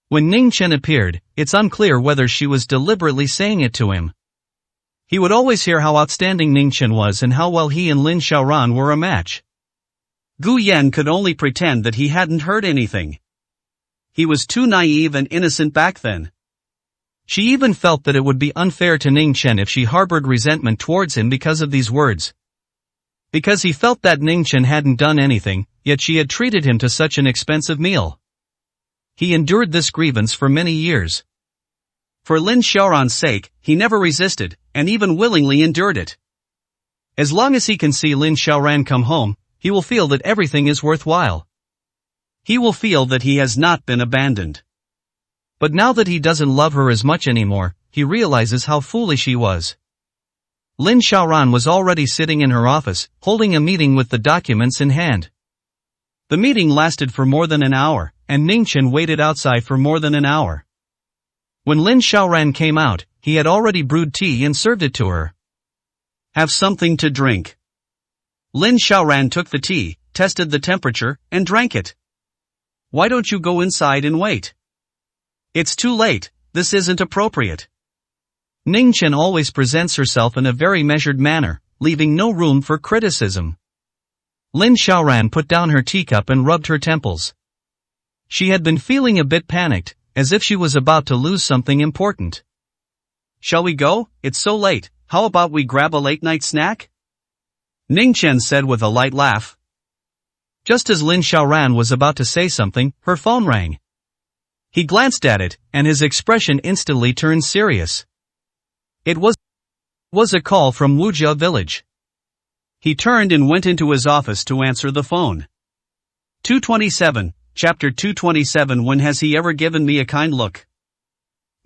When Ning Chen appeared, it's unclear whether she was deliberately saying it to him. He would always hear how outstanding Ning Chen was and how well he and Lin Xiaoran were a match. Gu Yan could only pretend that he hadn't heard anything. He was too naive and innocent back then. She even felt that it would be unfair to Ning Chen if she harbored resentment towards him because of these words. Because he felt that Ning Chen hadn't done anything, yet she had treated him to such an expensive meal. He endured this grievance for many years. For Lin Xiaoran's sake, he never resisted, and even willingly endured it. As long as he can see Lin Xiaoran come home, he will feel that everything is worthwhile. He will feel that he has not been abandoned. But now that he doesn't love her as much anymore, he realizes how foolish he was. Lin Xiaoran was already sitting in her office, holding a meeting with the documents in hand. The meeting lasted for more than an hour, and Ning Chen waited outside for more than an hour. When Lin Xiaoran came out, he had already brewed tea and served it to her. Have something to drink. Lin Xiaoran took the tea, tested the temperature, and drank it. Why don't you go inside and wait? It's too late, this isn't appropriate. Ning Chen always presents herself in a very measured manner, leaving no room for criticism. Lin Xiaoran put down her teacup and rubbed her temples. She had been feeling a bit panicked, as if she was about to lose something important. Shall we go? It's so late, how about we grab a late-night snack? Ning Chen said with a light laugh. Just as Lin Xiaoran was about to say something, her phone rang. He glanced at it, and his expression instantly turned serious. It was a call from Wujia village. He turned and went into his office to answer the phone. 227, Chapter 227. When has he ever given me a kind look?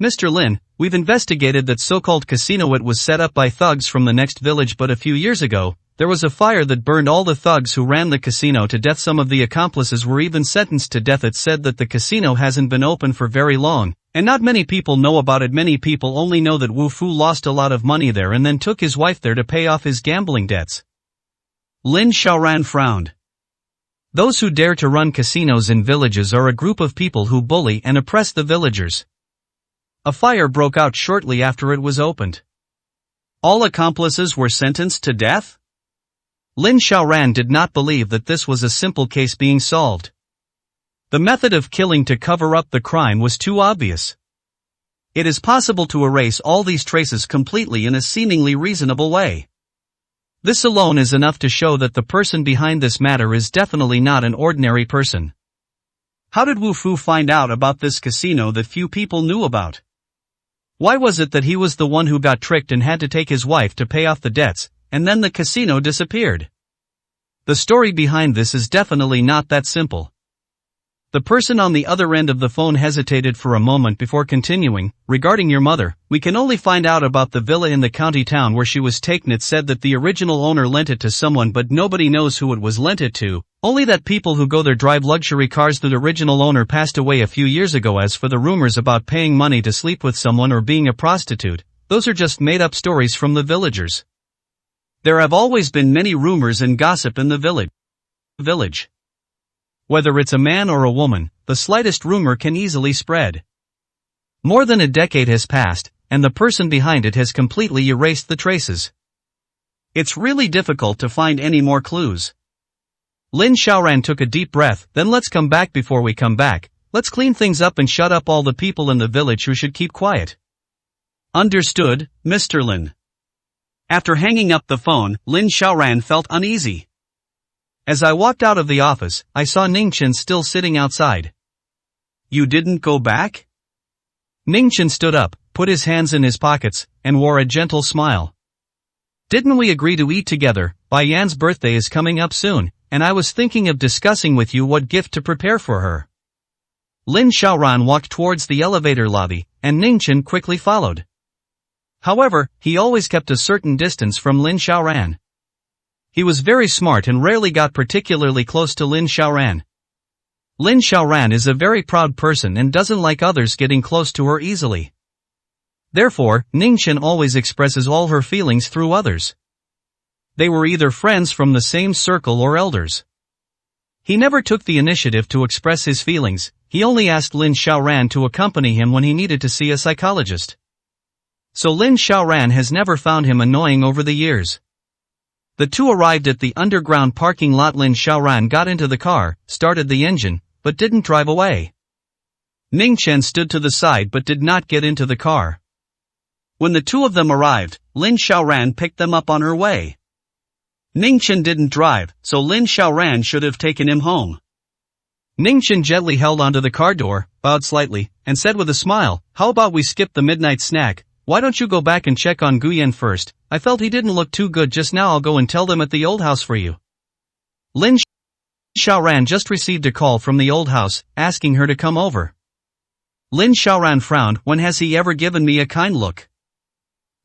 Mr. Lin, we've investigated that so-called casino. It was set up by thugs from the next village, but a few years ago, there was a fire that burned all the thugs who ran the casino to death. Some of the accomplices were even sentenced to death. It's said that the casino hasn't been open for very long, and not many people know about it. Many people only know that Wu Fu lost a lot of money there and then took his wife there to pay off his gambling debts. Lin Xiaoran frowned. Those who dare to run casinos in villages are a group of people who bully and oppress the villagers. A fire broke out shortly after it was opened. All accomplices were sentenced to death? Lin Xiaoran did not believe that this was a simple case being solved. The method of killing to cover up the crime was too obvious. It is possible to erase all these traces completely in a seemingly reasonable way. This alone is enough to show that the person behind this matter is definitely not an ordinary person. How did Wu Fu find out about this casino that few people knew about? Why was it that he was the one who got tricked and had to take his wife to pay off the debts, and then the casino disappeared? The story behind this is definitely not that simple. The person on the other end of the phone hesitated for a moment before continuing. Regarding your mother, we can only find out about the villa in the county town where she was taken. It said that the original owner lent it to someone, but nobody knows who it was lent it to, only that people who go there drive luxury cars. The original owner passed away a few years ago. As for the rumors about paying money to sleep with someone or being a prostitute, those are just made-up stories from the villagers. There have always been many rumors and gossip in the village. Whether it's a man or a woman, the slightest rumor can easily spread. More than a decade has passed, and the person behind it has completely erased the traces. It's really difficult to find any more clues. Lin Xiaoran took a deep breath. Then let's come back. Before we come back, let's clean things up and shut up all the people in the village who should keep quiet. Understood, Mr. Lin. After hanging up the phone, Lin Xiaoran felt uneasy. As I walked out of the office, I saw Ning Chen still sitting outside. You didn't go back? Ning Chen stood up, put his hands in his pockets, and wore a gentle smile. Didn't we agree to eat together? Bai Yan's birthday is coming up soon, and I was thinking of discussing with you what gift to prepare for her. Lin Xiaoran walked towards the elevator lobby, and Ning Chen quickly followed. However, he always kept a certain distance from Lin Xiaoran. He was very smart and rarely got particularly close to Lin Xiaoran. Lin Xiaoran is a very proud person and doesn't like others getting close to her easily. Therefore, Ning Chen always expresses all her feelings through others. They were either friends from the same circle or elders. He never took the initiative to express his feelings, he only asked Lin Xiaoran to accompany him when he needed to see a psychologist. So Lin Xiaoran has never found him annoying over the years. The two arrived at the underground parking lot. Lin Xiaoran got into the car, started the engine, but didn't drive away. Ning Chen stood to the side but did not get into the car. When the two of them arrived, Lin Xiaoran picked them up on her way. Ning Chen didn't drive, so Lin Xiaoran should have taken him home. Ning Chen gently held onto the car door, bowed slightly, and said with a smile, "How about we skip the midnight snack? Why don't you go back and check on Guyan first? I felt he didn't look too good just now. I'll go and tell them at the old house for you." Lin Xiaoran just received a call from the old house, asking her to come over. Lin Xiaoran frowned. When has he ever given me a kind look?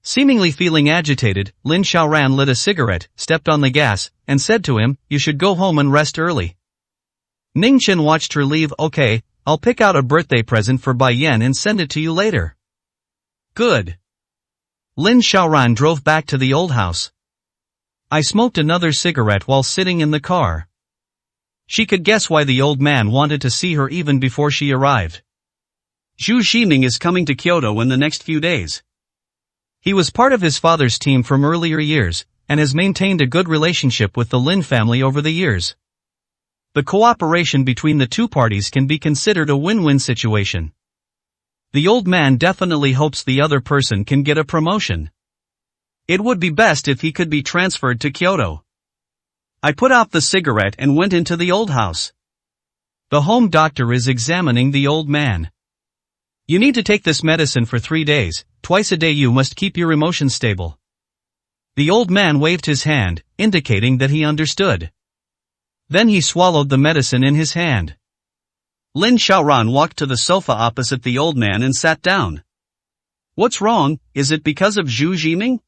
Seemingly feeling agitated, Lin Xiaoran lit a cigarette, stepped on the gas, and said to him, "You should go home and rest early." Ning Chen watched her leave. "Okay, I'll pick out a birthday present for Bai Yan and send it to you later." "Good." Lin Xiaoran drove back to the old house. I smoked another cigarette while sitting in the car. She could guess why the old man wanted to see her even before she arrived. Zhu Ximing is coming to Kyoto in the next few days. He was part of his father's team from earlier years, and has maintained a good relationship with the Lin family over the years. The cooperation between the two parties can be considered a win-win situation. The old man definitely hopes the other person can get a promotion. It would be best if he could be transferred to Kyoto. I put out the cigarette and went into the old house. The home doctor is examining the old man. "You need to take this medicine for 3 days, twice a day. You must keep your emotions stable." The old man waved his hand, indicating that he understood. Then he swallowed the medicine in his hand. Lin Xiaoran walked to the sofa opposite the old man and sat down. "What's wrong? Is it because of Zhu Ximing?"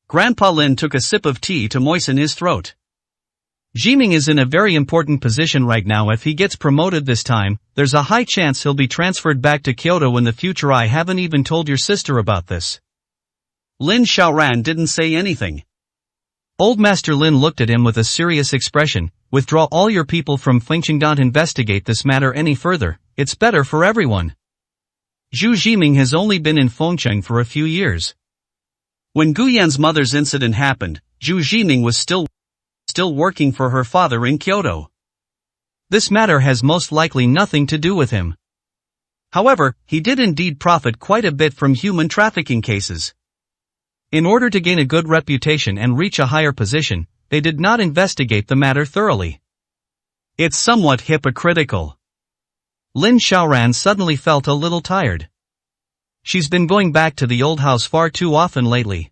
Grandpa Lin took a sip of tea to moisten his throat. "Ximing is in a very important position right now. If he gets promoted this time, there's a high chance he'll be transferred back to Kyoto in the future. I haven't even told your sister about this." Lin Xiaoran didn't say anything. Old Master Lin looked at him with a serious expression. "Withdraw all your people from Fengqing. Don't investigate this matter any further, it's better for everyone." Zhu Ximing has only been in Fengqing for a few years. When Guyan's mother's incident happened, Zhu Ximing was still working for her father in Kyoto. This matter has most likely nothing to do with him. However, he did indeed profit quite a bit from human trafficking cases. In order to gain a good reputation and reach a higher position, they did not investigate the matter thoroughly. It's somewhat hypocritical. Lin Xiaoran suddenly felt a little tired. She's been going back to the old house far too often lately.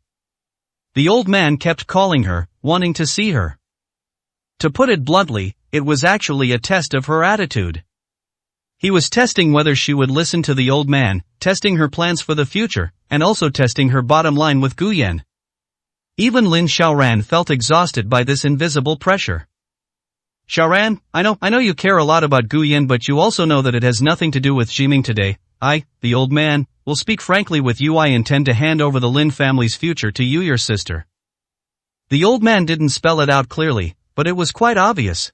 The old man kept calling her, wanting to see her. To put it bluntly, it was actually a test of her attitude. He was testing whether she would listen to the old man, testing her plans for the future, and also testing her bottom line with Guyan. Even Lin Xiaoran felt exhausted by this invisible pressure. "Xiaoran, I know you care a lot about Guyan, but you also know that it has nothing to do with Ximing today. The old man, will speak frankly with you. I intend to hand over the Lin family's future to you, your sister." The old man didn't spell it out clearly, but it was quite obvious.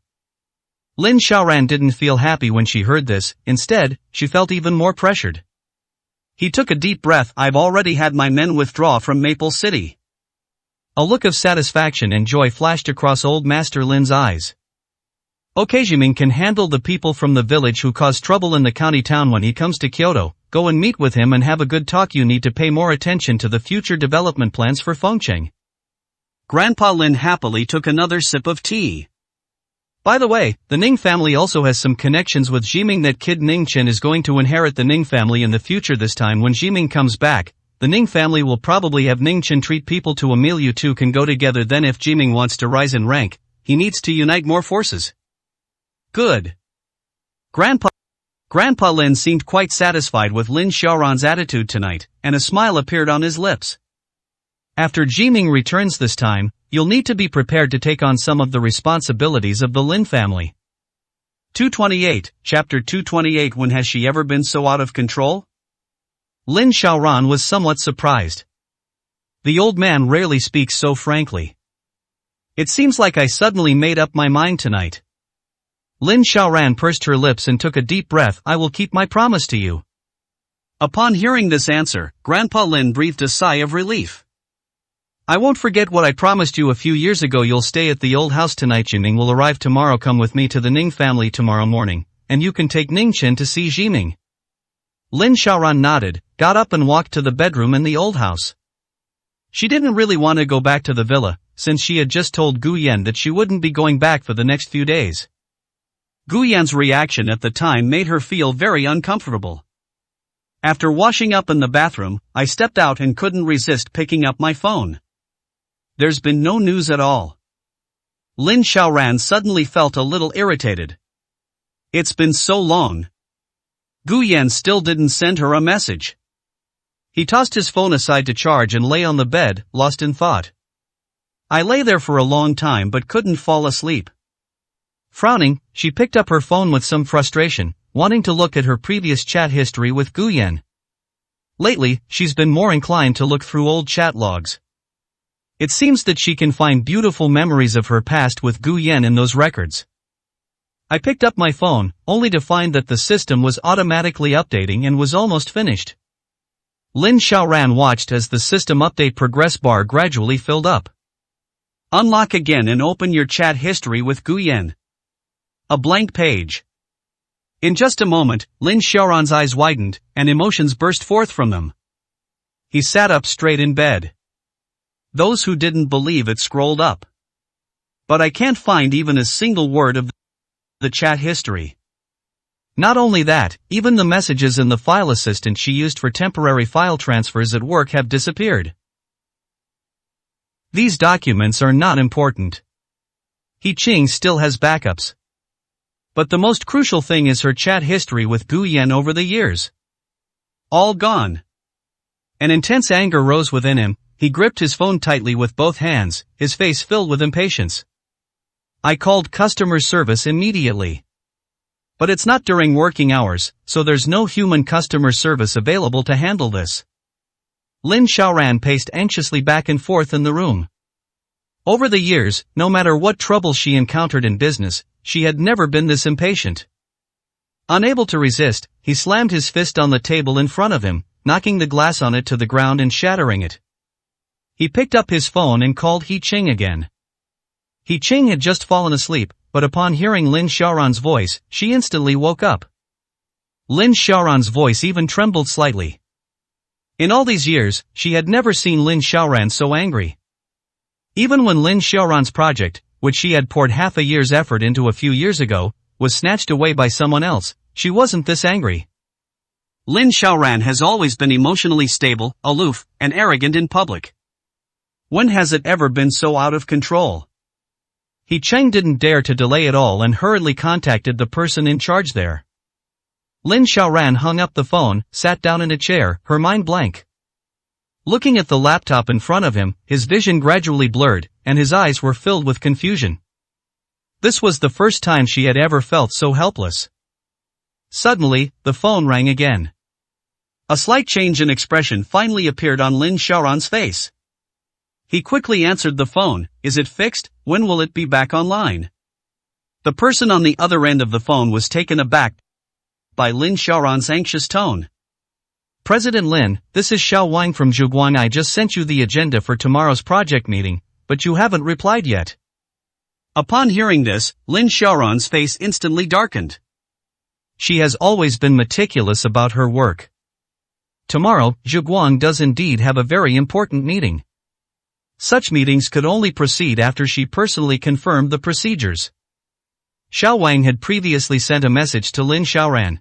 Lin Xiaoran didn't feel happy when she heard this. Instead, she felt even more pressured. He took a deep breath. "I've already had my men withdraw from Maple City." A look of satisfaction and joy flashed across old Master Lin's eyes. "Okay, Ximing can handle the people from the village who cause trouble in the county town. When he comes to Kyoto, go and meet with him and have a good talk. You need to pay more attention to the future development plans for Fengqing." Grandpa Lin happily took another sip of tea. By the way, the Ning family also has some connections with Ximing. That kid Ning Chen is going to inherit the Ning family in the future. This time when Ximing comes back, the Ning family will probably have Ning Chen treat people to a meal. You two can go together. Then if Ximing wants to rise in rank, he needs to unite more forces. Good. Grandpa Lin seemed quite satisfied with Lin Xiaoran's attitude tonight, and a smile appeared on his lips. After Ximing returns this time, you'll need to be prepared to take on some of the responsibilities of the Lin family. 228, Chapter 228. When has she ever been so out of control? Lin Xiaoran was somewhat surprised. The old man rarely speaks so frankly. It seems like I suddenly made up my mind tonight. Lin Xiaoran pursed her lips and took a deep breath. I will keep my promise to you. Upon hearing this answer, Grandpa Lin breathed a sigh of relief. I won't forget what I promised you a few years ago. You'll stay at the old house tonight. Jiming will arrive tomorrow. Come with me to the Ning family tomorrow morning, and you can take Ningchen to see Jiming. Lin Xiaoran nodded, got up and walked to the bedroom in the old house. She didn't really want to go back to the villa, since she had just told Gu Yan that she wouldn't be going back for the next few days. Gu Yan's reaction at the time made her feel very uncomfortable. After washing up in the bathroom, I stepped out and couldn't resist picking up my phone. There's been no news at all. Lin Xiaoran suddenly felt a little irritated. It's been so long. Gu Yan still didn't send her a message. He tossed his phone aside to charge and lay on the bed, lost in thought. I lay there for a long time but couldn't fall asleep. Frowning, she picked up her phone with some frustration, wanting to look at her previous chat history with Gu Yan. Lately, she's been more inclined to look through old chat logs. It seems that she can find beautiful memories of her past with Gu Yan in those records. I picked up my phone, only to find that the system was automatically updating and was almost finished. Lin Xiaoran watched as the system update progress bar gradually filled up. Unlock again and open your chat history with Gu Yan. A blank page. In just a moment, Lin Xiaoran's eyes widened, and emotions burst forth from them. He sat up straight in bed. Those who didn't believe it scrolled up. But I can't find even a single word of the chat history. Not only that, even the messages in the file assistant she used for temporary file transfers at work have disappeared. These documents are not important. He Qing still has backups. But the most crucial thing is her chat history with Gu Yan over the years. All gone. An intense anger rose within him. He gripped his phone tightly with both hands, his face filled with impatience. I called customer service immediately. But it's not during working hours, so there's no human customer service available to handle this. Lin Xiaoran paced anxiously back and forth in the room. Over the years, no matter what trouble she encountered in business, she had never been this impatient. Unable to resist, he slammed his fist on the table in front of him, knocking the glass on it to the ground and shattering it. He picked up his phone and called He Qing again. He Qing had just fallen asleep, but upon hearing Lin Xiaoran's voice, she instantly woke up. Lin Xiaoran's voice even trembled slightly. In all these years, she had never seen Lin Xiaoran so angry. Even when Lin Xiaoran's project, which she had poured half a year's effort into a few years ago, was snatched away by someone else, she wasn't this angry. Lin Xiaoran has always been emotionally stable, aloof, and arrogant in public. When has it ever been so out of control? He Cheng didn't dare to delay at all and hurriedly contacted the person in charge there. Lin Xiaoran hung up the phone, sat down in a chair, her mind blank. Looking at the laptop in front of him, his vision gradually blurred, and his eyes were filled with confusion. This was the first time she had ever felt so helpless. Suddenly, the phone rang again. A slight change in expression finally appeared on Lin Xiaoran's face. He quickly answered the phone. Is it fixed? When will it be back online? The person on the other end of the phone was taken aback by Lin Xiaoran's anxious tone. President Lin, this is Xiao Wang from Zhuguang. I just sent you the agenda for tomorrow's project meeting, but you haven't replied yet. Upon hearing this, Lin Xiaoran's face instantly darkened. She has always been meticulous about her work. Tomorrow, Zhuguang does indeed have a very important meeting. Such meetings could only proceed after she personally confirmed the procedures. Xiao Wang had previously sent a message to Lin Xiaoran.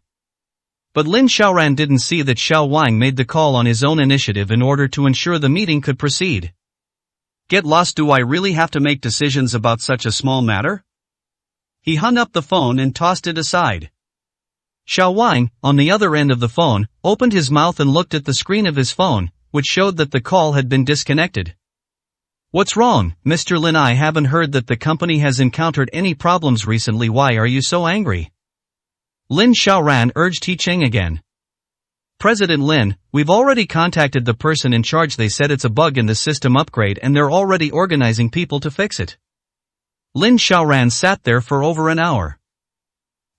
But Lin Xiaoran didn't see that Xiao Wang made the call on his own initiative in order to ensure the meeting could proceed. Get lost. Do I really have to make decisions about such a small matter? He hung up the phone and tossed it aside. Xiao Wang, on the other end of the phone, opened his mouth and looked at the screen of his phone, which showed that the call had been disconnected. What's wrong, Mr. Lin? I haven't heard that the company has encountered any problems recently. Why are you so angry? Lin Xiaoran urged He Qing again. President Lin, we've already contacted the person in charge. They said it's a bug in the system upgrade and they're already organizing people to fix it. Lin Xiaoran sat there for over an hour.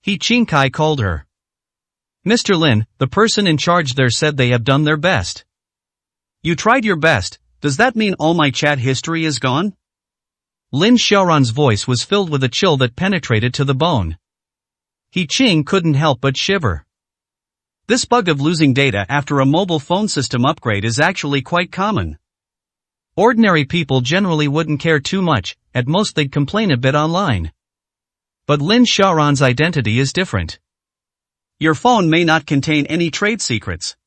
He Qingkai called her. Mr. Lin, the person in charge there said they have done their best. You tried your best, does that mean all my chat history is gone? Lin Xiaoran's voice was filled with a chill that penetrated to the bone. He Qing couldn't help but shiver. This bug of losing data after a mobile phone system upgrade is actually quite common. Ordinary people generally wouldn't care too much, at most they'd complain a bit online. But Lin Xiaoran's identity is different. Your phone may not contain any trade secrets.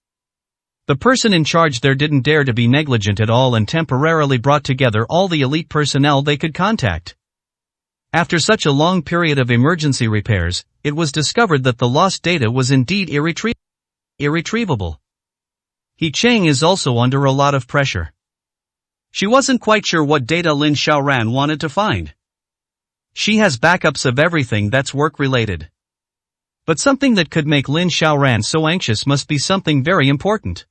The person in charge there didn't dare to be negligent at all and temporarily brought together all the elite personnel they could contact. After such a long period of emergency repairs, it was discovered that the lost data was indeed irretrievable. He Cheng is also under a lot of pressure. She wasn't quite sure what data Lin Xiaoran wanted to find. She has backups of everything that's work-related. But something that could make Lin Xiaoran so anxious must be something very important.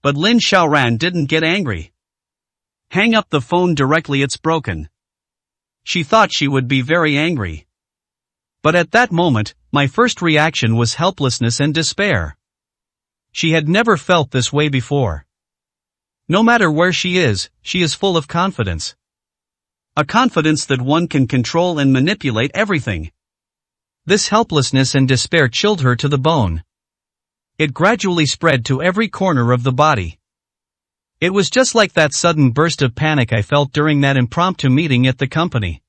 But Lin Xiaoran didn't get angry. Hang up the phone directly, it's broken. She thought she would be very angry. But at that moment, my first reaction was helplessness and despair. She had never felt this way before. No matter where she is full of confidence. A confidence that one can control and manipulate everything. This helplessness and despair chilled her to the bone. It gradually spread to every corner of the body. It was just like that sudden burst of panic I felt during that impromptu meeting at the company.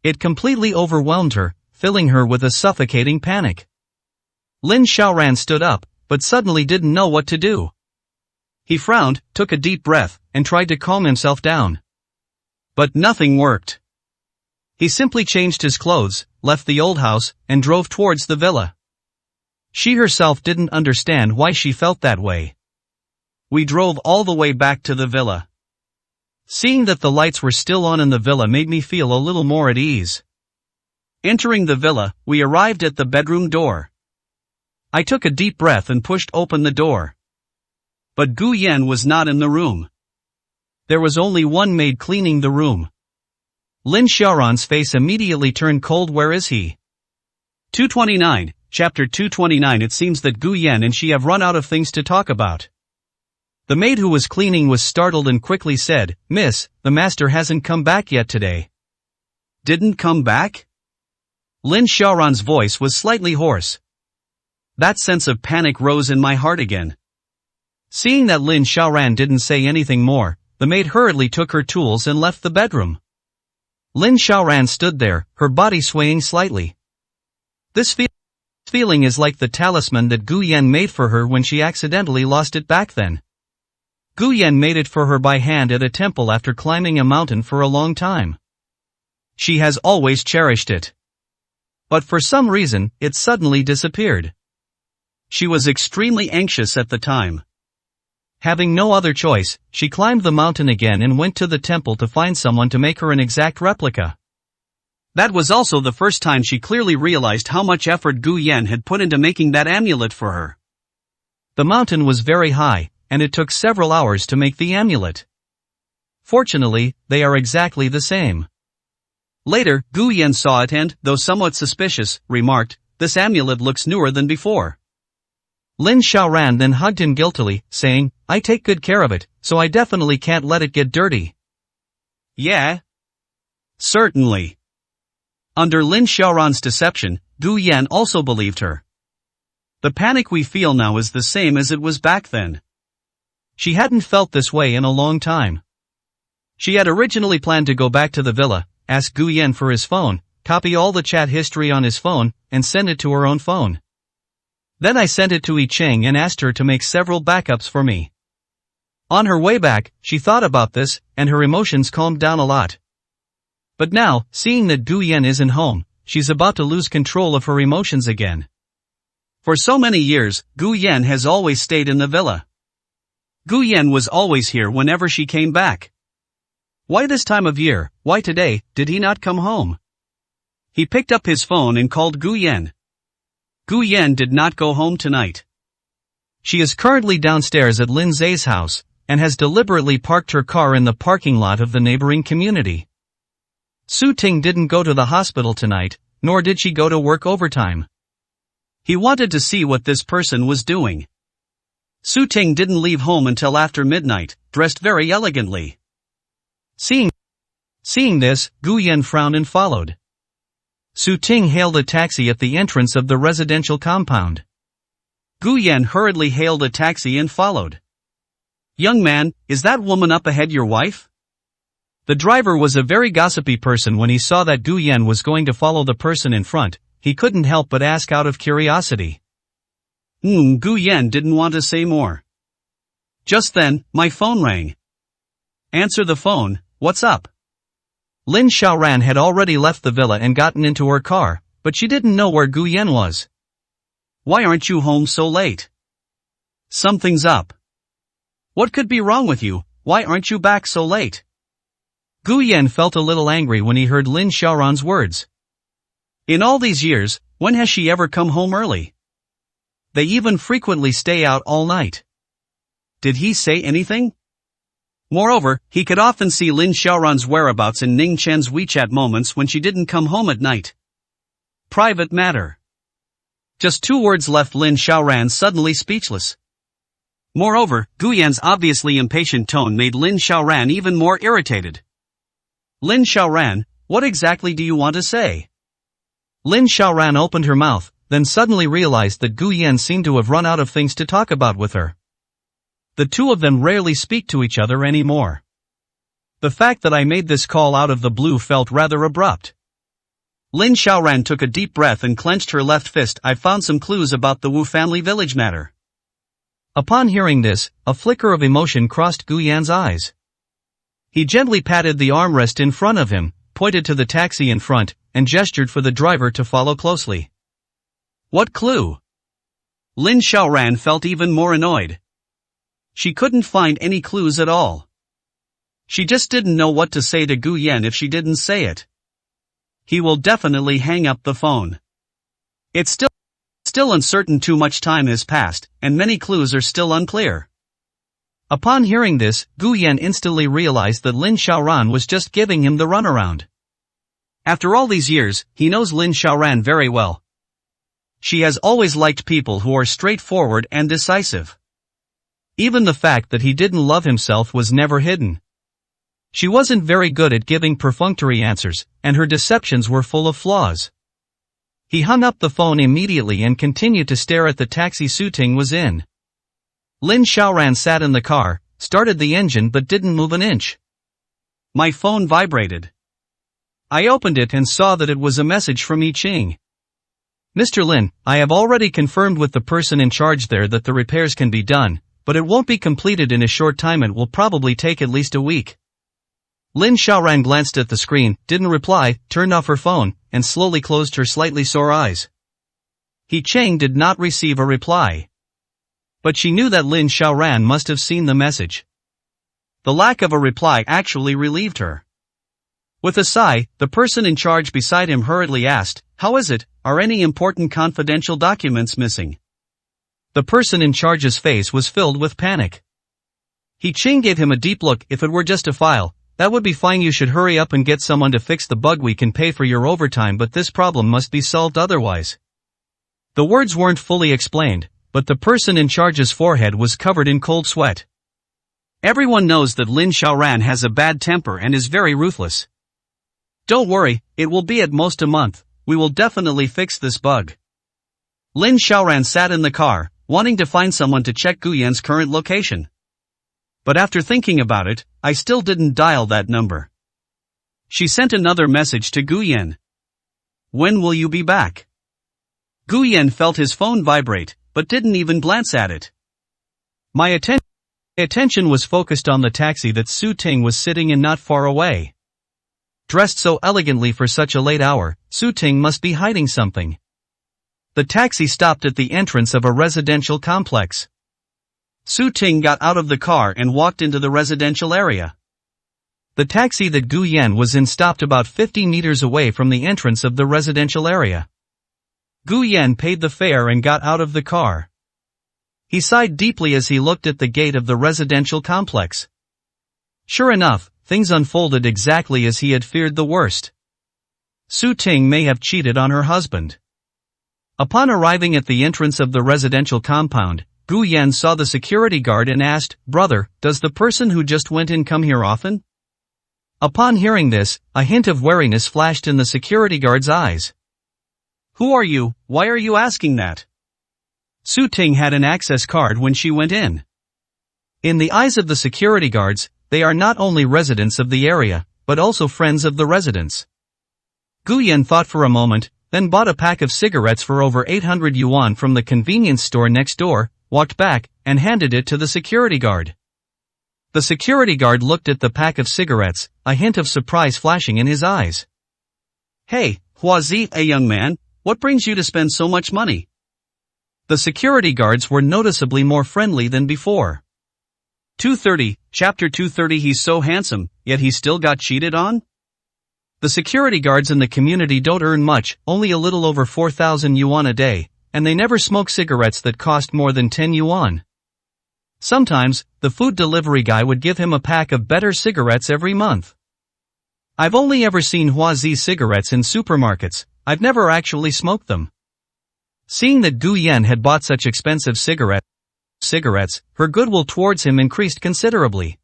It completely overwhelmed her, filling her with a suffocating panic. Lin Xiaoran stood up, but suddenly didn't know what to do. He frowned, took a deep breath, and tried to calm himself down. But nothing worked. He simply changed his clothes, left the old house, and drove towards the villa. She herself didn't understand why she felt that way. We drove all the way back to the villa. Seeing that the lights were still on in the villa made me feel a little more at ease. Entering the villa, we arrived at the bedroom door. I took a deep breath and pushed open the door. But Gu Yan was not in the room. There was only one maid cleaning the room. Lin Xiaoran's face immediately turned cold. Where is he? 229, Chapter 229. It seems that Gu Yan and she have run out of things to talk about. The maid who was cleaning was startled and quickly said, "Miss, the master hasn't come back yet today." Didn't come back? Lin Xiaoran's voice was slightly hoarse. That sense of panic rose in my heart again. Seeing that Lin Xiaoran didn't say anything more, the maid hurriedly took her tools and left the bedroom. Lin Xiaoran stood there, her body swaying slightly. This feeling is like the talisman that Gu Yan made for her when she accidentally lost it back then. Gu Yan made it for her by hand at a temple after climbing a mountain for a long time. She has always cherished it. But for some reason, it suddenly disappeared. She was extremely anxious at the time. Having no other choice, she climbed the mountain again and went to the temple to find someone to make her an exact replica. That was also the first time she clearly realized how much effort Gu Yan had put into making that amulet for her. The mountain was very high, and it took several hours to make the amulet. Fortunately, they are exactly the same. Later, Gu Yan saw it and, though somewhat suspicious, remarked, "This amulet looks newer than before." Lin Xiaoran then hugged him guiltily, saying, "I take good care of it, so I definitely can't let it get dirty." Yeah. Certainly. Under Lin Xiaoran's deception, Gu Yan also believed her. The panic we feel now is the same as it was back then. She hadn't felt this way in a long time. She had originally planned to go back to the villa, ask Gu Yan for his phone, copy all the chat history on his phone, and send it to her own phone. Then I sent it to Yi Cheng and asked her to make several backups for me. On her way back, she thought about this, and her emotions calmed down a lot. But now, seeing that Gu Yan isn't home, she's about to lose control of her emotions again. For so many years, Gu Yan has always stayed in the villa. Gu Yan was always here whenever she came back. Why this time of year, why today, did he not come home? He picked up his phone and called Gu Yan. Gu Yan did not go home tonight. She is currently downstairs at Lin Zhe's house, and has deliberately parked her car in the parking lot of the neighboring community. Su Ting didn't go to the hospital tonight, nor did she go to work overtime. He wanted to see what this person was doing. Su Ting didn't leave home until after midnight, dressed very elegantly. Seeing this, Gu Yan frowned and followed. Su Ting hailed a taxi at the entrance of the residential compound. Gu Yan hurriedly hailed a taxi and followed. "Young man, is that woman up ahead your wife?" The driver was a very gossipy person. When he saw that Gu Yan was going to follow the person in front, he couldn't help but ask out of curiosity. Gu Yan didn't want to say more. Just then, my phone rang. "Answer the phone, what's up?" Lin Xiaoran had already left the villa and gotten into her car, but she didn't know where Gu Yan was. "Why aren't you home so late?" "Something's up." "What could be wrong with you? Why aren't you back so late?" Gu Yan felt a little angry when he heard Lin Xiaoran's words. In all these years, when has she ever come home early? They even frequently stay out all night. Did he say anything? Moreover, he could often see Lin Xiaoran's whereabouts in Ning Chen's WeChat moments when she didn't come home at night. Private matter. Just 2 words left Lin Xiaoran suddenly speechless. Moreover, Gu Yan's obviously impatient tone made Lin Xiaoran even more irritated. "Lin Xiaoran, what exactly do you want to say?" Lin Xiaoran opened her mouth, then suddenly realized that Gu Yan seemed to have run out of things to talk about with her. The two of them rarely speak to each other anymore. The fact that I made this call out of the blue felt rather abrupt. Lin Xiaoran took a deep breath and clenched her left fist. "I found some clues about the Wu family village matter." Upon hearing this, a flicker of emotion crossed Gu Yan's eyes. He gently patted the armrest in front of him, pointed to the taxi in front, and gestured for the driver to follow closely. What clue? Lin Xiaoran felt even more annoyed. She couldn't find any clues at all. She just didn't know what to say to Gu Yan if she didn't say it. He will definitely hang up the phone. It's still uncertain. Too much time has passed, and many clues are still unclear. Upon hearing this, Gu Yan instantly realized that Lin Xiaoran was just giving him the runaround. After all these years, he knows Lin Xiaoran very well. She has always liked people who are straightforward and decisive. Even the fact that he didn't love himself was never hidden. She wasn't very good at giving perfunctory answers, and her deceptions were full of flaws. He hung up the phone immediately and continued to stare at the taxi Su Ting was in. Lin Xiaoran sat in the car, started the engine but didn't move an inch. My phone vibrated. I opened it and saw that it was a message from Yi Qing. Mr. Lin, I have already confirmed with the person in charge there that the repairs can be done, but it won't be completed in a short time. It will probably take at least a week. Lin Xiaoran glanced at the screen, didn't reply, turned off her phone, and slowly closed her slightly sore eyes. Yi Qing did not receive a reply. But she knew that Lin Xiaoran must have seen the message. The lack of a reply actually relieved her. With a sigh, the person in charge beside him hurriedly asked, "How is it? Are any important confidential documents missing?" The person in charge's face was filled with panic. Yi Qing gave him a deep look. "If it were just a file, that would be fine. You should hurry up and get someone to fix the bug. We can pay for your overtime, but this problem must be solved otherwise." The words weren't fully explained, but the person in charge's forehead was covered in cold sweat. Everyone knows that Lin Xiaoran has a bad temper and is very ruthless. Don't worry, it will be at most a month. We will definitely fix this bug. Lin Xiaoran sat in the car, wanting to find someone to check Gu Yan's current location. But after thinking about it, I still didn't dial that number. She sent another message to Gu Yan. When will you be back? Gu Yan felt his phone vibrate, but didn't even glance at it. My attention was focused on the taxi that Su Ting was sitting in not far away. Dressed so elegantly for such a late hour, Su Ting must be hiding something. The taxi stopped at the entrance of a residential complex. Su Ting got out of the car and walked into the residential area. The taxi that Gu Yan was in stopped about 50 meters away from the entrance of the residential area. Gu Yan paid the fare and got out of the car. He sighed deeply as he looked at the gate of the residential complex. Sure enough, things unfolded exactly as he had feared the worst. Su Ting may have cheated on her husband. Upon arriving at the entrance of the residential compound, Gu Yan saw the security guard and asked, "Brother, does the person who just went in come here often?" Upon hearing this, a hint of wariness flashed in the security guard's eyes. "Who are you? Why are you asking that?" Su Ting had an access card when she went in. In the eyes of the security guards, they are not only residents of the area, but also friends of the residents. Gu Yan thought for a moment, then bought a pack of cigarettes for over 800 yuan from the convenience store next door, walked back, and handed it to the security guard. The security guard looked at the pack of cigarettes, a hint of surprise flashing in his eyes. "Hey, Huazi, a young man, what brings you to spend so much money?" The security guards were noticeably more friendly than before. 230, Chapter 230. He's so handsome, yet he still got cheated on? The security guards in the community don't earn much, only a little over 4,000 yuan a day, and they never smoke cigarettes that cost more than 10 yuan. Sometimes, the food delivery guy would give him a pack of better cigarettes every month. I've only ever seen Huazi cigarettes in supermarkets, I've never actually smoked them. Seeing that Gu Yan had bought such expensive cigarettes, her goodwill towards him increased considerably.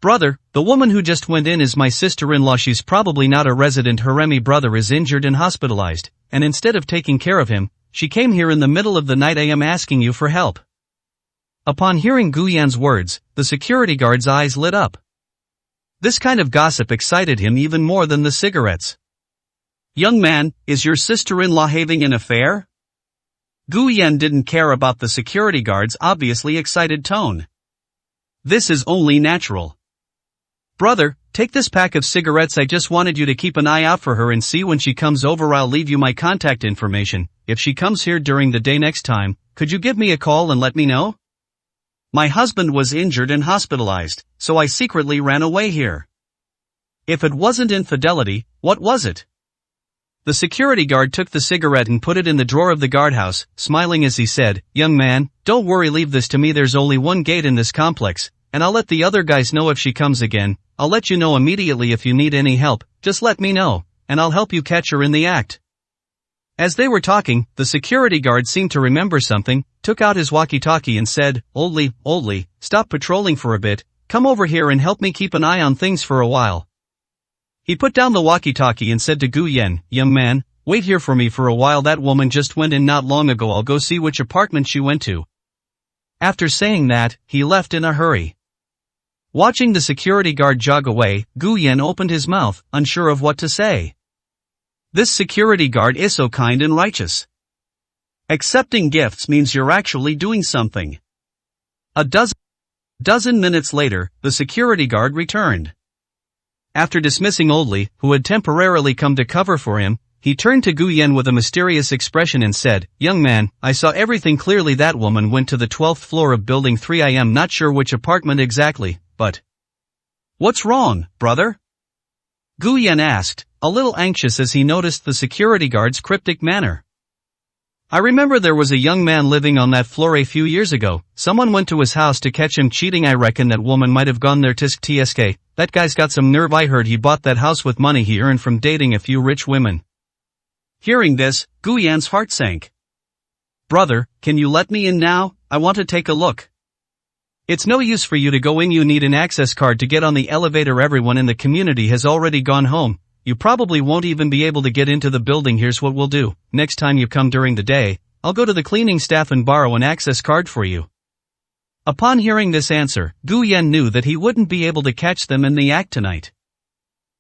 "Brother, the woman who just went in is my sister-in-law. She's probably not a resident. Her Remy brother is injured and hospitalized, and instead of taking care of him, she came here in the middle of the night. I am asking you for help." Upon hearing Gu Yan's words, the security guard's eyes lit up. This kind of gossip excited him even more than the cigarettes. "Young man, is your sister-in-law having an affair?" Gu Yan didn't care about the security guard's obviously excited tone. "This is only natural." "Brother, take this pack of cigarettes. I just wanted you to keep an eye out for her and see when she comes over. I'll leave you my contact information. If she comes here during the day next time, could you give me a call and let me know?" "My husband was injured and hospitalized, so I secretly ran away here." "If it wasn't infidelity, what was it?" The security guard took the cigarette and put it in the drawer of the guardhouse, smiling as he said, "Young man, don't worry, leave this to me. There's only one gate in this complex, and I'll let the other guys know if she comes again. I'll let you know immediately if you need any help, just let me know, and I'll help you catch her in the act." As they were talking, the security guard seemed to remember something, took out his walkie-talkie and said, Oldly, stop patrolling for a bit, come over here and help me keep an eye on things for a while." He put down the walkie-talkie and said to Gu Yan, "Young man, wait here for me for a while. That woman just went in not long ago. I'll go see which apartment she went to." After saying that, he left in a hurry. Watching the security guard jog away, Gu Yan opened his mouth, unsure of what to say. This security guard is so kind and righteous. Accepting gifts means you're actually doing something. A dozen minutes later, the security guard returned. After dismissing Oldly, who had temporarily come to cover for him, he turned to Gu Yan with a mysterious expression and said, "Young man, I saw everything clearly. That woman went to the 12th floor of building 3. I am not sure which apartment exactly, but—" "What's wrong, brother?" Gu Yan asked, a little anxious as he noticed the security guard's cryptic manner. "I remember there was a young man living on that floor a few years ago. Someone went to his house to catch him cheating. I reckon that woman might have gone there. TSK. That guy's got some nerve. I heard he bought that house with money he earned from dating a few rich women." Hearing this, Gu Yan's heart sank. "Brother, can you let me in now? I want to take a look." "It's no use for you to go in. You need an access card to get on the elevator. Everyone in the community has already gone home. You probably won't even be able to get into the building. Here's what we'll do. Next time you come during the day, I'll go to the cleaning staff and borrow an access card for you." Upon hearing this answer, Gu Yan knew that he wouldn't be able to catch them in the act tonight.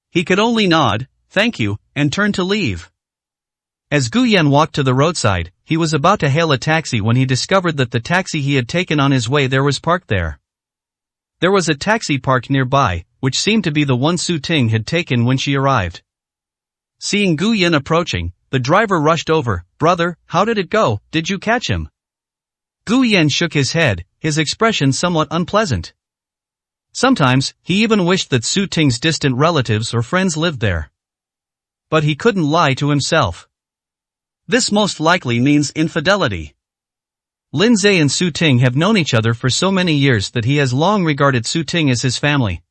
He could only nod, "Thank you," and turn to leave. As Gu Yan walked to the roadside, he was about to hail a taxi when he discovered that the taxi he had taken on his way there was parked there. There was a taxi parked nearby, which seemed to be the one Su Ting had taken when she arrived. Seeing Gu Yan approaching, the driver rushed over. "Brother, how did it go? Did you catch him?" Gu Yan shook his head, his expression somewhat unpleasant. Sometimes, he even wished that Su Ting's distant relatives or friends lived there. But he couldn't lie to himself. This most likely means infidelity. Lin Zhe and Su Ting have known each other for so many years that he has long regarded Su Ting as his family.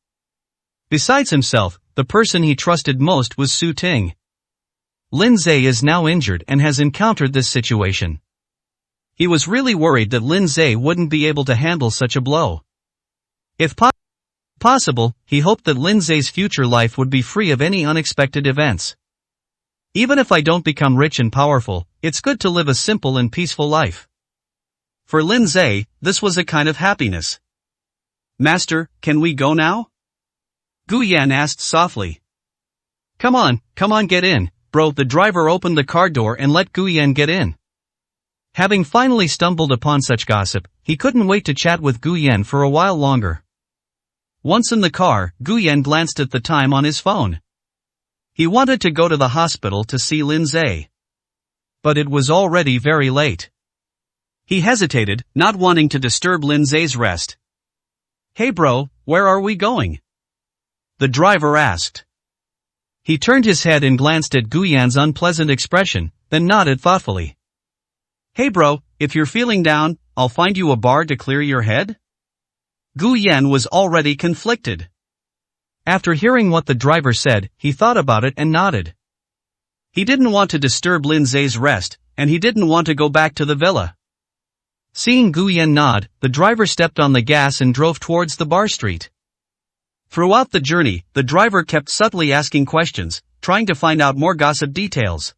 Besides himself, the person he trusted most was Su Ting. Lindsay is now injured and has encountered this situation. He was really worried that Lindsay wouldn't be able to handle such a blow. If possible, he hoped that Lindsay's future life would be free of any unexpected events. Even if I don't become rich and powerful, it's good to live a simple and peaceful life. For Lindsay, this was a kind of happiness. Master, can we go now? Guyan asked softly. Come on, get in, bro. The driver opened the car door and let Guyan get in. Having finally stumbled upon such gossip, he couldn't wait to chat with Guyan for a while longer. Once in the car, Guyan glanced at the time on his phone. He wanted to go to the hospital to see Lindsay. But it was already very late. He hesitated, not wanting to disturb Lindsay's rest. Hey bro, where are we going? The driver asked. He turned his head and glanced at Guyan's unpleasant expression, then nodded thoughtfully. Hey bro, if you're feeling down, I'll find you a bar to clear your head? Guyan was already conflicted. After hearing what the driver said, he thought about it and nodded. He didn't want to disturb Lindsay's rest, and he didn't want to go back to the villa. Seeing Guyan nod, the driver stepped on the gas and drove towards the bar street. Throughout the journey, the driver kept subtly asking questions, trying to find out more gossip details.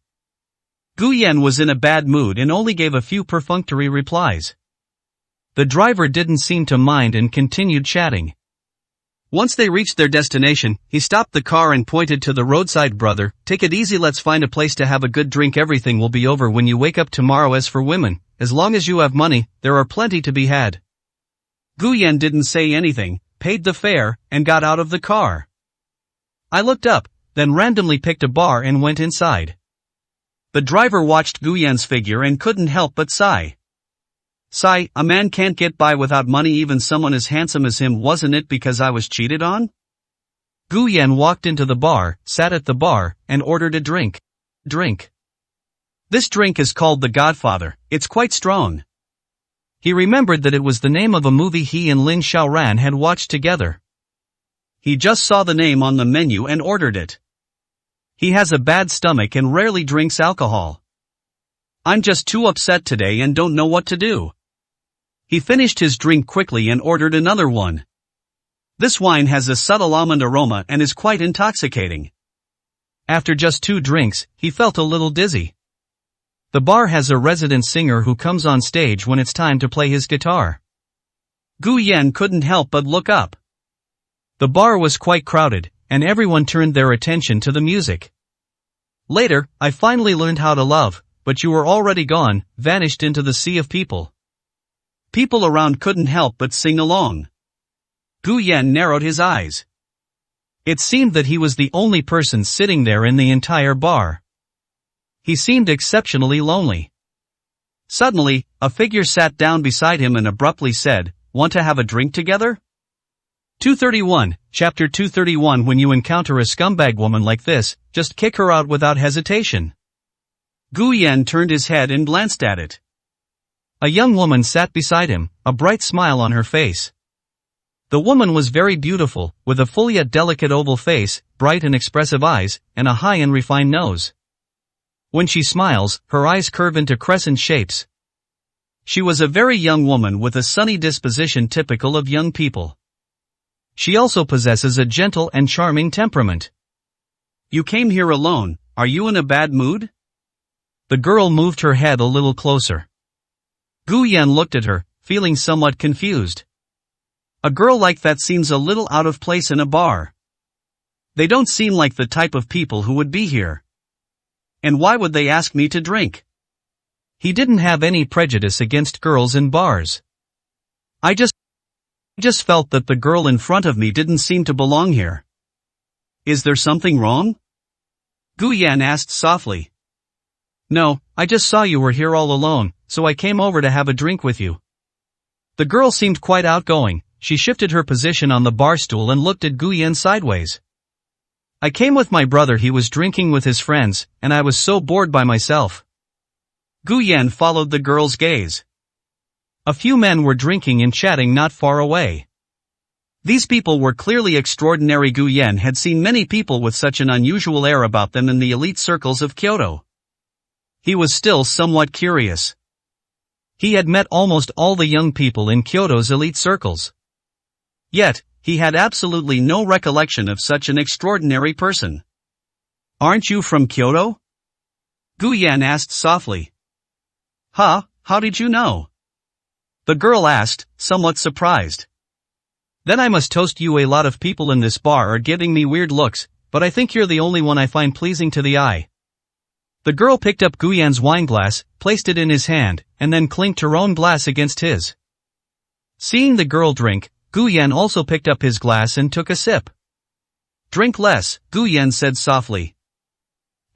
Guyan was in a bad mood and only gave a few perfunctory replies. The driver didn't seem to mind and continued chatting. Once they reached their destination, he stopped the car and pointed to the roadside. Brother, take it easy, let's find a place to have a good drink. Everything will be over when you wake up tomorrow. As for women, as long as you have money, there are plenty to be had. Guyan didn't say anything, paid the fare, and got out of the car. I looked up, then randomly picked a bar and went inside. The driver watched Guyan's figure and couldn't help but sigh. Sigh, a man can't get by without money, even someone as handsome as him. Wasn't it because I was cheated on? Guyan walked into the bar, sat at the bar, and ordered a drink. This drink is called the Godfather, it's quite strong. He remembered that it was the name of a movie he and Lin Xiaoran had watched together. He just saw the name on the menu and ordered it. He has a bad stomach and rarely drinks alcohol. I'm just too upset today and don't know what to do. He finished his drink quickly and ordered another one. This wine has a subtle almond aroma and is quite intoxicating. After just 2 drinks, he felt a little dizzy. The bar has a resident singer who comes on stage when it's time to play his guitar. Guyan couldn't help but look up. The bar was quite crowded, and everyone turned their attention to the music. Later, I finally learned how to love, but you were already gone, vanished into the sea of people. People around couldn't help but sing along. Guyan narrowed his eyes. It seemed that he was the only person sitting there in the entire bar. He seemed exceptionally lonely. Suddenly, a figure sat down beside him and abruptly said, "Want to have a drink together?" 231, Chapter 231. When you encounter a scumbag woman like this, just kick her out without hesitation. Guyan turned his head and glanced at it. A young woman sat beside him, a bright smile on her face. The woman was very beautiful, with a full yet delicate oval face, bright and expressive eyes, and a high and refined nose. When she smiles, her eyes curve into crescent shapes. She was a very young woman with a sunny disposition typical of young people. She also possesses a gentle and charming temperament. You came here alone, are you in a bad mood? The girl moved her head a little closer. Guyan looked at her, feeling somewhat confused. A girl like that seems a little out of place in a bar. They don't seem like the type of people who would be here. And why would they ask me to drink? He didn't have any prejudice against girls in bars. I just felt that the girl in front of me didn't seem to belong here. Is there something wrong? Guyan asked softly. No, I just saw you were here all alone, so I came over to have a drink with you. The girl seemed quite outgoing. She shifted her position on the bar stool and looked at Guyan sideways. I came with my brother, he was drinking with his friends, and I was so bored by myself. Guyan followed the girl's gaze. A few men were drinking and chatting not far away. These people were clearly extraordinary. Gu Yan had seen many people with such an unusual air about them in the elite circles of Kyoto. He was still somewhat curious. He had met almost all the young people in Kyoto's elite circles. Yet, he had absolutely no recollection of such an extraordinary person. "Aren't you from Kyoto?" Gu Yan asked softly. "Huh, how did you know?" the girl asked, somewhat surprised. "Then I must toast you. A lot of people in this bar are giving me weird looks, but I think you're the only one I find pleasing to the eye." The girl picked up Gu Yan's wineglass, placed it in his hand, and then clinked her own glass against his. Seeing the girl drink, Gu Yan also picked up his glass and took a sip. "Drink less," Gu Yan said softly.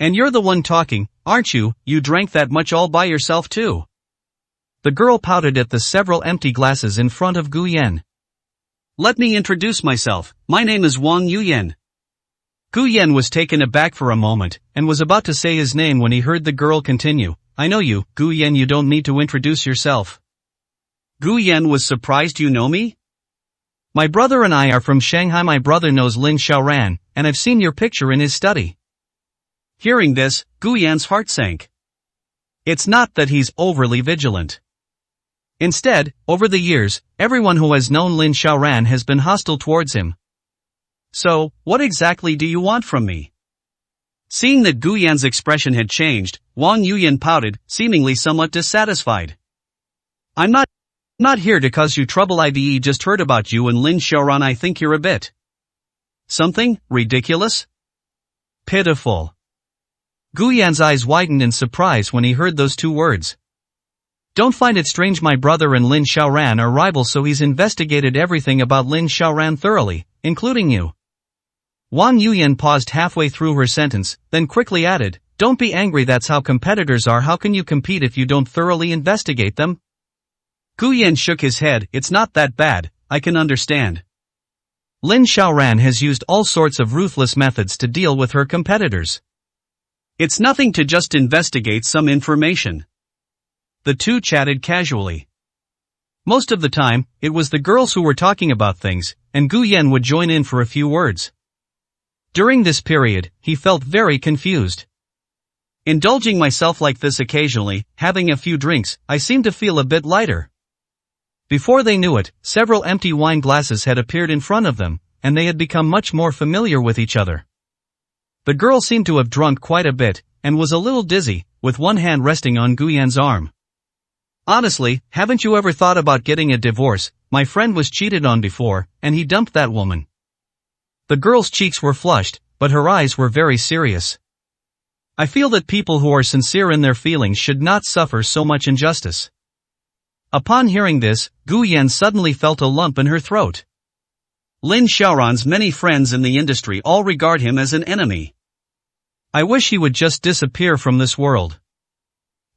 "And you're the one talking, aren't you? You drank that much all by yourself too." The girl pouted at the several empty glasses in front of Gu Yan. "Let me introduce myself, my name is Wang Yuyan." Gu Yan was taken aback for a moment, and was about to say his name when he heard the girl continue, "I know you, Gu Yan. You don't need to introduce yourself." Gu Yan was surprised. "You know me?" "My brother and I are from Shanghai. My brother knows Lin Xiaoran, and I've seen your picture in his study." Hearing this, Gu Yan's heart sank. It's not that he's overly vigilant. Instead, over the years, everyone who has known Lin Xiaoran has been hostile towards him. "So, what exactly do you want from me?" Seeing that Gu Yan's expression had changed, Wang Yuyan pouted, seemingly somewhat dissatisfied. "I'm not here to cause you trouble. I've just heard about you and Lin Xiaoran. I think you're a bit something ridiculous, pitiful." Gu Yan's eyes widened in surprise when he heard those two words. "Don't find it strange. My brother and Lin Xiaoran are rivals, so he's investigated everything about Lin Xiaoran thoroughly, including you." Wang Yuyan paused halfway through her sentence, then quickly added, "Don't be angry. That's how competitors are. How can you compete if you don't thoroughly investigate them?" Gu Yan shook his head. "It's not that bad, I can understand. Lin Xiaoran has used all sorts of ruthless methods to deal with her competitors. It's nothing to just investigate some information." The two chatted casually. Most of the time, it was the girls who were talking about things, and Gu Yan would join in for a few words. During this period, he felt very confused. "Indulging myself like this occasionally, having a few drinks, I seem to feel a bit lighter." Before they knew it, several empty wine glasses had appeared in front of them, and they had become much more familiar with each other. The girl seemed to have drunk quite a bit, and was a little dizzy, with one hand resting on Gu Yan's arm. "Honestly, haven't you ever thought about getting a divorce? My friend was cheated on before, and he dumped that woman." The girl's cheeks were flushed, but her eyes were very serious. "I feel that people who are sincere in their feelings should not suffer so much injustice." Upon hearing this, Gu Yan suddenly felt a lump in her throat. Lin Xiaoran's many friends in the industry all regard him as an enemy. I wish he would just disappear from this world.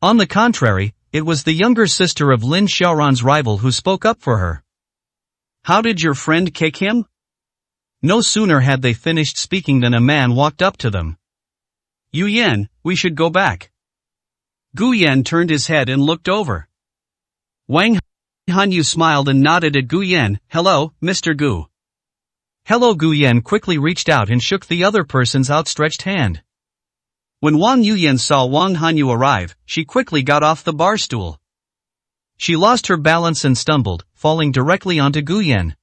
On the contrary, it was the younger sister of Lin Xiaoran's rival who spoke up for her. "How did your friend kick him?" No sooner had they finished speaking than a man walked up to them. "Yu Yan, we should go back." Gu Yan turned his head and looked over. Wang Hanyu smiled and nodded at Gu Yan. "Hello, Mr. Gu." "Hello." Gu Yan quickly reached out and shook the other person's outstretched hand. When Wang Yuyan saw Wang Hanyu arrive, she quickly got off the bar stool. She lost her balance and stumbled, falling directly onto Gu Yan.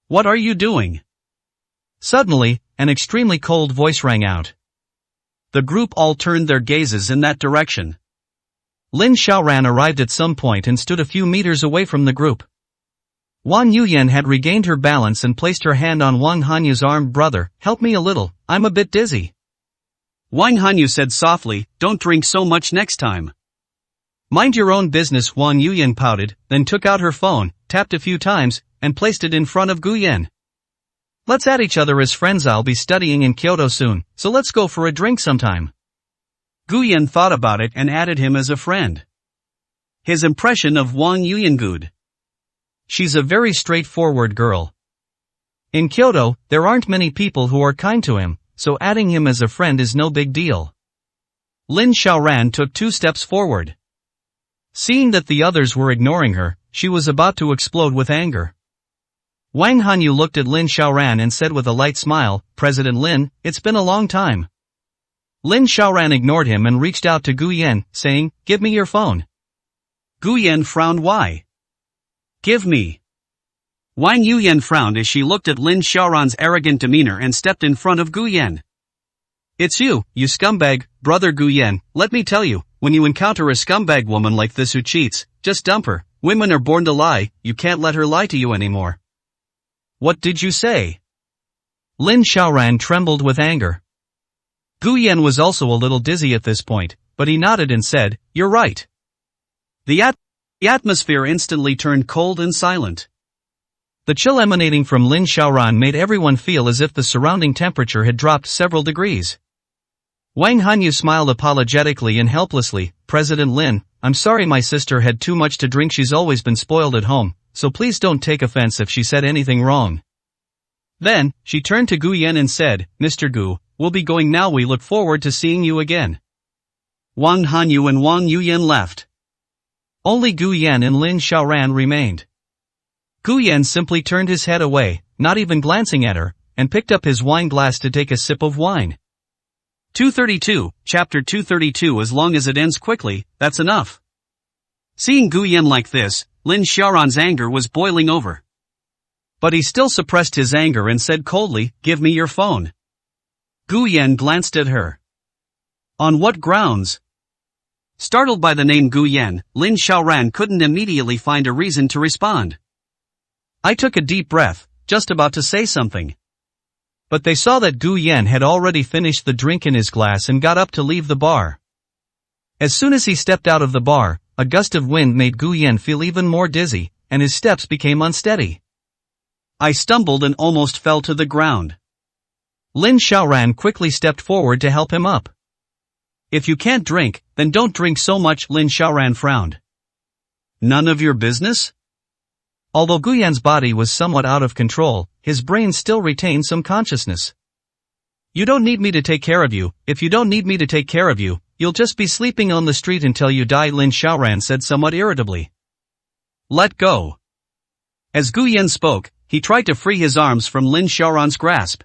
"What are you doing?" Suddenly, an extremely cold voice rang out. The group all turned their gazes in that direction. Lin Xiaoran arrived at some point and stood a few meters away from the group. Wang Yuyan had regained her balance and placed her hand on Wang Hanyu's arm. "Brother, help me a little, I'm a bit dizzy." Wang Hanyu said softly, "Don't drink so much next time." "Mind your own business." Wang Yuyan pouted, then took out her phone, tapped a few times, and placed it in front of Gu Yan. "Let's add each other as friends. I'll be studying in Kyoto soon, so let's go for a drink sometime." Gu Yan thought about it and added him as a friend. His impression of Wang Yuyan: good. She's a very straightforward girl. In Kyoto, there aren't many people who are kind to him, so adding him as a friend is no big deal. Lin Xiaoran took 2 steps forward. Seeing that the others were ignoring her, she was about to explode with anger. Wang Hanyu looked at Lin Xiaoran and said with a light smile, President Lin, it's been a long time. Lin Xiaoran ignored him and reached out to Gu Yan, saying, give me your phone. Gu Yan frowned. Why? Give me. Wang Yuyan frowned as she looked at Lin Xiaoran's arrogant demeanor and stepped in front of Gu Yan. It's you scumbag, brother Gu Yan, let me tell you, when you encounter a scumbag woman like this who cheats, just dump her. Women are born to lie, you can't let her lie to you anymore. What did you say? Lin Xiaoran trembled with anger. Gu Yan was also a little dizzy at this point, but he nodded and said, you're right. The atmosphere instantly turned cold and silent. The chill emanating from Lin Xiaoran made everyone feel as if the surrounding temperature had dropped several degrees. Wang Hanyu smiled apologetically and helplessly, President Lin, I'm sorry my sister had too much to drink, she's always been spoiled at home, so please don't take offense if she said anything wrong. Then, she turned to Gu Yan and said, Mr. Gu, we'll be going now, we look forward to seeing you again. Wang Hanyu and Wang Yuyan left. Only Gu Yan and Lin Xiaoran remained. Gu Yan simply turned his head away, not even glancing at her, and picked up his wine glass to take a sip of wine. 232, Chapter 232. As long as it ends quickly, that's enough. Seeing Gu Yan like this, Lin Xiaoran's anger was boiling over. But he still suppressed his anger and said coldly, give me your phone. Gu Yan glanced at her. On what grounds? Startled by the name Gu Yan, Lin Xiaoran couldn't immediately find a reason to respond. I took a deep breath, just about to say something. But they saw that Gu Yan had already finished the drink in his glass and got up to leave the bar. As soon as he stepped out of the bar, a gust of wind made Gu Yan feel even more dizzy, and his steps became unsteady. I stumbled and almost fell to the ground. Lin Xiaoran quickly stepped forward to help him up. If you can't drink, then don't drink so much, Lin Xiaoran frowned. None of your business? Although Gu Yan's body was somewhat out of control, his brain still retained some consciousness. You don't need me to take care of you, if you don't need me to take care of you, you'll just be sleeping on the street until you die, Lin Xiaoran said somewhat irritably. Let go. As Gu Yan spoke, he tried to free his arms from Lin Xiaoran's grasp.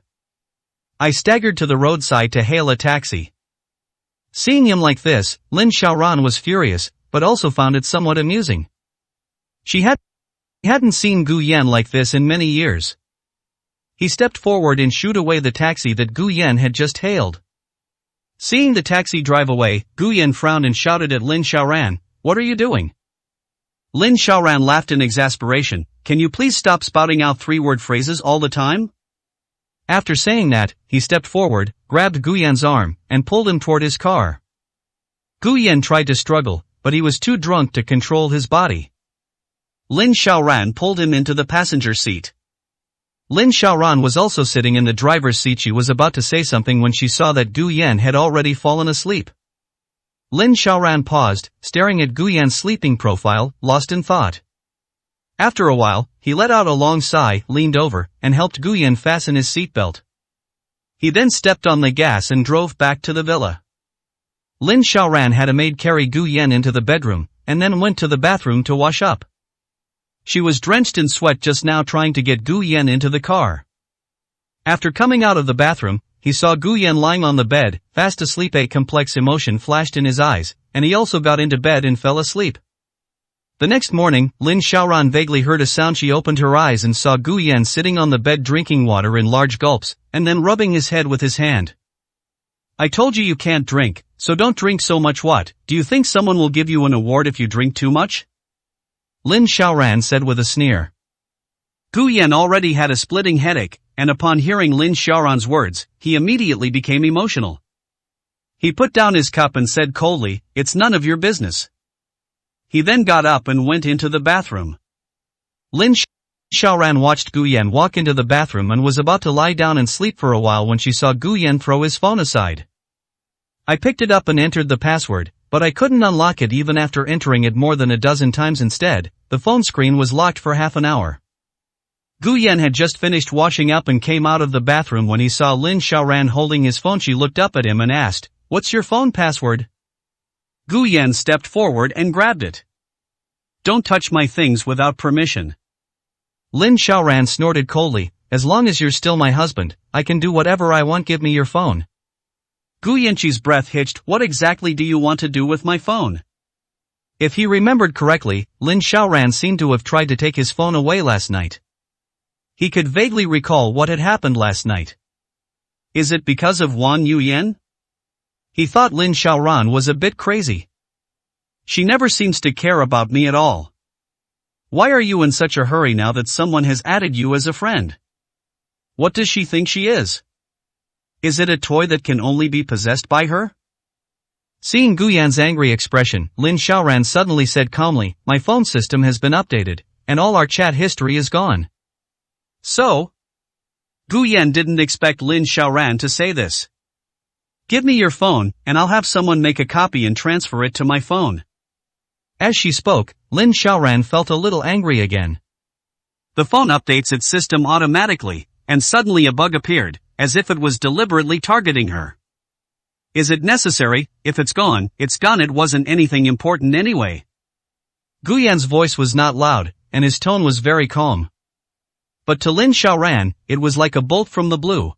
I staggered to the roadside to hail a taxi. Seeing him like this, Lin Xiaoran was furious, but also found it somewhat amusing. He hadn't seen Gu Yan like this in many years. He stepped forward and shooed away the taxi that Gu Yan had just hailed. Seeing the taxi drive away, Gu Yan frowned and shouted at Lin Xiaoran, what are you doing? Lin Xiaoran laughed in exasperation, can you please stop spouting out three-word phrases all the time? After saying that, he stepped forward, grabbed Gu Yan's arm, and pulled him toward his car. Gu Yan tried to struggle, but he was too drunk to control his body. Lin Xiaoran pulled him into the passenger seat. Lin Xiaoran was also sitting in the driver's seat. She was about to say something when she saw that Gu Yan had already fallen asleep. Lin Xiaoran paused, staring at Gu Yan's sleeping profile, lost in thought. After a while, he let out a long sigh, leaned over, and helped Gu Yan fasten his seatbelt. He then stepped on the gas and drove back to the villa. Lin Xiaoran had a maid carry Gu Yan into the bedroom, and then went to the bathroom to wash up. She was drenched in sweat just now trying to get Gu Yan into the car. After coming out of the bathroom, he saw Gu Yan lying on the bed, fast asleep. A complex emotion flashed in his eyes, and he also got into bed and fell asleep. The next morning, Lin Xiaoran vaguely heard a sound. She opened her eyes and saw Gu Yan sitting on the bed drinking water in large gulps, and then rubbing his head with his hand. I told you you can't drink, so don't drink so much. What, do you think someone will give you an award if you drink too much? Lin Xiaoran said with a sneer. Gu Yan already had a splitting headache, and upon hearing Lin Xiaoran's words, he immediately became emotional. He put down his cup and said coldly, it's none of your business. He then got up and went into the bathroom. Lin Xiaoran watched Gu Yan walk into the bathroom and was about to lie down and sleep for a while when she saw Gu Yan throw his phone aside. I picked it up and entered the password, but I couldn't unlock it even after entering it more than a dozen times. Instead, the phone screen was locked for half an hour. Gu Yan had just finished washing up and came out of the bathroom when he saw Lin Xiaoran holding his phone. She looked up at him and asked, what's your phone password? Gu Yan stepped forward and grabbed it. Don't touch my things without permission. Lin Xiaoran snorted coldly, as long as you're still my husband, I can do whatever I want. Give me your phone. Gu Yanqi's breath hitched. What exactly do you want to do with my phone? If he remembered correctly, Lin Xiaoran seemed to have tried to take his phone away last night. He could vaguely recall what had happened last night. Is it because of Wan Yuyan? He thought Lin Xiaoran was a bit crazy. She never seems to care about me at all. Why are you in such a hurry now that someone has added you as a friend? What does she think she is? Is it a toy that can only be possessed by her? Seeing Gu Yan's angry expression, Lin Xiaoran suddenly said calmly, my phone system has been updated, and all our chat history is gone. So? Gu Yan didn't expect Lin Xiaoran to say this. Give me your phone, and I'll have someone make a copy and transfer it to my phone. As she spoke, Lin Xiaoran felt a little angry again. The phone updates its system automatically, and suddenly a bug appeared, as if it was deliberately targeting her. Is it necessary? If it's gone, it's gone. It wasn't anything important anyway. Gu Yan's voice was not loud, and his tone was very calm. But to Lin Xiaoran, it was like a bolt from the blue.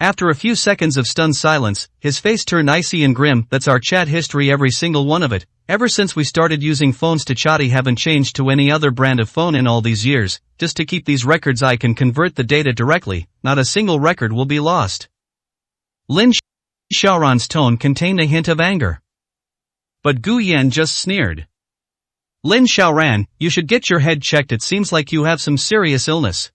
After a few seconds of stunned silence, his face turned icy and grim. That's our chat history, every single one of it. Ever since we started using phones to chat, I haven't changed to any other brand of phone in all these years. Just to keep these records I can convert the data directly, not a single record will be lost. Lin Xiaoran's tone contained a hint of anger. But Gu Yan just sneered. Lin Xiaoran, you should get your head checked, it seems like you have some serious illness.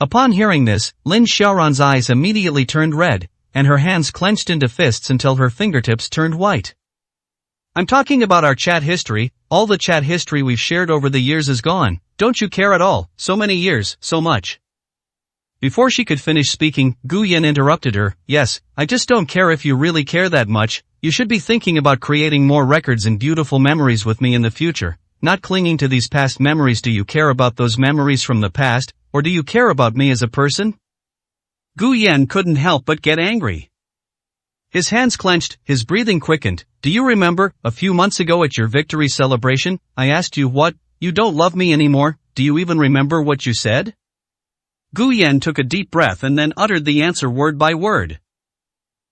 Upon hearing this, Lin Xiaoran's eyes immediately turned red, and her hands clenched into fists until her fingertips turned white. I'm talking about our chat history, all the chat history we've shared over the years is gone, don't you care at all, so many years, so much. Before she could finish speaking, Gu Yan interrupted her, yes, I just don't care. If you really care that much, you should be thinking about creating more records and beautiful memories with me in the future, not clinging to these past memories. Do you care about those memories from the past, or do you care about me as a person? Gu Yan couldn't help but get angry. His hands clenched, his breathing quickened. Do you remember, a few months ago at your victory celebration, I asked you what, you don't love me anymore, do you even remember what you said? Gu Yan took a deep breath and then uttered the answer word by word.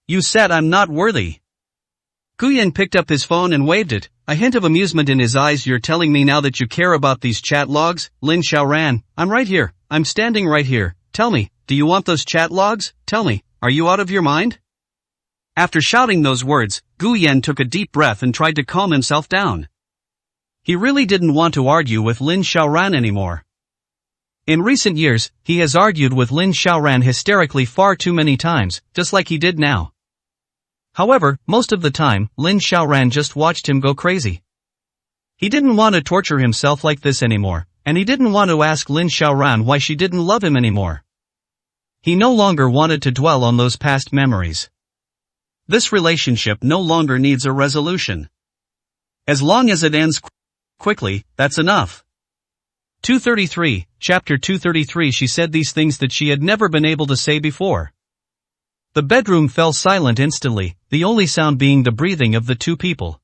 You said I'm not worthy. Gu Yan picked up his phone and waved it, a hint of amusement in his eyes. You're telling me now that you care about these chat logs, Lin Xiaoran? I'm right here, I'm standing right here, tell me, do you want those chat logs? Tell me, are you out of your mind? After shouting those words, Gu Yan took a deep breath and tried to calm himself down. He really didn't want to argue with Lin Xiaoran anymore. In recent years, he has argued with Lin Xiaoran hysterically far too many times, just like he did now. However, most of the time, Lin Xiaoran just watched him go crazy. He didn't want to torture himself like this anymore, and he didn't want to ask Lin Xiaoran why she didn't love him anymore. He no longer wanted to dwell on those past memories. This relationship no longer needs a resolution. As long as it ends quickly, that's enough. 233, Chapter 233. She said these things that she had never been able to say before. The bedroom fell silent instantly, the only sound being the breathing of the two people.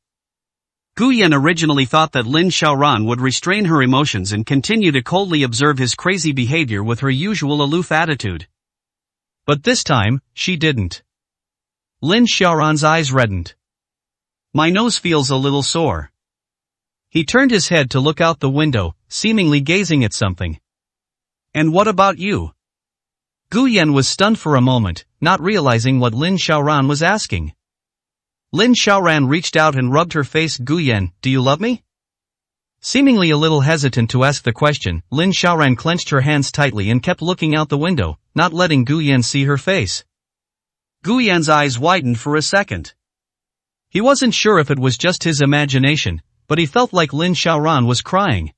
Gu Yan originally thought that Lin Xiaoran would restrain her emotions and continue to coldly observe his crazy behavior with her usual aloof attitude. But this time, she didn't. Lin Xiaoran's eyes reddened. My nose feels a little sore. He turned his head to look out the window, seemingly gazing at something. And what about you? Gu Yan was stunned for a moment, not realizing what Lin Xiaoran was asking. Lin Xiaoran reached out and rubbed her face. Gu Yan, do you love me? Seemingly a little hesitant to ask the question, Lin Xiaoran clenched her hands tightly and kept looking out the window, not letting Gu Yan see her face. Gu Yan's eyes widened for a second. He wasn't sure if it was just his imagination, but he felt like Lin Xiaoran was crying.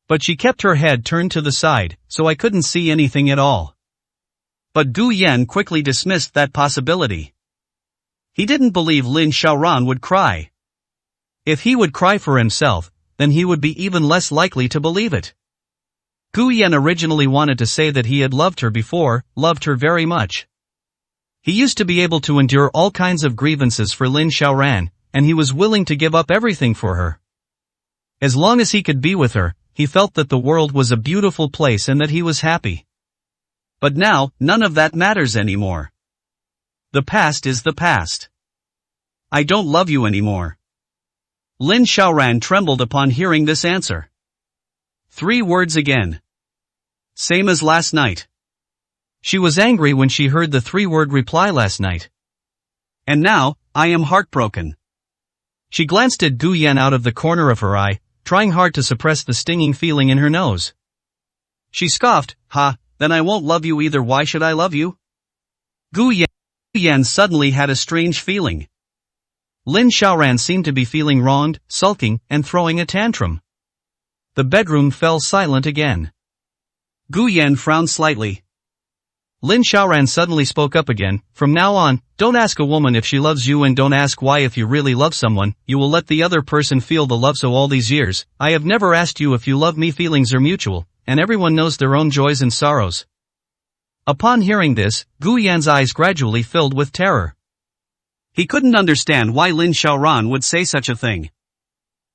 But she kept her head turned to the side, so I couldn't see anything at all. But Gu Yan quickly dismissed that possibility. He didn't believe Lin Xiaoran would cry. If he would cry for himself, then he would be even less likely to believe it. Gu Yan originally wanted to say that he had loved her before, loved her very much. He used to be able to endure all kinds of grievances for Lin Xiaoran, and he was willing to give up everything for her. As long as he could be with her, he felt that the world was a beautiful place and that he was happy. But now, none of that matters anymore. The past is the past. I don't love you anymore. Lin Xiaoran trembled upon hearing this answer. 3 words again. Same as last night. She was angry when she heard the 3-word reply last night. And now, I am heartbroken. She glanced at Gu Yan out of the corner of her eye, trying hard to suppress the stinging feeling in her nose. She scoffed, "Ha, then I won't love you either. Why should I love you?" Gu Yan suddenly had a strange feeling. Lin Xiaoran seemed to be feeling wronged, sulking, and throwing a tantrum. The bedroom fell silent again. Gu Yan frowned slightly. Lin Xiaoran suddenly spoke up again. From now on, don't ask a woman if she loves you and don't ask why. If you really love someone, you will let the other person feel the love. So all these years, I have never asked you if you love me. Feelings are mutual, and everyone knows their own joys and sorrows. Upon hearing this, Gu Yan's eyes gradually filled with terror. He couldn't understand why Lin Xiaoran would say such a thing.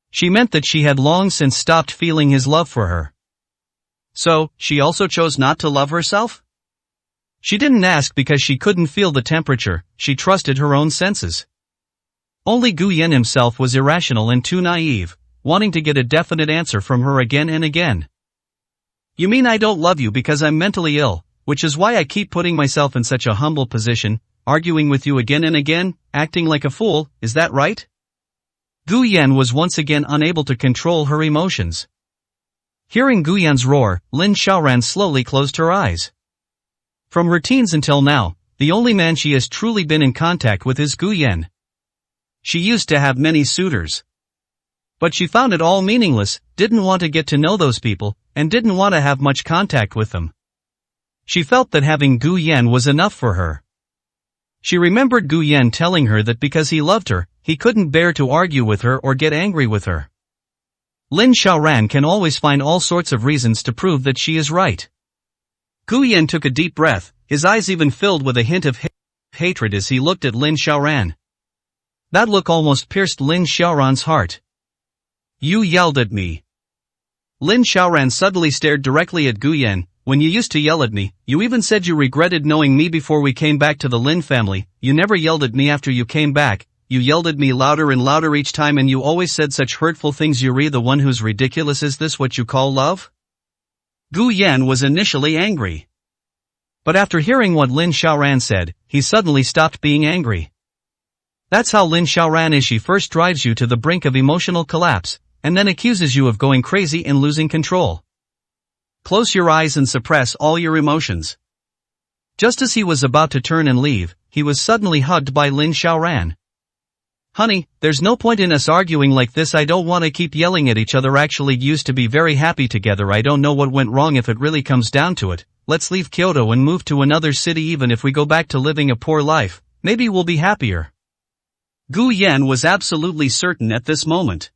She meant that she had long since stopped feeling his love for her. So, she also chose not to love herself? She didn't ask because she couldn't feel the temperature, she trusted her own senses. Only Gu Yan himself was irrational and too naive, wanting to get a definite answer from her again and again. You mean I don't love you because I'm mentally ill, which is why I keep putting myself in such a humble position, arguing with you again and again, acting like a fool, is that right? Gu Yan was once again unable to control her emotions. Hearing Gu Yan's roar, Lin Xiaoran slowly closed her eyes. From her teens until now, the only man she has truly been in contact with is Gu Yan. She used to have many suitors. But she found it all meaningless, didn't want to get to know those people, and didn't want to have much contact with them. She felt that having Gu Yan was enough for her. She remembered Gu Yan telling her that because he loved her, he couldn't bear to argue with her or get angry with her. Lin Xiaoran can always find all sorts of reasons to prove that she is right. Gu Yan took a deep breath, his eyes even filled with a hint of hatred as he looked at Lin Xiaoran. That look almost pierced Lin Xiaoran's heart. You yelled at me. Lin Xiaoran suddenly stared directly at Gu Yan. When you used to yell at me, you even said you regretted knowing me before we came back to the Lin family. You never yelled at me after you came back. You yelled at me louder and louder each time, and you always said such hurtful things. You're the one who's ridiculous. Is this what you call love? Gu Yan was initially angry. But after hearing what Lin Xiaoran said, he suddenly stopped being angry. That's how Lin Xiaoran is. She first drives you to the brink of emotional collapse, and then accuses you of going crazy and losing control. Close your eyes and suppress all your emotions. Just as he was about to turn and leave, he was suddenly hugged by Lin Xiaoran. Honey, there's no point in us arguing like this. I don't want to keep yelling at each other. Actually used to be very happy together. I don't know what went wrong. If it really comes down to it, let's leave Kyoto and move to another city. Even if we go back to living a poor life, maybe we'll be happier. Gu Yan was absolutely certain at this moment.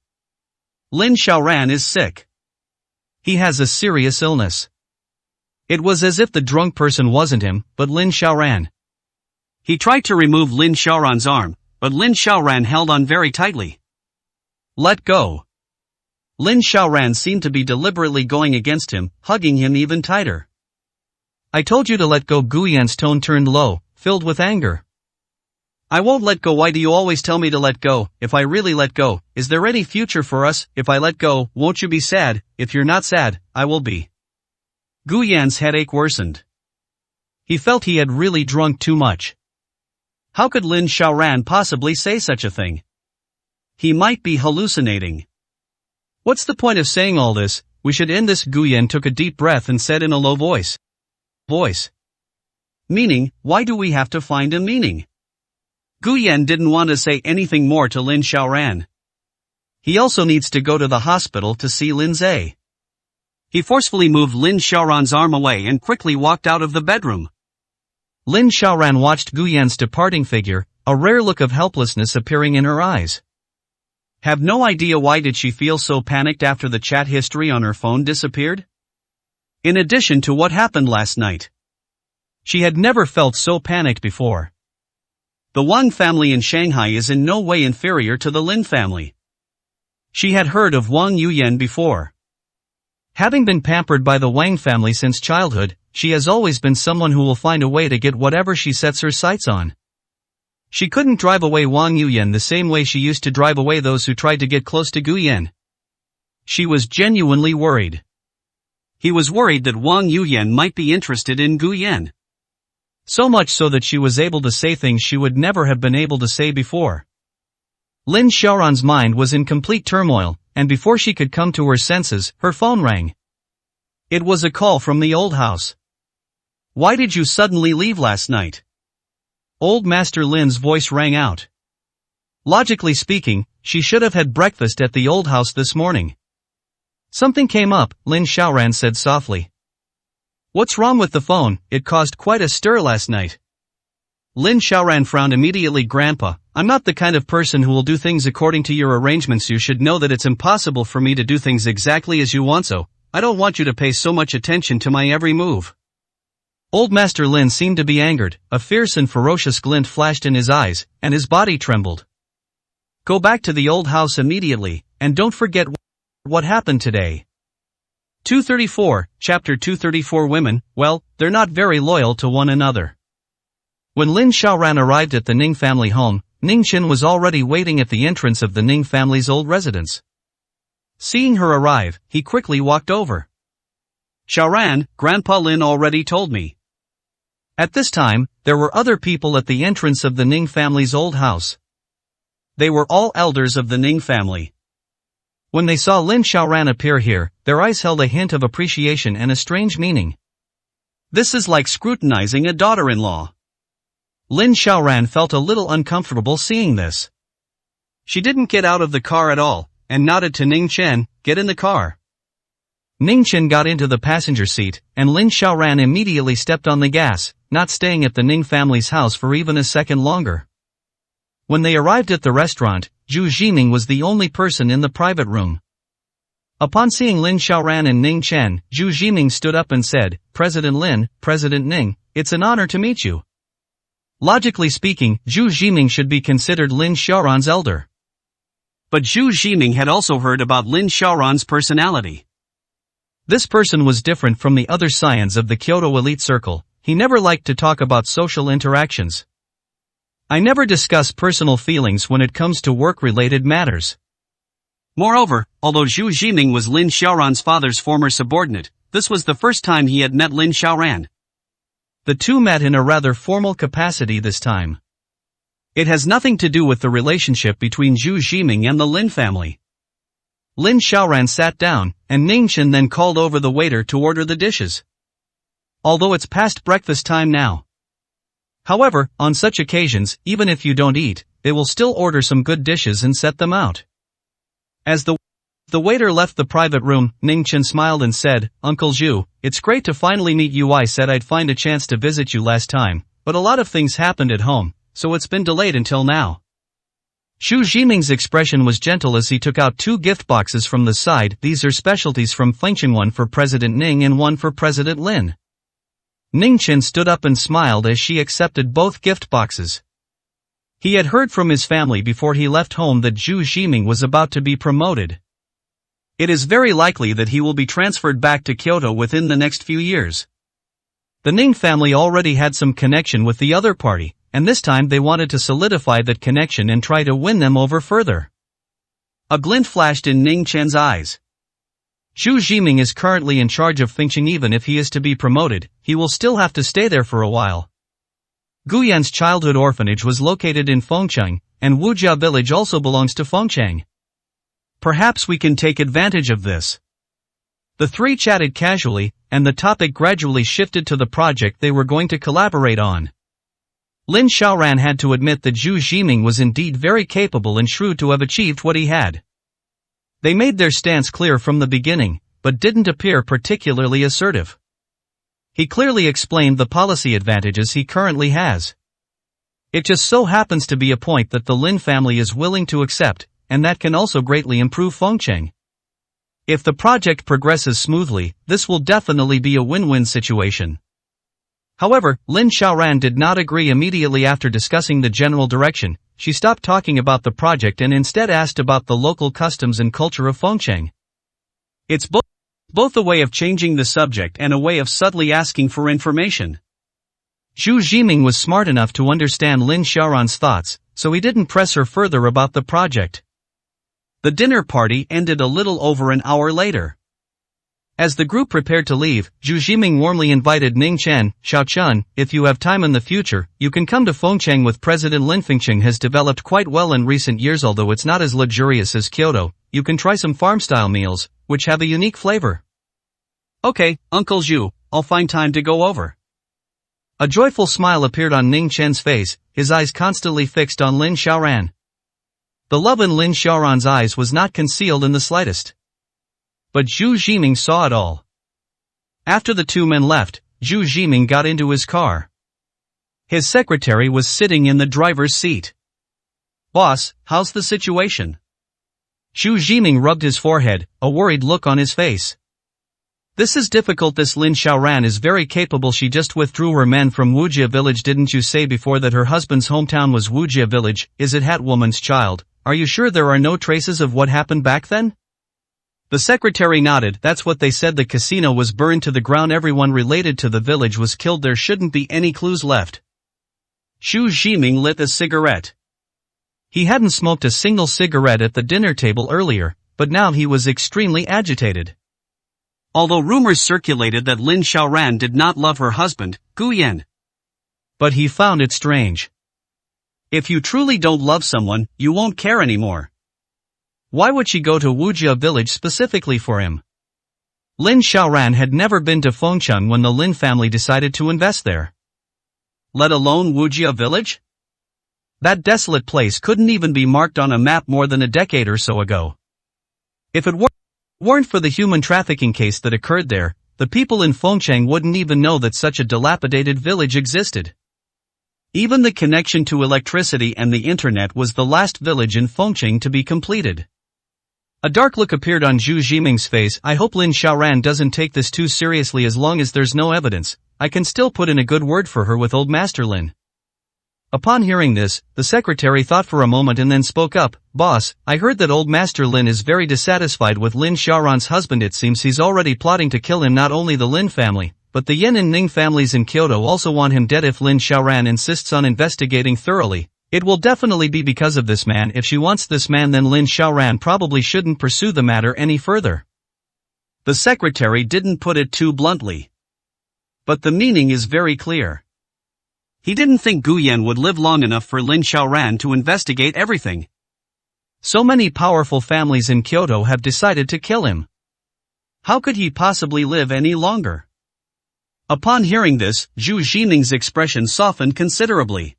Lin Xiaoran is sick. He has a serious illness. It was as if the drunk person wasn't him, but Lin Xiaoran. He tried to remove Lin Xiaoran's arm, but Lin Xiaoran held on very tightly. Let go. Lin Xiaoran seemed to be deliberately going against him, hugging him even tighter. I told you to let go. Gu Yan's tone turned low, filled with anger. I won't let go. Why do you always tell me to let go? If I really let go, is there any future for us? If I let go, won't you be sad? If you're not sad, I will be. Gu Yan's headache worsened. He felt he had really drunk too much. How could Lin Xiaoran possibly say such a thing? He might be hallucinating. What's the point of saying all this? We should end this. Gu Yan took a deep breath and said in a low voice. Meaning, why do we have to find a meaning? Gu Yan didn't want to say anything more to Lin Xiaoran. He also needs to go to the hospital to see Lin Zhe. He forcefully moved Lin Xiaoran's arm away and quickly walked out of the bedroom. Lin Xiaoran watched Gu Yan's departing figure, a rare look of helplessness appearing in her eyes. Have no idea why did she feel so panicked after the chat history on her phone disappeared? In addition to what happened last night. She had never felt so panicked before. The Wang family in Shanghai is in no way inferior to the Lin family. She had heard of Wang Yuyan before. Having been pampered by the Wang family since childhood, she has always been someone who will find a way to get whatever she sets her sights on. She couldn't drive away Wang Yuyan the same way she used to drive away those who tried to get close to Gu Yan. She was genuinely worried. He was worried that Wang Yuyan might be interested in Gu Yan. So much so that she was able to say things she would never have been able to say before. Lin Xiaoran's mind was in complete turmoil, and before she could come to her senses, her phone rang. It was a call from the old house. "Why did you suddenly leave last night?" Old Master Lin's voice rang out. Logically speaking, she should have had breakfast at the old house this morning. Something came up, Lin Xiaoran said softly. What's wrong with the phone? It caused quite a stir last night. Lin Xiaoran frowned immediately. Grandpa, I'm not the kind of person who will do things according to your arrangements. You should know that it's impossible for me to do things exactly as you want, so I don't want you to pay so much attention to my every move. Old Master Lin seemed to be angered, a fierce and ferocious glint flashed in his eyes, and his body trembled. Go back to the old house immediately, and don't forget what happened today. 234, Chapter 234. Women, well, they're not very loyal to one another. When Lin Xiaoran arrived at the Ning family home, Ning Qin was already waiting at the entrance of the Ning family's old residence. Seeing her arrive, he quickly walked over. Xiaoran, Grandpa Lin already told me. At this time, there were other people at the entrance of the Ning family's old house. They were all elders of the Ning family. When they saw Lin Xiaoran appear here, their eyes held a hint of appreciation and a strange meaning. This is like scrutinizing a daughter-in-law. Lin Xiaoran felt a little uncomfortable seeing this. She didn't get out of the car at all, and nodded to Ning Chen, get in the car. Ning Chen got into the passenger seat, and Lin Xiaoran immediately stepped on the gas, not staying at the Ning family's house for even a second longer. When they arrived at the restaurant, Zhu Jiming was the only person in the private room. Upon seeing Lin Xiaoran and Ning Chen, Zhu Jiming stood up and said, President Lin, President Ning, it's an honor to meet you. Logically speaking, Zhu Jiming should be considered Lin Xiaoran's elder. But Zhu Jiming had also heard about Lin Xiaoran's personality. This person was different from the other scions of the Kyoto elite circle. He never liked to talk about social interactions. I never discuss personal feelings when it comes to work-related matters. Moreover, although Zhu Jiming was Lin Xiaoran's father's former subordinate, this was the first time he had met Lin Xiaoran. The two met in a rather formal capacity this time. It has nothing to do with the relationship between Zhu Jiming and the Lin family. Lin Xiaoran sat down, and Ning Chen then called over the waiter to order the dishes. Although it's past breakfast time now. However, on such occasions, even if you don't eat, they will still order some good dishes and set them out. As the waiter left the private room, Ning Chen smiled and said, Uncle Zhu, it's great to finally meet you. I said I'd find a chance to visit you last time, but a lot of things happened at home, so it's been delayed until now. Zhu Jiming's expression was gentle as he took out two gift boxes from the side. These are specialties from Fengcheng, one for President Ning and one for President Lin. Ning Chen stood up and smiled as she accepted both gift boxes. He had heard from his family before he left home that Zhu Jiming was about to be promoted. It is very likely that he will be transferred back to Kyoto within the next few years. The Ning family already had some connection with the other party, and this time they wanted to solidify that connection and try to win them over further. A glint flashed in Ning Chen's eyes. Zhu Jiming is currently in charge of Fengcheng. Even if he is to be promoted, he will still have to stay there for a while. Guyan's childhood orphanage was located in Fengcheng, and Wujia village also belongs to Fengcheng. Perhaps we can take advantage of this. The three chatted casually, and the topic gradually shifted to the project they were going to collaborate on. Lin Xiaoran had to admit that Zhu Jiming was indeed very capable and shrewd to have achieved what he had. They made their stance clear from the beginning, but didn't appear particularly assertive. He clearly explained the policy advantages he currently has. It just so happens to be a point that the Lin family is willing to accept, and that can also greatly improve Fengcheng. If the project progresses smoothly, this will definitely be a win-win situation. However, Lin Xiaoran did not agree immediately after discussing the general direction. She stopped talking about the project and instead asked about the local customs and culture of Fengcheng. It's both a way of changing the subject and a way of subtly asking for information. Zhu Jiming was smart enough to understand Lin Xiaoran's thoughts, so he didn't press her further about the project. The dinner party ended a little over an hour later. As the group prepared to leave, Zhu Jiming warmly invited Ning Chen, Xiaochun, if you have time in the future, you can come to Fengcheng with President Lin. Fengcheng has developed quite well in recent years, although it's not as luxurious as Kyoto. You can try some farm-style meals, which have a unique flavor. Okay, Uncle Zhu, I'll find time to go over. A joyful smile appeared on Ning Chen's face, his eyes constantly fixed on Lin Xiaoran. The love in Lin Xiaoran's eyes was not concealed in the slightest. But Zhu Jiming saw it all. After the two men left, Zhu Jiming got into his car. His secretary was sitting in the driver's seat. Boss, how's the situation? Zhu Jiming rubbed his forehead, a worried look on his face. This is difficult. This Lin Xiaoran is very capable. She just withdrew her men from Wujia village. Didn't you say before that her husband's hometown was Wujia village? Is it Hatwoman's child? Are you sure there are no traces of what happened back then? The secretary nodded. That's what they said. The casino was burned to the ground. Everyone related to the village was killed. There shouldn't be any clues left. Zhu Jiming lit a cigarette. He hadn't smoked a single cigarette at the dinner table earlier, but now he was extremely agitated. Although rumors circulated that Lin Xiaoran did not love her husband, Gu Yan. But he found it strange. If you truly don't love someone, you won't care anymore. Why would she go to Wujia village specifically for him? Lin Xiaoran had never been to Fengcheng when the Lin family decided to invest there. Let alone Wujia village? That desolate place couldn't even be marked on a map more than a decade or so ago. If it weren't for the human trafficking case that occurred there, the people in Fengcheng wouldn't even know that such a dilapidated village existed. Even the connection to electricity and the internet was the last village in Fengcheng to be completed. A dark look appeared on Zhu Jiming's face. I hope Lin Xiaoran doesn't take this too seriously. As long as there's no evidence, I can still put in a good word for her with old Master Lin. Upon hearing this, the secretary thought for a moment and then spoke up. Boss, I heard that old Master Lin is very dissatisfied with Lin Xiaoran's husband. It seems he's already plotting to kill him. Not only the Lin family, but the Yan and Ning families in Kyoto also want him dead. If Lin Xiaoran insists on investigating thoroughly, it will definitely be because of this man. If she wants this man, then Lin Xiaoran probably shouldn't pursue the matter any further. The secretary didn't put it too bluntly. But the meaning is very clear. He didn't think Gu Yan would live long enough for Lin Xiaoran to investigate everything. So many powerful families in Kyoto have decided to kill him. How could he possibly live any longer? Upon hearing this, Zhu Jiming's expression softened considerably.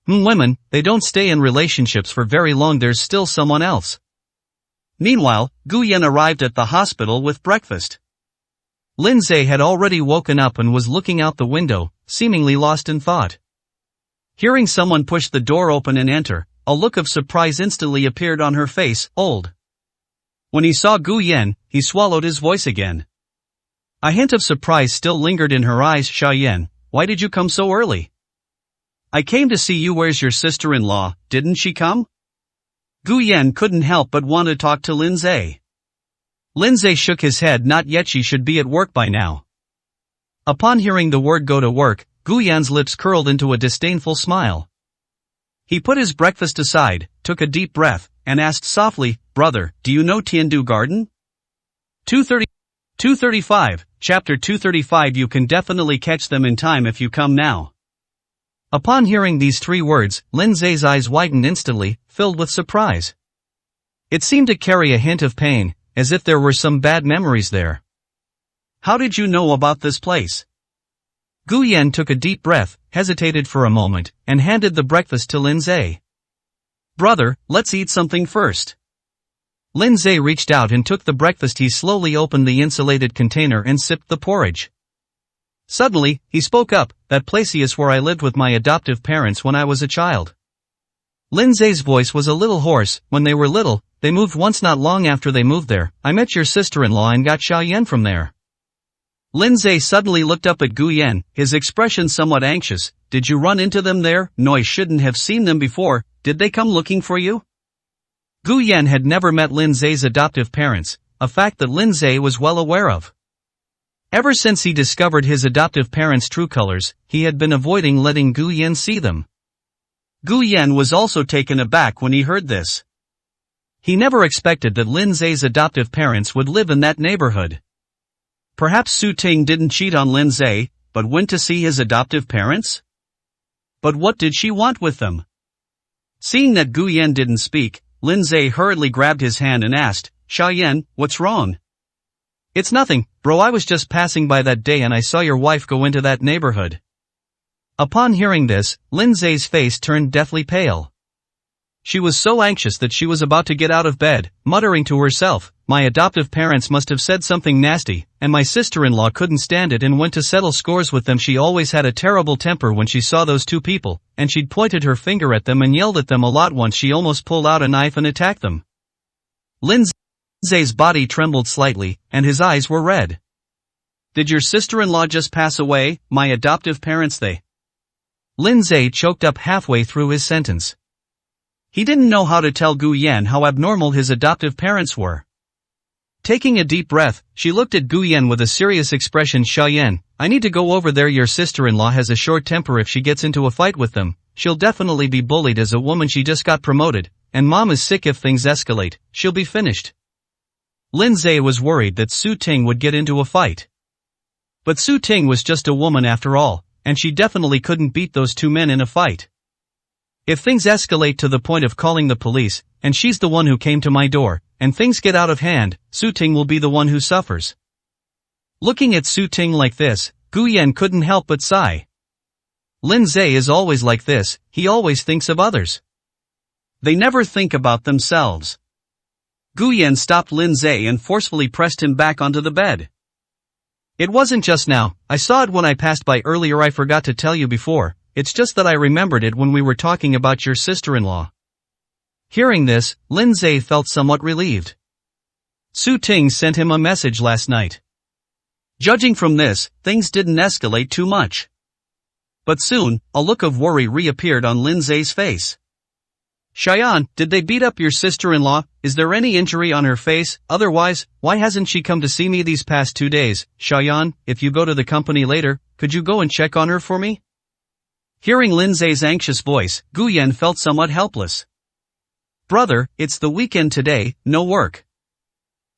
Women, they don't stay in relationships for very long. There's still someone else. Meanwhile, Gu Yan arrived at the hospital with breakfast. Lin Zhe had already woken up and was looking out the window, seemingly lost in thought. Hearing someone push the door open and enter, a look of surprise instantly appeared on her face. Old. When he saw Gu Yan, he swallowed his voice again. A hint of surprise still lingered in her eyes. Xiaoyan, why did you come so early? I came to see you. Where's your sister-in-law? Didn't she come? Gu Yan couldn't help but want to talk to Lin Zhe. Lin Zhe shook his head. Not yet. She should be at work by now. Upon hearing the word go to work, Gu Yan's lips curled into a disdainful smile. He put his breakfast aside, took a deep breath, and asked softly, Brother, do you know Tiandu Garden? 235, Chapter 235. You can definitely catch them in time if you come now. Upon hearing these three words, Lin Zhe's eyes widened instantly, filled with surprise. It seemed to carry a hint of pain, as if there were some bad memories there. How did you know about this place? Gu Yan took a deep breath, hesitated for a moment, and handed the breakfast to Lin Zhe. Brother, let's eat something first. Lin Zhe reached out and took the breakfast. He slowly opened the insulated container and sipped the porridge. Suddenly, he spoke up, that place is where I lived with my adoptive parents when I was a child. Lin Zhe's voice was a little hoarse. When they were little, they moved once. Not long after they moved there, I met your sister-in-law and got Xiaoyan from there. Lin Zhe suddenly looked up at Gu Yan, his expression somewhat anxious. Did you run into them there? No, I shouldn't have seen them before. Did they come looking for you? Gu Yan had never met Lin Zhe's adoptive parents, a fact that Lindsay was well aware of. Ever since he discovered his adoptive parents' true colors, he had been avoiding letting Gu Yan see them. Gu Yan was also taken aback when he heard this. He never expected that Lindsay's adoptive parents would live in that neighborhood. Perhaps Su Ting didn't cheat on Lindsay, but went to see his adoptive parents? But what did she want with them? Seeing that Gu Yan didn't speak, Lindsay hurriedly grabbed his hand and asked, "Xiaoyan, what's wrong?" "It's nothing, bro, I was just passing by that day and I saw your wife go into that neighborhood." Upon hearing this, Lindsay's face turned deathly pale. She was so anxious that she was about to get out of bed, muttering to herself, "My adoptive parents must have said something nasty, and my sister-in-law couldn't stand it and went to settle scores with them." She always had a terrible temper when she saw those two people, and she'd pointed her finger at them and yelled at them a lot. Once she almost pulled out a knife and attacked them. Lindsay's body trembled slightly, and his eyes were red. "Did your sister-in-law just pass away? My adoptive parents, they..." Lindsay choked up halfway through his sentence. He didn't know how to tell Gu Yan how abnormal his adoptive parents were. Taking a deep breath, she looked at Gu Yan with a serious expression. "Xiaoyan, I need to go over there. Your sister-in-law has a short temper. If she gets into a fight with them, she'll definitely be bullied. As a woman, she just got promoted, and mom is sick. If things escalate, she'll be finished." Lindsay was worried that Su Ting would get into a fight. But Su Ting was just a woman after all, and she definitely couldn't beat those two men in a fight. "If things escalate to the point of calling the police, and she's the one who came to my door, and things get out of hand, Su Ting will be the one who suffers." Looking at Su Ting like this, Gu Yan couldn't help but sigh. Lindsay is always like this, he always thinks of others. They never think about themselves. Gu Yan stopped Lindsay and forcefully pressed him back onto the bed. "It wasn't just now, I saw it when I passed by earlier. I forgot to tell you before. It's just that I remembered it when we were talking about your sister-in-law." Hearing this, Lindsay felt somewhat relieved. Su Ting sent him a message last night. Judging from this, things didn't escalate too much. But soon, a look of worry reappeared on Lindsay's face. "Xiaoyan, did they beat up your sister-in-law? Is there any injury on her face? Otherwise, why hasn't she come to see me these past 2 days? Xiaoyan, if you go to the company later, could you go and check on her for me?" Hearing Lindsay's anxious voice, Gu Yan felt somewhat helpless. "Brother, it's the weekend today, no work."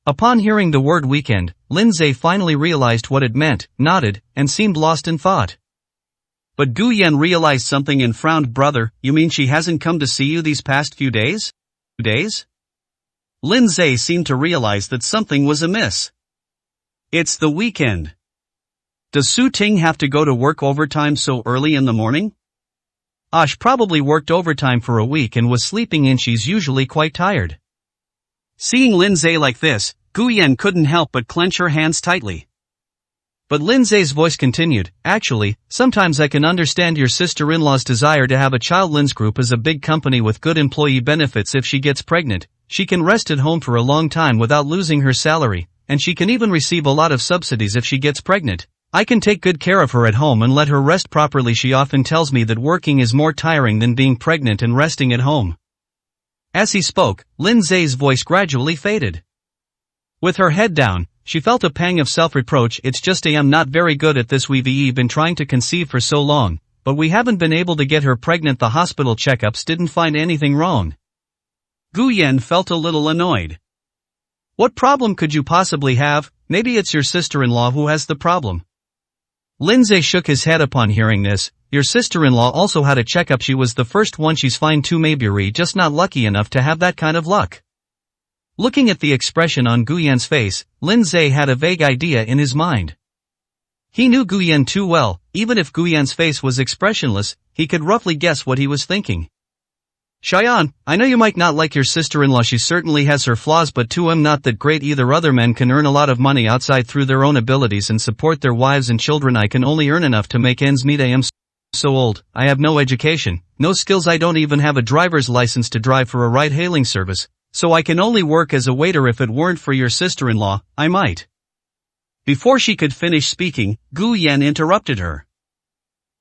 Upon hearing the word weekend, Lindsay finally realized what it meant, nodded, and seemed lost in thought. But Gu Yan realized something and frowned. "Brother, you mean she hasn't come to see you these past few days?" Lindsay seemed to realize that something was amiss. It's the weekend. Does Su Ting have to go to work overtime so early in the morning? Ash probably worked overtime for a week and was sleeping in. She's usually quite tired. Seeing Lindsay like this, Gu Yan couldn't help but clench her hands tightly. But Lindsay's voice continued, "Actually, sometimes I can understand your sister-in-law's desire to have a child. Lin's Group is a big company with good employee benefits. If she gets pregnant, she can rest at home for a long time without losing her salary, and she can even receive a lot of subsidies if she gets pregnant. I can take good care of her at home and let her rest properly. She often tells me that working is more tiring than being pregnant and resting at home." As he spoke, Lindsay's voice gradually faded. With her head down, she felt a pang of self-reproach. "It's just I'm not very good at this. We've been trying to conceive for so long, but we haven't been able to get her pregnant. The hospital checkups didn't find anything wrong." Gu Yan felt a little annoyed. "What problem could you possibly have? Maybe it's your sister-in-law who has the problem." Lindsay shook his head upon hearing this. "Your sister-in-law also had a checkup. She was the first one. She's fine too. Maybe you're just not lucky enough to have that kind of luck." Looking at the expression on Gu Yan's face, Lindsay had a vague idea in his mind. He knew Gu Yan too well. Even if Gu Yan's face was expressionless, he could roughly guess what he was thinking. "Xiaoyan, I know you might not like your sister-in-law. She certainly has her flaws, but too I'm not that great either. Other men can earn a lot of money outside through their own abilities and support their wives and children. I can only earn enough to make ends meet. I am so old, I have no education, no skills. I don't even have a driver's license to drive for a ride-hailing service, so I can only work as a waiter. If it weren't for your sister-in-law, I might." Before she could finish speaking, Gu Yan interrupted her.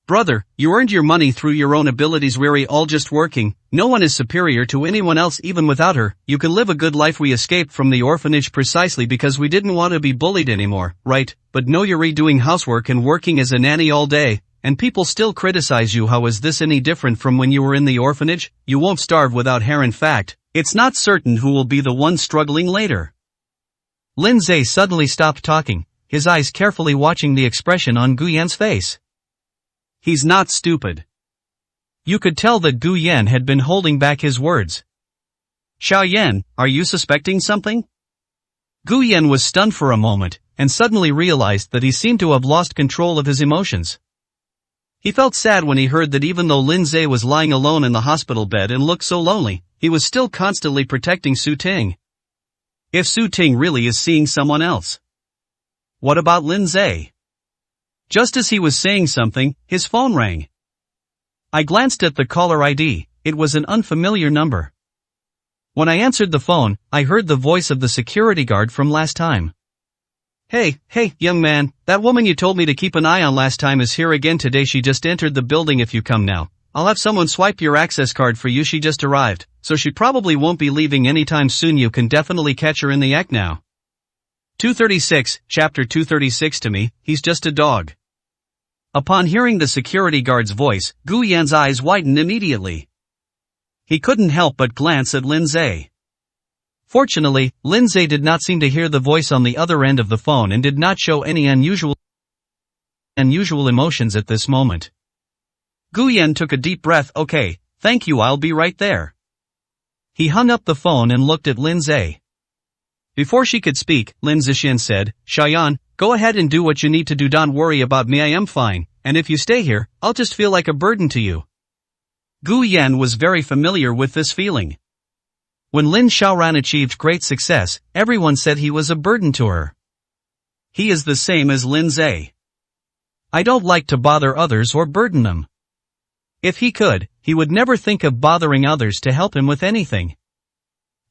Brother, you earned your money through your own abilities. We're all just working. No one is superior to anyone else even without her. You can live a good life. We escaped from the orphanage precisely because we didn't want to be bullied anymore, right? But no, you're redoing housework and working as a nanny all day, and people still criticize you. How is this any different from when you were in the orphanage? You won't starve without hair. In fact, it's not certain who will be the one struggling later. Lindsay suddenly stopped talking, his eyes carefully watching the expression on Gu Yan's face. He's not stupid. You could tell that Gu Yan had been holding back his words. Xiao Yan, are you suspecting something? Gu Yan was stunned for a moment, and suddenly realized that he seemed to have lost control of his emotions. He felt sad when he heard that even though Lindsay was lying alone in the hospital bed and looked so lonely, he was still constantly protecting Su Ting. If Su Ting really is seeing someone else. What about Lindsay? Just as he was saying something, his phone rang. I glanced at the caller ID. It was an unfamiliar number. When I answered the phone, I heard the voice of the security guard from last time. Hey, young man, that woman you told me to keep an eye on last time is here again today. She just entered the building. If you come now, I'll have someone swipe your access card for you. She just arrived, so she probably won't be leaving anytime soon. You can definitely catch her in the act now. 236, Chapter 236. To me, he's just a dog. Upon hearing the security guard's voice, Gu Yan's eyes widened immediately. He couldn't help but glance at Lindsay. Fortunately, Lindsay did not seem to hear the voice on the other end of the phone and did not show any unusual emotions at this moment. Gu Yan took a deep breath. Okay, thank you, I'll be right there. He hung up the phone and looked at Lindsay. Before she could speak, Lin Zixin said, Xiaoyan, go ahead and do what you need to do. Don't worry about me. I am fine, and if you stay here, I'll just feel like a burden to you. Gu Yan was very familiar with this feeling. When Lin Xiaoran achieved great success, everyone said he was a burden to her. He is the same as Lindsay. I don't like to bother others or burden them. If he could, he would never think of bothering others to help him with anything.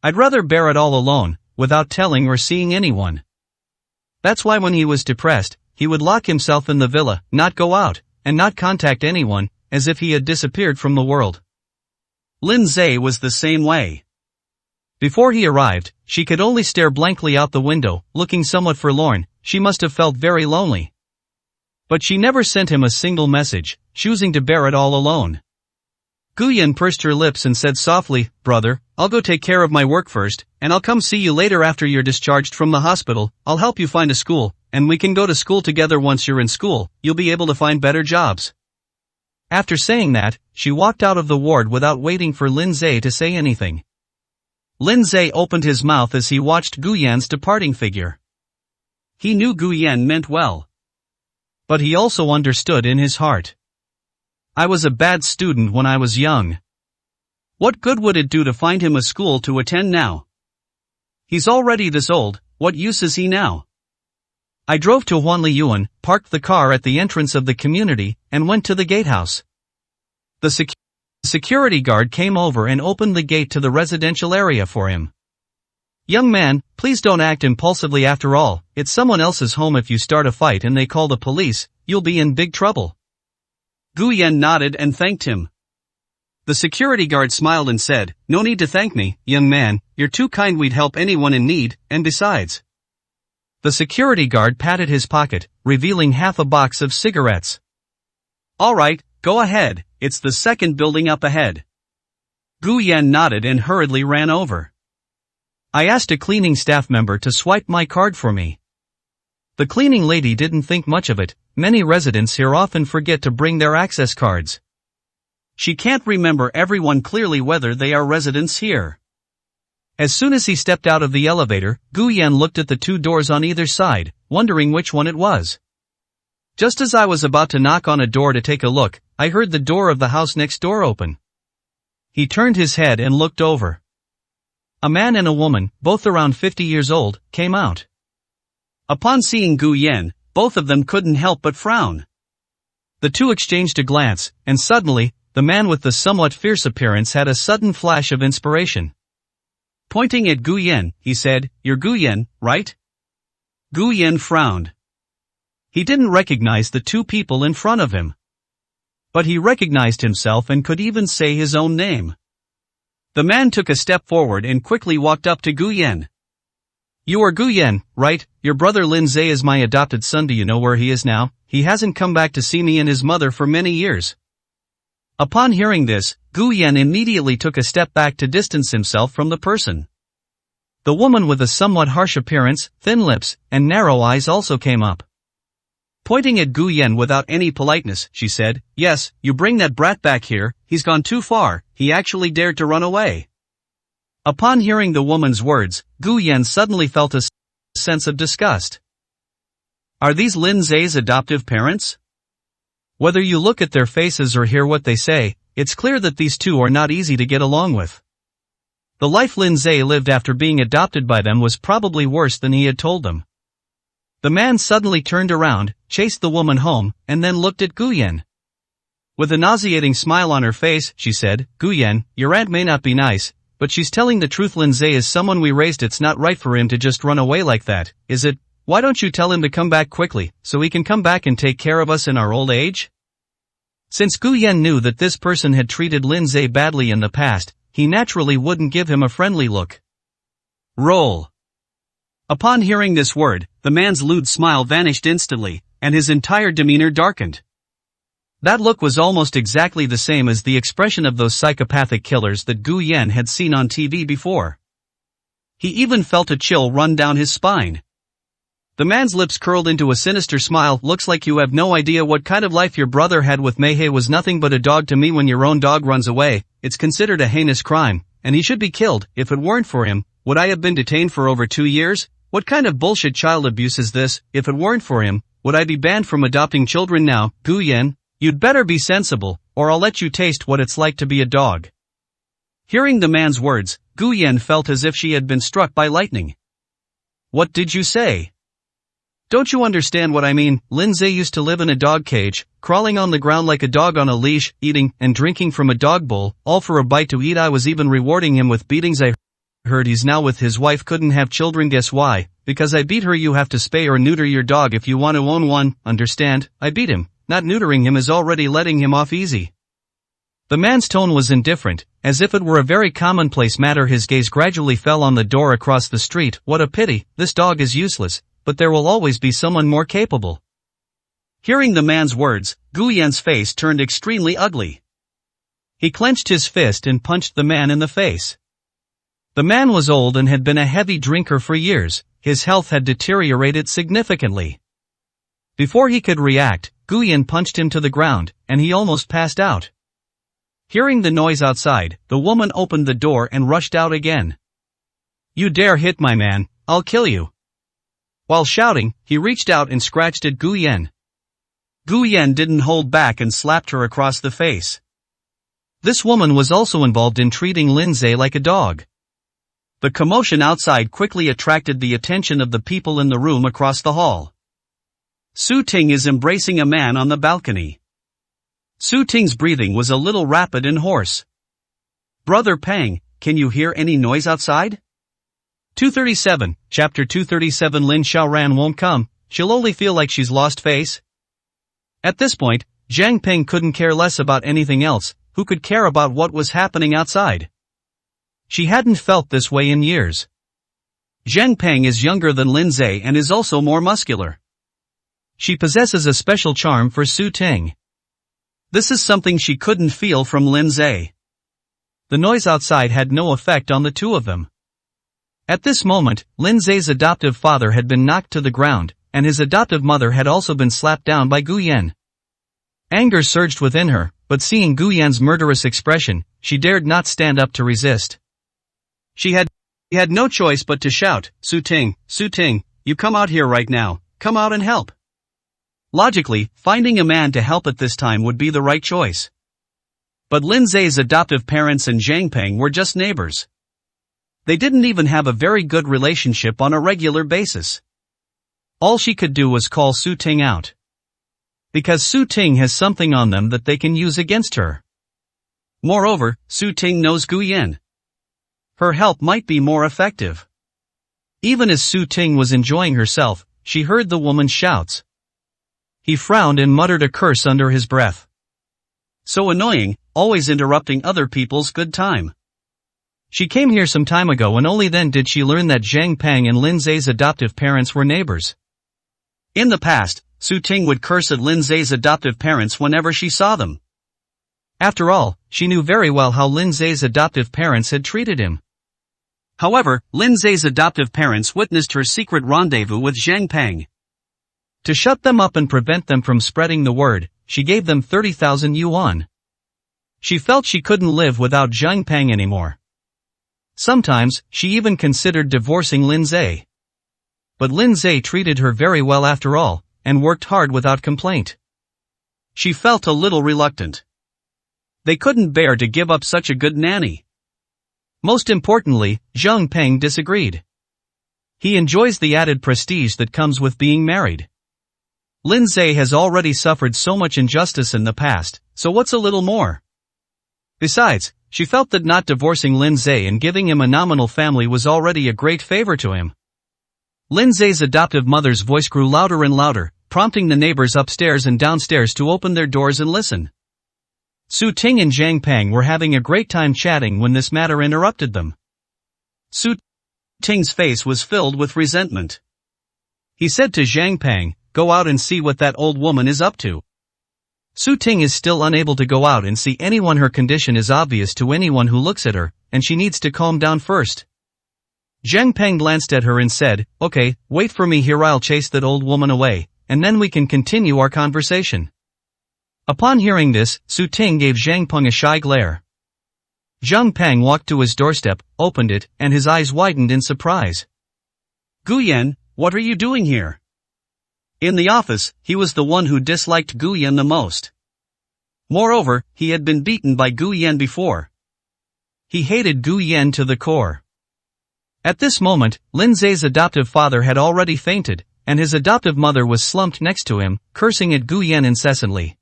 I'd rather bear it all alone, without telling or seeing anyone. That's why when he was depressed, he would lock himself in the villa, not go out, and not contact anyone, as if he had disappeared from the world. Lindsay was the same way. Before he arrived, she could only stare blankly out the window, looking somewhat forlorn. She must have felt very lonely. But she never sent him a single message, choosing to bear it all alone. Gu Yan pursed her lips and said softly, Brother, I'll go take care of my work first, and I'll come see you later after you're discharged from the hospital. I'll help you find a school, and we can go to school together. Once you're in school, you'll be able to find better jobs. After saying that, she walked out of the ward without waiting for Lindsay to say anything. Lindsay opened his mouth as he watched Gu Yan's departing figure. He knew Gu Yan meant well. But he also understood in his heart. I was a bad student when I was young. What good would it do to find him a school to attend now? He's already this old, what use is he now? I drove to Huanliyuan, parked the car at the entrance of the community, and went to the gatehouse. The security guard came over and opened the gate to the residential area for him. Young man, please don't act impulsively. After all, it's someone else's home. If you start a fight and they call the police, you'll be in big trouble. Gu Yan nodded and thanked him. The security guard smiled and said, No need to thank me, young man, you're too kind. We'd help anyone in need, and besides. The security guard patted his pocket, revealing half a box of cigarettes. All right, go ahead, it's the second building up ahead. Gu Yan nodded and hurriedly ran over. I asked a cleaning staff member to swipe my card for me. The cleaning lady didn't think much of it. Many residents here often forget to bring their access cards. She can't remember everyone clearly whether they are residents here. As soon as he stepped out of the elevator, Gu Yan looked at the two doors on either side, wondering which one it was. Just as I was about to knock on a door to take a look, I heard the door of the house next door open. He turned his head and looked over. A man and a woman, both around 50 years old, came out. Upon seeing Gu Yan, both of them couldn't help but frown. The two exchanged a glance, and suddenly, the man with the somewhat fierce appearance had a sudden flash of inspiration. Pointing at Gu Yan, he said, You're Gu Yan, right? Gu Yan frowned. He didn't recognize the two people in front of him. But he recognized himself and could even say his own name. The man took a step forward and quickly walked up to Gu Yan. "You are Gu Yan, right? Your brother Lin Zhe is my adopted son. Do you know where he is now? He hasn't come back to see me and his mother for many years." Upon hearing this, Gu Yan immediately took a step back to distance himself from the person. The woman with a somewhat harsh appearance, thin lips, and narrow eyes also came up. Pointing at Gu Yan without any politeness, she said, "Yes, you bring that brat back here, he's gone too far, he actually dared to run away." Upon hearing the woman's words, Gu Yan suddenly felt a sense of disgust. Are these Lin Zhe's adoptive parents? Whether you look at their faces or hear what they say, it's clear that these two are not easy to get along with. The life Lin Zhe lived after being adopted by them was probably worse than he had told them. The man suddenly turned around, chased the woman home, and then looked at Gu Yan. With a nauseating smile on her face, she said, "Gu Yan, your aunt may not be nice, but she's telling the truth. Lin Zhe is someone we raised. It's not right for him to just run away like that, is it? Why don't you tell him to come back quickly, so he can come back and take care of us in our old age?" Since Gu Yan knew that this person had treated Lin Zhe badly in the past, he naturally wouldn't give him a friendly look. Roll. Upon hearing this word, the man's lewd smile vanished instantly, and his entire demeanor darkened. That look was almost exactly the same as the expression of those psychopathic killers that Gu Yan had seen on TV before. He even felt a chill run down his spine. The man's lips curled into a sinister smile. "Looks like you have no idea what kind of life your brother had with Mei. He was nothing but a dog to me. When your own dog runs away, it's considered a heinous crime, and he should be killed. If it weren't for him, would I have been detained for over 2 years? What kind of bullshit child abuse is this? If it weren't for him, would I be banned from adopting children now? Gu Yan, you'd better be sensible, or I'll let you taste what it's like to be a dog." Hearing the man's words, Gu Yan felt as if she had been struck by lightning. "What did you say? Don't you understand what I mean? Lin Zhe used to live in a dog cage, crawling on the ground like a dog on a leash, eating and drinking from a dog bowl, all for a bite to eat. I was even rewarding him with beatings. I heard he's now with his wife. Couldn't have children. Guess why? Because I beat her. You have to spay or neuter your dog if you want to own one, understand? I beat him. Not neutering him is already letting him off easy." The man's tone was indifferent, as if it were a very commonplace matter. His gaze gradually fell on the door across the street. "What a pity, this dog is useless, but there will always be someone more capable." Hearing the man's words, Gu Yan's face turned extremely ugly. He clenched his fist and punched the man in the face. The man was old and had been a heavy drinker for years. His health had deteriorated significantly. Before he could react, Gu Yan punched him to the ground, and he almost passed out. Hearing the noise outside, the woman opened the door and rushed out again. "You dare hit my man, I'll kill you." While shouting, he reached out and scratched at Gu Yan. Gu Yan didn't hold back and slapped her across the face. This woman was also involved in treating Lin Zhe like a dog. The commotion outside quickly attracted the attention of the people in the room across the hall. Su Ting is embracing a man on the balcony. Su Ting's breathing was a little rapid and hoarse. "Brother Pang, can you hear any noise outside?" 237, Chapter 237. Lin Xiaoran won't come, she'll only feel like she's lost face. At this point, Zhang Peng couldn't care less about anything else. Who could care about what was happening outside? She hadn't felt this way in years. Zhang Peng is younger than Lin Zhe and is also more muscular. She possesses a special charm for Su Ting. This is something she couldn't feel from Lin Zhe. The noise outside had no effect on the two of them. At this moment, Lin Zhe's adoptive father had been knocked to the ground, and his adoptive mother had also been slapped down by Gu Yan. Anger surged within her, but seeing Gu Yan's murderous expression, she dared not stand up to resist. She had no choice but to shout, Su Ting, you come out here right now, come out and help." Logically, finding a man to help at this time would be the right choice. But Lin Zhe's adoptive parents and Zhang Peng were just neighbors. They didn't even have a very good relationship on a regular basis. All she could do was call Su Ting out. Because Su Ting has something on them that they can use against her. Moreover, Su Ting knows Gu Yan. Her help might be more effective. Even as Su Ting was enjoying herself, she heard the woman's shouts. He frowned and muttered a curse under his breath. So annoying, always interrupting other people's good time. She came here some time ago and only then did she learn that Zhang Peng and Lin Zhe's adoptive parents were neighbors. In the past, Su Ting would curse at Lin Zhe's adoptive parents whenever she saw them. After all, she knew very well how Lin Zhe's adoptive parents had treated him. However, Lin Zhe's adoptive parents witnessed her secret rendezvous with Zhang Peng. To shut them up and prevent them from spreading the word, she gave them 30,000 yuan. She felt she couldn't live without Zhang Peng anymore. Sometimes, she even considered divorcing Lin Zhe. But Lin Zhe treated her very well after all, and worked hard without complaint. She felt a little reluctant. They couldn't bear to give up such a good nanny. Most importantly, Zhang Peng disagreed. He enjoys the added prestige that comes with being married. Lin Zhe has already suffered so much injustice in the past, so what's a little more? Besides, she felt that not divorcing Lin Zhe and giving him a nominal family was already a great favor to him. Lin Zhe's adoptive mother's voice grew louder and louder, prompting the neighbors upstairs and downstairs to open their doors and listen. Su Ting and Zhang Peng were having a great time chatting when this matter interrupted them. Su Ting's face was filled with resentment. He said to Zhang Peng, "Go out and see what that old woman is up to." Su Ting is still unable to go out and see anyone. Her condition is obvious to anyone who looks at her, and she needs to calm down first. Zhang Peng glanced at her and said, "Okay, wait for me here, I'll chase that old woman away, and then we can continue our conversation." Upon hearing this, Su Ting gave Zhang Peng a shy glare. Zhang Peng walked to his doorstep, opened it, and his eyes widened in surprise. "Gu Yan, what are you doing here?" In the office, he was the one who disliked Gu Yan the most. Moreover, he had been beaten by Gu Yan before. He hated Gu Yan to the core. At this moment, Lin Zhe's adoptive father had already fainted, and his adoptive mother was slumped next to him, cursing at Gu Yan incessantly.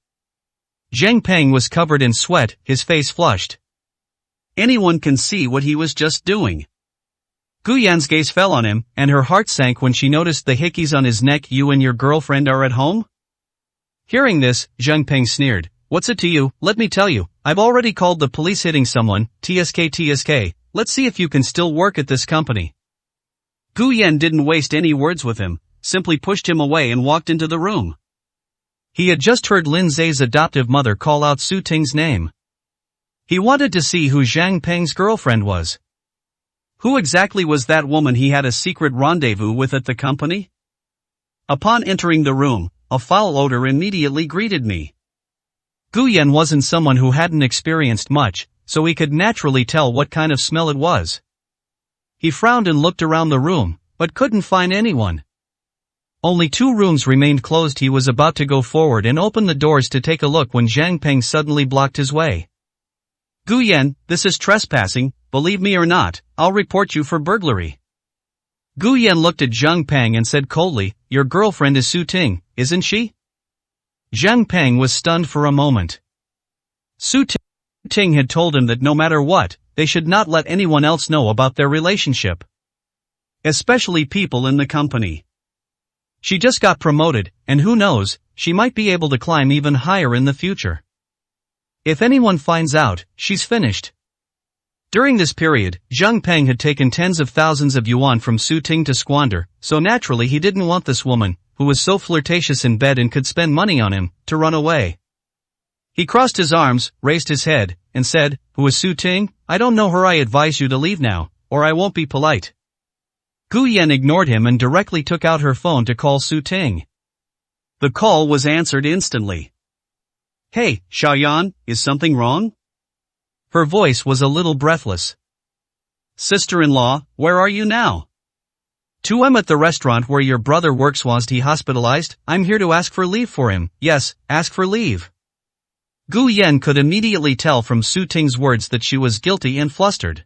Zhang Peng was covered in sweat, his face flushed. Anyone can see what he was just doing. Gu Yan's gaze fell on him, and her heart sank when she noticed the hickeys on his neck. "You and your girlfriend are at home?" Hearing this, Zhang Peng sneered. "What's it to you? Let me tell you, I've already called the police. Hitting someone, TSK, let's see if you can still work at this company." Gu Yan didn't waste any words with him, simply pushed him away and walked into the room. He had just heard Lin Zhe's adoptive mother call out Su Ting's name. He wanted to see who Zhang Peng's girlfriend was. Who exactly was that woman he had a secret rendezvous with at the company? Upon entering the room, a foul odor immediately greeted me. Gu Yan wasn't someone who hadn't experienced much, so he could naturally tell what kind of smell it was. He frowned and looked around the room, but couldn't find anyone. Only 2 rooms remained closed. He was about to go forward and open the doors to take a look when Zhang Peng suddenly blocked his way. "Gu Yan, this is trespassing. Believe me or not, I'll report you for burglary." Gu Yan looked at Zhang Peng and said coldly, "Your girlfriend is Su Ting, isn't she?" Zhang Peng was stunned for a moment. Su Ting had told him that no matter what, they should not let anyone else know about their relationship. Especially people in the company. She just got promoted, and who knows, she might be able to climb even higher in the future. If anyone finds out, she's finished. During this period, Zhang Peng had taken tens of thousands of yuan from Su Ting to squander, so naturally he didn't want this woman, who was so flirtatious in bed and could spend money on him, to run away. He crossed his arms, raised his head, and said, "Who is Su Ting? I don't know her. I advise you to leave now, or I won't be polite." Gu Yan ignored him and directly took out her phone to call Su Ting. The call was answered instantly. "Hey, Xiaoyan, is something wrong?" Her voice was a little breathless. "Sister-in-law, where are you now?" "I'm at the restaurant where your brother works. Was he hospitalized? I'm here to ask for leave for him." "Yes, ask for leave." Gu Yan could immediately tell from Su Ting's words that she was guilty and flustered.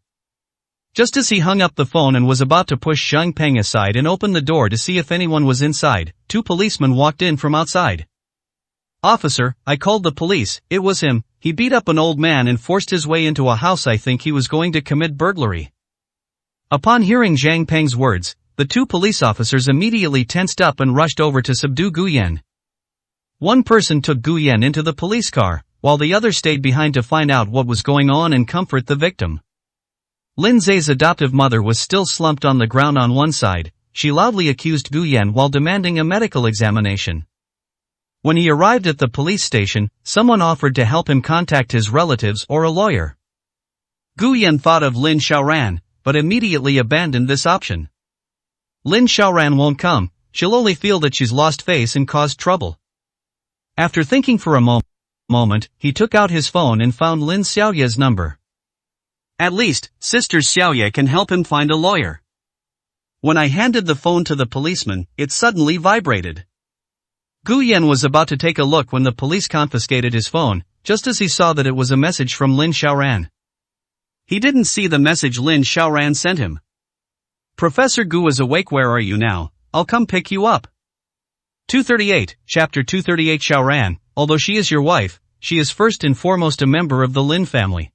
Just as he hung up the phone and was about to push Zhang Peng aside and open the door to see if anyone was inside, 2 policemen walked in from outside. "Officer, I called the police. It was him. He beat up an old man and forced his way into a house. I think he was going to commit burglary." Upon hearing Zhang Peng's words, the 2 police officers immediately tensed up and rushed over to subdue Gu Yan. One person took Gu Yan into the police car, while the other stayed behind to find out what was going on and comfort the victim. Lin Zhe's adoptive mother was still slumped on the ground on one side. She loudly accused Gu Yan while demanding a medical examination. When he arrived at the police station, someone offered to help him contact his relatives or a lawyer. Gu Yan thought of Lin Xiaoran, but immediately abandoned this option. Lin Xiaoran won't come, she'll only feel that she's lost face and caused trouble. After thinking for a moment, he took out his phone and found Lin Xiaoye's number. At least, Sister Xiaoye can help him find a lawyer. When I handed the phone to the policeman, it suddenly vibrated. Gu Yan was about to take a look when the police confiscated his phone, just as he saw that it was a message from Lin Xiaoran. He didn't see the message Lin Xiaoran sent him. Professor Gu is awake. Where are you now? I'll come pick you up. 238, Chapter 238. Xiaoran, although she is your wife, she is first and foremost a member of the Lin family.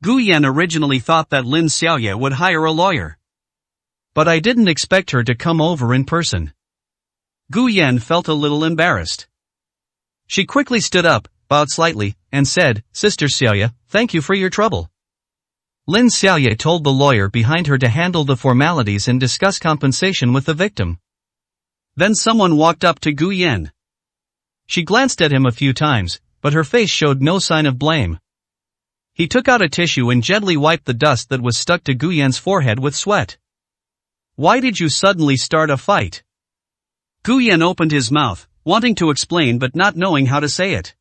Gu Yan originally thought that Lin Xiaoye would hire a lawyer. But I didn't expect her to come over in person. Gu Yan felt a little embarrassed. She quickly stood up, bowed slightly, and said, Sister Xiaoye, thank you for your trouble. Lin Xiaoye told the lawyer behind her to handle the formalities and discuss compensation with the victim. Then someone walked up to Gu Yan. She glanced at him a few times, but her face showed no sign of blame. He took out a tissue and gently wiped the dust that was stuck to Gu Yan's forehead with sweat. Why did you suddenly start a fight? Gu Yan opened his mouth, wanting to explain but not knowing how to say it.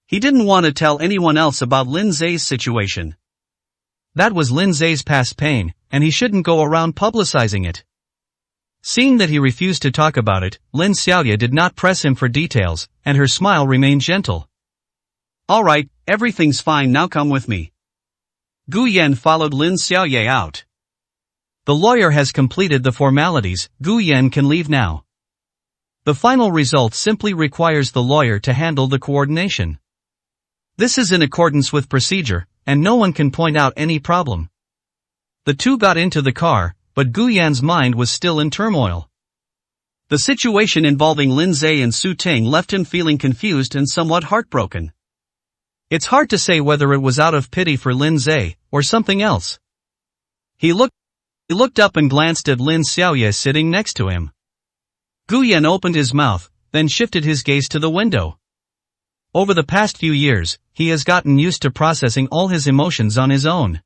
He didn't want to tell anyone else about Lin Zhe's situation. That was Lin Zhe's past pain, and he shouldn't go around publicizing it. Seeing that he refused to talk about it, Lin Xiaoye did not press him for details, and her smile remained gentle. Alright, everything's fine, now come with me. Gu Yan followed Lin Xiaoye out. The lawyer has completed the formalities, Gu Yan can leave now. The final result simply requires the lawyer to handle the coordination. This is in accordance with procedure, and no one can point out any problem. The two got into the car, but Gu Yan's mind was still in turmoil. The situation involving Lin Zhe and Su Ting left him feeling confused and somewhat heartbroken. It's hard to say whether it was out of pity for Lin Zhe, or something else. He looked up and glanced at Lin Xiaoye sitting next to him. Gu Yan opened his mouth, then shifted his gaze to the window. Over the past few years, he has gotten used to processing all his emotions on his own.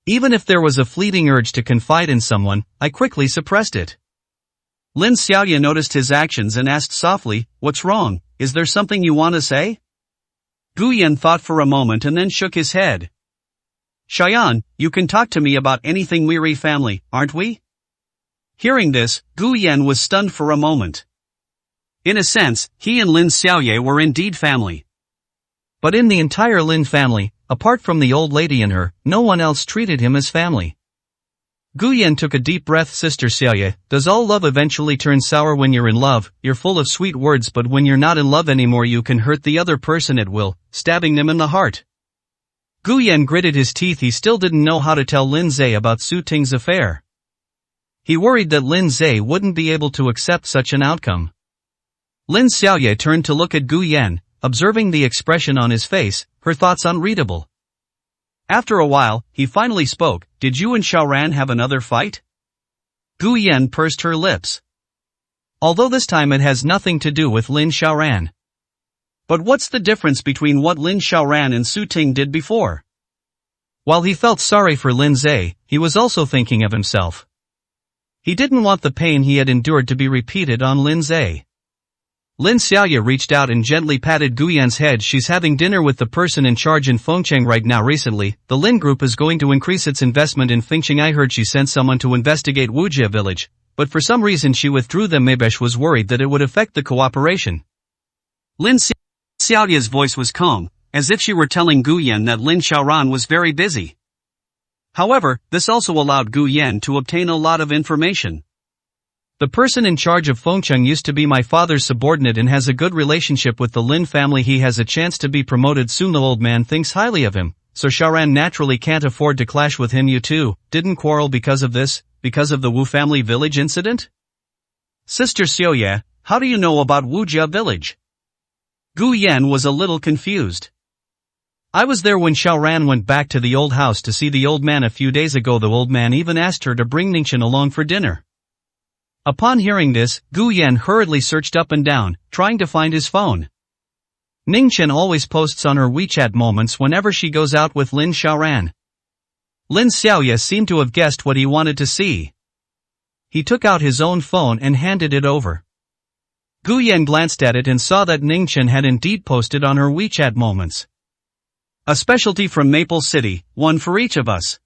Even if there was a fleeting urge to confide in someone, I quickly suppressed it. Lin Xiaoye noticed his actions and asked softly, What's wrong? Is there something you want to say? Gu Yan thought for a moment and then shook his head. Xiaoyan, you can talk to me about anything, we're family, aren't we? Hearing this, Gu Yan was stunned for a moment. In a sense, he and Lin Xiaoye were indeed family. But in the entire Lin family, apart from the old lady and her, no one else treated him as family. Gu Yan took a deep breath. Sister Xiaoye, does all love eventually turn sour? When you're in love, you're full of sweet words, but when you're not in love anymore you can hurt the other person at will, stabbing them in the heart. Gu Yan gritted his teeth. He still didn't know how to tell Lin Zhe about Su Ting's affair. He worried that Lin Zhe wouldn't be able to accept such an outcome. Lin Xiaoye turned to look at Gu Yan, observing the expression on his face, her thoughts unreadable. After a while, he finally spoke. Did you and Xiaoran have another fight? Gu Yan pursed her lips. Although this time it has nothing to do with Lin Xiaoran. But what's the difference between what Lin Xiaoran and Su Ting did before? While he felt sorry for Lin Zhe, he was also thinking of himself. He didn't want the pain he had endured to be repeated on Lin Zhe. Lin Xiaoye reached out and gently patted Gu Yan's head. She's having dinner with the person in charge in Fengcheng right now. Recently, the Lin Group is going to increase its investment in Fengcheng. I heard she sent someone to investigate Wujia village, but for some reason she withdrew them. Mabesh was worried that it would affect the cooperation. Lin Xiaoye's voice was calm, as if she were telling Gu Yan that Lin Xiaoran was very busy. However, this also allowed Gu Yan to obtain a lot of information. The person in charge of Fengcheng used to be my father's subordinate and has a good relationship with the Lin family. He has a chance to be promoted soon. The old man thinks highly of him, so Xiaoran naturally can't afford to clash with him. You two didn't quarrel because of this, because of the Wu family village incident? Sister Xiaoye, how do you know about Wujia village? Gu Yan was a little confused. I was there when Xiaoran went back to the old house to see the old man a few days ago. The old man even asked her to bring Ningchen along for dinner. Upon hearing this, Gu Yan hurriedly searched up and down, trying to find his phone. Ningchen always posts on her WeChat moments whenever she goes out with Lin Xiaoran. Lin Xiaoye seemed to have guessed what he wanted to see. He took out his own phone and handed it over. Gu Yan glanced at it and saw that Ningchen had indeed posted on her WeChat moments. A specialty from Maple City, one for each of us.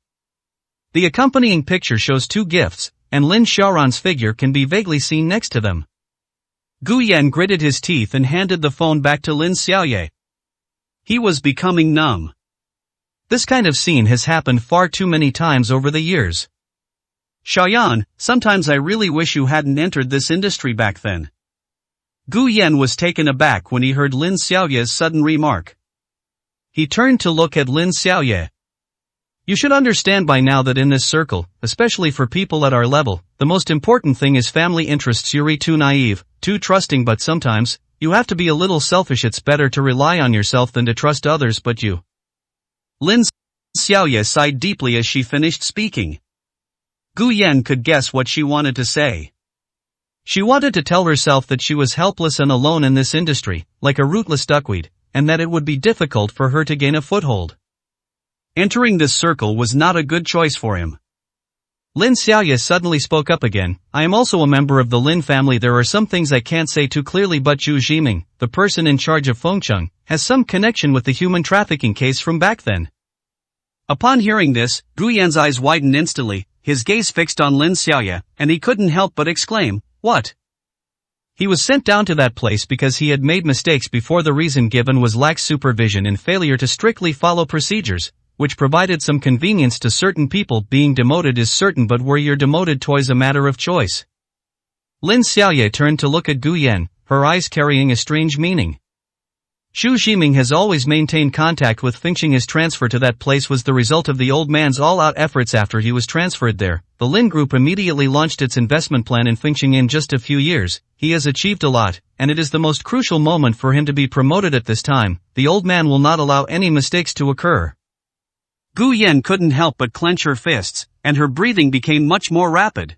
The accompanying picture shows two gifts, and Lin Xiaoran's figure can be vaguely seen next to them. Gu Yan gritted his teeth and handed the phone back to Lin Xiaoye. He was becoming numb. This kind of scene has happened far too many times over the years. Xiaoyan, sometimes I really wish you hadn't entered this industry back then. Gu Yan was taken aback when he heard Lin Xiaoye's sudden remark. He turned to look at Lin Xiaoye. You should understand by now that in this circle, especially for people at our level, the most important thing is family interests. You're too naive, too trusting, but sometimes, you have to be a little selfish. It's better to rely on yourself than to trust others but you. Lin Xiaoye sighed deeply as she finished speaking. Gu Yan could guess what she wanted to say. She wanted to tell herself that she was helpless and alone in this industry, like a rootless duckweed, and that it would be difficult for her to gain a foothold. Entering this circle was not a good choice for him. Lin Xiaoye suddenly spoke up again. I am also a member of the Lin family. There are some things I can't say too clearly, but Zhu Jiming, the person in charge of Fengcheng, has some connection with the human trafficking case from back then. Upon hearing this, Gu Yan's eyes widened instantly, his gaze fixed on Lin Xiaoye, and he couldn't help but exclaim, "What?" He was sent down to that place because he had made mistakes before. The reason given was lax supervision and failure to strictly follow procedures, which provided some convenience to certain people. Being demoted is certain, but were your demoted toys a matter of choice? Lin Xiaoye turned to look at Gu Yan, her eyes carrying a strange meaning. Zhu Jiming has always maintained contact with Fengcheng. His transfer to that place was the result of the old man's all-out efforts. After he was transferred there, the Lin Group immediately launched its investment plan in Fengcheng. In just a few years, he has achieved a lot, and it is the most crucial moment for him to be promoted at this time. The old man will not allow any mistakes to occur. Gu Yan couldn't help but clench her fists, and her breathing became much more rapid.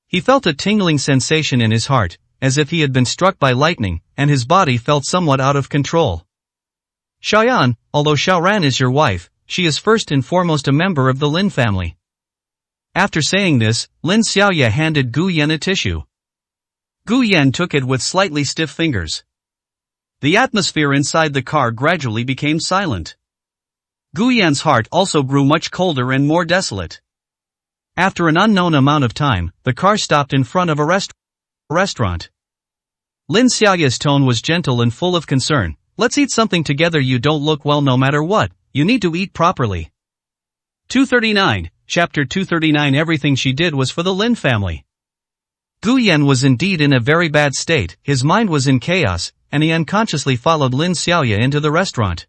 He felt a tingling sensation in his heart, as if he had been struck by lightning, and his body felt somewhat out of control. Xiaoyan, although Xiaoran is your wife, she is first and foremost a member of the Lin family. After saying this, Lin Xiaoye handed Gu Yan a tissue. Gu Yan took it with slightly stiff fingers. The atmosphere inside the car gradually became silent. Gu Yan's heart also grew much colder and more desolate. After an unknown amount of time, the car stopped in front of a restaurant. Lin Xiaoye's tone was gentle and full of concern. Let's eat something together. You don't look well. No matter what, you need to eat properly. 239, Chapter 239. Everything she did was for the Lin family. Gu Yan was indeed in a very bad state. His mind was in chaos, and he unconsciously followed Lin Xiaoye into the restaurant.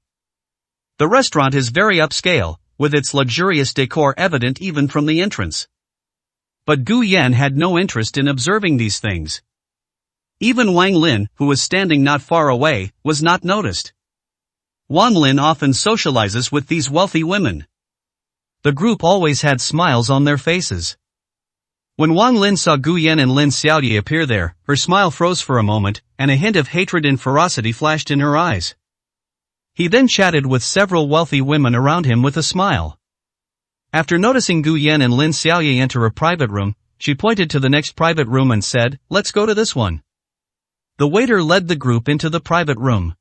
The restaurant is very upscale, with its luxurious decor evident even from the entrance. But Gu Yan had no interest in observing these things. Even Wang Lin, who was standing not far away, was not noticed. Wang Lin often socializes with these wealthy women. The group always had smiles on their faces. When Wang Lin saw Gu Yan and Lin Xiaoye appear there, her smile froze for a moment, and a hint of hatred and ferocity flashed in her eyes. He then chatted with several wealthy women around him with a smile. After noticing Gu Yan and Lin Xiaoye enter a private room, she pointed to the next private room and said, "Let's go to this one." The waiter led the group into the private room.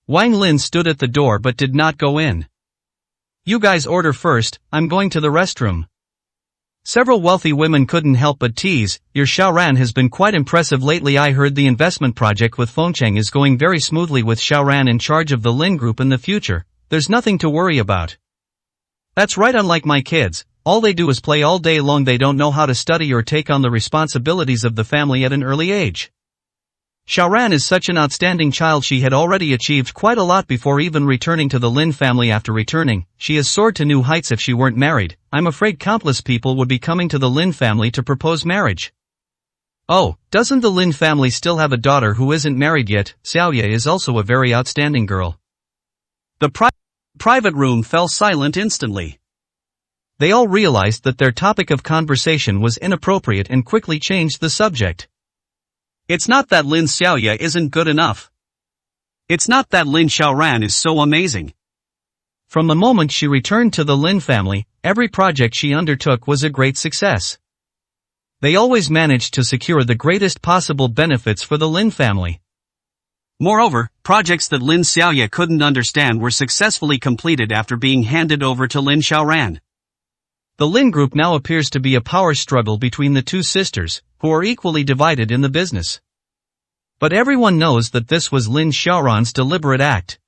Wang Lin stood at the door but did not go in. "You guys order first, I'm going to the restroom." Several wealthy women couldn't help but tease, "Your Xiaoran has been quite impressive lately. I heard the investment project with Fengcheng is going very smoothly. With Xiaoran in charge of the Lin Group in the future, there's nothing to worry about." "That's right, unlike my kids, all they do is play all day long. They don't know how to study or take on the responsibilities of the family at an early age. Xiaoran is such an outstanding child. She had already achieved quite a lot before even returning to the Lin family. After returning, she has soared to new heights. If she weren't married, I'm afraid countless people would be coming to the Lin family to propose marriage." Oh, doesn't the Lin family still have a daughter who isn't married yet? Xiaoye is also a very outstanding girl. The private room fell silent instantly. They all realized that their topic of conversation was inappropriate and quickly changed the subject. It's not that Lin Xiaoye isn't good enough. It's not that Lin Xiaoran is so amazing. From the moment she returned to the Lin family, every project she undertook was a great success. They always managed to secure the greatest possible benefits for the Lin family. Moreover, projects that Lin Xiaoye couldn't understand were successfully completed after being handed over to Lin Xiaoran. The Lin group now appears to be a power struggle between the two sisters, who are equally divided in the business. But everyone knows that this was Lin Xiaoran's deliberate act.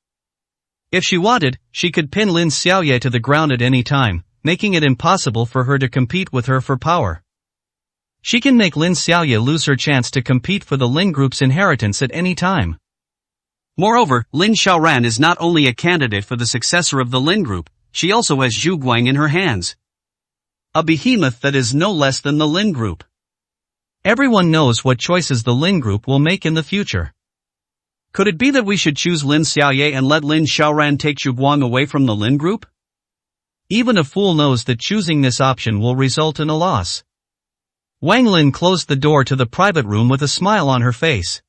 If she wanted, she could pin Lin Xiaoye to the ground at any time, making it impossible for her to compete with her for power. She can make Lin Xiaoye lose her chance to compete for the Lin group's inheritance at any time. Moreover, Lin Xiaoran is not only a candidate for the successor of the Lin group, she also has Zhu Guang in her hands. A behemoth that is no less than the Lin group. Everyone knows what choices the Lin group will make in the future. Could it be that we should choose Lin Xiaoye and let Lin Xiaoran take Zhu Guang away from the Lin group? Even a fool knows that choosing this option will result in a loss. Wang Lin closed the door to the private room with a smile on her face.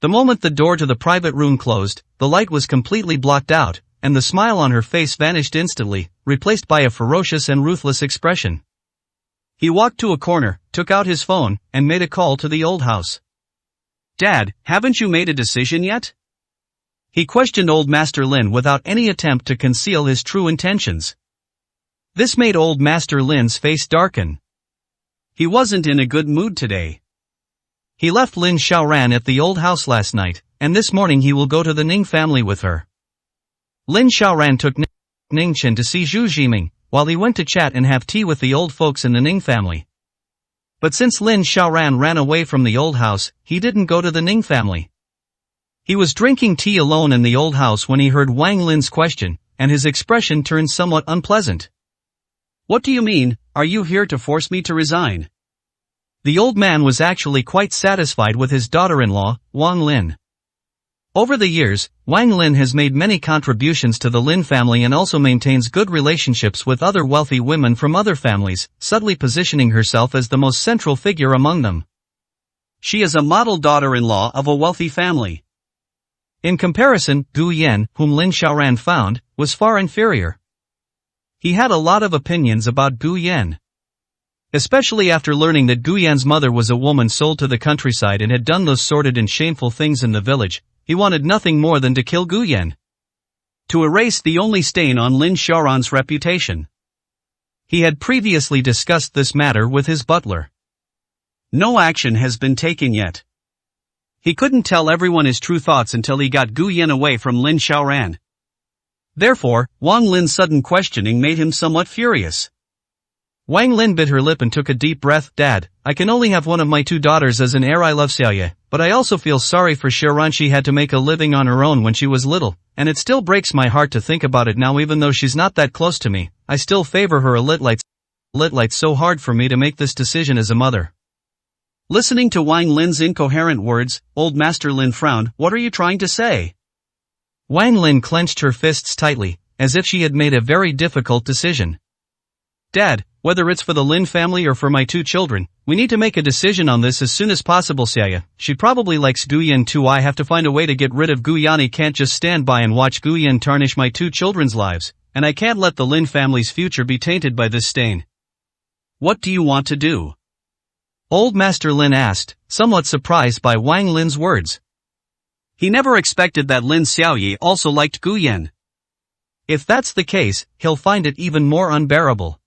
The moment the door to the private room closed, the light was completely blocked out, and the smile on her face vanished instantly, replaced by a ferocious and ruthless expression. He walked to a corner, took out his phone, and made a call to the old house. "Dad, haven't you made a decision yet?" He questioned old Master Lin without any attempt to conceal his true intentions. This made old Master Lin's face darken. He wasn't in a good mood today. He left Lin Xiaoran at the old house last night, and this morning he will go to the Ning family with her. Lin Xiaoran took Ning Chen to see Zhu Jiming, while he went to chat and have tea with the old folks in the Ning family. But since Lin Xiaoran ran away from the old house, he didn't go to the Ning family. He was drinking tea alone in the old house when he heard Wang Lin's question, and his expression turned somewhat unpleasant. "What do you mean, are you here to force me to resign?" The old man was actually quite satisfied with his daughter-in-law, Wang Lin. Over the years, Wang Lin has made many contributions to the Lin family and also maintains good relationships with other wealthy women from other families, subtly positioning herself as the most central figure among them. She is a model daughter-in-law of a wealthy family. In comparison, Gu Yan, whom Lin Xiaoran found, was far inferior. He had a lot of opinions about Gu Yan. Especially after learning that Gu Yan's mother was a woman sold to the countryside and had done those sordid and shameful things in the village, he wanted nothing more than to kill Gu Yan. To erase the only stain on Lin Xiaoran's reputation. He had previously discussed this matter with his butler. No action has been taken yet. He couldn't tell everyone his true thoughts until he got Gu Yan away from Lin Xiaoran. Therefore, Wang Lin's sudden questioning made him somewhat furious. Wang Lin bit her lip and took a deep breath. "Dad, I can only have one of my two daughters as an heir. I love Xiaoye, but I also feel sorry for Xiaoran. She had to make a living on her own when she was little, and it still breaks my heart to think about it now. Even though she's not that close to me, I still favor her a little. So hard for me to make this decision as a mother." Listening to Wang Lin's incoherent words, old Master Lin frowned. "What are you trying to say?" Wang Lin clenched her fists tightly, as if she had made a very difficult decision. "Dad, whether it's for the Lin family or for my two children, we need to make a decision on this as soon as possible. Xiaoye, she probably likes Gu Yan too. I have to find a way to get rid of Gu Yan. I can't just stand by and watch Gu Yan tarnish my two children's lives, and I can't let the Lin family's future be tainted by this stain." "What do you want to do?" Old Master Lin asked, somewhat surprised by Wang Lin's words. He never expected that Lin Xiaoye also liked Gu Yan. If that's the case, he'll find it even more unbearable.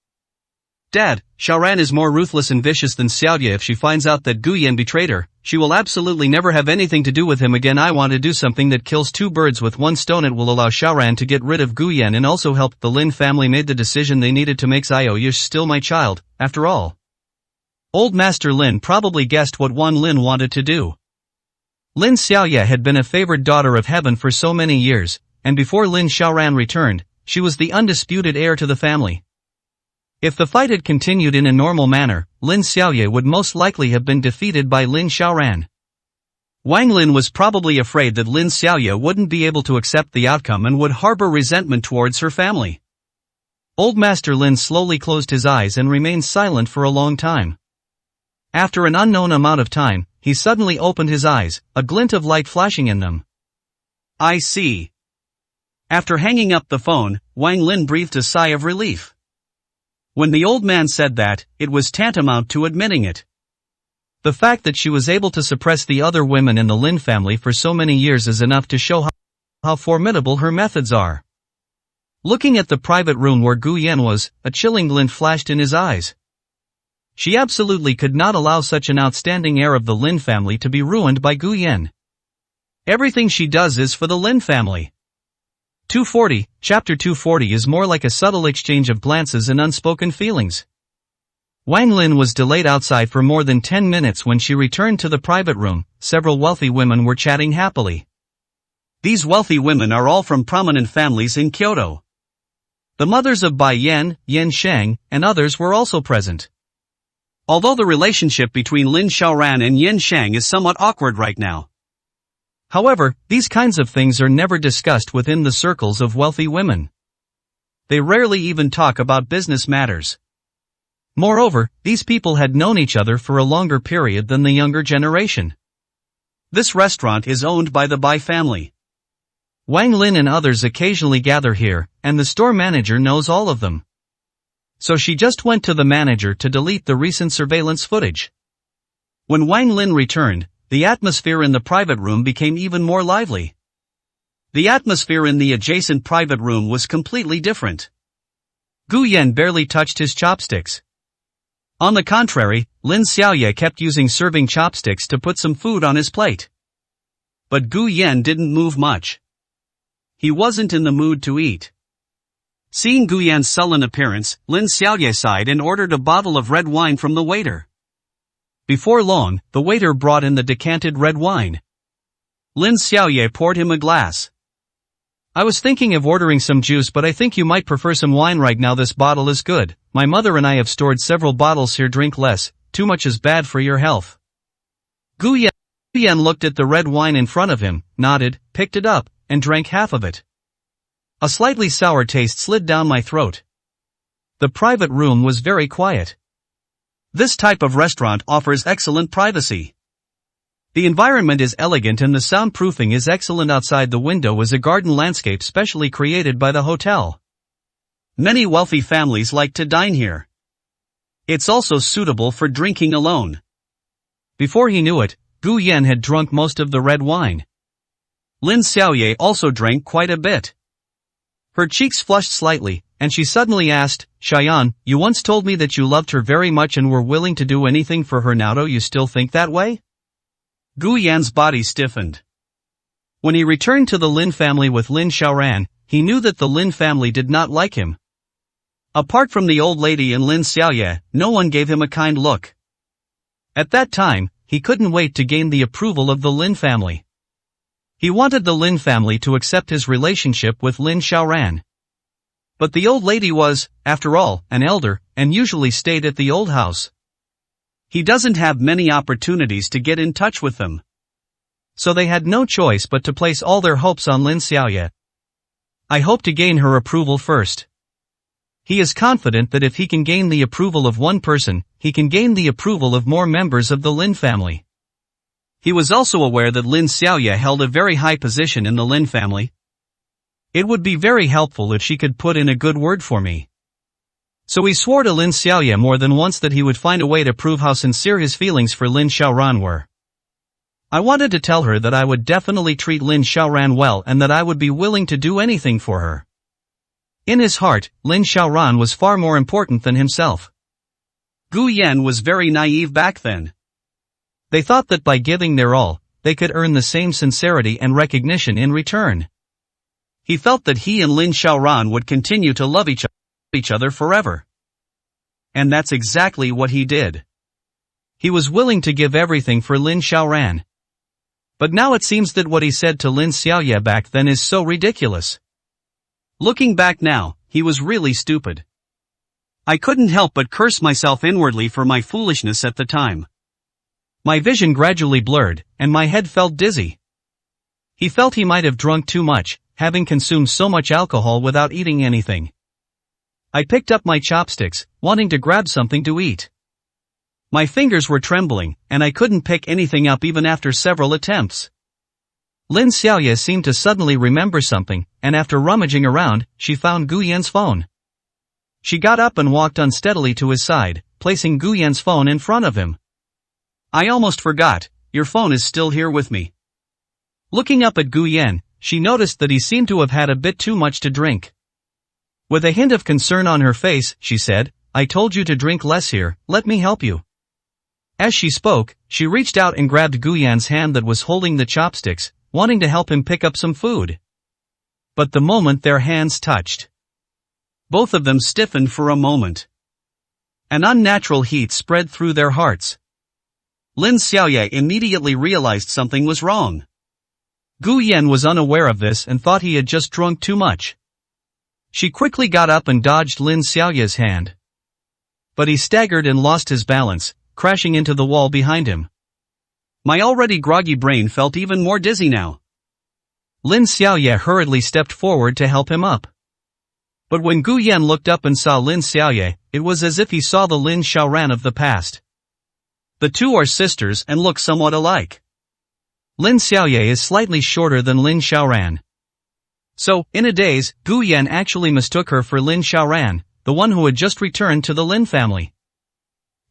"Dad, Xiaoran is more ruthless and vicious than Xiaoye. If she finds out that Gu Yan betrayed her, she will absolutely never have anything to do with him again. I want to do something that kills two birds with one stone. It will allow Xiaoran to get rid of Gu Yan and also help the Lin family made the decision they needed to make. Xiaoye is still my child, after all." Old Master Lin probably guessed what Wang Lin wanted to do. Lin Xiaoye had been a favored daughter of heaven for so many years, and before Lin Xiaoran returned, she was the undisputed heir to the family. If the fight had continued in a normal manner, Lin Xiaoye would most likely have been defeated by Lin Xiaoran. Wang Lin was probably afraid that Lin Xiaoye wouldn't be able to accept the outcome and would harbor resentment towards her family. Old Master Lin slowly closed his eyes and remained silent for a long time. After an unknown amount of time, he suddenly opened his eyes, a glint of light flashing in them. I see. After hanging up the phone, Wang Lin breathed a sigh of relief. When the old man said that, it was tantamount to admitting it. The fact that she was able to suppress the other women in the Lin family for so many years is enough to show how formidable her methods are. Looking at the private room where Gu Yan was, a chilling glint flashed in his eyes. She absolutely could not allow such an outstanding heir of the Lin family to be ruined by Gu Yan. Everything she does is for the Lin family. 240, Chapter 240 is more like a subtle exchange of glances and unspoken feelings. Wang Lin was delayed outside for more than 10 minutes when she returned to the private room. Several wealthy women were chatting happily. These wealthy women are all from prominent families in Kyoto. The mothers of Bai Yan, Yan Sheng, and others were also present. Although the relationship between Lin Xiaoran and Yan Sheng is somewhat awkward right now. However, these kinds of things are never discussed within the circles of wealthy women. They rarely even talk about business matters. Moreover, these people had known each other for a longer period than the younger generation. This restaurant is owned by the Bai family. Wang Lin and others occasionally gather here, and the store manager knows all of them. So she just went to the manager to delete the recent surveillance footage. When Wang Lin returned, the atmosphere in the private room became even more lively. The atmosphere in the adjacent private room was completely different. Gu Yan barely touched his chopsticks. On the contrary, Lin Xiaoye kept using serving chopsticks to put some food on his plate. But Gu Yan didn't move much. He wasn't in the mood to eat. Seeing Gu Yan's sullen appearance, Lin Xiaoye sighed and ordered a bottle of red wine from the waiter. Before long, the waiter brought in the decanted red wine. Lin Xiaoye poured him a glass. I was thinking of ordering some juice, but I think you might prefer some wine right now. This bottle is good. My mother and I have stored several bottles here. Drink less, too much is bad for your health. Gu Yan looked at the red wine in front of him, nodded, picked it up, and drank half of it. A slightly sour taste slid down my throat. The private room was very quiet. This type of restaurant offers excellent privacy. The environment is elegant and the soundproofing is excellent. Outside the window is a garden landscape specially created by the hotel. Many wealthy families like to dine here. It's also suitable for drinking alone. Before he knew it, Gu Yan had drunk most of the red wine. Lin Xiaoye also drank quite a bit. Her cheeks flushed slightly, and she suddenly asked, Shayan, you once told me that you loved her very much and were willing to do anything for her. Now do you still think that way? Gu Yan's body stiffened. When he returned to the Lin family with Lin Xiaoran, he knew that the Lin family did not like him. Apart from the old lady and Lin Xiaoye, no one gave him a kind look. At that time, he couldn't wait to gain the approval of the Lin family. He wanted the Lin family to accept his relationship with Lin Xiaoran. But the old lady was, after all, an elder, and usually stayed at the old house. He doesn't have many opportunities to get in touch with them. So they had no choice but to place all their hopes on Lin Xiaoye. I hope to gain her approval first. He is confident that if he can gain the approval of one person, he can gain the approval of more members of the Lin family. He was also aware that Lin Xiaoye held a very high position in the Lin family. It would be very helpful if she could put in a good word for me. So he swore to Lin Xiaoye more than once that he would find a way to prove how sincere his feelings for Lin Xiaoran were. I wanted to tell her that I would definitely treat Lin Xiaoran well and that I would be willing to do anything for her. In his heart, Lin Xiaoran was far more important than himself. Gu Yan was very naive back then. They thought that by giving their all, they could earn the same sincerity and recognition in return. He felt that he and Lin Xiaoran would continue to love each other forever. And that's exactly what he did. He was willing to give everything for Lin Xiaoran. But now it seems that what he said to Lin Xiaoye back then is so ridiculous. Looking back now, he was really stupid. I couldn't help but curse myself inwardly for my foolishness at the time. My vision gradually blurred, and my head felt dizzy. He felt he might have drunk too much, having consumed so much alcohol without eating anything. I picked up my chopsticks, wanting to grab something to eat. My fingers were trembling, and I couldn't pick anything up even after several attempts. Lin Xiaoye seemed to suddenly remember something, and after rummaging around, she found Gu Yan's phone. She got up and walked unsteadily to his side, placing Gu Yan's phone in front of him. I almost forgot, your phone is still here with me. Looking up at Gu Yan, she noticed that he seemed to have had a bit too much to drink. With a hint of concern on her face, she said, I told you to drink less here, let me help you. As she spoke, she reached out and grabbed Gu Yan's hand that was holding the chopsticks, wanting to help him pick up some food. But the moment their hands touched, both of them stiffened for a moment. An unnatural heat spread through their hearts. Lin Xiaoye immediately realized something was wrong. Gu Yan was unaware of this and thought he had just drunk too much. She quickly got up and dodged Lin Xiaoye's hand. But he staggered and lost his balance, crashing into the wall behind him. My already groggy brain felt even more dizzy now. Lin Xiaoye hurriedly stepped forward to help him up. But when Gu Yan looked up and saw Lin Xiaoye, it was as if he saw the Lin Xiaoran of the past. The two are sisters and look somewhat alike. Lin Xiaoye is slightly shorter than Lin Xiaoran. So, in a daze, Gu Yan actually mistook her for Lin Xiaoran, the one who had just returned to the Lin family.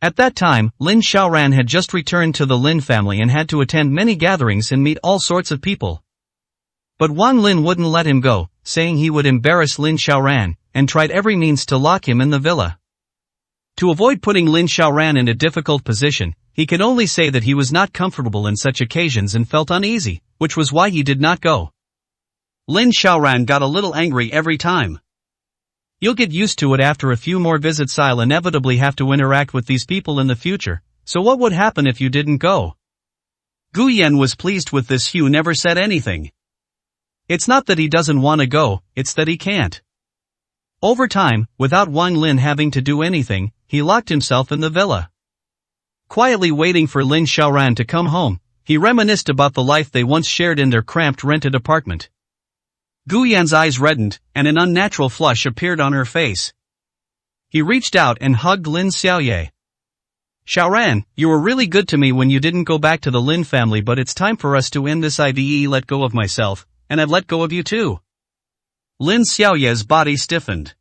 At that time, Lin Xiaoran had just returned to the Lin family and had to attend many gatherings and meet all sorts of people. But Wang Lin wouldn't let him go, saying he would embarrass Lin Xiaoran, and tried every means to lock him in the villa. To avoid putting Lin Xiaoran in a difficult position, he could only say that he was not comfortable in such occasions and felt uneasy, which was why he did not go. Lin Xiaoran got a little angry every time. You'll get used to it after a few more visits. I'll inevitably have to interact with these people in the future, so what would happen if you didn't go? Gu Yan was pleased with this. Hugh never said anything. It's not that he doesn't want to go, it's that he can't. Over time, without Wang Lin having to do anything, he locked himself in the villa. Quietly waiting for Lin Xiaoran to come home, he reminisced about the life they once shared in their cramped rented apartment. Gu Yan's eyes reddened, and an unnatural flush appeared on her face. He reached out and hugged Lin Xiaoye. Xiaoran, you were really good to me when you didn't go back to the Lin family, but it's time for us to end this. I've let go of myself, and I've let go of you too. Lin Xiaoye's body stiffened.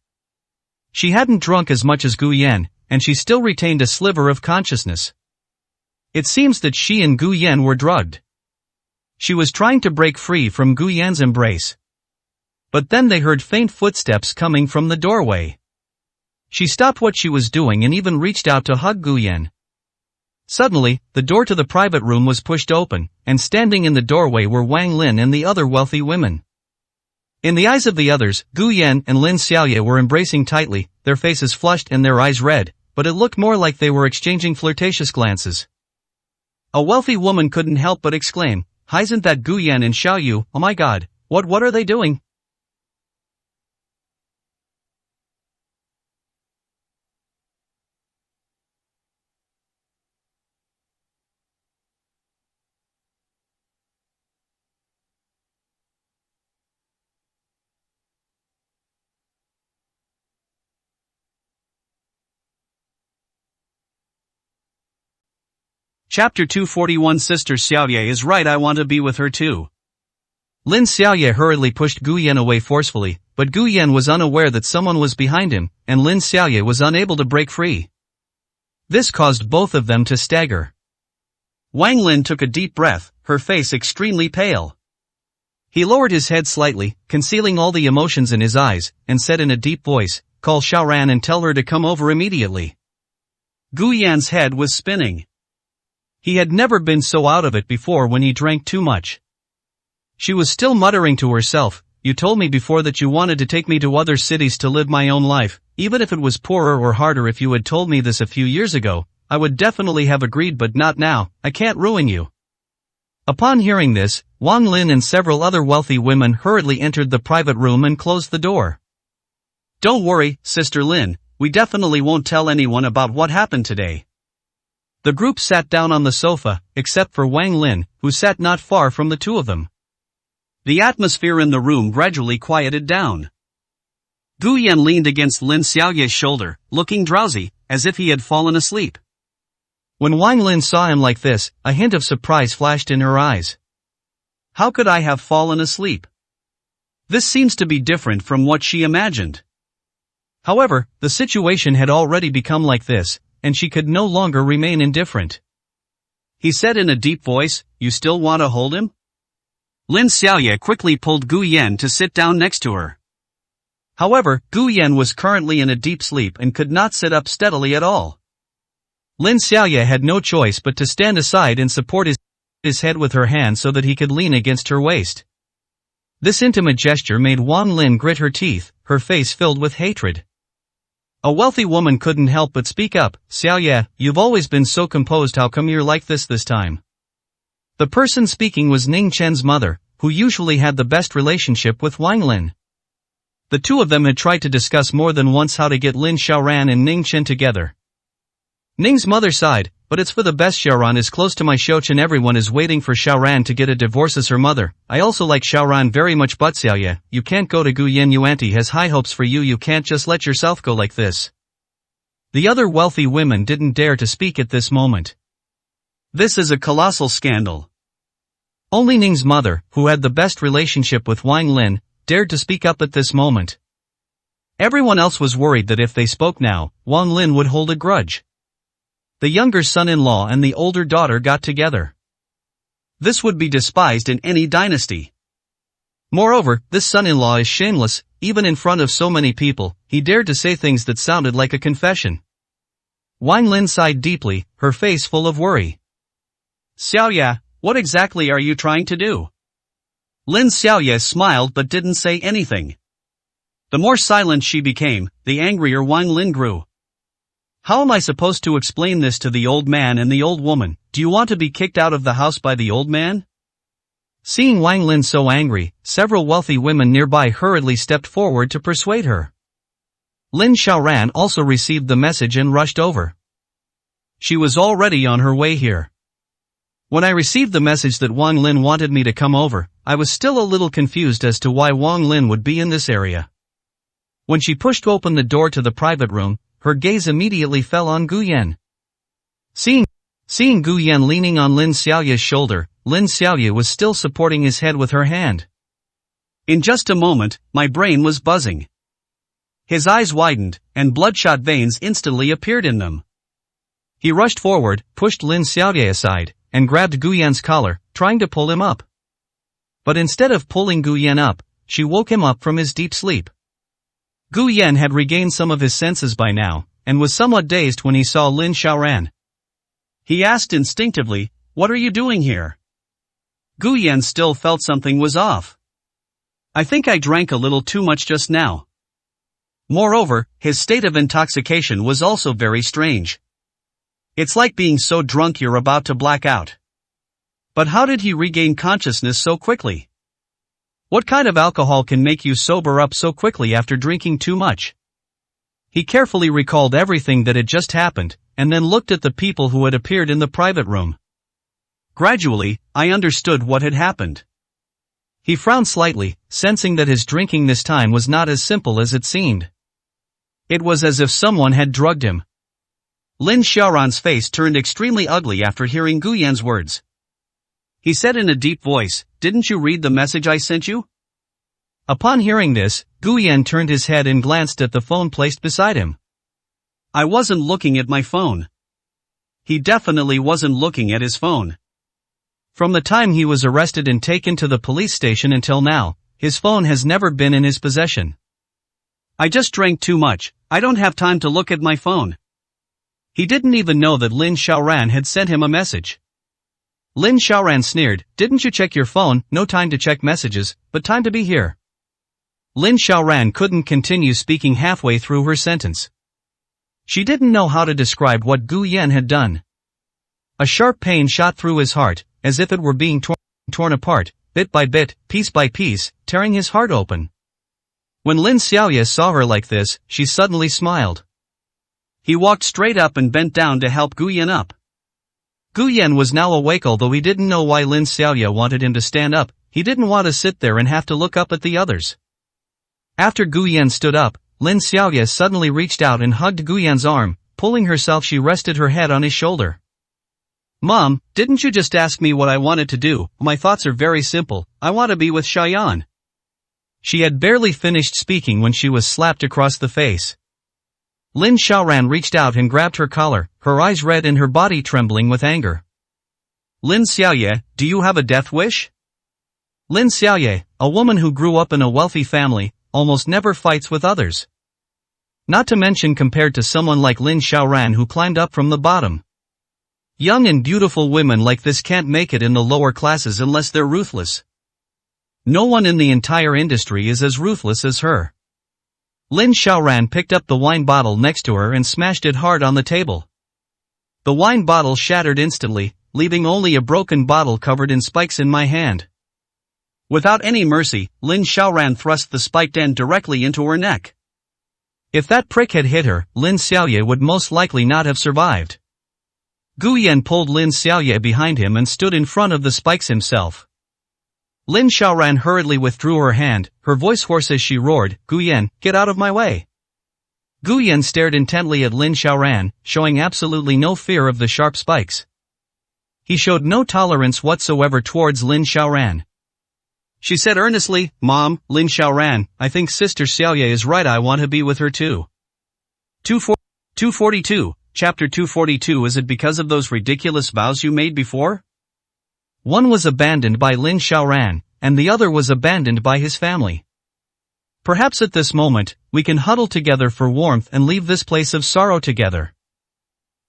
She hadn't drunk as much as Gu Yan, and she still retained a sliver of consciousness. It seems that she and Gu Yan were drugged. She was trying to break free from Gu Yan's embrace. But then they heard faint footsteps coming from the doorway. She stopped what she was doing and even reached out to hug Gu Yan. Suddenly, the door to the private room was pushed open, and standing in the doorway were Wang Lin and the other wealthy women. In the eyes of the others, Gu Yan and Lin Xiaoye were embracing tightly, their faces flushed and their eyes red, but it looked more like they were exchanging flirtatious glances. A wealthy woman couldn't help but exclaim, "Isn't that Gu Yan and Xiao Yu? Oh my god, what are they doing?" Chapter 241. Sister Xiaoye is right, I want to be with her too. Lin Xiaoye hurriedly pushed Gu Yan away forcefully, but Gu Yan was unaware that someone was behind him, and Lin Xiaoye was unable to break free. This caused both of them to stagger. Wang Lin took a deep breath, her face extremely pale. He lowered his head slightly, concealing all the emotions in his eyes, and said in a deep voice, "Call Xiaoran and tell her to come over immediately." Gu Yan's head was spinning. He had never been so out of it before when he drank too much. She was still muttering to herself, "You told me before that you wanted to take me to other cities to live my own life, even if it was poorer or harder. If you had told me this a few years ago, I would definitely have agreed, but not now. I can't ruin you." Upon hearing this, Wang Lin and several other wealthy women hurriedly entered the private room and closed the door. "Don't worry, Sister Lin, we definitely won't tell anyone about what happened today. The group sat down on the sofa, except for Wang Lin, who sat not far from the two of them. The atmosphere in the room gradually quieted down. Gu Yan leaned against Lin Xiaoye's shoulder, looking drowsy, as if he had fallen asleep. When Wang Lin saw him like this, a hint of surprise flashed in her eyes. How could I have fallen asleep? This seems to be different from what she imagined. However, the situation had already become like this, and she could no longer remain indifferent. He said in a deep voice, "You still want to hold him?" Lin Xiaoye quickly pulled Gu Yan to sit down next to her. However, Gu Yan was currently in a deep sleep and could not sit up steadily at all. Lin Xiaoye had no choice but to stand aside and support his head with her hand so that he could lean against her waist. This intimate gesture made Wang Lin grit her teeth, her face filled with hatred. A wealthy woman couldn't help but speak up, "Xiaoye, you've always been so composed, how come you're like this time?" The person speaking was Ning Chen's mother, who usually had the best relationship with Wang Lin. The two of them had tried to discuss more than once how to get Lin Xiaoran and Ning Chen together. Ning's mother sighed, "But it's for the best. Xiaoran is close to my Xiaochen. Everyone is waiting for Xiaoran to get a divorce as her mother. I also like Xiaoran very much, but Xiaoye, you can't go to Gu Yan. Your auntie has high hopes for you. You can't just let yourself go like this." The other wealthy women didn't dare to speak at this moment. This is a colossal scandal. Only Ning's mother, who had the best relationship with Wang Lin, dared to speak up at this moment. Everyone else was worried that if they spoke now, Wang Lin would hold a grudge. The younger son-in-law and the older daughter got together. This would be despised in any dynasty. Moreover, this son-in-law is shameless. Even in front of so many people, he dared to say things that sounded like a confession. Wang Lin sighed deeply, her face full of worry. "Xiaoye, what exactly are you trying to do?" Lin Xiaoye smiled but didn't say anything. The more silent she became, the angrier Wang Lin grew. "How am I supposed to explain this to the old man and the old woman? Do you want to be kicked out of the house by the old man?" Seeing Wang Lin so angry, several wealthy women nearby hurriedly stepped forward to persuade her. Lin Xiaoran also received the message and rushed over. She was already on her way here. When I received the message that Wang Lin wanted me to come over, I was still a little confused as to why Wang Lin would be in this area. When she pushed open the door to the private room, her gaze immediately fell on Gu Yan. Seeing Gu Yan leaning on Lin Xiaoye's shoulder, Lin Xiaoye was still supporting his head with her hand. In just a moment, my brain was buzzing. His eyes widened, and bloodshot veins instantly appeared in them. He rushed forward, pushed Lin Xiaoye aside, and grabbed Gu Yan's collar, trying to pull him up. But instead of pulling Gu Yan up, she woke him up from his deep sleep. Gu Yan had regained some of his senses by now, and was somewhat dazed when he saw Lin Xiaoran. He asked instinctively, "What are you doing here?" Gu Yan still felt something was off. "I think I drank a little too much just now." Moreover, his state of intoxication was also very strange. It's like being so drunk you're about to black out. But how did he regain consciousness so quickly? What kind of alcohol can make you sober up so quickly after drinking too much? He carefully recalled everything that had just happened, and then looked at the people who had appeared in the private room. Gradually, I understood what had happened. He frowned slightly, sensing that his drinking this time was not as simple as it seemed. It was as if someone had drugged him. Lin Xiaoran's face turned extremely ugly after hearing Gu Yan's words. He said in a deep voice, "Didn't you read the message I sent you?" Upon hearing this, Gu Yan turned his head and glanced at the phone placed beside him. "I wasn't looking at my phone." He definitely wasn't looking at his phone. From the time he was arrested and taken to the police station until now, his phone has never been in his possession. "I just drank too much, I don't have time to look at my phone." He didn't even know that Lin Xiaoran had sent him a message. Lin Xiaoran sneered, "Didn't you check your phone? No time to check messages, but time to be here." Lin Xiaoran couldn't continue speaking halfway through her sentence. She didn't know how to describe what Gu Yan had done. A sharp pain shot through his heart, as if it were being torn apart, bit by bit, piece by piece, tearing his heart open. When Lin Xiaoye saw her like this, she suddenly smiled. He walked straight up and bent down to help Gu Yan up. Gu Yan was now awake, although he didn't know why Lin Xiaoye wanted him to stand up. He didn't want to sit there and have to look up at the others. After Gu Yan stood up, Lin Xiaoye suddenly reached out and hugged Gu Yan's arm. Pulling herself, she rested her head on his shoulder. Mom, didn't you just ask me what I wanted to do? My thoughts are very simple. I want to be with Xiaoyan. She had barely finished speaking when she was slapped across the face. Lin Xiaoran reached out and grabbed her collar, her eyes red and her body trembling with anger. Lin Xiaoye, do you have a death wish? Lin Xiaoye, a woman who grew up in a wealthy family, almost never fights with others. Not to mention compared to someone like Lin Xiaoran who climbed up from the bottom. Young and beautiful women like this can't make it in the lower classes unless they're ruthless. No one in the entire industry is as ruthless as her. Lin Xiaoran picked up the wine bottle next to her and smashed it hard on the table. The wine bottle shattered instantly, leaving only a broken bottle covered in spikes in my hand. Without any mercy, Lin Xiaoran thrust the spiked end directly into her neck. If that prick had hit her, Lin Xiaoye would most likely not have survived. Gu Yan pulled Lin Xiaoye behind him and stood in front of the spikes himself. Lin Xiaoran hurriedly withdrew her hand, her voice hoarse as she roared, Gu Yan, get out of my way. Gu Yan stared intently at Lin Xiaoran, showing absolutely no fear of the sharp spikes. He showed no tolerance whatsoever towards Lin Xiaoran. She said earnestly, Mom, Lin Xiaoran, I think Sister Xiaoye is right, I want to be with her too. 242. Chapter 242. Is it because of those ridiculous vows you made before? One was abandoned by Lin Xiaoran, and the other was abandoned by his family. Perhaps at this moment, we can huddle together for warmth and leave this place of sorrow together.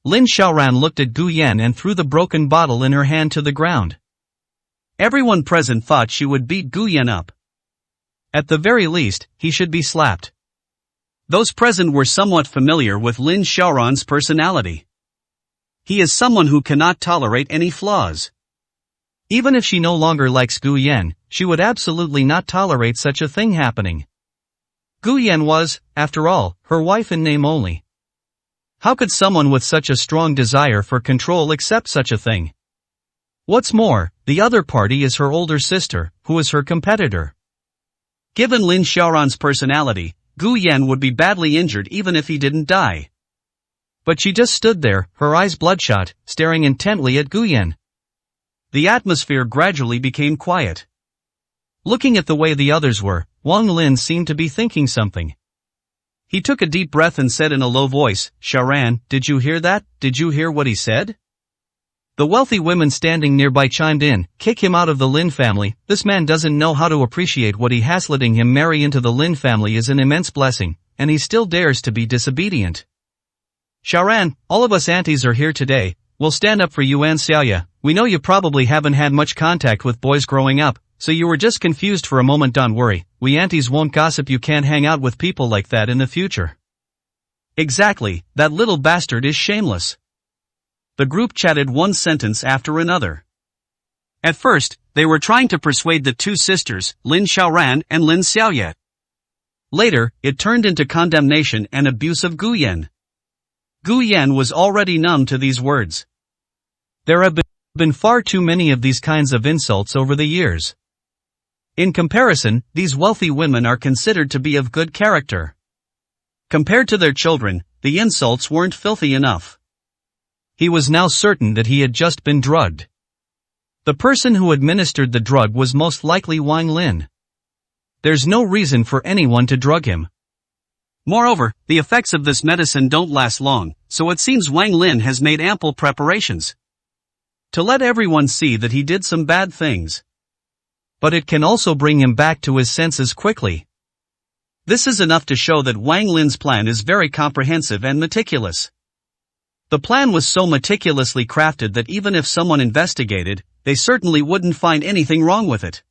Lin Xiaoran looked at Gu Yan and threw the broken bottle in her hand to the ground. Everyone present thought she would beat Gu Yan up. At the very least, he should be slapped. Those present were somewhat familiar with Lin Xiaoran's personality. He is someone who cannot tolerate any flaws. Even if she no longer likes Gu Yan, she would absolutely not tolerate such a thing happening. Gu Yan was, after all, her wife in name only. How could someone with such a strong desire for control accept such a thing? What's more, the other party is her older sister, who is her competitor. Given Lin Xiaoran's personality, Gu Yan would be badly injured even if he didn't die. But she just stood there, her eyes bloodshot, staring intently at Gu Yan. The atmosphere gradually became quiet. Looking at the way the others were, Wang Lin seemed to be thinking something. He took a deep breath and said in a low voice, Xiaoran, did you hear that? Did you hear what he said? The wealthy women standing nearby chimed in, kick him out of the Lin family, this man doesn't know how to appreciate what he has. Letting him marry into the Lin family is an immense blessing, and he still dares to be disobedient. Xiaoran, all of us aunties are here today, we'll stand up for you and Xiaoye. We know you probably haven't had much contact with boys growing up, so you were just confused for a moment. Don't worry, we aunties won't gossip. You can't hang out with people like that in the future. Exactly, that little bastard is shameless. The group chatted one sentence after another. At first, they were trying to persuade the two sisters, Lin Xiaoran and Lin Xiaoye. Later, it turned into condemnation and abuse of Gu Yan. Gu Yan was already numb to these words. There have been far too many of these kinds of insults over the years. In comparison, these wealthy women are considered to be of good character. Compared to their children, the insults weren't filthy enough. He was now certain that he had just been drugged. The person who administered the drug was most likely Wang Lin. There's no reason for anyone to drug him. Moreover, the effects of this medicine don't last long, so it seems Wang Lin has made ample preparations to let everyone see that he did some bad things. But it can also bring him back to his senses quickly. This is enough to show that Wang Lin's plan is very comprehensive and meticulous. The plan was so meticulously crafted that even if someone investigated, they certainly wouldn't find anything wrong with it.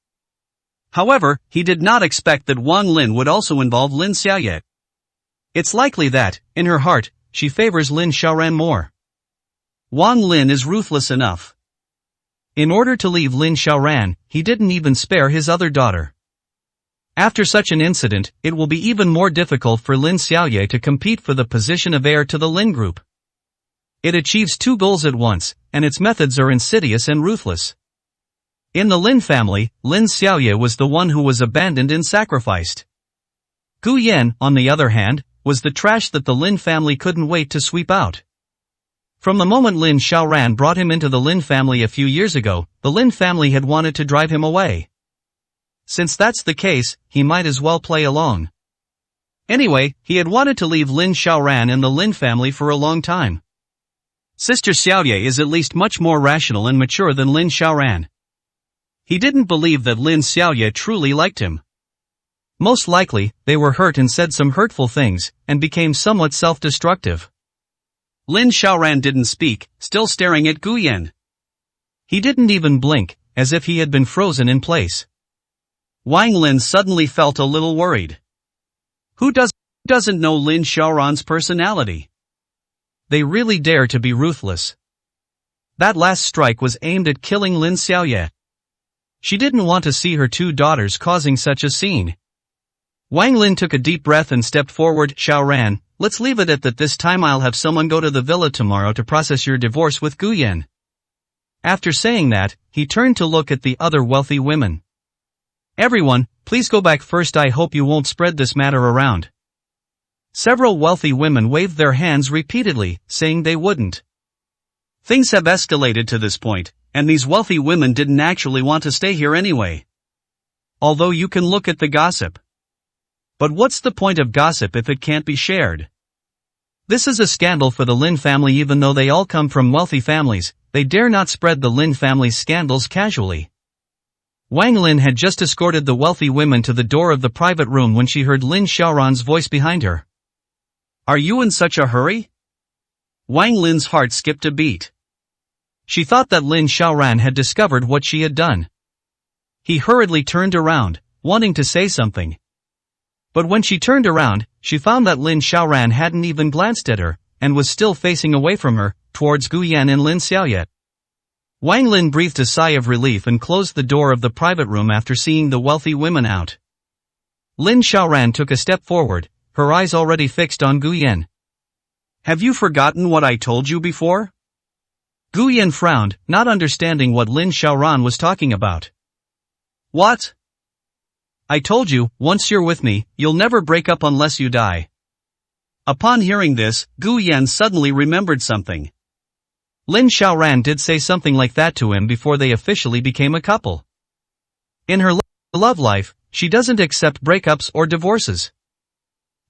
However, he did not expect that Wang Lin would also involve Lin Xiaoye. It's likely that, in her heart, she favors Lin Xiaoran more. Wang Lin is ruthless enough. In order to leave Lin Xiaoran, he didn't even spare his other daughter. After such an incident, it will be even more difficult for Lin Xiaoye to compete for the position of heir to the Lin Group. It achieves two goals at once, and its methods are insidious and ruthless. In the Lin family, Lin Xiaoye was the one who was abandoned and sacrificed. Gu Yan, on the other hand, was the trash that the Lin family couldn't wait to sweep out. From the moment Lin Xiaoran brought him into the Lin family a few years ago, the Lin family had wanted to drive him away. Since that's the case, he might as well play along. Anyway, he had wanted to leave Lin Xiaoran and the Lin family for a long time. Sister Xiaoye is at least much more rational and mature than Lin Xiaoran. He didn't believe that Lin Xiaoye truly liked him. Most likely, they were hurt and said some hurtful things, and became somewhat self-destructive. Lin Xiaoran didn't speak, still staring at Gu Yan. He didn't even blink, as if he had been frozen in place. Wang Lin suddenly felt a little worried. Who doesn't know Lin Xiaoran's personality? They really dare to be ruthless. That last strike was aimed at killing Lin Xiaoye. She didn't want to see her two daughters causing such a scene. Wang Lin took a deep breath and stepped forward. Xiaoran, let's leave it at that. This time I'll have someone go to the villa tomorrow to process your divorce with Gu Yan. After saying that, he turned to look at the other wealthy women. Everyone, please go back first. I hope you won't spread this matter around. Several wealthy women waved their hands repeatedly, saying they wouldn't. Things have escalated to this point, and these wealthy women didn't actually want to stay here anyway. Although you can look at the gossip. But what's the point of gossip if it can't be shared? This is a scandal for the Lin family. Even though they all come from wealthy families, they dare not spread the Lin family's scandals casually. Wang Lin had just escorted the wealthy women to the door of the private room when she heard Lin Xiaoran's voice behind her. Are you in such a hurry? Wang Lin's heart skipped a beat. She thought that Lin Xiaoran had discovered what she had done. He hurriedly turned around, wanting to say something. But when she turned around, she found that Lin Xiaoran hadn't even glanced at her, and was still facing away from her, towards Gu Yan and Lin Xiaoye. Wang Lin breathed a sigh of relief and closed the door of the private room after seeing the wealthy women out. Lin Xiaoran took a step forward, her eyes already fixed on Gu Yan. Have you forgotten what I told you before? Gu Yan frowned, not understanding what Lin Xiaoran was talking about. What? I told you, once you're with me, you'll never break up unless you die. Upon hearing this, Gu Yan suddenly remembered something. Lin Xiaoran did say something like that to him before they officially became a couple. In her love life, she doesn't accept breakups or divorces.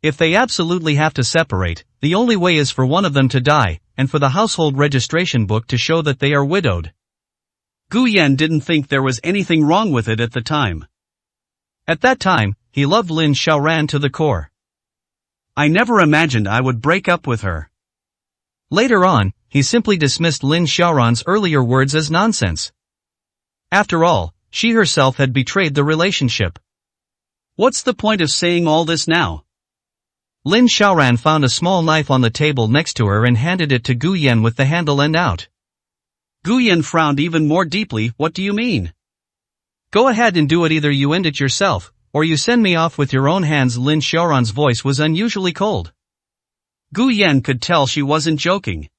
If they absolutely have to separate, the only way is for one of them to die, and for the household registration book to show that they are widowed. Gu Yan didn't think there was anything wrong with it at the time. At that time, he loved Lin Xiaoran to the core. I never imagined I would break up with her. Later on, he simply dismissed Lin Xiaoran's earlier words as nonsense. After all, she herself had betrayed the relationship. What's the point of saying all this now? Lin Xiaoran found a small knife on the table next to her and handed it to Gu Yan with the handle end out. Gu Yan frowned even more deeply. What do you mean? Go ahead and do it. Either you end it yourself, or you send me off with your own hands. Lin Xiaoran's voice was unusually cold. Gu Yan could tell she wasn't joking.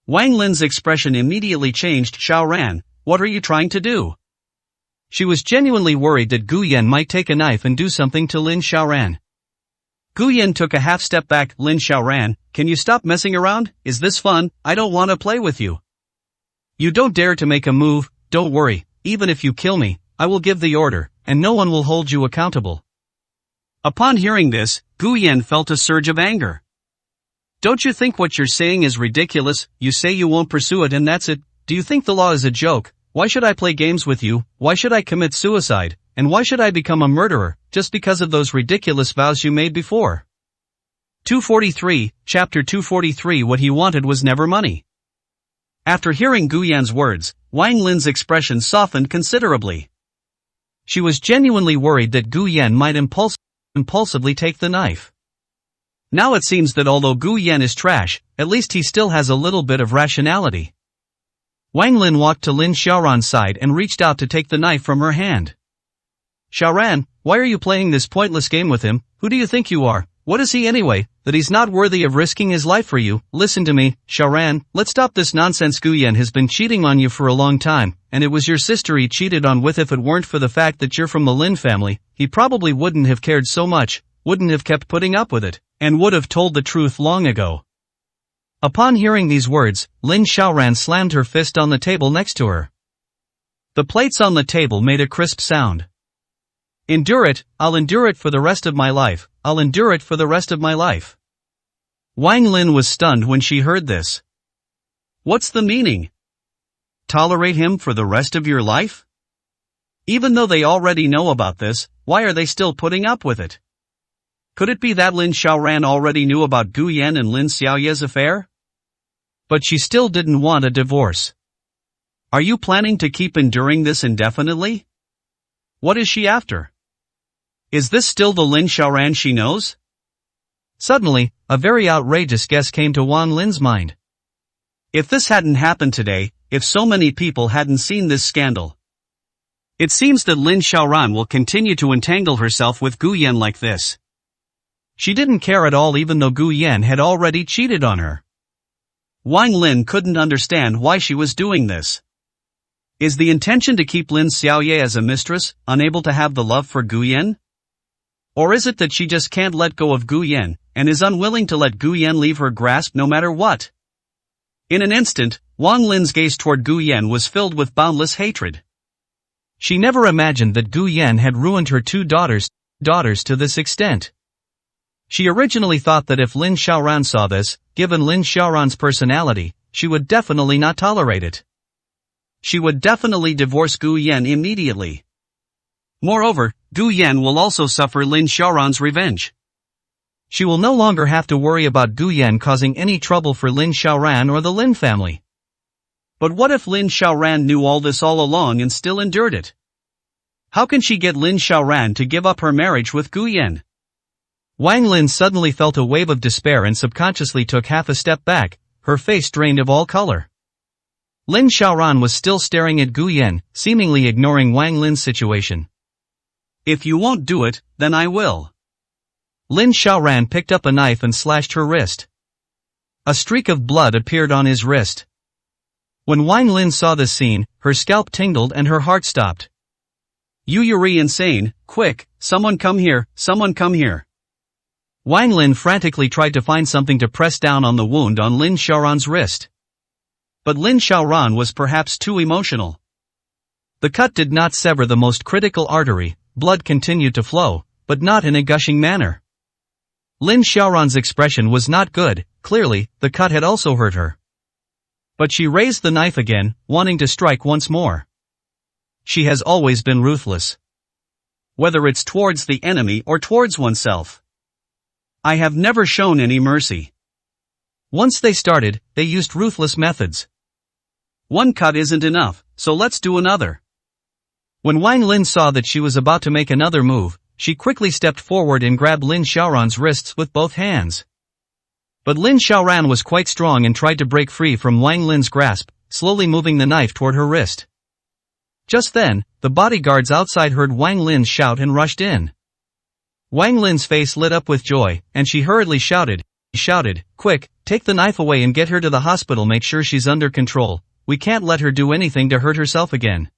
Wang Lin's expression immediately changed. Xiaoran, what are you trying to do? She was genuinely worried that Gu Yan might take a knife and do something to Lin Xiaoran. Gu Yan took a half step back. Lin Xiaoran, can you stop messing around? Is this fun? I don't want to play with you. You don't dare to make a move. Don't worry, even if you kill me, I will give the order, and no one will hold you accountable. Upon hearing this, Gu Yan felt a surge of anger. Don't you think what you're saying is ridiculous? You say you won't pursue it and that's it. Do you think the law is a joke? Why should I play games with you? Why should I commit suicide? And why should I become a murderer, just because of those ridiculous vows you made before? 243, Chapter 243. What he wanted was never money. After hearing Gu Yan's words, Wang Lin's expression softened considerably. She was genuinely worried that Gu Yan might impulsively take the knife. Now it seems that although Gu Yan is trash, at least he still has a little bit of rationality. Wang Lin walked to Lin Xiaoran's side and reached out to take the knife from her hand. Xiaoran, why are you playing this pointless game with him? Who do you think you are? What is he anyway, that he's not worthy of risking his life for you? Listen to me, Xiaoran, let's stop this nonsense. Gu Yan has been cheating on you for a long time, and it was your sister he cheated on with. If it weren't for the fact that you're from the Lin family, he probably wouldn't have cared so much, wouldn't have kept putting up with it, and would have told the truth long ago. Upon hearing these words, Lin Xiaoran slammed her fist on the table next to her. The plates on the table made a crisp sound. Endure it, I'll endure it for the rest of my life, I'll endure it for the rest of my life. Wang Lin was stunned when she heard this. What's the meaning? Tolerate him for the rest of your life? Even though they already know about this, why are they still putting up with it? Could it be that Lin Xiaoran already knew about Gu Yan and Lin Xiaoye's affair? But she still didn't want a divorce. Are you planning to keep enduring this indefinitely? What is she after? Is this still the Lin Xiaoran she knows? Suddenly, a very outrageous guess came to Wang Lin's mind. If this hadn't happened today, if so many people hadn't seen this scandal. It seems that Lin Xiaoran will continue to entangle herself with Gu Yan like this. She didn't care at all even though Gu Yan had already cheated on her. Wang Lin couldn't understand why she was doing this. Is the intention to keep Lin Xiaoye as a mistress, unable to have the love for Gu Yan? Or is it that she just can't let go of Gu Yan, and is unwilling to let Gu Yan leave her grasp no matter what? In an instant, Wang Lin's gaze toward Gu Yan was filled with boundless hatred. She never imagined that Gu Yan had ruined her two daughters to this extent. She originally thought that if Lin Xiaoran saw this, given Lin Xiaoran's personality, she would definitely not tolerate it. She would definitely divorce Gu Yan immediately. Moreover, Gu Yan will also suffer Lin Xiaoran's revenge. She will no longer have to worry about Gu Yan causing any trouble for Lin Xiaoran or the Lin family. But what if Lin Xiaoran knew all this all along and still endured it? How can she get Lin Xiaoran to give up her marriage with Gu Yan? Wang Lin suddenly felt a wave of despair and subconsciously took half a step back, her face drained of all color. Lin Xiaoran was still staring at Gu Yan, seemingly ignoring Wang Lin's situation. If you won't do it, then I will. Lin Xiaoran picked up a knife and slashed her wrist. A streak of blood appeared on his wrist. When Wang Lin saw this scene, her scalp tingled and her heart stopped. You're insane, quick, someone come here, someone come here. Wang Lin frantically tried to find something to press down on the wound on Lin Xiaoran's wrist. But Lin Xiaoran was perhaps too emotional. The cut did not sever the most critical artery, blood continued to flow, but not in a gushing manner. Lin Xiaoran's expression was not good, clearly, the cut had also hurt her. But she raised the knife again, wanting to strike once more. She has always been ruthless. Whether it's towards the enemy or towards oneself. I have never shown any mercy. Once they started, they used ruthless methods. One cut isn't enough, so let's do another. When Wang Lin saw that she was about to make another move, she quickly stepped forward and grabbed Lin Xiaoran's wrists with both hands. But Lin Xiaoran was quite strong and tried to break free from Wang Lin's grasp, slowly moving the knife toward her wrist. Just then, the bodyguards outside heard Wang Lin shout and rushed in. Wang Lin's face lit up with joy, and she hurriedly shouted, quick, take the knife away and get her to the hospital, make sure she's under control, we can't let her do anything to hurt herself again.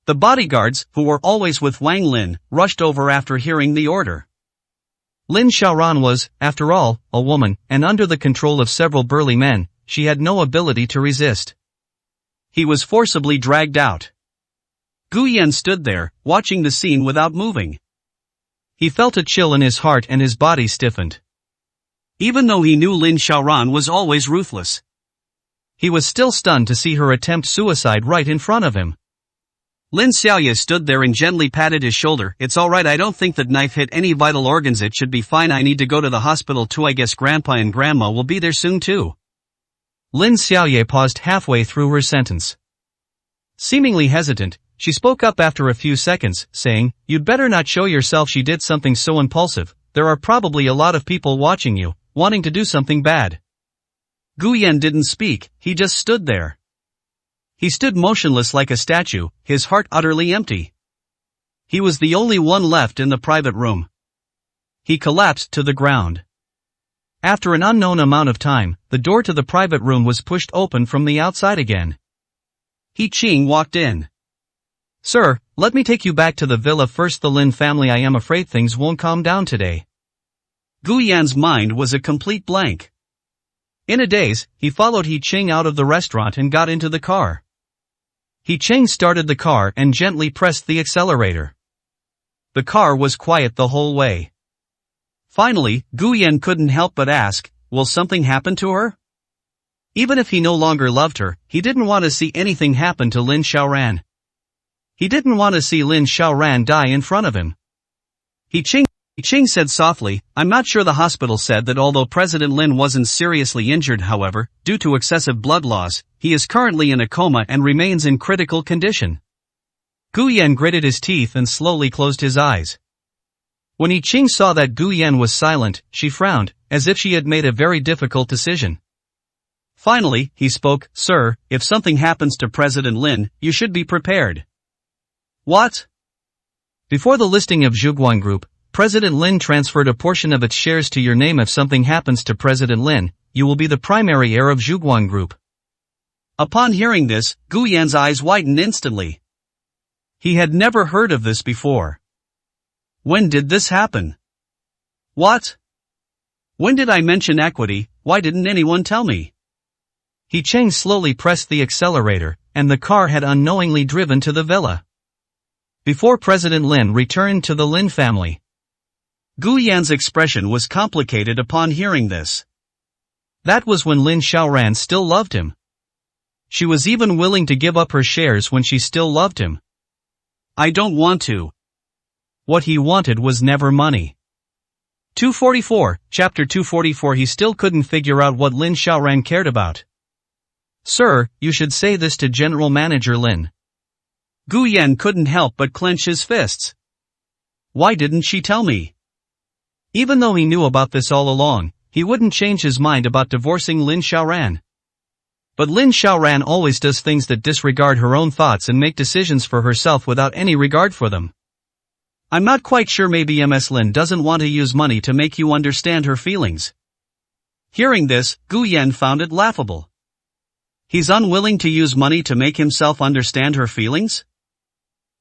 The bodyguards, who were always with Wang Lin, rushed over after hearing the order. Lin Xiaoran was, after all, a woman, and under the control of several burly men, she had no ability to resist. He was forcibly dragged out. Gu Yan stood there, watching the scene without moving. He felt a chill in his heart and his body stiffened. Even though he knew Lin Xiaoran was always ruthless, he was still stunned to see her attempt suicide right in front of him. Lin Xiaoye stood there and gently patted his shoulder. It's alright, I don't think that knife hit any vital organs, it should be fine, I need to go to the hospital too, I guess grandpa and grandma will be there soon too. Lin Xiaoye paused halfway through her sentence. Seemingly hesitant, she spoke up after a few seconds, saying, you'd better not show yourself. She did something so impulsive, there are probably a lot of people watching you, wanting to do something bad. Gu Yan didn't speak, he just stood there. He stood motionless like a statue, his heart utterly empty. He was the only one left in the private room. He collapsed to the ground. After an unknown amount of time, the door to the private room was pushed open from the outside again. He Qing walked in. "Sir, let me take you back to the villa first. The Lin family. I am afraid things won't calm down today." Gu Yan's mind was a complete blank. In a daze, he followed He Qing out of the restaurant and got into the car. He Qing started the car and gently pressed the accelerator. The car was quiet the whole way. Finally, Gu Yan couldn't help but ask, will something happen to her? Even if he no longer loved her, he didn't want to see anything happen to Lin Xiaoran. He didn't want to see Lin Xiaoran die in front of him. He Qing said softly, "I'm not sure." The hospital said that although President Lin wasn't seriously injured, however, due to excessive blood loss, he is currently in a coma and remains in critical condition. Gu Yan gritted his teeth and slowly closed his eyes. When He Qing saw that Gu Yan was silent, she frowned, as if she had made a very difficult decision. Finally, he spoke, "Sir, if something happens to President Lin, you should be prepared." "What?" "Before the listing of Zhuguang Group, President Lin transferred a portion of its shares to your name. If something happens to President Lin, you will be the primary heir of Zhuguang Group." Upon hearing this, Gu Yan's eyes widened instantly. He had never heard of this before. When did this happen? What? When did I mention equity? Why didn't anyone tell me? He Qing slowly pressed the accelerator, and the car had unknowingly driven to the villa. Before President Lin returned to the Lin family. Gu Yan's expression was complicated upon hearing this. That was when Lin Xiaoran still loved him. She was even willing to give up her shares when she still loved him. I don't want to. What he wanted was never money. 244, Chapter 244. He still couldn't figure out what Lin Xiaoran cared about. "Sir, you should say this to General Manager Lin." Gu Yan couldn't help but clench his fists. Why didn't she tell me? Even though he knew about this all along, he wouldn't change his mind about divorcing Lin Xiaoran. But Lin Xiaoran always does things that disregard her own thoughts and make decisions for herself without any regard for them. I'm not quite sure. Maybe Ms. Lin doesn't want to use money to make you understand her feelings. Hearing this, Gu Yan found it laughable. He's unwilling to use money to make himself understand her feelings?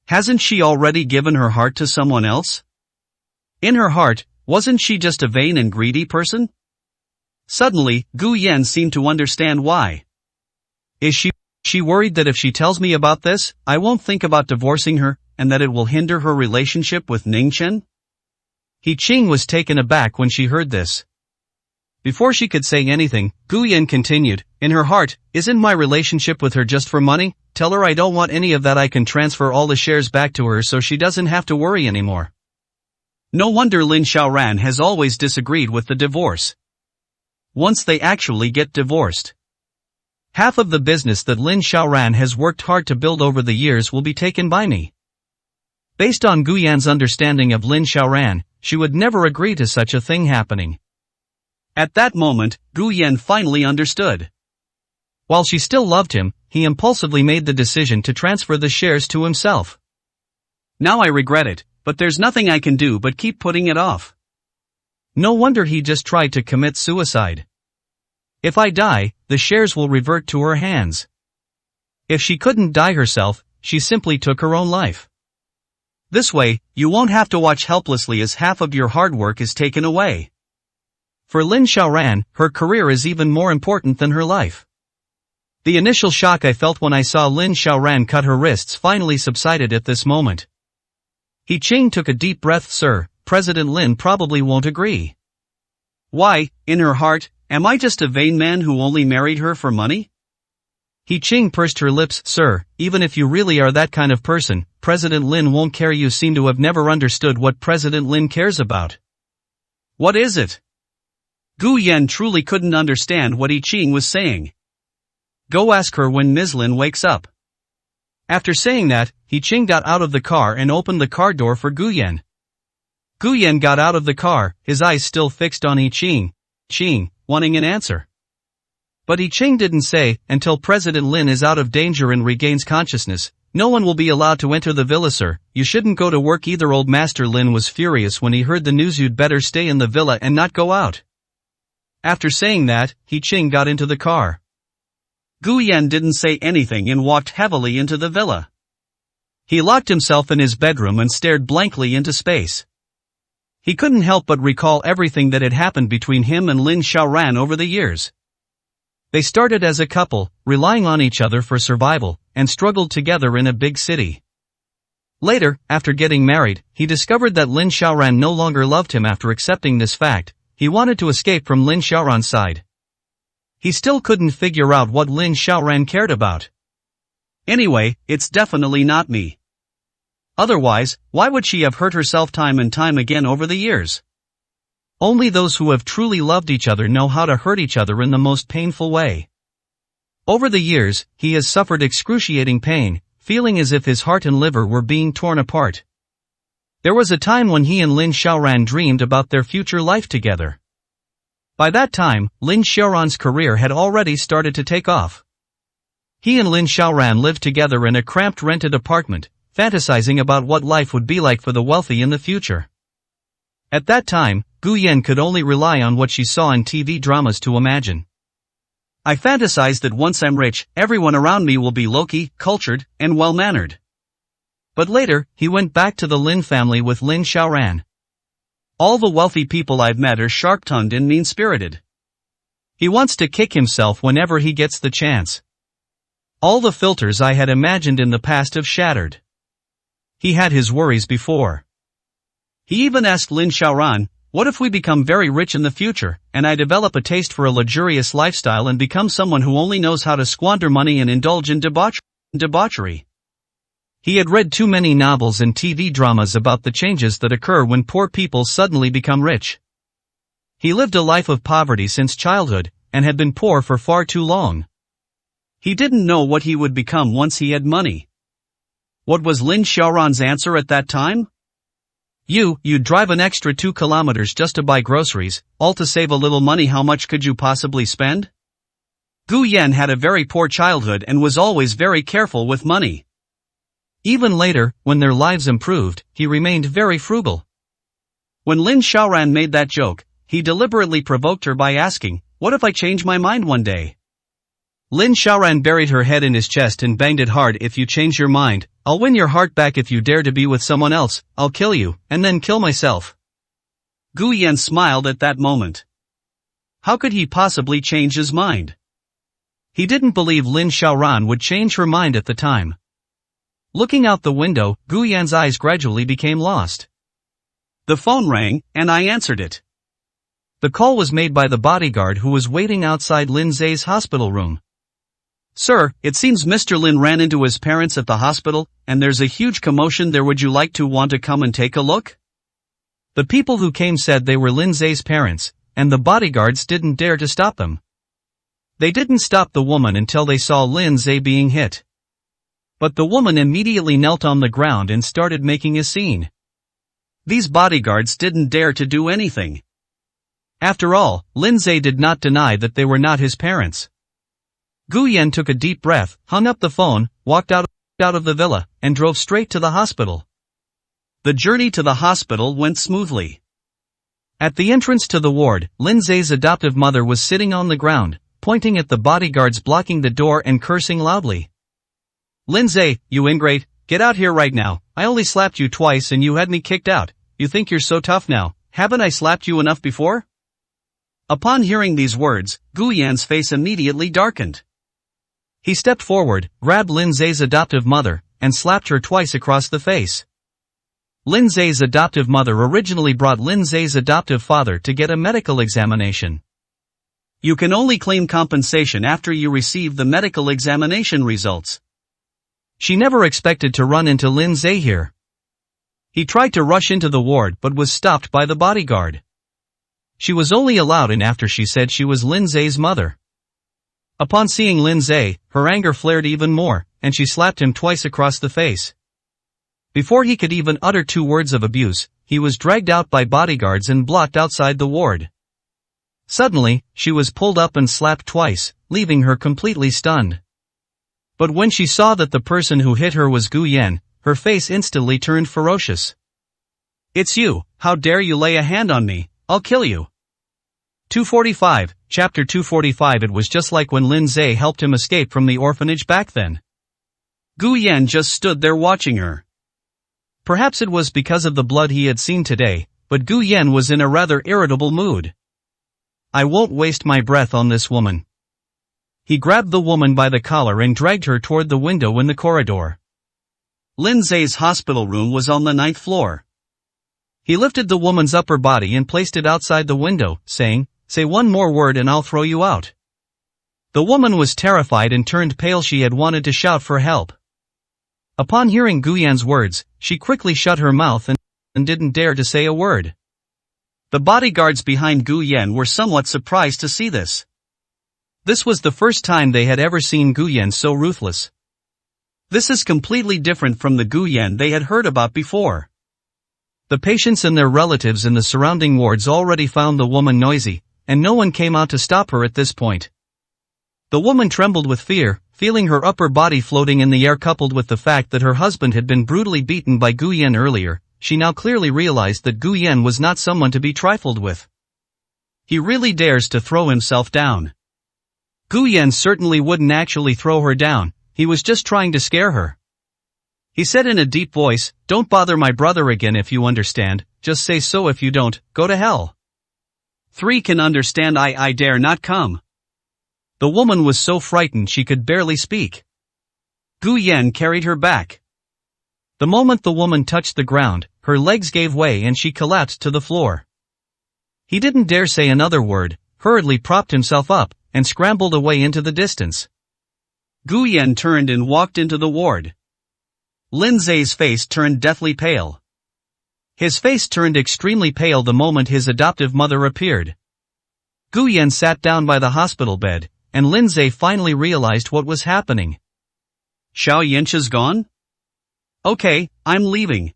Hasn't she already given her heart to someone else? In her heart, wasn't she just a vain and greedy person? Suddenly, Gu Yan seemed to understand why. Is she worried that if she tells me about this, I won't think about divorcing her, and that it will hinder her relationship with Ningchen? He Qing was taken aback when she heard this. Before she could say anything, Gu Yan continued, in her heart, isn't my relationship with her just for money? Tell her I don't want any of that. I can transfer all the shares back to her so she doesn't have to worry anymore. No wonder Lin Xiaoran has always disagreed with the divorce. Once they actually get divorced, half of the business that Lin Xiaoran has worked hard to build over the years will be taken by me. Based on Gu Yan's understanding of Lin Xiaoran, she would never agree to such a thing happening. At that moment, Gu Yan finally understood. While she still loved him, he impulsively made the decision to transfer the shares to himself. Now I regret it, but there's nothing I can do but keep putting it off. No wonder he just tried to commit suicide. If I die, the shares will revert to her hands. If she couldn't die herself, she simply took her own life. This way, you won't have to watch helplessly as half of your hard work is taken away. For Lin Xiaoran, her career is even more important than her life. The initial shock I felt when I saw Lin Xiaoran cut her wrists finally subsided at this moment. He Qing took a deep breath. Sir, President Lin probably won't agree. Why, in her heart, am I just a vain man who only married her for money? He Qing pursed her lips. Sir, even if you really are that kind of person, President Lin won't care. You seem to have never understood what President Lin cares about. What is it? Gu Yan truly couldn't understand what He Qing was saying. Go ask her when Ms. Lin wakes up. After saying that, He Qing got out of the car and opened the car door for Gu Yan. Gu Yan got out of the car, his eyes still fixed on He Qing, wanting an answer. But He Qing didn't say, until President Lin is out of danger and regains consciousness, No one will be allowed to enter the villa, sir. You shouldn't go to work either. Old Master Lin was furious when he heard the news. You'd better stay in the villa and not go out. After saying that, He Qing got into the car. Gu Yan didn't say anything and walked heavily into the villa. He locked himself in his bedroom and stared blankly into space. He couldn't help but recall everything that had happened between him and Lin Xiaoran over the years. They started as a couple, relying on each other for survival, and struggled together in a big city. Later, after getting married, he discovered that Lin Xiaoran no longer loved him. After accepting this fact, he wanted to escape from Lin Xiaoran's side. He still couldn't figure out what Lin Xiaoran cared about. Anyway, it's definitely not me. Otherwise, why would she have hurt herself time and time again over the years? Only those who have truly loved each other know how to hurt each other in the most painful way. Over the years, he has suffered excruciating pain, feeling as if his heart and liver were being torn apart. There was a time when he and Lin Xiaoran dreamed about their future life together. By that time, Lin Xiaoran's career had already started to take off. He and Lin Xiaoran lived together in a cramped rented apartment, fantasizing about what life would be like for the wealthy in the future. At that time, Gu Yan could only rely on what she saw in TV dramas to imagine. I fantasize that once I'm rich, everyone around me will be low-key, cultured, and well-mannered. But later, he went back to the Lin family with Lin Xiaoran. All the wealthy people I've met are sharp-tongued and mean-spirited. He wants to kick himself whenever he gets the chance. All the filters I had imagined in the past have shattered. He had his worries before. He even asked Lin Xiaoran, what if we become very rich in the future, and I develop a taste for a luxurious lifestyle and become someone who only knows how to squander money and indulge in debauchery? He had read too many novels and TV dramas about the changes that occur when poor people suddenly become rich. He lived a life of poverty since childhood, and had been poor for far too long. He didn't know what he would become once he had money. What was Lin Xiaoran's answer at that time? You'd drive an extra 2 kilometers just to buy groceries, all to save a little money. How much could you possibly spend? Gu Yan had a very poor childhood and was always very careful with money. Even later, when their lives improved, he remained very frugal. When Lin Xiaoran made that joke, he deliberately provoked her by asking, what if I change my mind one day? Lin Xiaoran buried her head in his chest and banged it hard. If you change your mind, I'll win your heart back. If you dare to be with someone else, I'll kill you, and then kill myself. Gu Yan smiled at that moment. How could he possibly change his mind? He didn't believe Lin Xiaoran would change her mind at the time. Looking out the window, Gu Yan's eyes gradually became lost. The phone rang, and I answered it. The call was made by the bodyguard who was waiting outside Lin Zai's hospital room. Sir, it seems Mr. Lin ran into his parents at the hospital, and there's a huge commotion there. Would you like to want to come and take a look? The people who came said they were Lin Zai's parents, and the bodyguards didn't dare to stop them. They didn't stop the woman until they saw Lin Zai being hit. But the woman immediately knelt on the ground and started making a scene. These bodyguards didn't dare to do anything. After all, Lin Zai did not deny that they were not his parents. Gu Yan took a deep breath, hung up the phone, walked out of the villa, and drove straight to the hospital. The journey to the hospital went smoothly. At the entrance to the ward, Lin Zai's adoptive mother was sitting on the ground, pointing at the bodyguards blocking the door and cursing loudly. Lin Zai, you ingrate, get out here right now. I only slapped you twice and you had me kicked out. You think you're so tough now? Haven't I slapped you enough before? Upon hearing these words, Gu Yan's face immediately darkened. He stepped forward, grabbed Lin Zai's adoptive mother, and slapped her twice across the face. Lin Zai's adoptive mother originally brought Lin Zai's adoptive father to get a medical examination. You can only claim compensation after you receive the medical examination results. She never expected to run into Lin Zai here. He tried to rush into the ward but was stopped by the bodyguard. She was only allowed in after she said she was Lin Zai's mother. Upon seeing Lin Zai, her anger flared even more, and she slapped him twice across the face. Before he could even utter 2 words of abuse, he was dragged out by bodyguards and blocked outside the ward. Suddenly, she was pulled up and slapped twice, leaving her completely stunned. But when she saw that the person who hit her was Gu Yan, her face instantly turned ferocious. It's you, how dare you lay a hand on me, I'll kill you. 245, Chapter 245. It was just like when Lin Zhe helped him escape from the orphanage back then. Gu Yan just stood there watching her. Perhaps it was because of the blood he had seen today, but Gu Yan was in a rather irritable mood. I won't waste my breath on this woman. He grabbed the woman by the collar and dragged her toward the window in the corridor. Lin Zhe's hospital room was on the 9th floor. He lifted the woman's upper body and placed it outside the window, saying, "Say one more word and I'll throw you out." The woman was terrified and turned pale. She had wanted to shout for help. Upon hearing Gu Yan's words, she quickly shut her mouth and didn't dare to say a word. The bodyguards behind Gu Yan were somewhat surprised to see this. This was the first time they had ever seen Gu Yan so ruthless. This is completely different from the Gu Yan they had heard about before. The patients and their relatives in the surrounding wards already found the woman noisy, and no one came out to stop her at this point. The woman trembled with fear, feeling her upper body floating in the air. Coupled with the fact that her husband had been brutally beaten by Gu Yan earlier, she now clearly realized that Gu Yan was not someone to be trifled with. He really dares to throw himself down. Gu Yan certainly wouldn't actually throw her down, he was just trying to scare her. He said in a deep voice, "Don't bother my brother again if you understand, just say so. If you don't, go to hell." 3 can understand. I dare not come. The woman was so frightened she could barely speak. Gu Yan carried her back. The moment the woman touched the ground, her legs gave way and she collapsed to the floor. He didn't dare say another word, hurriedly propped himself up, and scrambled away into the distance. Gu Yan turned and walked into the ward. Lin Zhe's face turned deathly pale. His face turned extremely pale the moment his adoptive mother appeared. Gu Yan sat down by the hospital bed, and Lin Zhe finally realized what was happening. Xiao Yancha's gone? Okay, I'm leaving.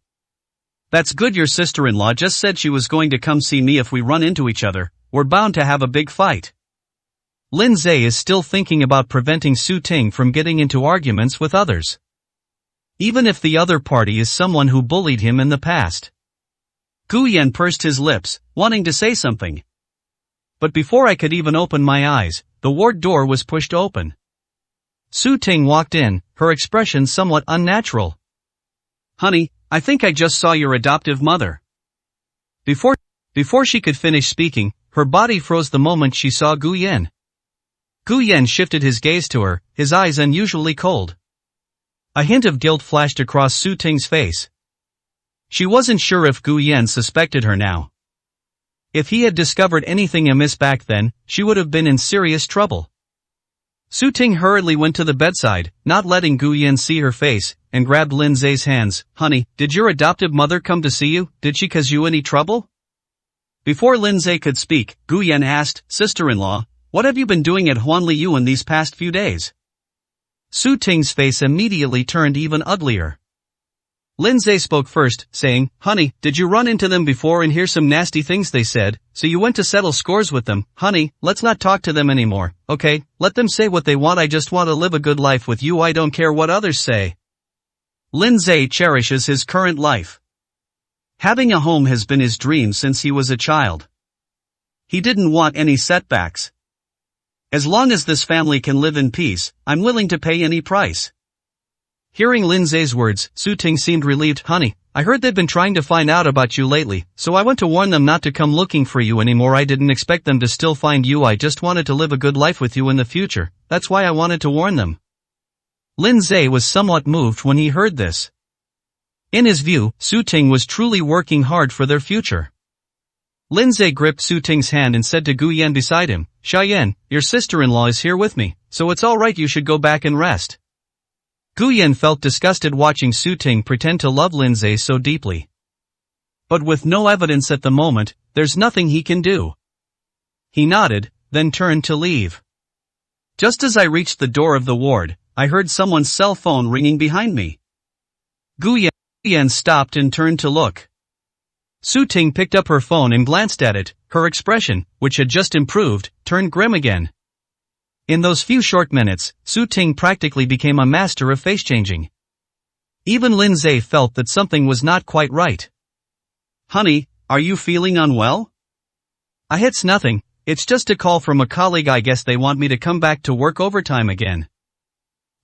That's good. Your sister-in-law just said she was going to come see me. If we run into each other, we're bound to have a big fight. Lin Zhe is still thinking about preventing Su Ting from getting into arguments with others. Even if the other party is someone who bullied him in the past. Gu Yan pursed his lips, wanting to say something. But before I could even open my eyes, the ward door was pushed open. Su Ting walked in, her expression somewhat unnatural. Honey, I think I just saw your adoptive mother. Before she could finish speaking, her body froze the moment she saw Gu Yan. Gu Yan shifted his gaze to her, his eyes unusually cold. A hint of guilt flashed across Su Ting's face. She wasn't sure if Gu Yan suspected her now. If he had discovered anything amiss back then, she would have been in serious trouble. Su Ting hurriedly went to the bedside, not letting Gu Yan see her face, and grabbed Lin Zhe's hands. Honey, did your adoptive mother come to see you? Did she cause you any trouble? Before Lin Zhe could speak, Gu Yan asked, Sister-in-law, what have you been doing at Huanliu in these past few days? Su Ting's face immediately turned even uglier. Lin Zhe spoke first, saying, Honey, did you run into them before and hear some nasty things they said, so you went to settle scores with them? Honey, let's not talk to them anymore, okay? Let them say what they want. I just want to live a good life with you. I don't care what others say. Lin Zhe cherishes his current life. Having a home has been his dream since he was a child. He didn't want any setbacks. As long as this family can live in peace, I'm willing to pay any price. Hearing Lin Zhe's words, Su Ting seemed relieved. Honey, I heard they've been trying to find out about you lately, so I went to warn them not to come looking for you anymore. I didn't expect them to still find you. I just wanted to live a good life with you in the future. That's why I wanted to warn them. Lin Zhe was somewhat moved when he heard this. In his view, Su Ting was truly working hard for their future. Lin Zhe gripped Su Ting's hand and said to Gu Yan beside him, Xiaoyan, your sister-in-law is here with me, so it's alright, you should go back and rest. Gu Yan felt disgusted watching Su Ting pretend to love Lin Zhe so deeply. But with no evidence at the moment, there's nothing he can do. He nodded, then turned to leave. Just as I reached the door of the ward, I heard someone's cell phone ringing behind me. Gu Yan stopped and turned to look. Su Ting picked up her phone and glanced at it, her expression, which had just improved, turned grim again. In those few short minutes, Su Ting practically became a master of face-changing. Even Lin Zhe felt that something was not quite right. Honey, are you feeling unwell? It's nothing, it's just a call from a colleague. I guess they want me to come back to work overtime again.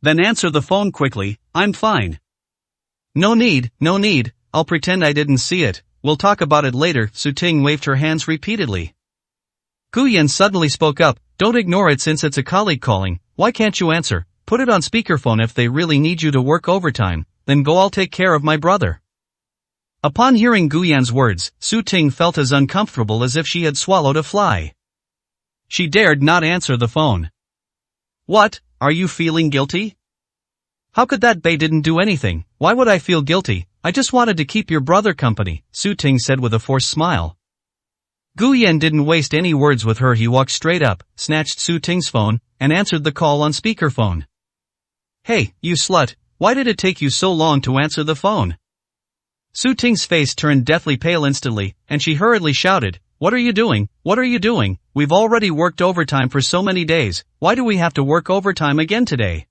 Then answer the phone quickly, I'm fine. No need, I'll pretend I didn't see it, we'll talk about it later. Su Ting waved her hands repeatedly. Gu Yan suddenly spoke up, don't ignore it since it's a colleague calling, why can't you answer, put it on speakerphone if they really need you to work overtime, then go, I'll take care of my brother. Upon hearing Gu Yan's words, Su Ting felt as uncomfortable as if she had swallowed a fly. She dared not answer the phone. What, are you feeling guilty? How could that? They didn't do anything, why would I feel guilty? I just wanted to keep your brother company, Su Ting said with a forced smile. Gu Yan didn't waste any words with her. He walked straight up, snatched Su Ting's phone, and answered the call on speakerphone. Hey, you slut, why did it take you so long to answer the phone? Su Ting's face turned deathly pale instantly, and she hurriedly shouted, What are you doing? We've already worked overtime for so many days, why do we have to work overtime again today?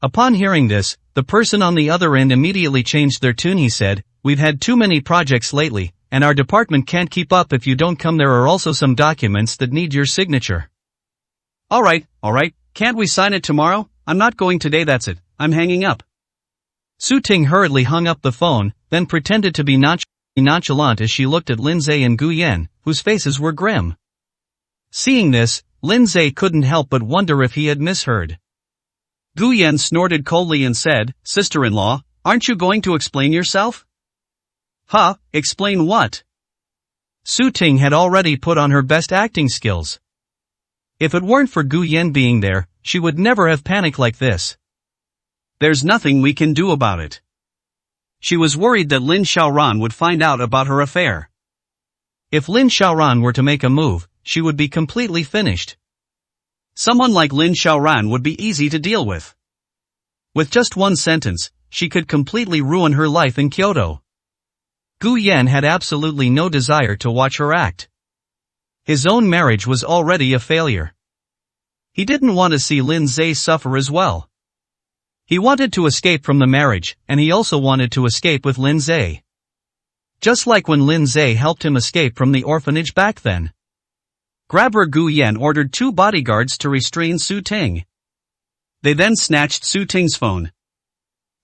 Upon hearing this, the person on the other end immediately changed their tune. He said, We've had too many projects lately, and our department can't keep up if you don't come. There are also some documents that need your signature. Alright, can't we sign it tomorrow? I'm not going today, that's it, I'm hanging up. Su Ting hurriedly hung up the phone, then pretended to be nonchalant as she looked at Lin Zhe and Gu Yan, whose faces were grim. Seeing this, Lin Zhe couldn't help but wonder if he had misheard. Gu Yan snorted coldly and said, Sister-in-law, aren't you going to explain yourself? Huh, explain what? Su Ting had already put on her best acting skills. If it weren't for Gu Yan being there, she would never have panicked like this. There's nothing we can do about it. She was worried that Lin Xiaoran would find out about her affair. If Lin Xiaoran were to make a move, she would be completely finished. Someone like Lin Xiaoran would be easy to deal with. With just one sentence, she could completely ruin her life in Kyoto. Gu Yan had absolutely no desire to watch her act. His own marriage was already a failure. He didn't want to see Lin Zhe suffer as well. He wanted to escape from the marriage, and he also wanted to escape with Lin Zhe. Just like when Lin Zhe helped him escape from the orphanage back then. Grabber Gu Yan ordered 2 bodyguards to restrain Su Ting. They then snatched Su Ting's phone.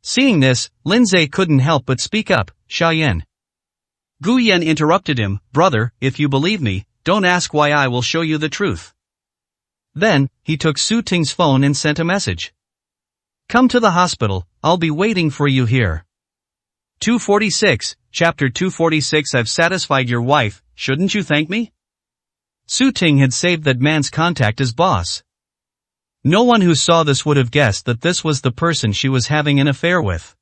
Seeing this, Lin Zhe couldn't help but speak up, Xiaoyan. Gu Yan interrupted him, Brother, if you believe me, don't ask why, I will show you the truth. Then, he took Su Ting's phone and sent a message. Come to the hospital, I'll be waiting for you here. 246, Chapter 246 I've satisfied your wife, shouldn't you thank me? Su Ting had saved that man's contact as boss. No one who saw this would have guessed that this was the person she was having an affair with.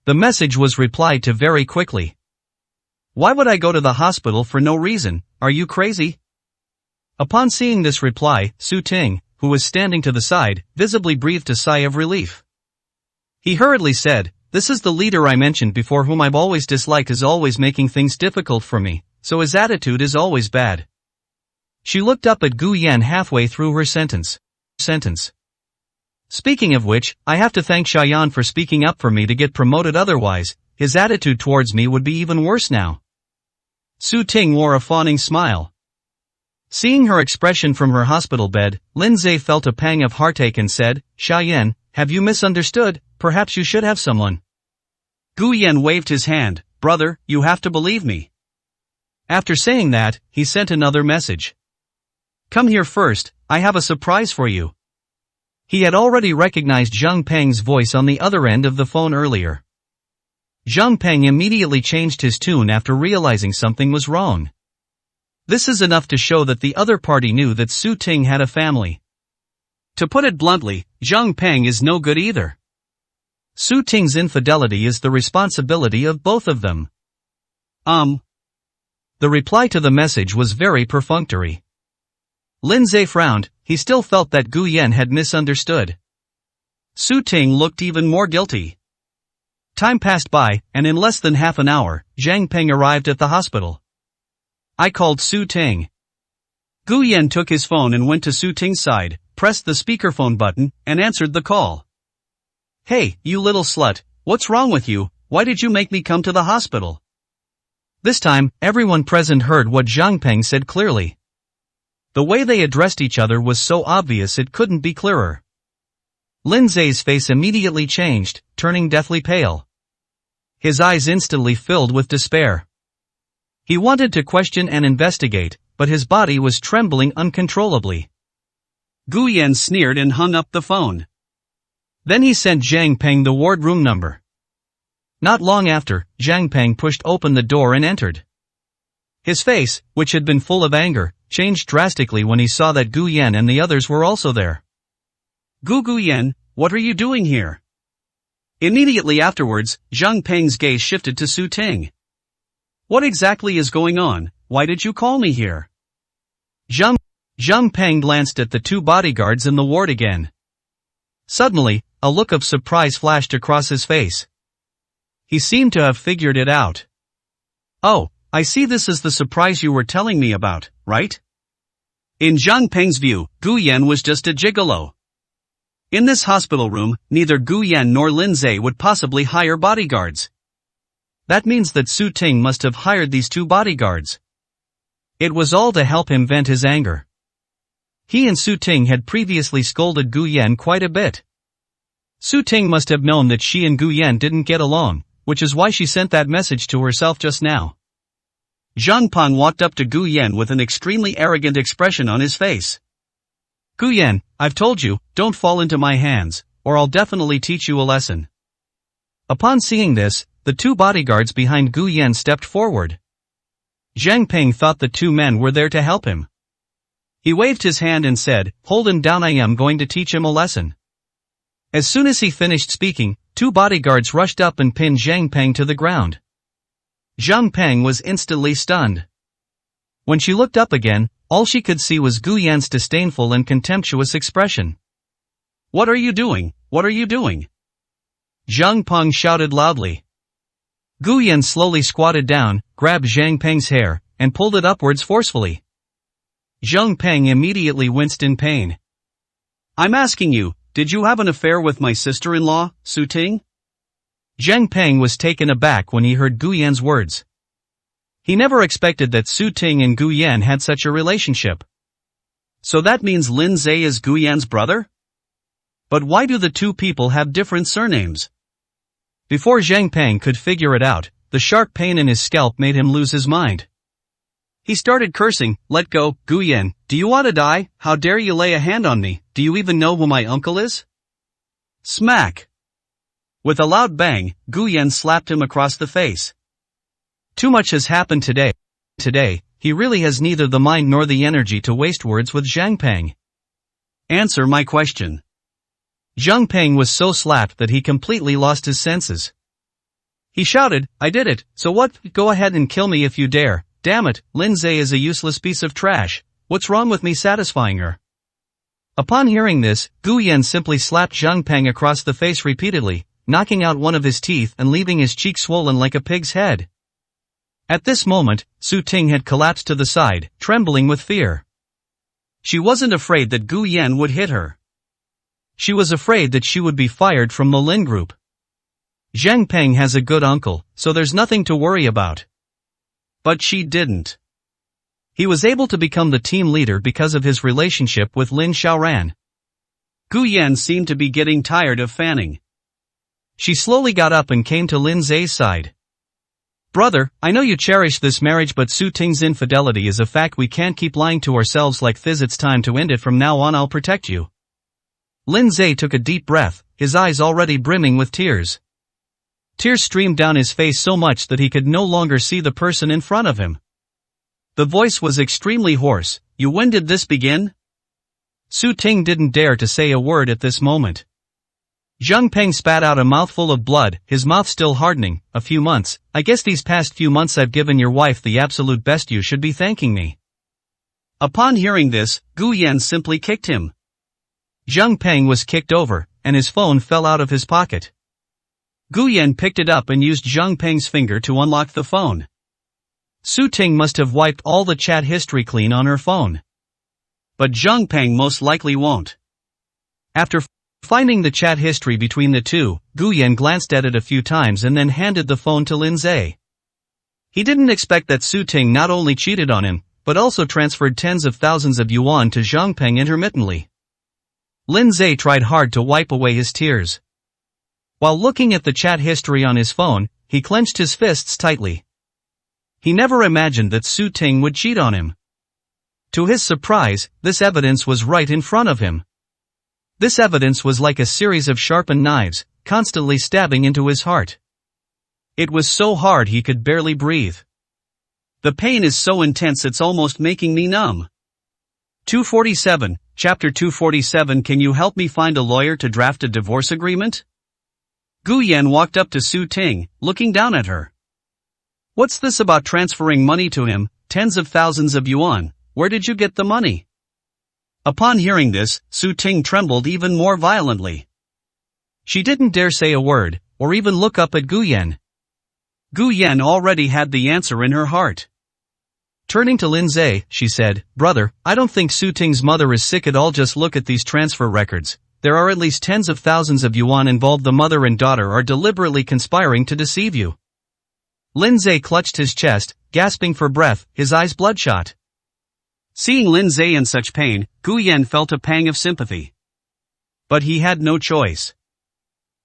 The message was replied to very quickly. Why would I go to the hospital for no reason, are you crazy? Upon seeing this reply, Su Ting, who was standing to the side, visibly breathed a sigh of relief. He hurriedly said, This is the leader I mentioned before, whom I've always disliked, is always making things difficult for me, so his attitude is always bad. She looked up at Gu Yan halfway through her sentence. Speaking of which, I have to thank Xiaoyan for speaking up for me to get promoted, otherwise, his attitude towards me would be even worse now. Su Ting wore a fawning smile. Seeing her expression from her hospital bed, Lin Zhe felt a pang of heartache and said, Xiaoyan, have you misunderstood? Perhaps you should have someone. Gu Yan waved his hand, Brother, you have to believe me. After saying that, he sent another message. Come here first, I have a surprise for you. He had already recognized Zhang Peng's voice on the other end of the phone earlier. Zhang Peng immediately changed his tune after realizing something was wrong. This is enough to show that the other party knew that Su Ting had a family. To put it bluntly, Zhang Peng is no good either. Su Ting's infidelity is the responsibility of both of them. The reply to the message was very perfunctory. Lin Zhe frowned, he still felt that Gu Yan had misunderstood. Su Ting looked even more guilty. Time passed by, and in less than half an hour, Zhang Peng arrived at the hospital. I called Su Ting. Gu Yan took his phone and went to Su Ting's side, pressed the speakerphone button, and answered the call. "Hey, you little slut, what's wrong with you? Why did you make me come to the hospital?" This time, everyone present heard what Zhang Peng said clearly. The way they addressed each other was so obvious it couldn't be clearer. Lin Zhe's face immediately changed, turning deathly pale. His eyes instantly filled with despair. He wanted to question and investigate, but his body was trembling uncontrollably. Gu Yan sneered and hung up the phone. Then he sent Zhang Peng the ward room number. Not long after, Zhang Peng pushed open the door and entered. His face, which had been full of anger, changed drastically when he saw that Gu Yan and the others were also there. Gu Yan, what are you doing here?" Immediately afterwards, Zhang Peng's gaze shifted to Su Ting. "What exactly is going on? Why did you call me here?" Zhang Peng glanced at the two bodyguards in the ward again. Suddenly, a look of surprise flashed across his face. He seemed to have figured it out. "Oh, I see, this is the surprise you were telling me about, right?" In Zhang Peng's view, Gu Yan was just a gigolo. In this hospital room, neither Gu Yan nor Lin Zhe would possibly hire bodyguards. That means that Su Ting must have hired these two bodyguards. It was all to help him vent his anger. He and Su Ting had previously scolded Gu Yan quite a bit. Su Ting must have known that she and Gu Yan didn't get along, which is why she sent that message to herself just now. Zhang Peng walked up to Gu Yan with an extremely arrogant expression on his face. "Gu Yan, I've told you, don't fall into my hands, or I'll definitely teach you a lesson." Upon seeing this, the two bodyguards behind Gu Yan stepped forward. Zhang Peng thought the two men were there to help him. He waved his hand and said, "Hold him down, I am going to teach him a lesson." As soon as he finished speaking, two bodyguards rushed up and pinned Zhang Peng to the ground. Zhang Peng was instantly stunned. When she looked up again, all she could see was Gu Yan's disdainful and contemptuous expression. "What are you doing? What are you doing?" Zhang Peng shouted loudly. Gu Yan slowly squatted down, grabbed Zhang Peng's hair, and pulled it upwards forcefully. Zhang Peng immediately winced in pain. "I'm asking you, did you have an affair with my sister-in-law, Su Ting?" Zhang Peng was taken aback when he heard Gu Yan's words. He never expected that Su Ting and Gu Yan had such a relationship. So that means Lin Zhe is Gu Yan's brother? But why do the two people have different surnames? Before Zhang Peng could figure it out, the sharp pain in his scalp made him lose his mind. He started cursing, "Let go, Gu Yan, do you want to die? How dare you lay a hand on me? Do you even know who my uncle is?" Smack! With a loud bang, Gu Yan slapped him across the face. Too much has happened today. He really has neither the mind nor the energy to waste words with Zhang Peng. Answer my question. Zhang Peng was so slapped that he completely lost his senses. He shouted, "I did it, so what? Go ahead and kill me if you dare. Damn it, Lin Zhe is a useless piece of trash. What's wrong with me satisfying her?" Upon hearing this, Gu Yan simply slapped Zhang Peng across the face repeatedly, knocking out one of his teeth and leaving his cheek swollen like a pig's head. At this moment, Su Ting had collapsed to the side, trembling with fear. She wasn't afraid that Gu Yan would hit her. She was afraid that she would be fired from the Lin group. Zhang Peng has a good uncle, so there's nothing to worry about. But she didn't. He was able to become the team leader because of his relationship with Lin Xiaoran. Gu Yan seemed to be getting tired of fanning. She slowly got up and came to Lin Zhe's side. "Brother, I know you cherish this marriage, but Su Ting's infidelity is a fact. We can't keep lying to ourselves like this. It's time to end it. From now on I'll protect you." Lin Zhe took a deep breath, his eyes already brimming with tears. Tears streamed down his face so much that he could no longer see the person in front of him. The voice was extremely hoarse. When did this begin?" Su Ting didn't dare to say a word at this moment. Zhang Peng spat out a mouthful of blood, his mouth still hardening. "A few months, I guess these past few months I've given your wife the absolute best. You should be thanking me." Upon hearing this, Gu Yan simply kicked him. Zhang Peng was kicked over, and his phone fell out of his pocket. Gu Yan picked it up and used Zhang Peng's finger to unlock the phone. Su Ting must have wiped all the chat history clean on her phone. But Zhang Peng most likely won't. After finding the chat history between the two, Guyen glanced at it a few times and then handed the phone to Lin Zhe. He didn't expect that Su Ting not only cheated on him, but also transferred tens of thousands of yuan to Zhang Peng intermittently. Lin Zhe tried hard to wipe away his tears. While looking at the chat history on his phone, he clenched his fists tightly. He never imagined that Su Ting would cheat on him. To his surprise, this evidence was right in front of him. This evidence was like a series of sharpened knives, constantly stabbing into his heart. It was so hard he could barely breathe. The pain is so intense it's almost making me numb. 247, Chapter 247. Can you help me find a lawyer to draft a divorce agreement? Guyen walked up to Su Ting, looking down at her. What's this about transferring money to him, tens of thousands of yuan? Where did you get the money? Upon hearing this, Su Ting trembled even more violently. She didn't dare say a word, or even look up at Guyen. Guyen already had the answer in her heart. Turning to Lin Zhe, she said, "Brother, I don't think Su Ting's mother is sick at all. Just look at these transfer records. There are at least tens of thousands of yuan involved. The mother and daughter are deliberately conspiring to deceive you." Lin Zhe clutched his chest, gasping for breath, his eyes bloodshot. Seeing Lin Zhe in such pain, Guyen felt a pang of sympathy. But he had no choice.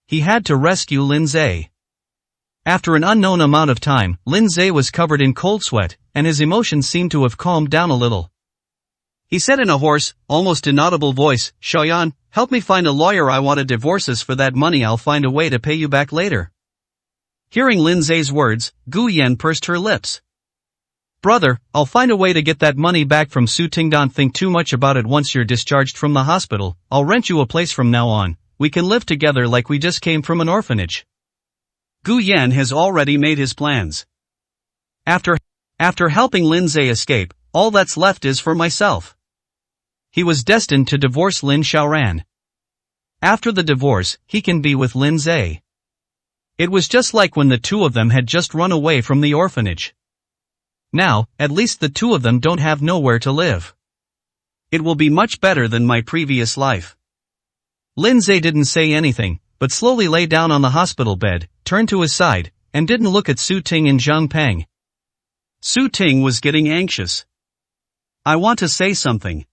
He had to rescue Lin Zhe. After an unknown amount of time, Lin Zhe was covered in cold sweat, and his emotions seemed to have calmed down a little. He said in a hoarse, almost inaudible voice, "Xiaoyan, help me find a lawyer. I want a divorce. For that money I'll find a way to pay you back later." Hearing Lin Zhe's words, Guyen pursed her lips. "Brother, I'll find a way to get that money back from Su Ting. Don't think too much about it. Once you're discharged from the hospital, I'll rent you a place from now on. We can live together like we just came from an orphanage." Guyen has already made his plans. After helping Lin Zhe escape, all that's left is for myself. He was destined to divorce Lin Xiaoran. After the divorce, he can be with Lin Zhe. It was just like when the two of them had just run away from the orphanage. Now, at least the two of them don't have nowhere to live. It will be much better than my previous life. Lin Zhe didn't say anything, but slowly lay down on the hospital bed, turned to his side, and didn't look at Su Ting and Zhang Peng. Su Ting was getting anxious. "I want to say something."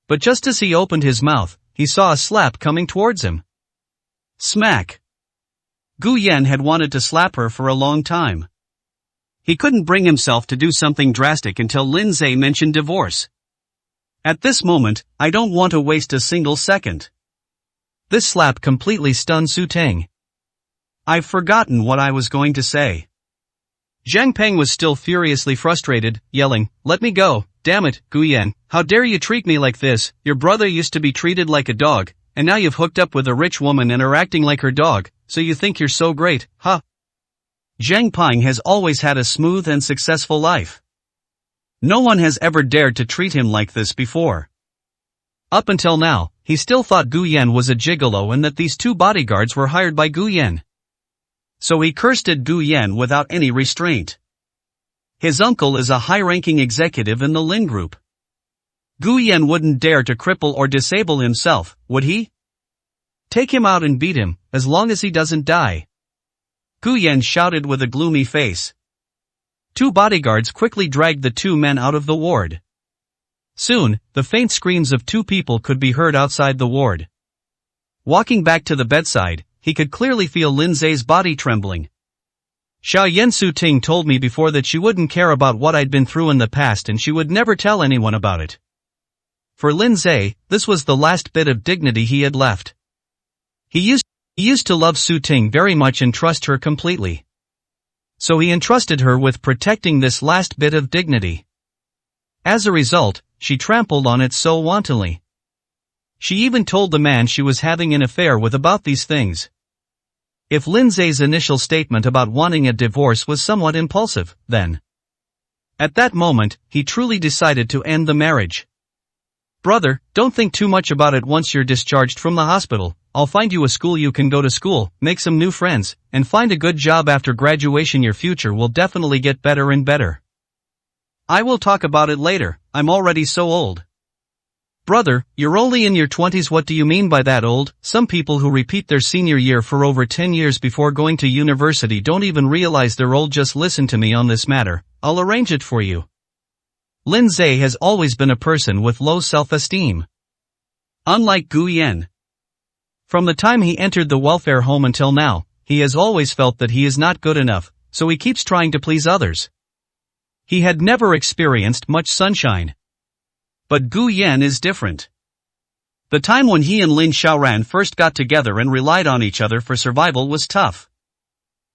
But just as he opened his mouth, he saw a slap coming towards him. Smack! Guyen had wanted to slap her for a long time. He couldn't bring himself to do something drastic until Lin Zhe mentioned divorce. At this moment, I don't want to waste a single second. This slap completely stunned Su Ting. I've forgotten what I was going to say. Zhang Peng was still furiously frustrated, yelling, "Let me go, damn it, Guyen, how dare you treat me like this? Your brother used to be treated like a dog, and now you've hooked up with a rich woman and are acting like her dog, so you think you're so great, huh?" Zhang Peng has always had a smooth and successful life. No one has ever dared to treat him like this before. Up until now, he still thought Guyen was a gigolo and that these two bodyguards were hired by Guyen. So he cursed at Guyen without any restraint. His uncle is a high-ranking executive in the Lin Group. Guyen wouldn't dare to cripple or disable himself, would he? Take him out and beat him, as long as he doesn't die. Guyen shouted with a gloomy face. Two bodyguards quickly dragged the two men out of the ward. Soon, the faint screams of two people could be heard outside the ward. Walking back to the bedside, he could clearly feel Lin Zhe's body trembling. Xiaoyan Su Ting told me before that she wouldn't care about what I'd been through in the past and she would never tell anyone about it. For Lin Zhe, this was the last bit of dignity he had left. He used to love Su Ting very much and trust her completely. So he entrusted her with protecting this last bit of dignity. As a result, she trampled on it so wantonly. She even told the man she was having an affair with about these things. If Lin Zhe's initial statement about wanting a divorce was somewhat impulsive, then at that moment, he truly decided to end the marriage. "Brother, don't think too much about it. Once you're discharged from the hospital, I'll find you a school you can go to school, make some new friends, and find a good job after graduation. Your future will definitely get better and better. I will talk about it later, I'm already so old." Brother, you're only in your 20s. What do you mean by that, old? Some people who repeat their senior year for over 10 years before going to university don't even realize they're old. Just listen to me on this matter, I'll arrange it for you. Lin Zhe has always been a person with low self-esteem. Unlike Gu Yan. From the time he entered the welfare home until now, he has always felt that he is not good enough, so he keeps trying to please others. He had never experienced much sunshine. But Gu Yan is different. The time when he and Lin Xiaoran first got together and relied on each other for survival was tough.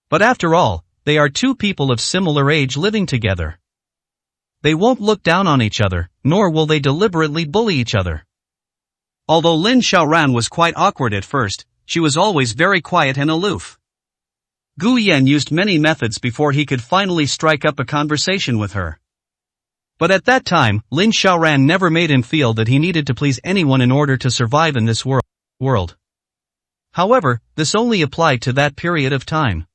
But after all, they are two people of similar age living together. They won't look down on each other, nor will they deliberately bully each other. Although Lin Xiaoran was quite awkward at first, she was always very quiet and aloof. Gu Yan used many methods before he could finally strike up a conversation with her. But at that time, Lin Xiaoran never made him feel that he needed to please anyone in order to survive in this world. However, this only applied to that period of time.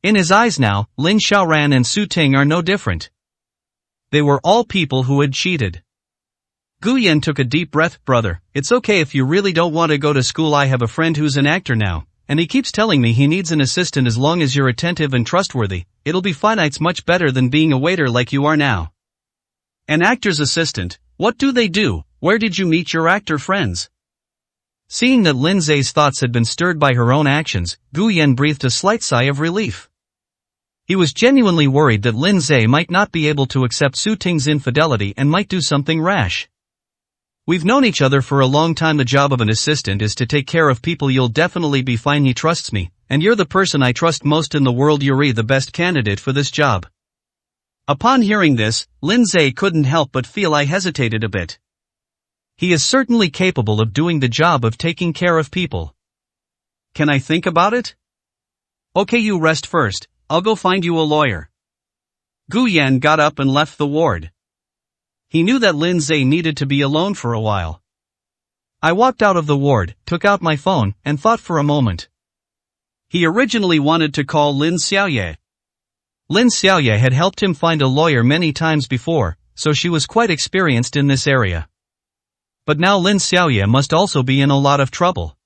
In his eyes now, Lin Xiaoran and Su Ting are no different. They were all people who had cheated. Gu Yan took a deep breath. Brother, it's okay if you really don't want to go to school. I have a friend who's an actor now, and he keeps telling me he needs an assistant. As long as you're attentive and trustworthy, it'll be fine. It's much better than being a waiter like you are now. An actor's assistant, what do they do? Where did you meet your actor friends? Seeing that Lin Zhe's thoughts had been stirred by her own actions, Gu Yan breathed a slight sigh of relief. He was genuinely worried that Lin Zhe might not be able to accept Su Ting's infidelity and might do something rash. We've known each other for a long time. The job of an assistant is to take care of people. You'll definitely be fine. He trusts me, and you're the person I trust most in the world. You're the best candidate for this job. Upon hearing this, Lin Zhe couldn't help but feel I hesitated a bit. He is certainly capable of doing the job of taking care of people. Can I think about it? Okay, you rest first, I'll go find you a lawyer. Gu Yan got up and left the ward. He knew that Lin Zhe needed to be alone for a while. I walked out of the ward, took out my phone, and thought for a moment. He originally wanted to call Lin Xiaoye. Lin Xiaoye had helped him find a lawyer many times before, so she was quite experienced in this area. But now Lin Xiaoye must also be in a lot of trouble.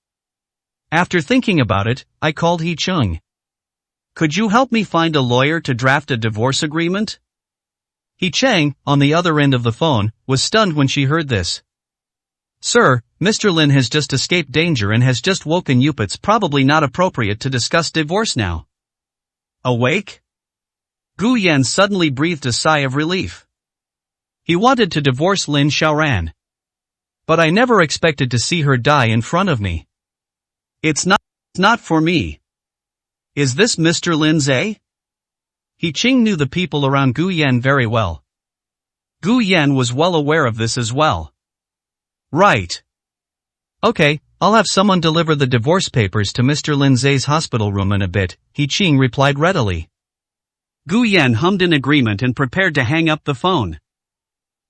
After thinking about it, I called He Chung. Could you help me find a lawyer to draft a divorce agreement? He Chang, on the other end of the phone, was stunned when she heard this. Sir, Mr. Lin has just escaped danger and has just woken up. It's probably not appropriate to discuss divorce now. Awake? Gu Yan suddenly breathed a sigh of relief. He wanted to divorce Lin Xiaoran. But I never expected to see her die in front of me. It's not for me. Is this Mr. Lin Zhe? He Qing knew the people around Gu Yan very well. Gu Yan was well aware of this as well. Right. Okay, I'll have someone deliver the divorce papers to Mr. Lin Zhe's hospital room in a bit, He Qing replied readily. Gu Yan hummed in agreement and prepared to hang up the phone.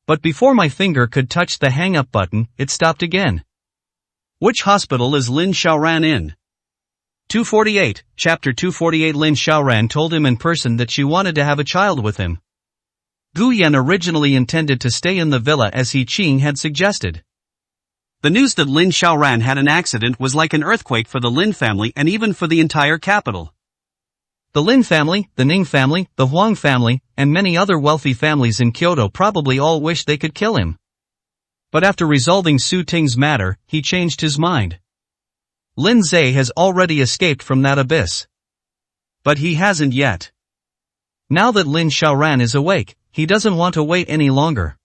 But before my finger could touch the hang-up button, it stopped again. Which hospital is Lin Xiaoran in? 248, Chapter 248. Lin Xiaoran told him in person that she wanted to have a child with him. Gu Yan originally intended to stay in the villa as He Qing had suggested. The news that Lin Xiaoran had an accident was like an earthquake for the Lin family and even for the entire capital. The Lin family, the Ning family, the Huang family, and many other wealthy families in Kyoto probably all wished they could kill him. But after resolving Su Ting's matter, he changed his mind. Lin Zhe has already escaped from that abyss. But he hasn't yet. Now that Lin Xiaoran is awake, he doesn't want to wait any longer.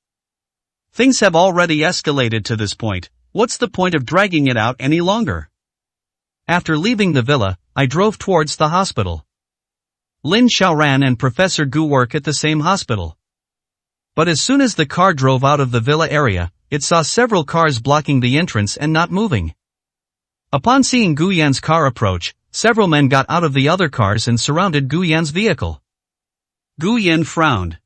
Things have already escalated to this point, what's the point of dragging it out any longer? After leaving the villa, I drove towards the hospital. Lin Xiaoran and Professor Gu work at the same hospital. But as soon as the car drove out of the villa area, it saw several cars blocking the entrance and not moving. Upon seeing Gu Yan's car approach, several men got out of the other cars and surrounded Gu Yan's vehicle. Gu Yan frowned.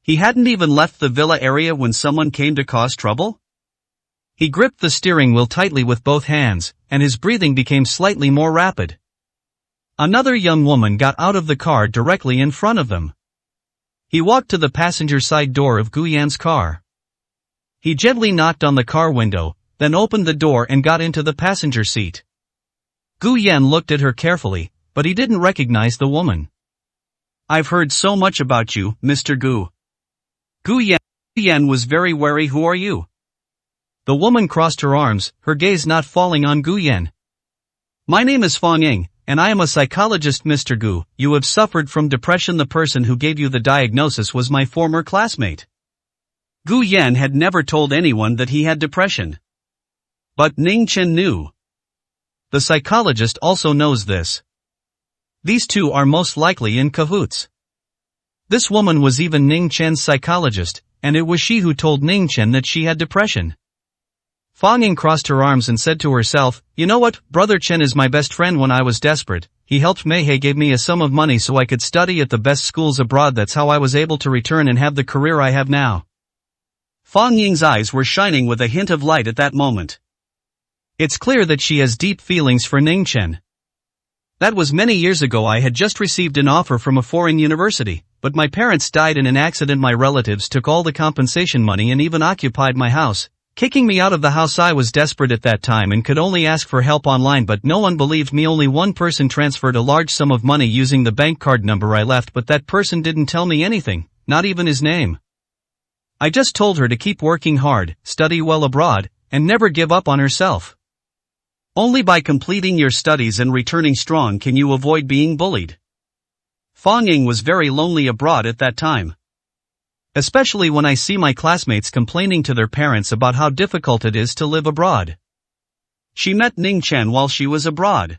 He hadn't even left the villa area when someone came to cause trouble? He gripped the steering wheel tightly with both hands, and his breathing became slightly more rapid. Another young woman got out of the car directly in front of them. He walked to the passenger side door of Gu Yan's car. He gently knocked on the car window, then opened the door and got into the passenger seat. Gu Yan looked at her carefully, but he didn't recognize the woman. I've heard so much about you, Mr. Gu. Gu Yan was very wary. Who are you? The woman crossed her arms, her gaze not falling on Gu Yan. My name is Fang Ying, and I am a psychologist, Mr. Gu. You have suffered from depression. The person who gave you the diagnosis was my former classmate. Gu Yan had never told anyone that he had depression. But Ning Chen knew. The psychologist also knows this. These two are most likely in cahoots. This woman was even Ning Chen's psychologist, and it was she who told Ning Chen that she had depression. Fang Ying crossed her arms and said to herself, you know what, Brother Chen is my best friend. When I was desperate, he helped me. He gave me a sum of money so I could study at the best schools abroad. That's how I was able to return and have the career I have now. Fang Ying's eyes were shining with a hint of light at that moment. It's clear that she has deep feelings for Ning Chen. That was many years ago. I had just received an offer from a foreign university, but my parents died in an accident. My relatives took all the compensation money and even occupied my house, kicking me out of the house. I was desperate at that time and could only ask for help online, but no one believed me. Only one person transferred a large sum of money using the bank card number I left, but that person didn't tell me anything, not even his name. I just told her to keep working hard, study well abroad, and never give up on herself. Only by completing your studies and returning strong can you avoid being bullied. Fang Ying was very lonely abroad at that time. Especially when I see my classmates complaining to their parents about how difficult it is to live abroad. She met Ning Chen while she was abroad.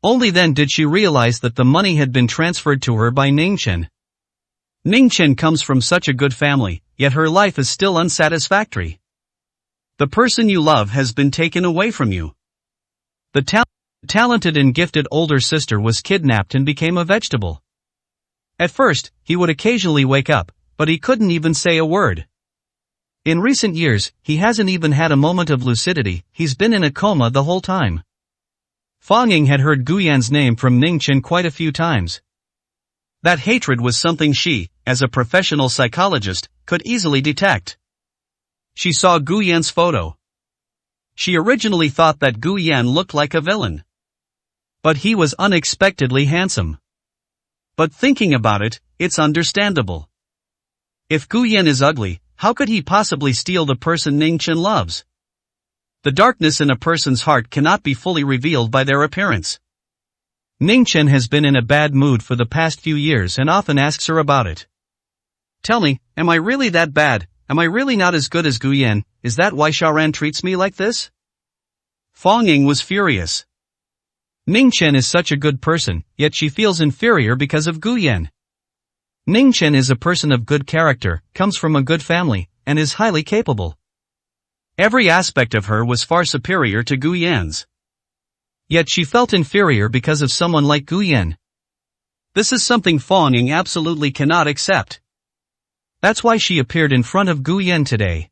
Only then did she realize that the money had been transferred to her by Ning Chen. Ning Chen comes from such a good family, yet her life is still unsatisfactory. The person you love has been taken away from you. The talented and gifted older sister was kidnapped and became a vegetable. At first, he would occasionally wake up, but he couldn't even say a word. In recent years, he hasn't even had a moment of lucidity. He's been in a coma the whole time. Fang Ying had heard Gu Yan's name from Ning Chen quite a few times. That hatred was something she, as a professional psychologist, could easily detect. She saw Gu Yan's photo. She originally thought that Gu Yan looked like a villain. But he was unexpectedly handsome. But thinking about it, it's understandable. If Gu Yan is ugly, how could he possibly steal the person Ning Chen loves? The darkness in a person's heart cannot be fully revealed by their appearance. Ning Chen has been in a bad mood for the past few years and often asks her about it. Tell me, am I really that bad? Am I really not as good as Gu Yan? Is that why Xiaoran treats me like this? Fang Ying was furious. Ning Chen is such a good person, yet she feels inferior because of Gu Yan. Ning Chen is a person of good character, comes from a good family, and is highly capable. Every aspect of her was far superior to Gu Yan's. Yet she felt inferior because of someone like Gu Yan. This is something Fang Ying absolutely cannot accept. That's why she appeared in front of Gu Yan today.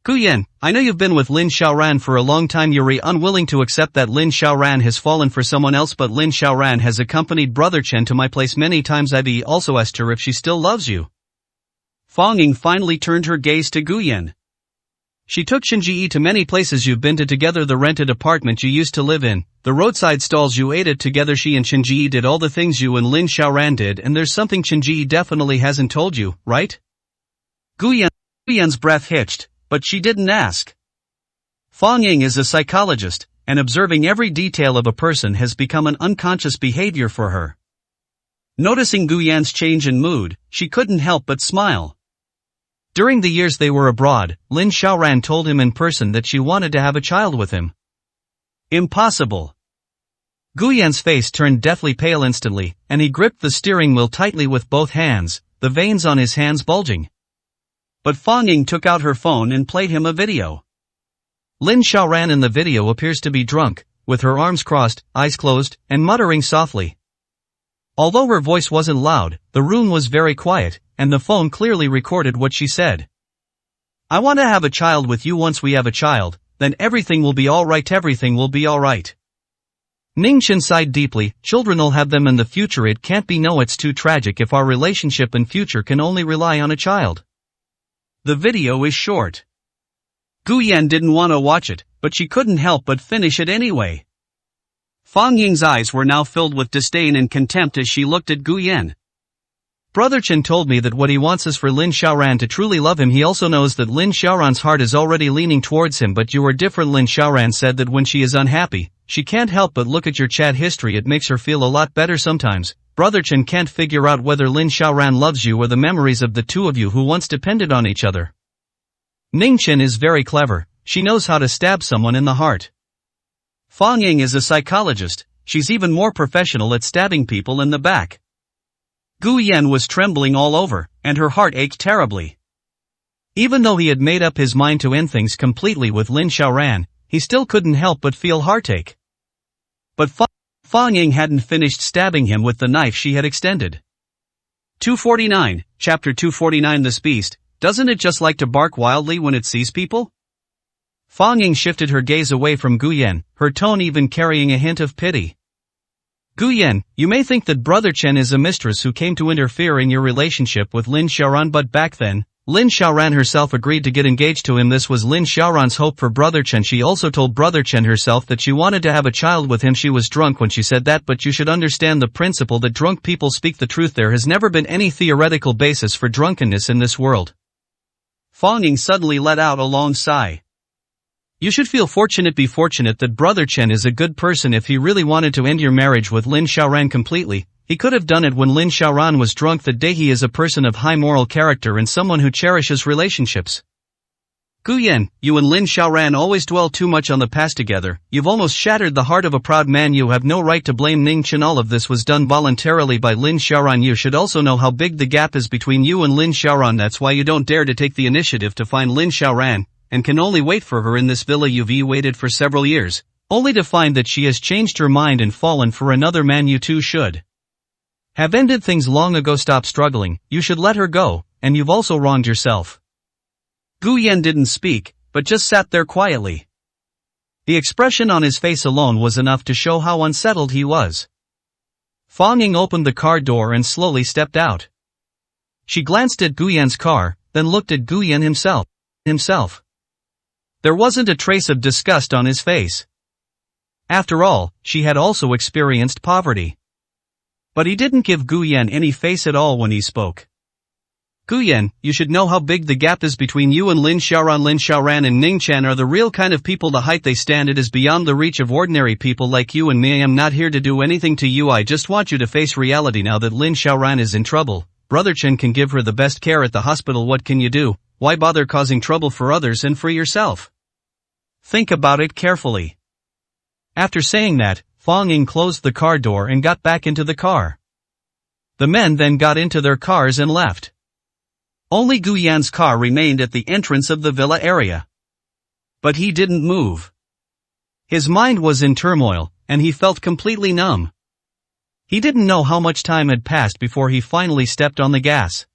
Gu Yan, I know you've been with Lin Xiaoran for a long time. You're unwilling to accept that Lin Xiaoran has fallen for someone else, but Lin Xiaoran has accompanied Brother Chen to my place many times. I've also asked her if she still loves you. Fang Ying finally turned her gaze to Gu Yan. She took Shinji to many places you've been to together, the rented apartment you used to live in, the roadside stalls you ate at together. She and Shinji did all the things you and Lin Xiaoran did, and there's something Shinji definitely hasn't told you, right? Gu Yan's breath hitched, but she didn't ask. Fang Ying is a psychologist, and observing every detail of a person has become an unconscious behavior for her. Noticing Gu Yan's change in mood, she couldn't help but smile. During the years they were abroad, Lin Xiaoran told him in person that she wanted to have a child with him. Impossible. Gu Yan's face turned deathly pale instantly, and he gripped the steering wheel tightly with both hands, the veins on his hands bulging. But Fang Ying took out her phone and played him a video. Lin Xiaoran in the video appears to be drunk, with her arms crossed, eyes closed, and muttering softly. Although her voice wasn't loud, the room was very quiet, and the phone clearly recorded what she said. I want to have a child with you. Once we have a child, then everything will be alright. Everything will be alright. Ning Chen sighed deeply. Children'll have them in the future. It can't be. No, it's too tragic if our relationship and future can only rely on a child. The video is short. Gu Yan didn't want to watch it, but she couldn't help but finish it anyway. Fang Ying's eyes were now filled with disdain and contempt as she looked at Gu Yan. Brother Chen told me that what he wants is for Lin Xiaoran to truly love him. He also knows that Lin Xiaoran's heart is already leaning towards him, but you are different. Lin Xiaoran said that when she is unhappy, she can't help but look at your chat history. It makes her feel a lot better sometimes. Brother Chen can't figure out whether Lin Xiaoran loves you or the memories of the two of you who once depended on each other. Ning Chen is very clever. She knows how to stab someone in the heart. Fang Ying is a psychologist. She's even more professional at stabbing people in the back. Gu Yan was trembling all over, and her heart ached terribly. Even though he had made up his mind to end things completely with Lin Xiaoran, he still couldn't help but feel heartache. But Fang Ying hadn't finished stabbing him with the knife she had extended. 249, Chapter 249. This beast, doesn't it just like to bark wildly when it sees people? Fang Ying shifted her gaze away from Gu Yan, her tone even carrying a hint of pity. Gu Yan, you may think that Brother Chen is a mistress who came to interfere in your relationship with Lin Xiaoran, but back then, Lin Xiaoran herself agreed to get engaged to him. This was Lin Xiaoran's hope for Brother Chen. She also told Brother Chen herself that she wanted to have a child with him. She was drunk when she said that, but you should understand the principle that drunk people speak the truth. There has never been any theoretical basis for drunkenness in this world. Fang Ying suddenly let out a long sigh. You should feel fortunate. Be fortunate that Brother Chen is a good person. If he really wanted to end your marriage with Lin Xiaoran completely, he could have done it when Lin Xiaoran was drunk that day. He is a person of high moral character and someone who cherishes relationships. Gu Yan, you and Lin Xiaoran always dwell too much on the past together. You've almost shattered the heart of a proud man. You have no right to blame Ning Chen. All of this was done voluntarily by Lin Xiaoran. You should also know how big the gap is between you and Lin Xiaoran. That's why you don't dare to take the initiative to find Lin Xiaoran, and can only wait for her in this villa. You've waited for several years, only to find that she has changed her mind and fallen for another man. You two should have ended things long ago. Stop struggling. You should let her go, and you've also wronged yourself. Gu Yan didn't speak, but just sat there quietly. The expression on his face alone was enough to show how unsettled he was. Fang Ying opened the car door and slowly stepped out. She glanced at Gu Yan's car, then looked at Gu Yan himself. There wasn't a trace of disgust on his face. After all, she had also experienced poverty. But he didn't give Gu Yan any face at all when he spoke. Gu Yan, you should know how big the gap is between you and Lin Xiaoran. Lin Xiaoran and Ning Chen are the real kind of people. The height they stand at is beyond the reach of ordinary people like you and me. I am not here to do anything to you. I just want you to face reality now that Lin Xiaoran is in trouble. Brother Chen can give her the best care at the hospital. What can you do? Why bother causing trouble for others and for yourself? Think about it carefully. After saying that, Fang Ying closed the car door and got back into the car. The men then got into their cars and left. Only Gu Yan's car remained at the entrance of the villa area. But he didn't move. His mind was in turmoil, and he felt completely numb. He didn't know how much time had passed before he finally stepped on the gas.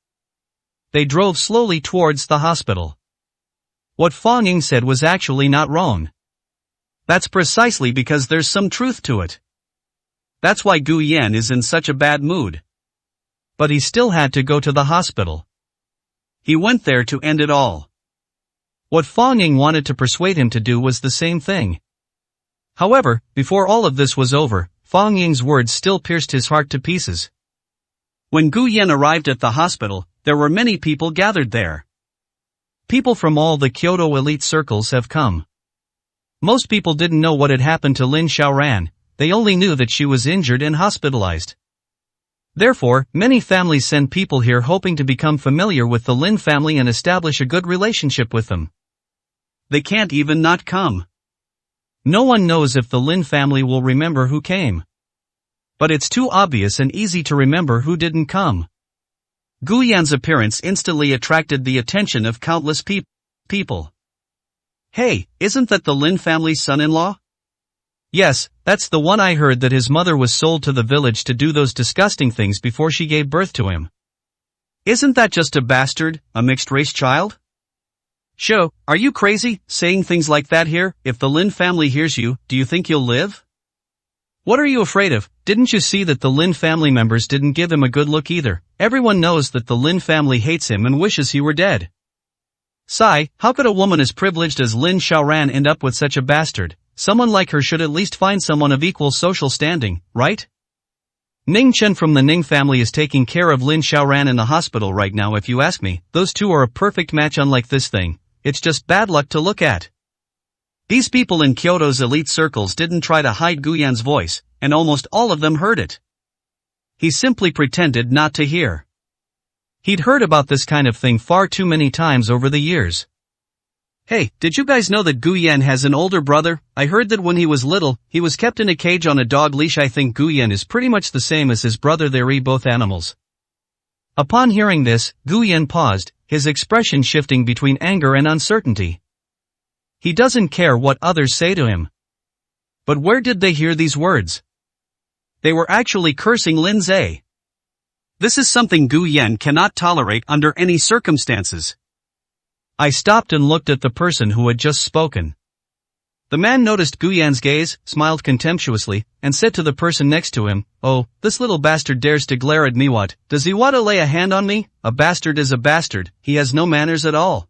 They drove slowly towards the hospital. What Fang Ying said was actually not wrong. That's precisely because there's some truth to it. That's why Gu Yan is in such a bad mood. But he still had to go to the hospital. He went there to end it all. What Fang Ying wanted to persuade him to do was the same thing. However, before all of this was over, Fang Ying's words still pierced his heart to pieces. When Gu Yan arrived at the hospital, there were many people gathered there. People from all the Kyoto elite circles have come. Most people didn't know what had happened to Lin Xiaoran, they only knew that she was injured and hospitalized. Therefore, many families send people here hoping to become familiar with the Lin family and establish a good relationship with them. They can't even not come. No one knows if the Lin family will remember who came. But it's too obvious and easy to remember who didn't come. Gu Yan's appearance instantly attracted the attention of countless people. Hey, isn't that the Lin family's son-in-law? Yes, that's the one. I heard that his mother was sold to the village to do those disgusting things before she gave birth to him. Isn't that just a bastard, a mixed-race child? Sho, are you crazy, saying things like that here? If the Lin family hears you, do you think you'll live? What are you afraid of? Didn't you see that the Lin family members didn't give him a good look either? Everyone knows that the Lin family hates him and wishes he were dead. Sigh, how could a woman as privileged as Lin Xiaoran end up with such a bastard? Someone like her should at least find someone of equal social standing, right? Ning Chen from the Ning family is taking care of Lin Xiaoran in the hospital right now. If you ask me, those two are a perfect match. Unlike this thing, it's just bad luck to look at. These people in Kyoto's elite circles didn't try to hide Gu Yan's voice, and almost all of them heard it. He simply pretended not to hear. He'd heard about this kind of thing far too many times over the years. Hey, did you guys know that Gu Yan has an older brother? I heard that when he was little, he was kept in a cage on a dog leash. I think Gu Yan is pretty much the same as his brother. They're both animals. Upon hearing this, Gu Yan paused, his expression shifting between anger and uncertainty. He doesn't care what others say to him. But where did they hear these words? They were actually cursing Lin Zhe. This is something Gu Yan cannot tolerate under any circumstances. I stopped and looked at the person who had just spoken. The man noticed Gu Yan's gaze, smiled contemptuously, and said to the person next to him, "Oh, this little bastard dares to glare at me. What, does he want to lay a hand on me? A bastard is a bastard, he has no manners at all."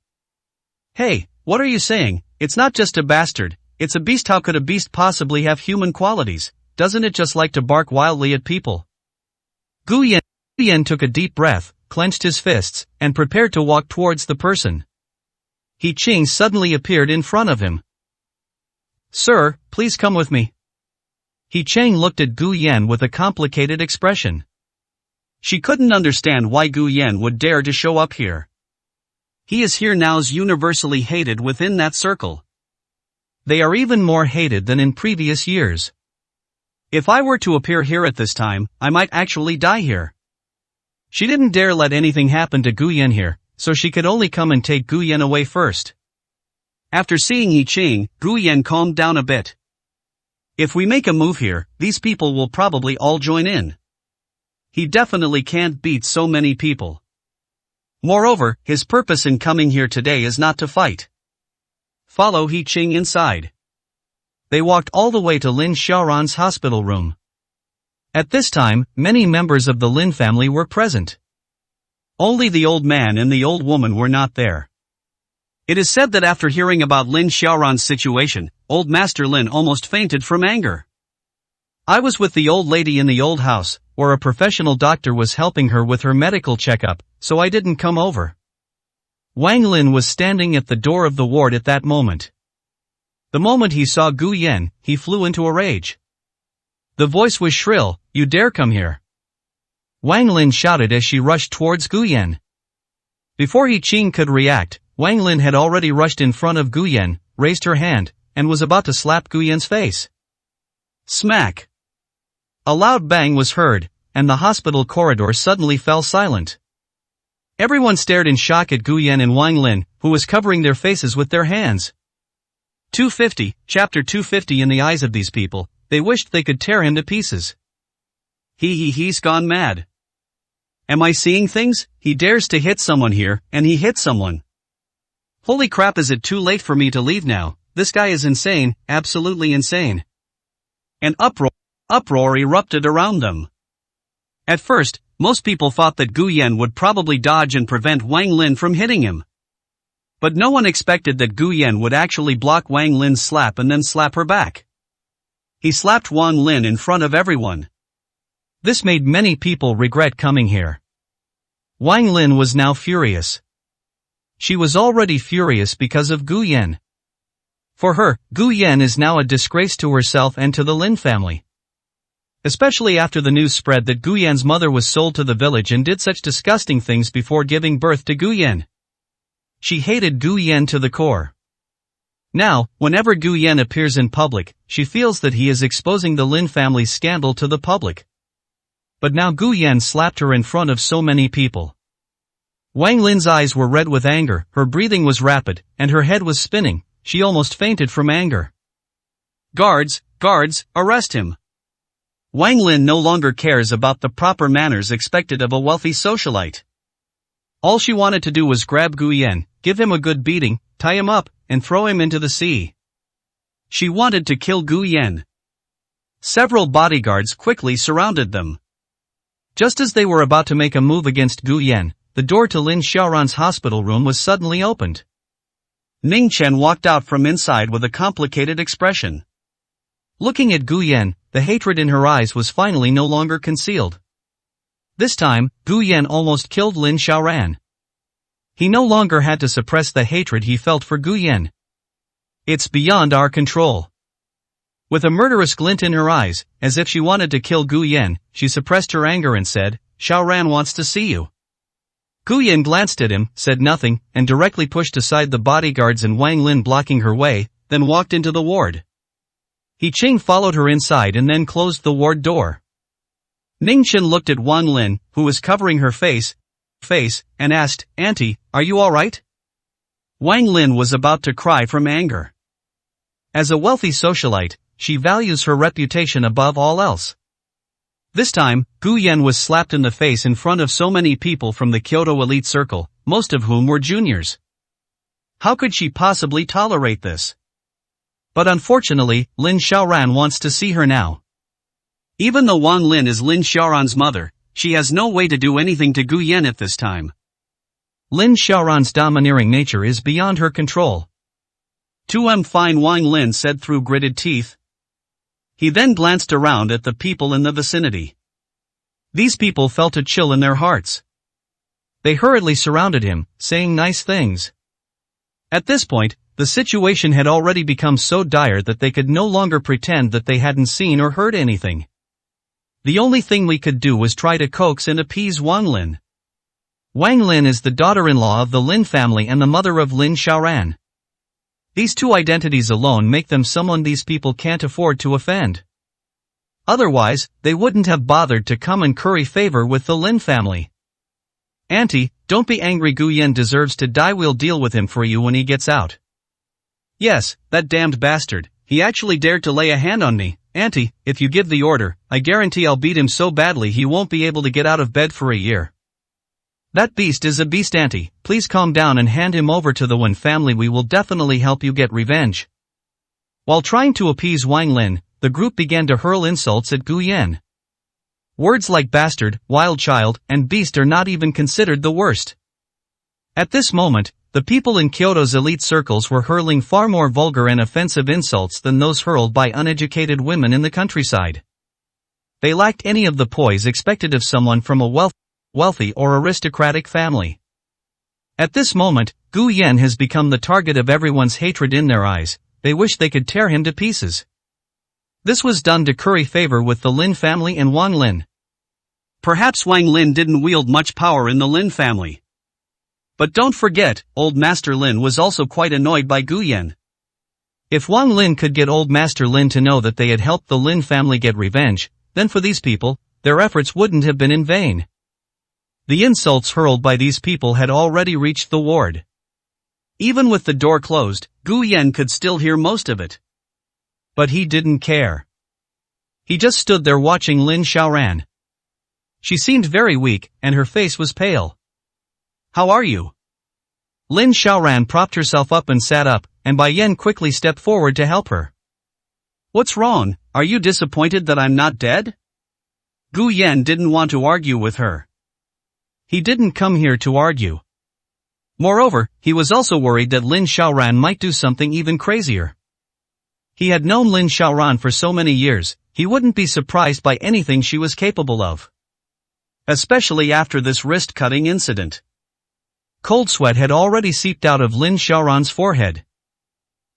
Hey, what are you saying? It's not just a bastard, it's a beast. How could a beast possibly have human qualities? Doesn't it just like to bark wildly at people? Gu Yan took a deep breath, clenched his fists, and prepared to walk towards the person. He Qing suddenly appeared in front of him. "Sir, please come with me." He Cheng looked at Gu Yan with a complicated expression. She couldn't understand why Gu Yan would dare to show up here. He is here now's universally hated within that circle. They are even more hated than in previous years. If I were to appear here at this time, I might actually die here. She didn't dare let anything happen to Gu Yan here, so she could only come and take Gu Yan away first. After seeing Yi Qing, Gu Yan calmed down a bit. If we make a move here, these people will probably all join in. He definitely can't beat so many people. Moreover, his purpose in coming here today is not to fight. Follow Yi Qing inside. They walked all the way to Lin Xiaoran's hospital room. At this time, many members of the Lin family were present. Only the old man and the old woman were not there. It is said that after hearing about Lin Xiaoran's situation, old Master Lin almost fainted from anger. I was with the old lady in the old house, where a professional doctor was helping her with her medical checkup, so I didn't come over. Wang Lin was standing at the door of the ward at that moment. The moment he saw Gu Yan, he flew into a rage. The voice was shrill, "You dare come here!" Wang Lin shouted as she rushed towards Gu Yan. Before Yi Qing could react, Wang Lin had already rushed in front of Gu Yan, raised her hand, and was about to slap Gu Yan's face. Smack! A loud bang was heard, and the hospital corridor suddenly fell silent. Everyone stared in shock at Gu Yan and Wang Lin, who was covering their faces with their hands. 250, chapter 250. In the eyes of these people, they wished they could tear him to pieces. He's gone mad. Am I seeing things? He dares to hit someone here, and he hit someone. Holy crap, is it too late for me to leave now? This guy is insane, absolutely insane. An uproar erupted around them. At first, most people thought that Gu Yan would probably dodge and prevent Wang Lin from hitting him. But no one expected that Gu Yan would actually block Wang Lin's slap and then slap her back. He slapped Wang Lin in front of everyone. This made many people regret coming here. Wang Lin was now furious. She was already furious because of Gu Yan. For her, Gu Yan is now a disgrace to herself and to the Lin family. Especially after the news spread that Gu Yan's mother was sold to the village and did such disgusting things before giving birth to Gu Yan. She hated Gu Yan to the core. Now, whenever Gu Yan appears in public, she feels that he is exposing the Lin family's scandal to the public. But now Gu Yan slapped her in front of so many people. Wang Lin's eyes were red with anger, her breathing was rapid, and her head was spinning. She almost fainted from anger. Guards, arrest him. Wang Lin no longer cares about the proper manners expected of a wealthy socialite. All she wanted to do was grab Gu Yan, give him a good beating, tie him up, and throw him into the sea. She wanted to kill Gu Yan. Several bodyguards quickly surrounded them. Just as they were about to make a move against Gu Yan, the door to Lin Xiaoran's hospital room was suddenly opened. Ning Chen walked out from inside with a complicated expression. Looking at Gu Yan, the hatred in her eyes was finally no longer concealed. This time, Gu Yan almost killed Lin Xiaoran. He no longer had to suppress the hatred he felt for Gu Yan. It's beyond our control. With a murderous glint in her eyes, as if she wanted to kill Gu Yan, she suppressed her anger and said, "Xiaoran wants to see you." Gu Yan glanced at him, said nothing, and directly pushed aside the bodyguards and Wang Lin blocking her way, then walked into the ward. He Qing followed her inside and then closed the ward door. Ning Chen looked at Wang Lin, who was covering her face, and asked, "Auntie, are you alright?" Wang Lin was about to cry from anger. As a wealthy socialite, she values her reputation above all else. This time, Gu Yan was slapped in the face in front of so many people from the Kyoto elite circle, most of whom were juniors. How could she possibly tolerate this? But unfortunately, Lin Xiaoran wants to see her now. Even though Wang Lin is Lin Xiaoran's mother, she has no way to do anything to Gu Yan at this time. Lin Xiaoran's domineering nature is beyond her control. Fine, Wang Lin said through gritted teeth. He then glanced around at the people in the vicinity. These people felt a chill in their hearts. They hurriedly surrounded him, saying nice things. At this point, the situation had already become so dire that they could no longer pretend that they hadn't seen or heard anything. The only thing we could do was try to coax and appease Wang Lin. Wang Lin is the daughter-in-law of the Lin family and the mother of Lin Xiaoran. These two identities alone make them someone these people can't afford to offend. Otherwise, they wouldn't have bothered to come and curry favor with the Lin family. "Auntie, don't be angry, Gu Yan deserves to die, we'll deal with him for you when he gets out." "Yes, that damned bastard, he actually dared to lay a hand on me. Auntie, if you give the order, I guarantee I'll beat him so badly he won't be able to get out of bed for a year." "That beast is a beast, auntie, please calm down and hand him over to the Wen family, we will definitely help you get revenge." While trying to appease Wang Lin, the group began to hurl insults at Gu Yan. Words like bastard, wild child, and beast are not even considered the worst. At this moment, the people in Kyoto's elite circles were hurling far more vulgar and offensive insults than those hurled by uneducated women in the countryside. They lacked any of the poise expected of someone from a wealthy or aristocratic family. At this moment, Gu Yan has become the target of everyone's hatred in their eyes. They wish they could tear him to pieces. This was done to curry favor with the Lin family and Wang Lin. Perhaps Wang Lin didn't wield much power in the Lin family. But don't forget, old Master Lin was also quite annoyed by Gu Yan. If Wang Lin could get old Master Lin to know that they had helped the Lin family get revenge, then for these people, their efforts wouldn't have been in vain. The insults hurled by these people had already reached the ward. Even with the door closed, Gu Yan could still hear most of it. But he didn't care. He just stood there watching Lin Xiaoran. She seemed very weak, and her face was pale. "How are you?" Lin Xiaoran propped herself up and sat up, and Bai Yan quickly stepped forward to help her. "What's wrong? Are you disappointed that I'm not dead?" Gu Yan didn't want to argue with her. He didn't come here to argue. Moreover, he was also worried that Lin Xiaoran might do something even crazier. He had known Lin Xiaoran for so many years, he wouldn't be surprised by anything she was capable of. Especially after this wrist-cutting incident. Cold sweat had already seeped out of Lin Xiaoran's forehead.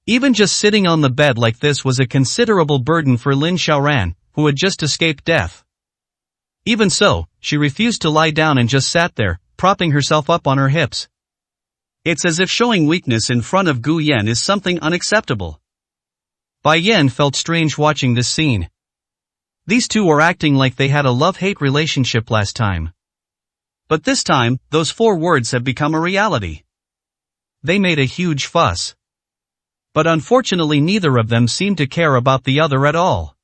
Even just sitting on the bed like this was a considerable burden for Lin Xiaoran, who had just escaped death. Even so, she refused to lie down and just sat there, propping herself up on her hips. It's as if showing weakness in front of Gu Yan is something unacceptable. Bai Yan felt strange watching this scene. These two were acting like they had a love-hate relationship last time. But this time, those 4 words have become a reality. They made a huge fuss. But unfortunately neither of them seemed to care about the other at all.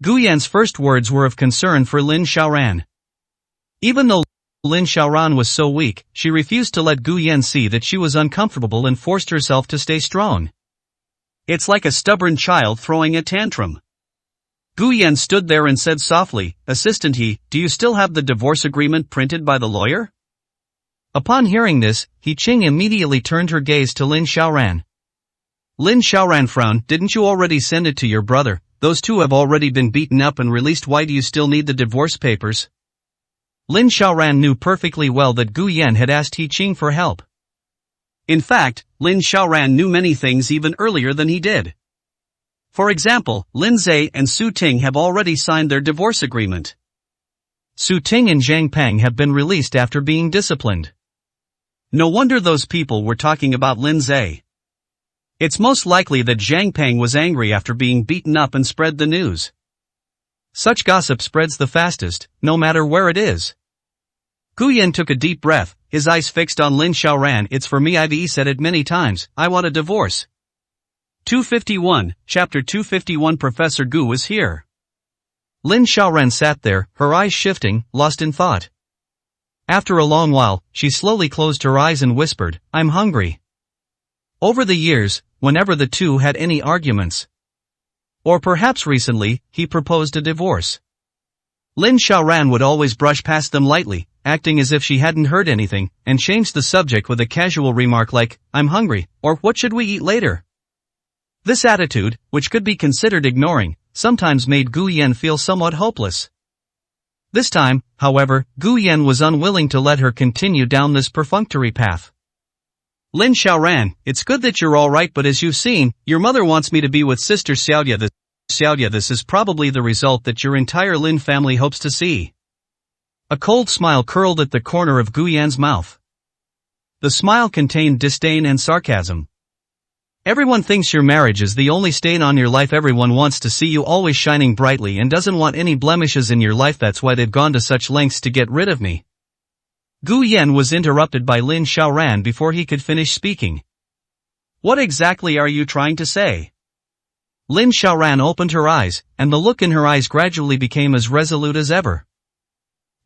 Gu Yan's first words were of concern for Lin Xiaoran. Even though Lin Xiaoran was so weak, she refused to let Gu Yan see that she was uncomfortable and forced herself to stay strong. It's like a stubborn child throwing a tantrum. Gu Yan stood there and said softly, "Assistant He, do you still have the divorce agreement printed by the lawyer?" Upon hearing this, He Qing immediately turned her gaze to Lin Xiaoran. Lin Xiaoran frowned. Didn't you already send it to your brother? Those two have already been beaten up and released. Why do you still need the divorce papers? Lin Xiaoran knew perfectly well that Gu Yan had asked He Qing for help. In fact, Lin Xiaoran knew many things even earlier than he did. For example, Lin Zhe and Su Ting have already signed their divorce agreement. Su Ting and Zhang Peng have been released after being disciplined. No wonder those people were talking about Lin Zhe. It's most likely that Zhang Peng was angry after being beaten up and spread the news. Such gossip spreads the fastest, no matter where it is. Gu Yan took a deep breath, his eyes fixed on Lin Xiaoran. It's for me. I've said it many times, I want a divorce. 251, Chapter 251. Professor Gu was here. Lin Xiaoran sat there, her eyes shifting, lost in thought. After a long while, she slowly closed her eyes and whispered, I'm hungry. Over the years, whenever the two had any arguments, or perhaps recently, he proposed a divorce, Lin Xiaoran would always brush past them lightly, acting as if she hadn't heard anything, and change the subject with a casual remark like, I'm hungry, or what should we eat later? This attitude, which could be considered ignoring, sometimes made Gu Yan feel somewhat hopeless. This time, however, Gu Yan was unwilling to let her continue down this perfunctory path. Lin Xiaoran, it's good that you're alright, but as you've seen, your mother wants me to be with Sister Xiaoya. This is probably the result that your entire Lin family hopes to see. A cold smile curled at the corner of Gu Yan's mouth. The smile contained disdain and sarcasm. Everyone thinks your marriage is the only stain on your life. Everyone wants to see you always shining brightly and doesn't want any blemishes in your life. That's why they've gone to such lengths to get rid of me. Gu Yan was interrupted by Lin Xiaoran before he could finish speaking. What exactly are you trying to say? Lin Xiaoran opened her eyes, and the look in her eyes gradually became as resolute as ever.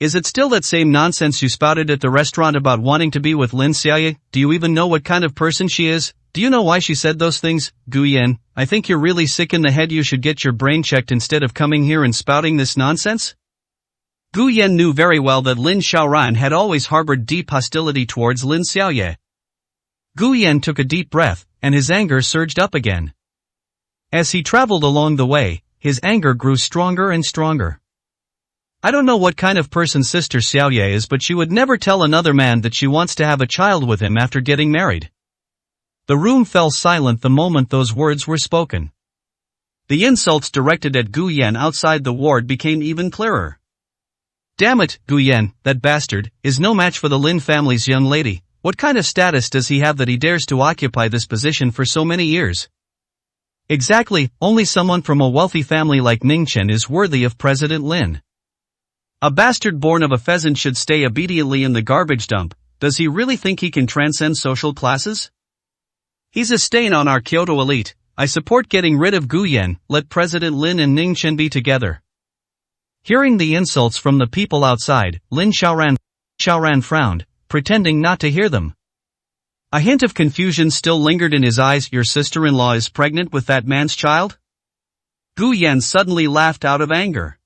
Is it still that same nonsense you spouted at the restaurant about wanting to be with Lin Xiaoya? Do you even know what kind of person she is? Do you know why she said those things? Gu Yan, I think you're really sick in the head. You should get your brain checked instead of coming here and spouting this nonsense. Gu Yan knew very well that Lin Xiaoran had always harbored deep hostility towards Lin Xiaoya. Gu Yan took a deep breath, and his anger surged up again. As he traveled along the way, his anger grew stronger and stronger. I don't know what kind of person Sister Xiaoya is, but she would never tell another man that she wants to have a child with him after getting married. The room fell silent the moment those words were spoken. The insults directed at Gu Yan outside the ward became even clearer. Damn it, Gu Yan, that bastard, is no match for the Lin family's young lady. What kind of status does he have that he dares to occupy this position for so many years? Exactly, only someone from a wealthy family like Ningchen is worthy of President Lin. A bastard born of a pheasant should stay obediently in the garbage dump. Does he really think he can transcend social classes? He's a stain on our Kyoto elite. I support getting rid of Gu Yan. Let President Lin and Ningchen be together. Hearing the insults from the people outside, Lin Xiaoran frowned, pretending not to hear them. A hint of confusion still lingered in his eyes. Your sister-in-law is pregnant with that man's child? Gu Yan suddenly laughed out of anger.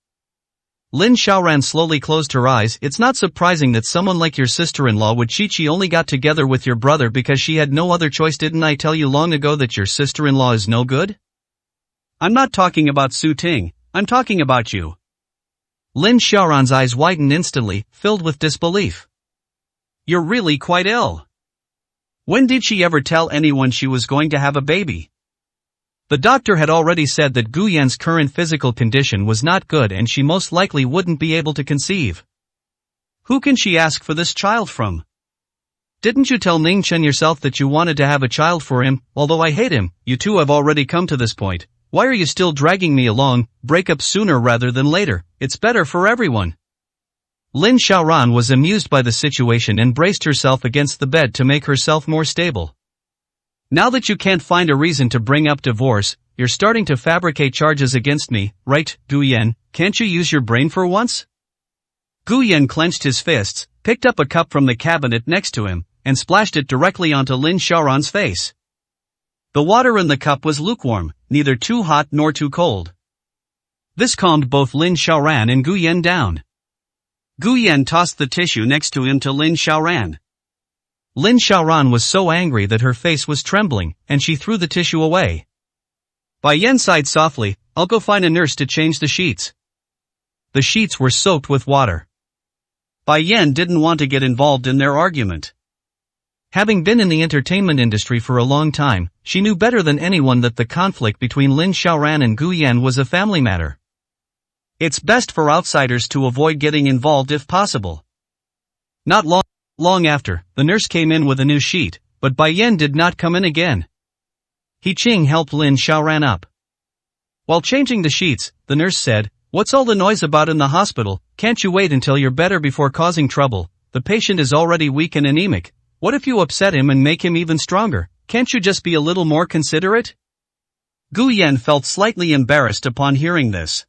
Lin Xiaoran slowly closed her eyes. It's not surprising that someone like your sister-in-law would cheat. She only got together with your brother because she had no other choice. Didn't I tell you long ago that your sister-in-law is no good? I'm not talking about Su Ting, I'm talking about you. Lin Xiaoran's eyes widened instantly, filled with disbelief. You're really quite ill. When did she ever tell anyone she was going to have a baby? The doctor had already said that Gu Yan's current physical condition was not good and she most likely wouldn't be able to conceive. Who can she ask for this child from? Didn't you tell Ningchen yourself that you wanted to have a child for him? Although I hate him, you two have already come to this point. Why are you still dragging me along? Break up sooner rather than later. It's better for everyone. Lin Xiaoran was amused by the situation and braced herself against the bed to make herself more stable. Now that you can't find a reason to bring up divorce, you're starting to fabricate charges against me, right, Gu Yan? Can't you use your brain for once? Gu Yan clenched his fists, picked up a cup from the cabinet next to him, and splashed it directly onto Lin Xiaoran's face. The water in the cup was lukewarm, neither too hot nor too cold. This calmed both Lin Xiaoran and Gu Yan down. Gu Yan tossed the tissue next to him to Lin Xiaoran. Lin Xiaoran was so angry that her face was trembling, and she threw the tissue away. Bai Yan sighed softly, I'll go find a nurse to change the sheets. The sheets were soaked with water. Bai Yan didn't want to get involved in their argument. Having been in the entertainment industry for a long time, she knew better than anyone that the conflict between Lin Xiaoran and Gu Yan was a family matter. It's best for outsiders to avoid getting involved if possible. Not long after, the nurse came in with a new sheet, but Bai Yan did not come in again. He Qing helped Lin Xiaoran up. While changing the sheets, the nurse said, What's all the noise about in the hospital? Can't you wait until you're better before causing trouble? The patient is already weak and anemic. What if you upset him and make him even stronger? Can't you just be a little more considerate? Gu Yan felt slightly embarrassed upon hearing this.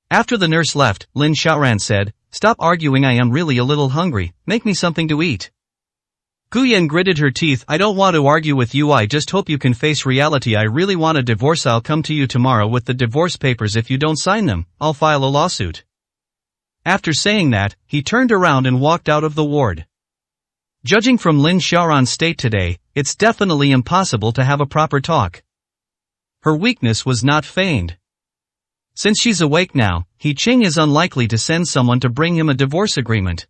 After the nurse left, Lin Xiaoran said, Stop arguing, I am really a little hungry, make me something to eat. Gu Yan gritted her teeth, I don't want to argue with you, I just hope you can face reality. I really want a divorce. I'll come to you tomorrow with the divorce papers. If you don't sign them, I'll file a lawsuit. After saying that, he turned around and walked out of the ward. Judging from Lin Xiaoran's state today, it's definitely impossible to have a proper talk. Her weakness was not feigned. Since she's awake now, He Qing is unlikely to send someone to bring him a divorce agreement.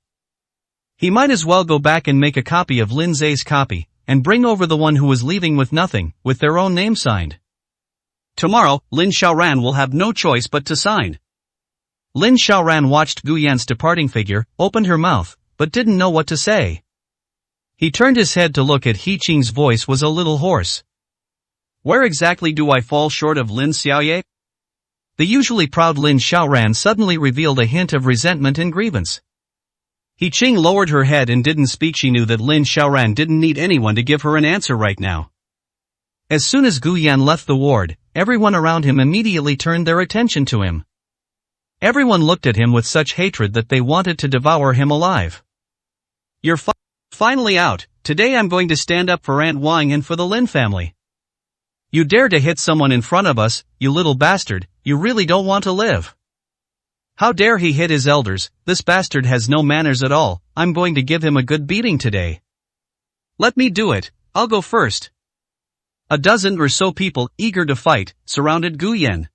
He might as well go back and make a copy of Lin Zai's copy, and bring over the one who was leaving with nothing, with their own name signed. Tomorrow, Lin Xiaoran will have no choice but to sign. Lin Xiaoran watched Gu Yan's departing figure, opened her mouth, but didn't know what to say. He turned his head to look at He Qing's voice was a little hoarse. Where exactly do I fall short of Lin Xiaoye? The usually proud Lin Xiaoran suddenly revealed a hint of resentment and grievance. He Qing lowered her head and didn't speak. She knew that Lin Xiaoran didn't need anyone to give her an answer right now. As soon as Gu Yan left the ward, everyone around him immediately turned their attention to him. Everyone looked at him with such hatred that they wanted to devour him alive. You're finally out. Today I'm going to stand up for Aunt Wang and for the Lin family. You dare to hit someone in front of us, you little bastard, you really don't want to live. How dare he hit his elders, this bastard has no manners at all, I'm going to give him a good beating today. Let me do it, I'll go first. A dozen or so people, eager to fight, surrounded Gu Yan.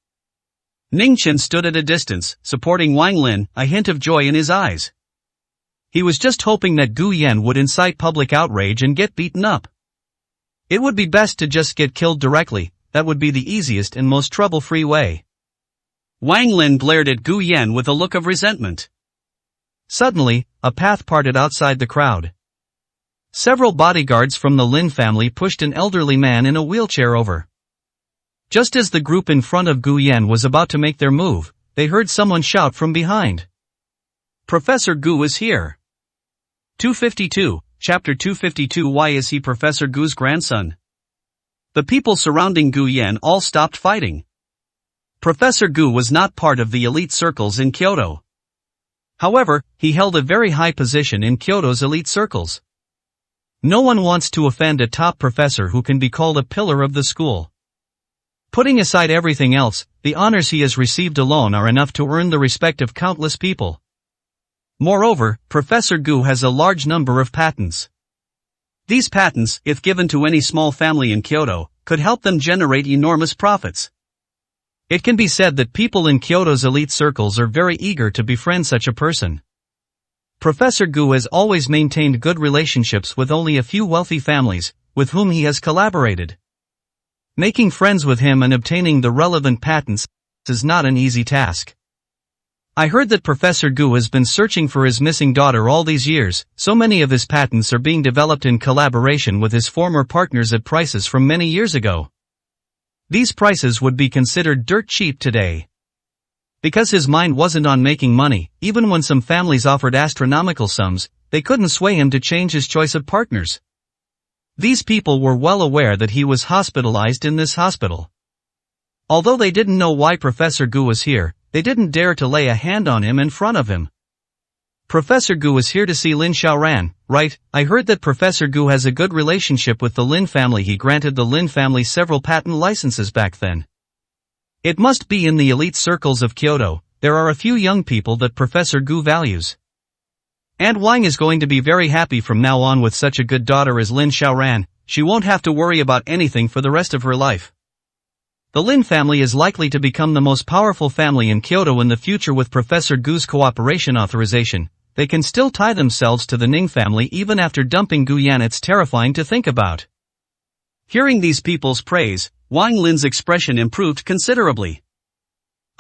Ningchen stood at a distance, supporting Wang Lin, a hint of joy in his eyes. He was just hoping that Gu Yan would incite public outrage and get beaten up. It would be best to just get killed directly, that would be the easiest and most trouble-free way. Wang Lin glared at Gu Yan with a look of resentment. Suddenly, a path parted outside the crowd. Several bodyguards from the Lin family pushed an elderly man in a wheelchair over. Just as the group in front of Gu Yan was about to make their move, they heard someone shout from behind. Professor Gu is here. 252, Chapter 252. Why is he Professor Gu's grandson? The people surrounding Gu Yan all stopped fighting. Professor Gu was not part of the elite circles in Kyoto. However, he held a very high position in Kyoto's elite circles. No one wants to offend a top professor who can be called a pillar of the school. Putting aside everything else, the honors he has received alone are enough to earn the respect of countless people. Moreover, Professor Gu has a large number of patents. These patents, if given to any small family in Kyoto, could help them generate enormous profits. It can be said that people in Kyoto's elite circles are very eager to befriend such a person. Professor Gu has always maintained good relationships with only a few wealthy families, with whom he has collaborated. Making friends with him and obtaining the relevant patents is not an easy task. I heard that Professor Gu has been searching for his missing daughter all these years, so many of his patents are being developed in collaboration with his former partners at prices from many years ago. These prices would be considered dirt cheap today. Because his mind wasn't on making money, even when some families offered astronomical sums, they couldn't sway him to change his choice of partners. These people were well aware that he was hospitalized in this hospital. Although they didn't know why Professor Gu was here, they didn't dare to lay a hand on him in front of him. Professor Gu is here to see Lin Xiaoran, right? I heard that Professor Gu has a good relationship with the Lin family. He granted the Lin family several patent licenses back then. It must be in the elite circles of Kyoto, there are a few young people that Professor Gu values. Aunt Wang is going to be very happy from now on with such a good daughter as Lin Xiaoran. She won't have to worry about anything for the rest of her life. The Lin family is likely to become the most powerful family in Kyoto in the future with Professor Gu's cooperation authorization. They can still tie themselves to the Ning family even after dumping Gu Yan. It's terrifying to think about. Hearing these people's praise, Wang Lin's expression improved considerably.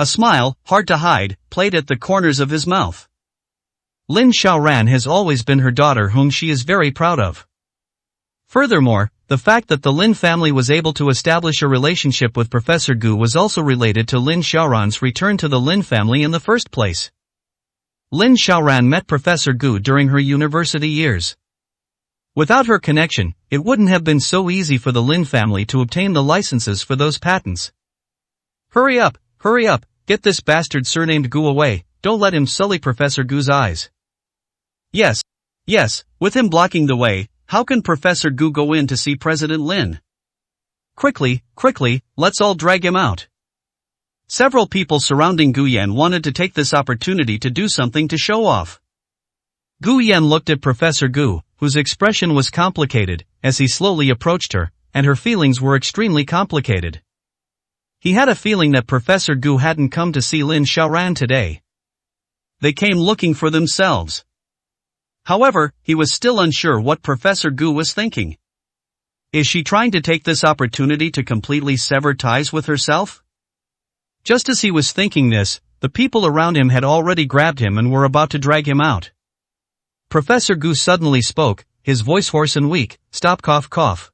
A smile, hard to hide, played at the corners of his mouth. Lin Xiaoran has always been her daughter whom she is very proud of. Furthermore, the fact that the Lin family was able to establish a relationship with Professor Gu was also related to Lin Xiaoran's return to the Lin family in the first place. Lin Xiaoran met Professor Gu during her university years. Without her connection, it wouldn't have been so easy for the Lin family to obtain the licenses for those patents. Hurry up, get this bastard surnamed Gu away, don't let him sully Professor Gu's eyes. Yes, with him blocking the way, how can Professor Gu go in to see President Lin? Quickly, let's all drag him out. Several people surrounding Gu Yan wanted to take this opportunity to do something to show off. Gu Yan looked at Professor Gu, whose expression was complicated, as he slowly approached her, and her feelings were extremely complicated. He had a feeling that Professor Gu hadn't come to see Lin Xiaoran today. They came looking for themselves. However, he was still unsure what Professor Gu was thinking. Is she trying to take this opportunity to completely sever ties with herself? Just as he was thinking this, the people around him had already grabbed him and were about to drag him out. Professor Gu suddenly spoke, his voice hoarse and weak, "Stop, cough."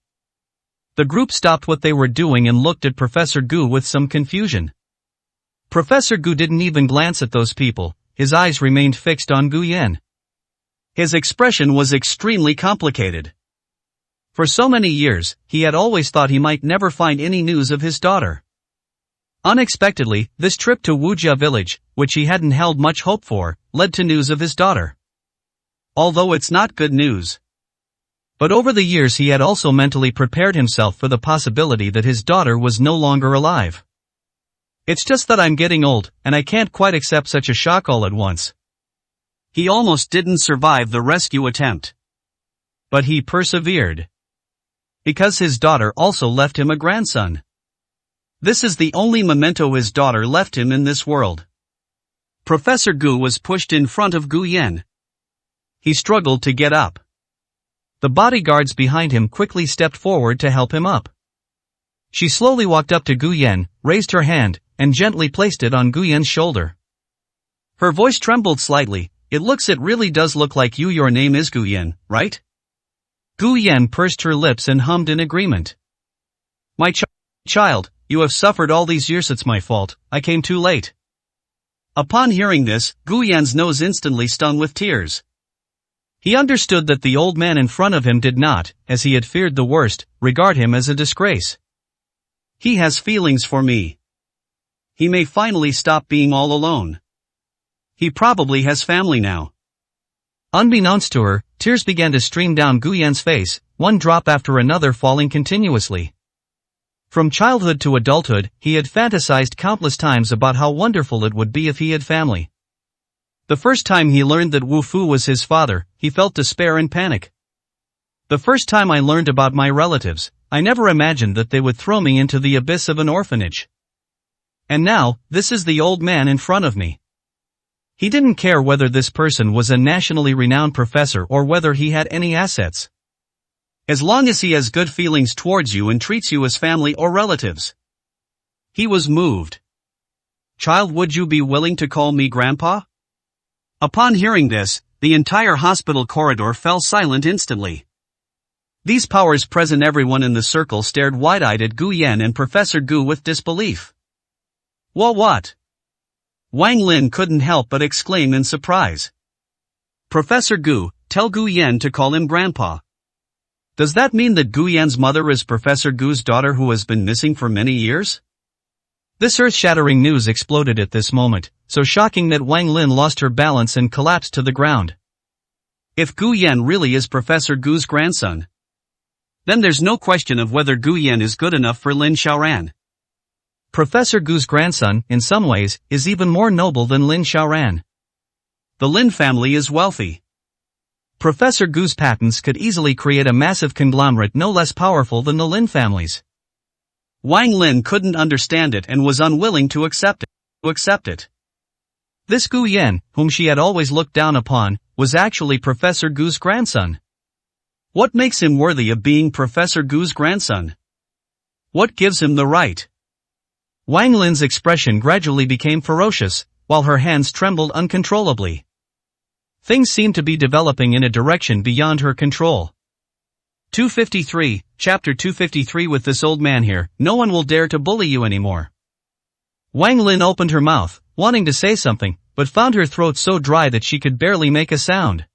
The group stopped what they were doing and looked at Professor Gu with some confusion. Professor Gu didn't even glance at those people, his eyes remained fixed on Gu Yan. His expression was extremely complicated. For so many years, he had always thought he might never find any news of his daughter. Unexpectedly, this trip to Wujia village, which he hadn't held much hope for, led to news of his daughter. Although it's not good news. But over the years he had also mentally prepared himself for the possibility that his daughter was no longer alive. It's just that I'm getting old, and I can't quite accept such a shock all at once. He almost didn't survive the rescue attempt. But he persevered. Because his daughter also left him a grandson. This is the only memento his daughter left him in this world. Professor Gu was pushed in front of Gu Yan. He struggled to get up. The bodyguards behind him quickly stepped forward to help him up. She slowly walked up to Gu Yan, raised her hand, and gently placed it on Gu Yan's shoulder. Her voice trembled slightly. It really does look like you. Your name is Gu Yan, right? Gu Yan pursed her lips and hummed in agreement. My child, you have suffered all these years. It's my fault, I came too late. Upon hearing this, Gu Yan's nose instantly stung with tears. He understood that the old man in front of him did not, as he had feared the worst, regard him as a disgrace. He has feelings for me. He may finally stop being all alone. He probably has family now. Unbeknownst to her, tears began to stream down Gu Yan's face, one drop after another falling continuously. From childhood to adulthood, he had fantasized countless times about how wonderful it would be if he had family. The first time he learned that Wu Fu was his father, he felt despair and panic. The first time I learned about my relatives, I never imagined that they would throw me into the abyss of an orphanage. And now, this is the old man in front of me. He didn't care whether this person was a nationally renowned professor or whether he had any assets. As long as he has good feelings towards you and treats you as family or relatives. He was moved. Child, would you be willing to call me grandpa? Upon hearing this, the entire hospital corridor fell silent instantly. These powers present, everyone in the circle stared wide-eyed at Gu Yan and Professor Gu with disbelief. What? Wang Lin couldn't help but exclaim in surprise. Professor Gu, tell Gu Yan to call him grandpa. Does that mean that Gu Yan's mother is Professor Gu's daughter who has been missing for many years? This earth-shattering news exploded at this moment, so shocking that Wang Lin lost her balance and collapsed to the ground. If Gu Yan really is Professor Gu's grandson, then there's no question of whether Gu Yan is good enough for Lin Xiaoran. Professor Gu's grandson, in some ways, is even more noble than Lin Xiaoran. The Lin family is wealthy. Professor Gu's patents could easily create a massive conglomerate no less powerful than the Lin families. Wang Lin couldn't understand it and was unwilling to accept it. This Gu Yan, whom she had always looked down upon, was actually Professor Gu's grandson. What makes him worthy of being Professor Gu's grandson? What gives him the right? Wang Lin's expression gradually became ferocious, while her hands trembled uncontrollably. Things seemed to be developing in a direction beyond her control. 253, Chapter 253. With this old man here, no one will dare to bully you anymore. Wang Lin opened her mouth, wanting to say something, but found her throat so dry that she could barely make a sound.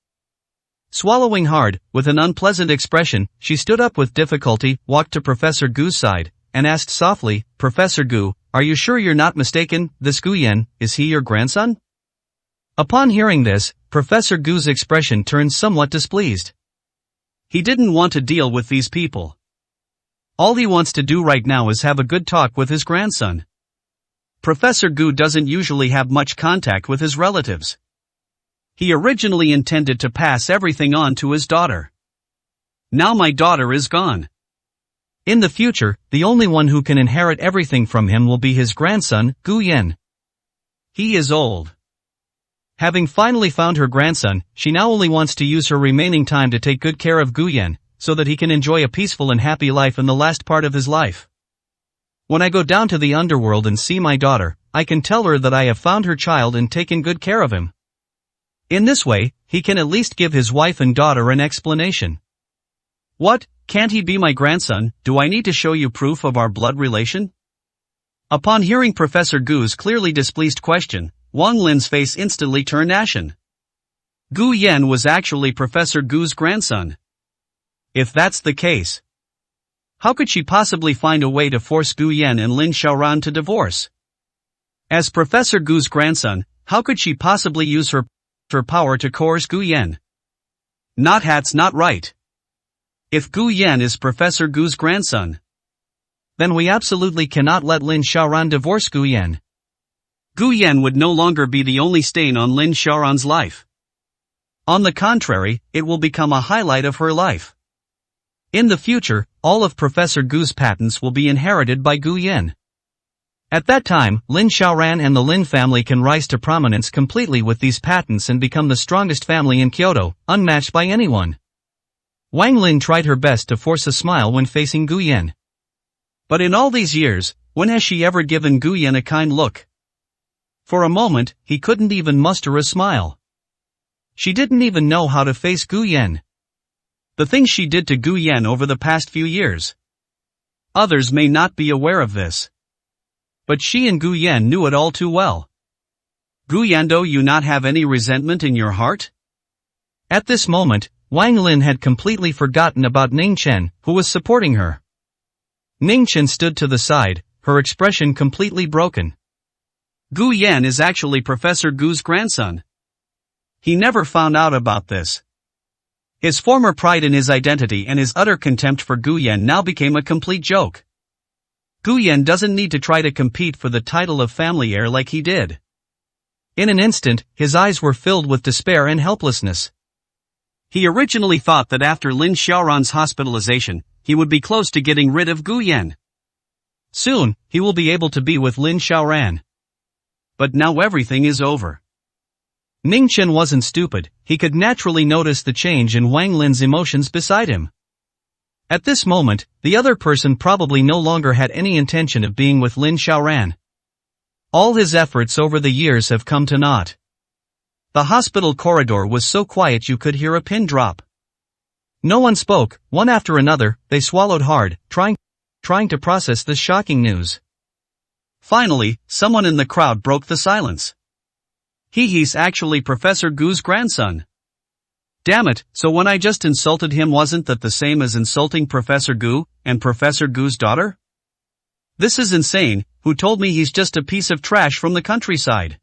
Swallowing hard, with an unpleasant expression, she stood up with difficulty, walked to Professor Gu's side, and asked softly, "Professor Gu, are you sure you're not mistaken? This Gu Yan, is he your grandson?" Upon hearing this, Professor Gu's expression turned somewhat displeased. He didn't want to deal with these people. All he wants to do right now is have a good talk with his grandson. Professor Gu doesn't usually have much contact with his relatives. He originally intended to pass everything on to his daughter. Now my daughter is gone. In the future, the only one who can inherit everything from him will be his grandson, Gu Yan. He is old. Having finally found her grandson, she now only wants to use her remaining time to take good care of Gu Yan, so that he can enjoy a peaceful and happy life in the last part of his life. When I go down to the underworld and see my daughter, I can tell her that I have found her child and taken good care of him. In this way, he can at least give his wife and daughter an explanation. What, can't he be my grandson? Do I need to show you proof of our blood relation? Upon hearing Professor Gu's clearly displeased question, Wang Lin's face instantly turned ashen. Gu Yan was actually Professor Gu's grandson. If that's the case, how could she possibly find a way to force Gu Yan and Lin Xiaoran to divorce? As Professor Gu's grandson, how could she possibly use her power to coerce Gu Yan? That's not right. If Gu Yan is Professor Gu's grandson, then we absolutely cannot let Lin Xiaoran divorce Gu Yan. Gu Yan would no longer be the only stain on Lin Xiaoran's life. On the contrary, it will become a highlight of her life. In the future, all of Professor Gu's patents will be inherited by Gu Yan. At that time, Lin Xiaoran and the Lin family can rise to prominence completely with these patents and become the strongest family in Kyoto, unmatched by anyone. Wang Lin tried her best to force a smile when facing Gu Yan. But in all these years, when has she ever given Gu Yan a kind look? For a moment, he couldn't even muster a smile. She didn't even know how to face Gu Yan. The things she did to Gu Yan over the past few years. Others may not be aware of this. But she and Gu Yan knew it all too well. Gu Yan, do you not have any resentment in your heart? At this moment, Wang Lin had completely forgotten about Ning Chen, who was supporting her. Ning Chen stood to the side, her expression completely broken. Gu Yan is actually Professor Gu's grandson. He never found out about this. His former pride in his identity and his utter contempt for Gu Yan now became a complete joke. Gu Yan doesn't need to try to compete for the title of family heir like he did. In an instant, his eyes were filled with despair and helplessness. He originally thought that after Lin Xiaoran's hospitalization, he would be close to getting rid of Gu Yan. Soon, he will be able to be with Lin Xiaoran. But now everything is over. Ning Chen wasn't stupid, he could naturally notice the change in Wang Lin's emotions beside him. At this moment, the other person probably no longer had any intention of being with Lin Xiaoran. All his efforts over the years have come to naught. The hospital corridor was so quiet you could hear a pin drop. No one spoke, one after another, they swallowed hard, trying to process this shocking news. Finally, someone in the crowd broke the silence. He's actually Professor Gu's grandson. Damn it, so when I just insulted him, wasn't that the same as insulting Professor Gu, and Professor Gu's daughter? This is insane. Who told me he's just a piece of trash from the countryside?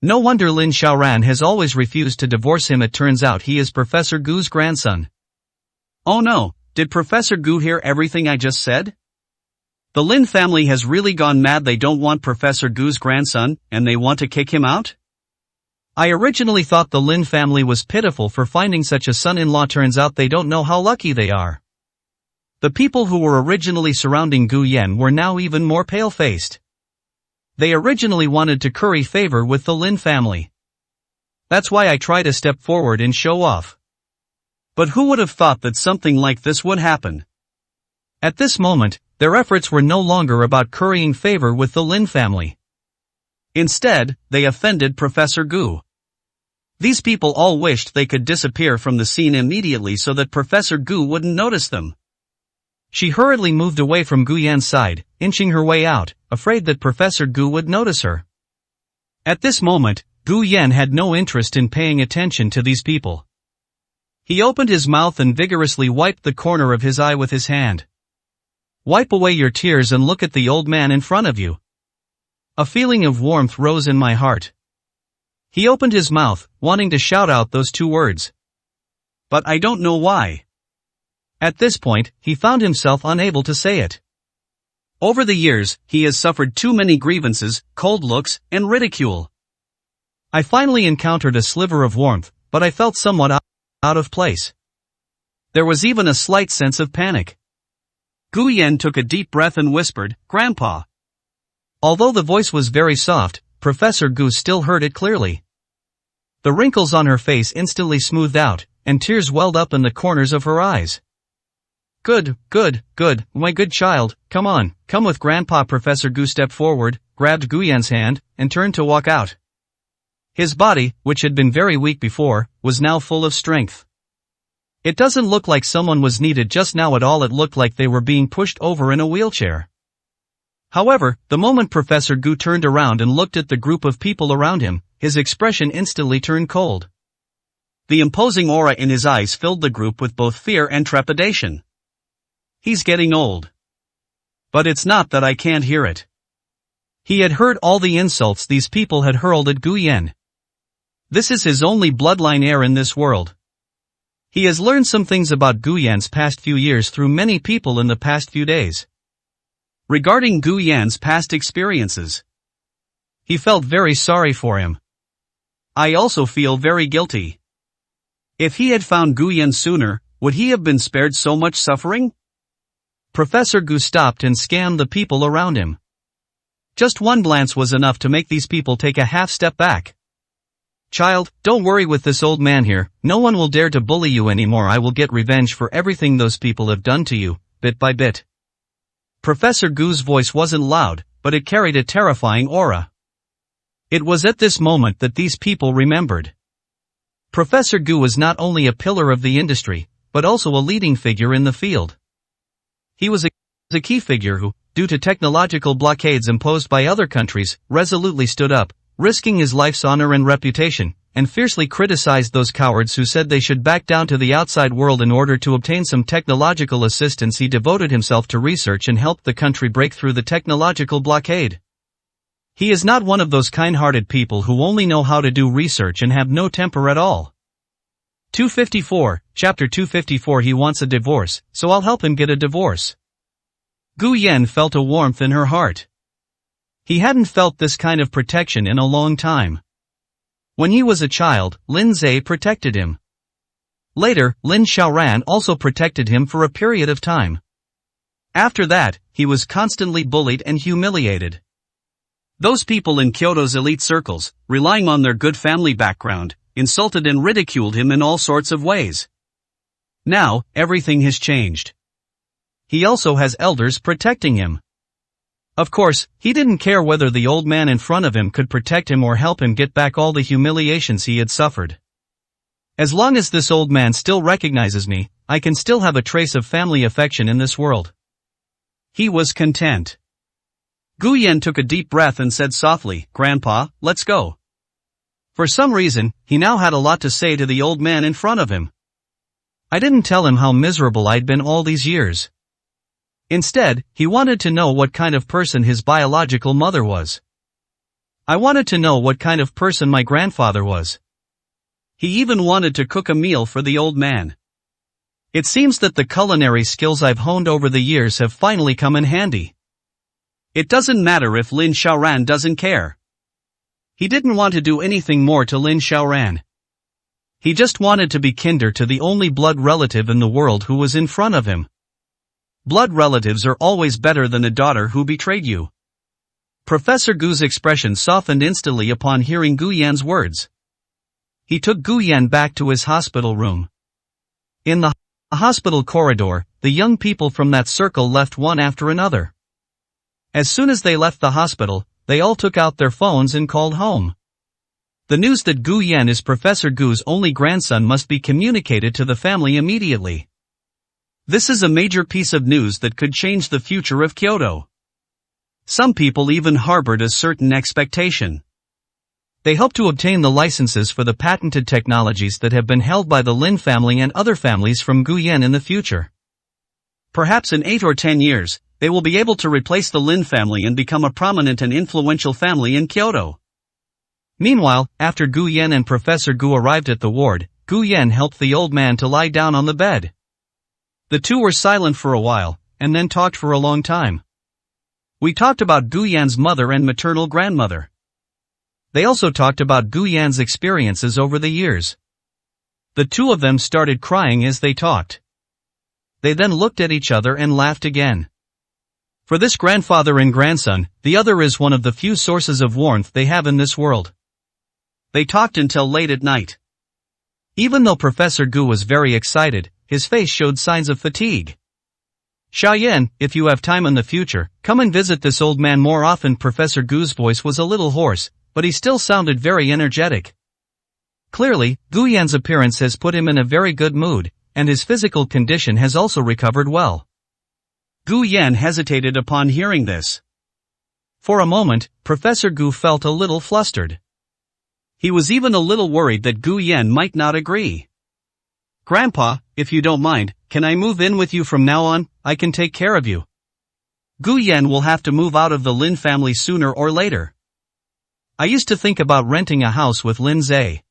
No wonder Lin Xiaoran has always refused to divorce him. It turns out he is Professor Gu's grandson. Oh no, did Professor Gu hear everything I just said? The Lin family has really gone mad. They don't want Professor Gu's grandson, and they want to kick him out? I originally thought the Lin family was pitiful for finding such a son-in-law. Turns out they don't know how lucky they are. The people who were originally surrounding Gu Yan were now even more pale-faced. They originally wanted to curry favor with the Lin family. That's why I try to step forward and show off. But who would have thought that something like this would happen? At this moment, their efforts were no longer about currying favor with the Lin family. Instead, they offended Professor Gu. These people all wished they could disappear from the scene immediately so that Professor Gu wouldn't notice them. She hurriedly moved away from Gu Yan's side, inching her way out, afraid that Professor Gu would notice her. At this moment, Gu Yan had no interest in paying attention to these people. He opened his mouth and vigorously wiped the corner of his eye with his hand. Wipe away your tears and look at the old man in front of you. A feeling of warmth rose in my heart. He opened his mouth, wanting to shout out those two words. But I don't know why. At this point, he found himself unable to say it. Over the years, he has suffered too many grievances, cold looks, and ridicule. I finally encountered a sliver of warmth, but I felt somewhat out of place. There was even a slight sense of panic. Gu Yan took a deep breath and whispered, "Grandpa." Although the voice was very soft, Professor Gu still heard it clearly. The wrinkles on her face instantly smoothed out, and tears welled up in the corners of her eyes. Good, my good child, come on, come with Grandpa." Professor Gu stepped forward, grabbed Gu Yan's hand, and turned to walk out. His body, which had been very weak before, was now full of strength. It doesn't look like someone was needed just now at all. It looked like they were being pushed over in a wheelchair. However, the moment Professor Gu turned around and looked at the group of people around him, his expression instantly turned cold. The imposing aura in his eyes filled the group with both fear and trepidation. He's getting old. But it's not that I can't hear it. He had heard all the insults these people had hurled at Gu Yan. This is his only bloodline heir in this world. He has learned some things about Gu Yan's past few years through many people in the past few days. Regarding Gu Yan's past experiences, he felt very sorry for him. I also feel very guilty. If he had found Gu Yan sooner, would he have been spared so much suffering? Professor Gu stopped and scanned the people around him. Just one glance was enough to make these people take a half step back. Child, don't worry with this old man here, no one will dare to bully you anymore. I will get revenge for everything those people have done to you, bit by bit. Professor Gu's voice wasn't loud, but it carried a terrifying aura. It was at this moment that these people remembered. Professor Gu was not only a pillar of the industry, but also a leading figure in the field. He was a key figure who, due to technological blockades imposed by other countries, resolutely stood up, risking his life's honor and reputation, and fiercely criticized those cowards who said they should back down to the outside world in order to obtain some technological assistance. He devoted himself to research and helped the country break through the technological blockade. He is not one of those kind-hearted people who only know how to do research and have no temper at all. 254, Chapter 254. He wants a divorce, so I'll help him get a divorce. Gu Yan felt a warmth in her heart. He hadn't felt this kind of protection in a long time. When he was a child, Lin Zhe protected him. Later, Lin Xiaoran also protected him for a period of time. After that, he was constantly bullied and humiliated. Those people in Kyoto's elite circles, relying on their good family background, insulted and ridiculed him in all sorts of ways. Now, everything has changed. He also has elders protecting him. Of course, he didn't care whether the old man in front of him could protect him or help him get back all the humiliations he had suffered. As long as this old man still recognizes me, I can still have a trace of family affection in this world. He was content. Gu Yan took a deep breath and said softly, "Grandpa, let's go." For some reason, he now had a lot to say to the old man in front of him. I didn't tell him how miserable I'd been all these years. Instead, he wanted to know what kind of person his biological mother was. I wanted to know what kind of person my grandfather was. He even wanted to cook a meal for the old man. It seems that the culinary skills I've honed over the years have finally come in handy. It doesn't matter if Lin Xiaoran doesn't care. He didn't want to do anything more to Lin Xiaoran. He just wanted to be kinder to the only blood relative in the world who was in front of him. Blood relatives are always better than a daughter who betrayed you. Professor Gu's expression softened instantly upon hearing Gu Yan's words. He took Gu Yan back to his hospital room. In the hospital corridor, the young people from that circle left one after another. As soon as they left the hospital, they all took out their phones and called home. The news that Gu Yan is Professor Gu's only grandson must be communicated to the family immediately. This is a major piece of news that could change the future of Kyoto. Some people even harbored a certain expectation. They hoped to obtain the licenses for the patented technologies that have been held by the Lin family and other families from Gu Yan in the future. Perhaps in 8 or 10 years, they will be able to replace the Lin family and become a prominent and influential family in Kyoto. Meanwhile, after Gu Yan and Professor Gu arrived at the ward, Gu Yan helped the old man to lie down on the bed. The two were silent for a while, and then talked for a long time. We talked about Gu Yan's mother and maternal grandmother. They also talked about Gu Yan's experiences over the years. The two of them started crying as they talked. They then looked at each other and laughed again. For this grandfather and grandson, the other is one of the few sources of warmth they have in this world. They talked until late at night. Even though Professor Gu was very excited, his face showed signs of fatigue. Xiaoyan, if you have time in the future, come and visit this old man more often. Professor Gu's voice was a little hoarse, but he still sounded very energetic. Clearly, Gu Yan's appearance has put him in a very good mood, and his physical condition has also recovered well. Gu Yan hesitated upon hearing this. For a moment, Professor Gu felt a little flustered. He was even a little worried that Gu Yan might not agree. Grandpa, if you don't mind, can I move in with you from now on? I can take care of you. Gu Yan will have to move out of the Lin family sooner or later. I used to think about renting a house with Lin Zhe.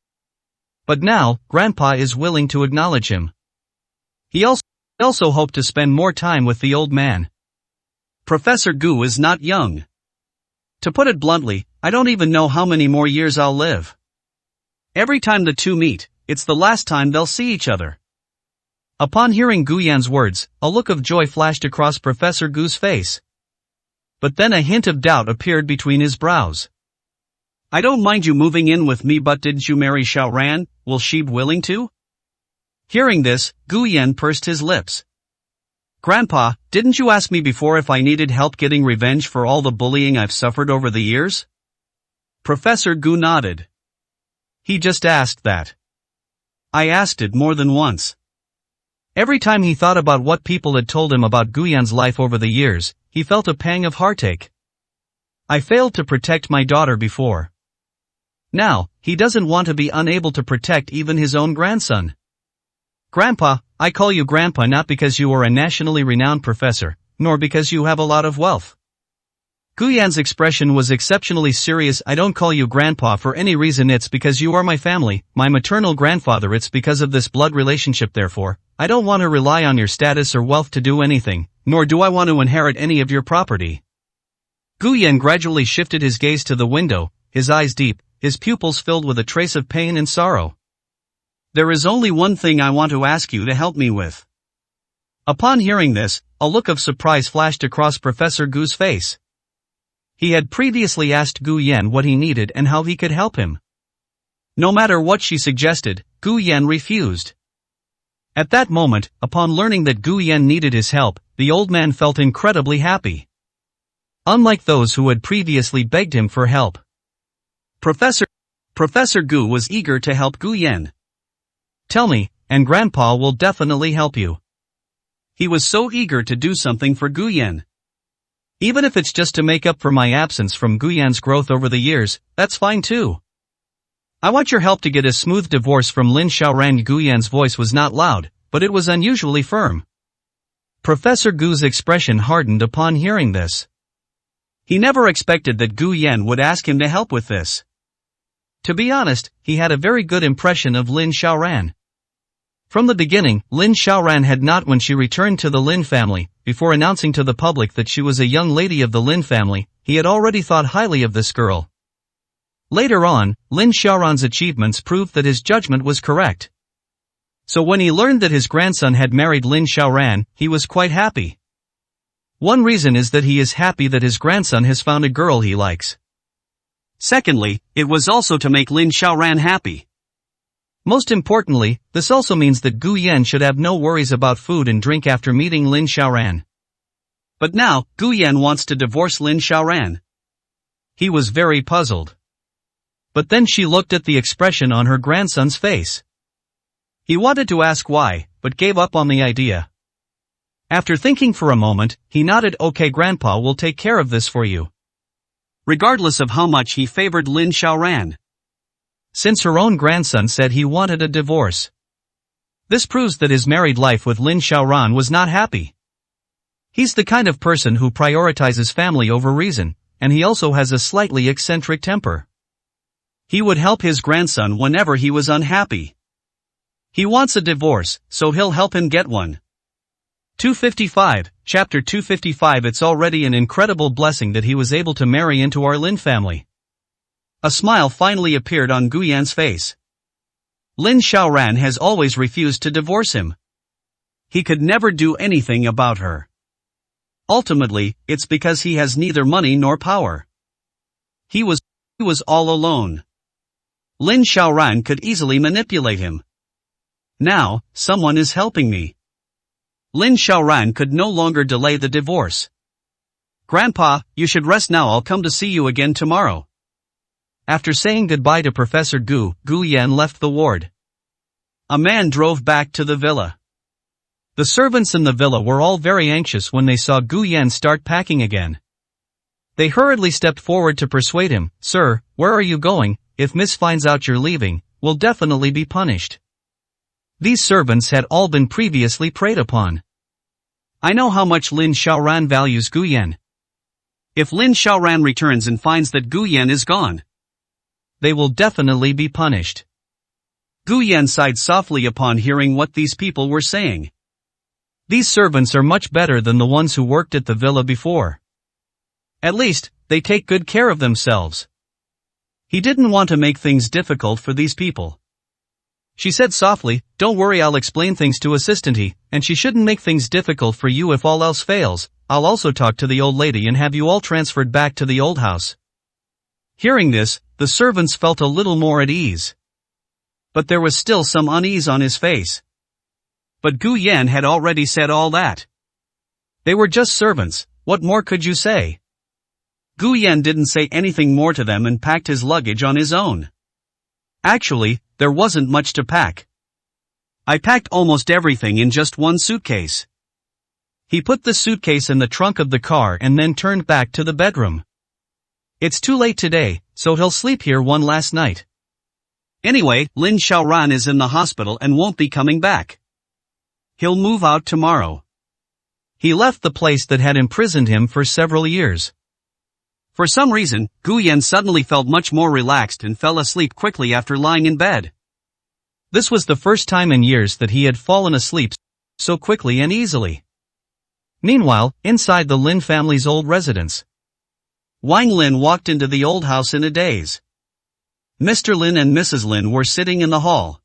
But now, Grandpa is willing to acknowledge him. He also hoped to spend more time with the old man. Professor Gu is not young. To put it bluntly, I don't even know how many more years I'll live. Every time the two meet, it's the last time they'll see each other. Upon hearing Gu Yan's words, a look of joy flashed across Professor Gu's face. But then a hint of doubt appeared between his brows. I don't mind you moving in with me, but didn't you marry Xiaoran? Will she be willing to? Hearing this, Gu Yan pursed his lips. Grandpa, didn't you ask me before if I needed help getting revenge for all the bullying I've suffered over the years? Professor Gu nodded. He just asked that. I asked it more than once. Every time he thought about what people had told him about Gu Yan's life over the years, he felt a pang of heartache. I failed to protect my daughter before. Now, he doesn't want to be unable to protect even his own grandson. Grandpa, I call you Grandpa not because you are a nationally renowned professor, nor because you have a lot of wealth. Gu Yan's expression was exceptionally serious. I don't call you Grandpa for any reason. It's because you are my family, my maternal grandfather. It's because of this blood relationship. Therefore, I don't want to rely on your status or wealth to do anything, nor do I want to inherit any of your property. Gu Yan gradually shifted his gaze to the window, his eyes deep, his pupils filled with a trace of pain and sorrow. There is only one thing I want to ask you to help me with. Upon hearing this, a look of surprise flashed across Professor Gu's face. He had previously asked Gu Yan what he needed and how he could help him. No matter what she suggested, Gu Yan refused. At that moment, upon learning that Gu Yan needed his help, the old man felt incredibly happy. Unlike those who had previously begged him for help. Professor Gu was eager to help Gu Yan. Tell me, and Grandpa will definitely help you. He was so eager to do something for Gu Yan. Even if it's just to make up for my absence from Gu Yan's growth over the years, that's fine too. I want your help to get a smooth divorce from Lin Xiaoran. Gu Yan's voice was not loud, but it was unusually firm. Professor Gu's expression hardened upon hearing this. He never expected that Gu Yan would ask him to help with this. To be honest, he had a very good impression of Lin Xiaoran. From the beginning, Lin Xiaoran had not when she returned to the Lin family, before announcing to the public that she was a young lady of the Lin family, he had already thought highly of this girl. Later on, Lin Xiaoran's achievements proved that his judgment was correct. So when he learned that his grandson had married Lin Xiaoran, he was quite happy. One reason is that he is happy that his grandson has found a girl he likes. Secondly, it was also to make Lin Xiaoran happy. Most importantly, this also means that Gu Yan should have no worries about food and drink after meeting Lin Xiaoran. But now, Gu Yan wants to divorce Lin Xiaoran. He was very puzzled. But then she looked at the expression on her grandson's face. He wanted to ask why, but gave up on the idea. After thinking for a moment, he nodded. Okay, Grandpa will take care of this for you. Regardless of how much he favored Lin Xiaoran. Since her own grandson said he wanted a divorce. This proves that his married life with Lin Xiaoran was not happy. He's the kind of person who prioritizes family over reason, and he also has a slightly eccentric temper. He would help his grandson whenever he was unhappy. He wants a divorce, so he'll help him get one. 255, Chapter 255. It's already an incredible blessing that he was able to marry into our Lin family. A smile finally appeared on Gu Yan's face. Lin Xiaoran has always refused to divorce him. He could never do anything about her. Ultimately, it's because he has neither money nor power. He was all alone. Lin Xiaoran could easily manipulate him. Now, someone is helping me. Lin Xiaoran could no longer delay the divorce. Grandpa, you should rest now. I'll come to see you again tomorrow. After saying goodbye to Professor Gu, Gu Yan left the ward. A man drove back to the villa. The servants in the villa were all very anxious when they saw Gu Yan start packing again. They hurriedly stepped forward to persuade him. Sir, where are you going? If Miss finds out you're leaving, we'll definitely be punished. These servants had all been previously preyed upon. I know how much Lin Xiaoran values Gu Yan. If Lin Xiaoran returns and finds that Gu Yan is gone, they will definitely be punished. Gu Yan sighed softly upon hearing what these people were saying. These servants are much better than the ones who worked at the villa before. At least, they take good care of themselves. He didn't want to make things difficult for these people. She said softly, don't worry, I'll explain things to Assistanty, and she shouldn't make things difficult for you if all else fails. I'll also talk to the old lady and have you all transferred back to the old house. Hearing this, the servants felt a little more at ease. But there was still some unease on his face. But Gu Yan had already said all that. They were just servants, what more could you say? Gu Yan didn't say anything more to them and packed his luggage on his own. Actually, there wasn't much to pack. I packed almost everything in just one suitcase. He put the suitcase in the trunk of the car and then turned back to the bedroom. It's too late today, so he'll sleep here one last night. Anyway, Lin Xiaoran is in the hospital and won't be coming back. He'll move out tomorrow. He left the place that had imprisoned him for several years. For some reason, Gu Yan suddenly felt much more relaxed and fell asleep quickly after lying in bed. This was the first time in years that he had fallen asleep so quickly and easily. Meanwhile, inside the Lin family's old residence, Wang Lin walked into the old house in a daze. Mr. Lin and Mrs. Lin were sitting in the hall.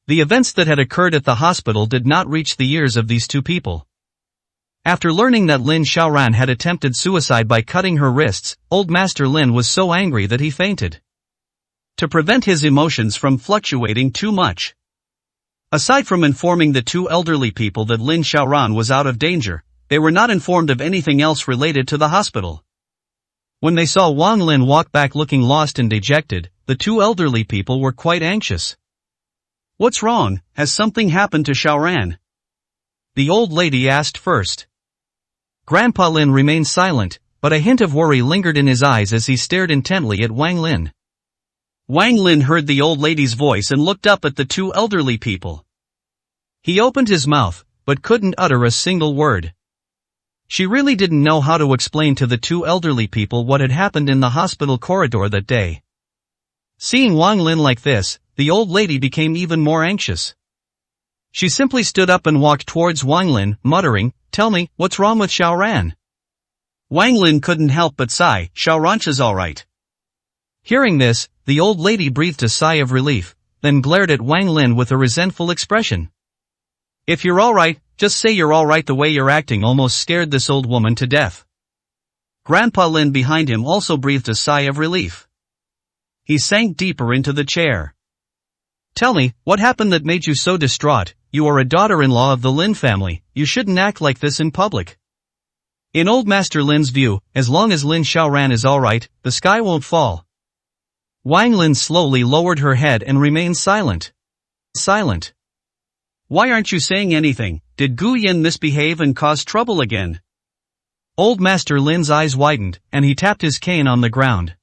The events that had occurred at the hospital did not reach the ears of these two people. After learning that Lin Xiaoran had attempted suicide by cutting her wrists, old Master Lin was so angry that he fainted. To prevent his emotions from fluctuating too much, aside from informing the two elderly people that Lin Xiaoran was out of danger, they were not informed of anything else related to the hospital. When they saw Wang Lin walk back looking lost and dejected, the two elderly people were quite anxious. What's wrong? Has something happened to Xiaoran? The old lady asked first. Grandpa Lin remained silent, but a hint of worry lingered in his eyes as he stared intently at Wang Lin. Wang Lin heard the old lady's voice and looked up at the two elderly people. He opened his mouth, but couldn't utter a single word. She really didn't know how to explain to the two elderly people what had happened in the hospital corridor that day. Seeing Wang Lin like this, the old lady became even more anxious. She simply stood up and walked towards Wang Lin, muttering, "Tell me, what's wrong with Xiaoran?" Wang Lin couldn't help but sigh. "Xiaoran's alright. Hearing this, the old lady breathed a sigh of relief, then glared at Wang Lin with a resentful expression. If you're alright, just say you're alright. The way you're acting almost scared this old woman to death. Grandpa Lin behind him also breathed a sigh of relief. He sank deeper into the chair. Tell me, what happened that made you so distraught? You are a daughter-in-law of the Lin family, you shouldn't act like this in public. In old Master Lin's view, as long as Lin Xiaoran is alright, the sky won't fall. Wang Lin slowly lowered her head and remained silent. Silent. Why aren't you saying anything? Did Gu Yan misbehave and cause trouble again? Old Master Lin's eyes widened, and he tapped his cane on the ground.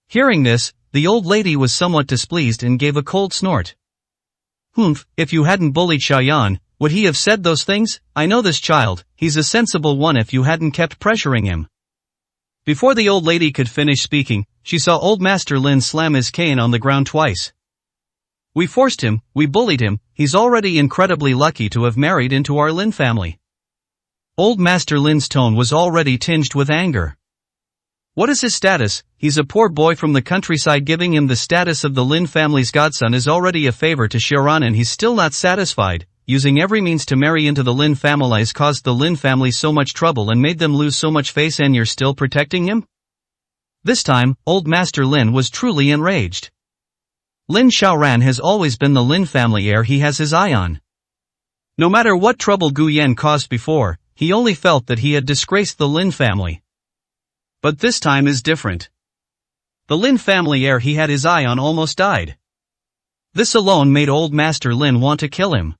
Hearing this, the old lady was somewhat displeased and gave a cold snort. Humph, if you hadn't bullied Xiaoyan, would he have said those things? I know this child, he's a sensible one. If you hadn't kept pressuring him. Before the old lady could finish speaking, she saw old Master Lin slam his cane on the ground twice. We forced him, we bullied him, he's already incredibly lucky to have married into our Lin family. Old Master Lin's tone was already tinged with anger. What is his status? He's a poor boy from the countryside. Giving him the status of the Lin family's godson is already a favor to Xiaoran, and he's still not satisfied. Using every means to marry into the Lin family has caused the Lin family so much trouble and made them lose so much face, and you're still protecting him? This time, old Master Lin was truly enraged. Lin Xiaoran has always been the Lin family heir he has his eye on. No matter what trouble Gu Yan caused before, he only felt that he had disgraced the Lin family. But this time is different. The Lin family heir he had his eye on almost died. This alone made old Master Lin want to kill him.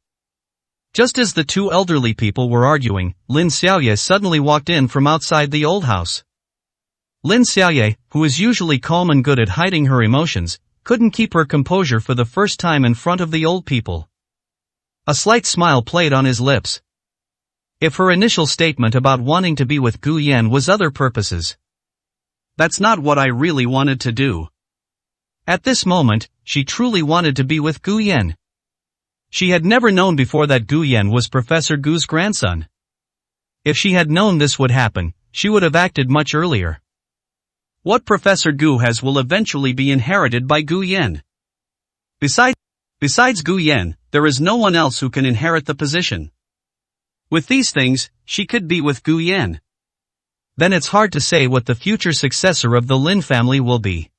Just as the two elderly people were arguing, Lin Xiaoye suddenly walked in from outside the old house. Lin Xiaoye, who is usually calm and good at hiding her emotions, couldn't keep her composure for the first time in front of the old people. A slight smile played on his lips. If her initial statement about wanting to be with Gu Yan was other purposes, that's not what I really wanted to do. At this moment, she truly wanted to be with Gu Yan. She had never known before that Gu Yan was Professor Gu's grandson. If she had known this would happen, she would have acted much earlier. What Professor Gu has will eventually be inherited by Gu Yan. Besides Gu Yan, there is no one else who can inherit the position. With these things, she could be with Gu Yan. Then it's hard to say what the future successor of the Lin family will be.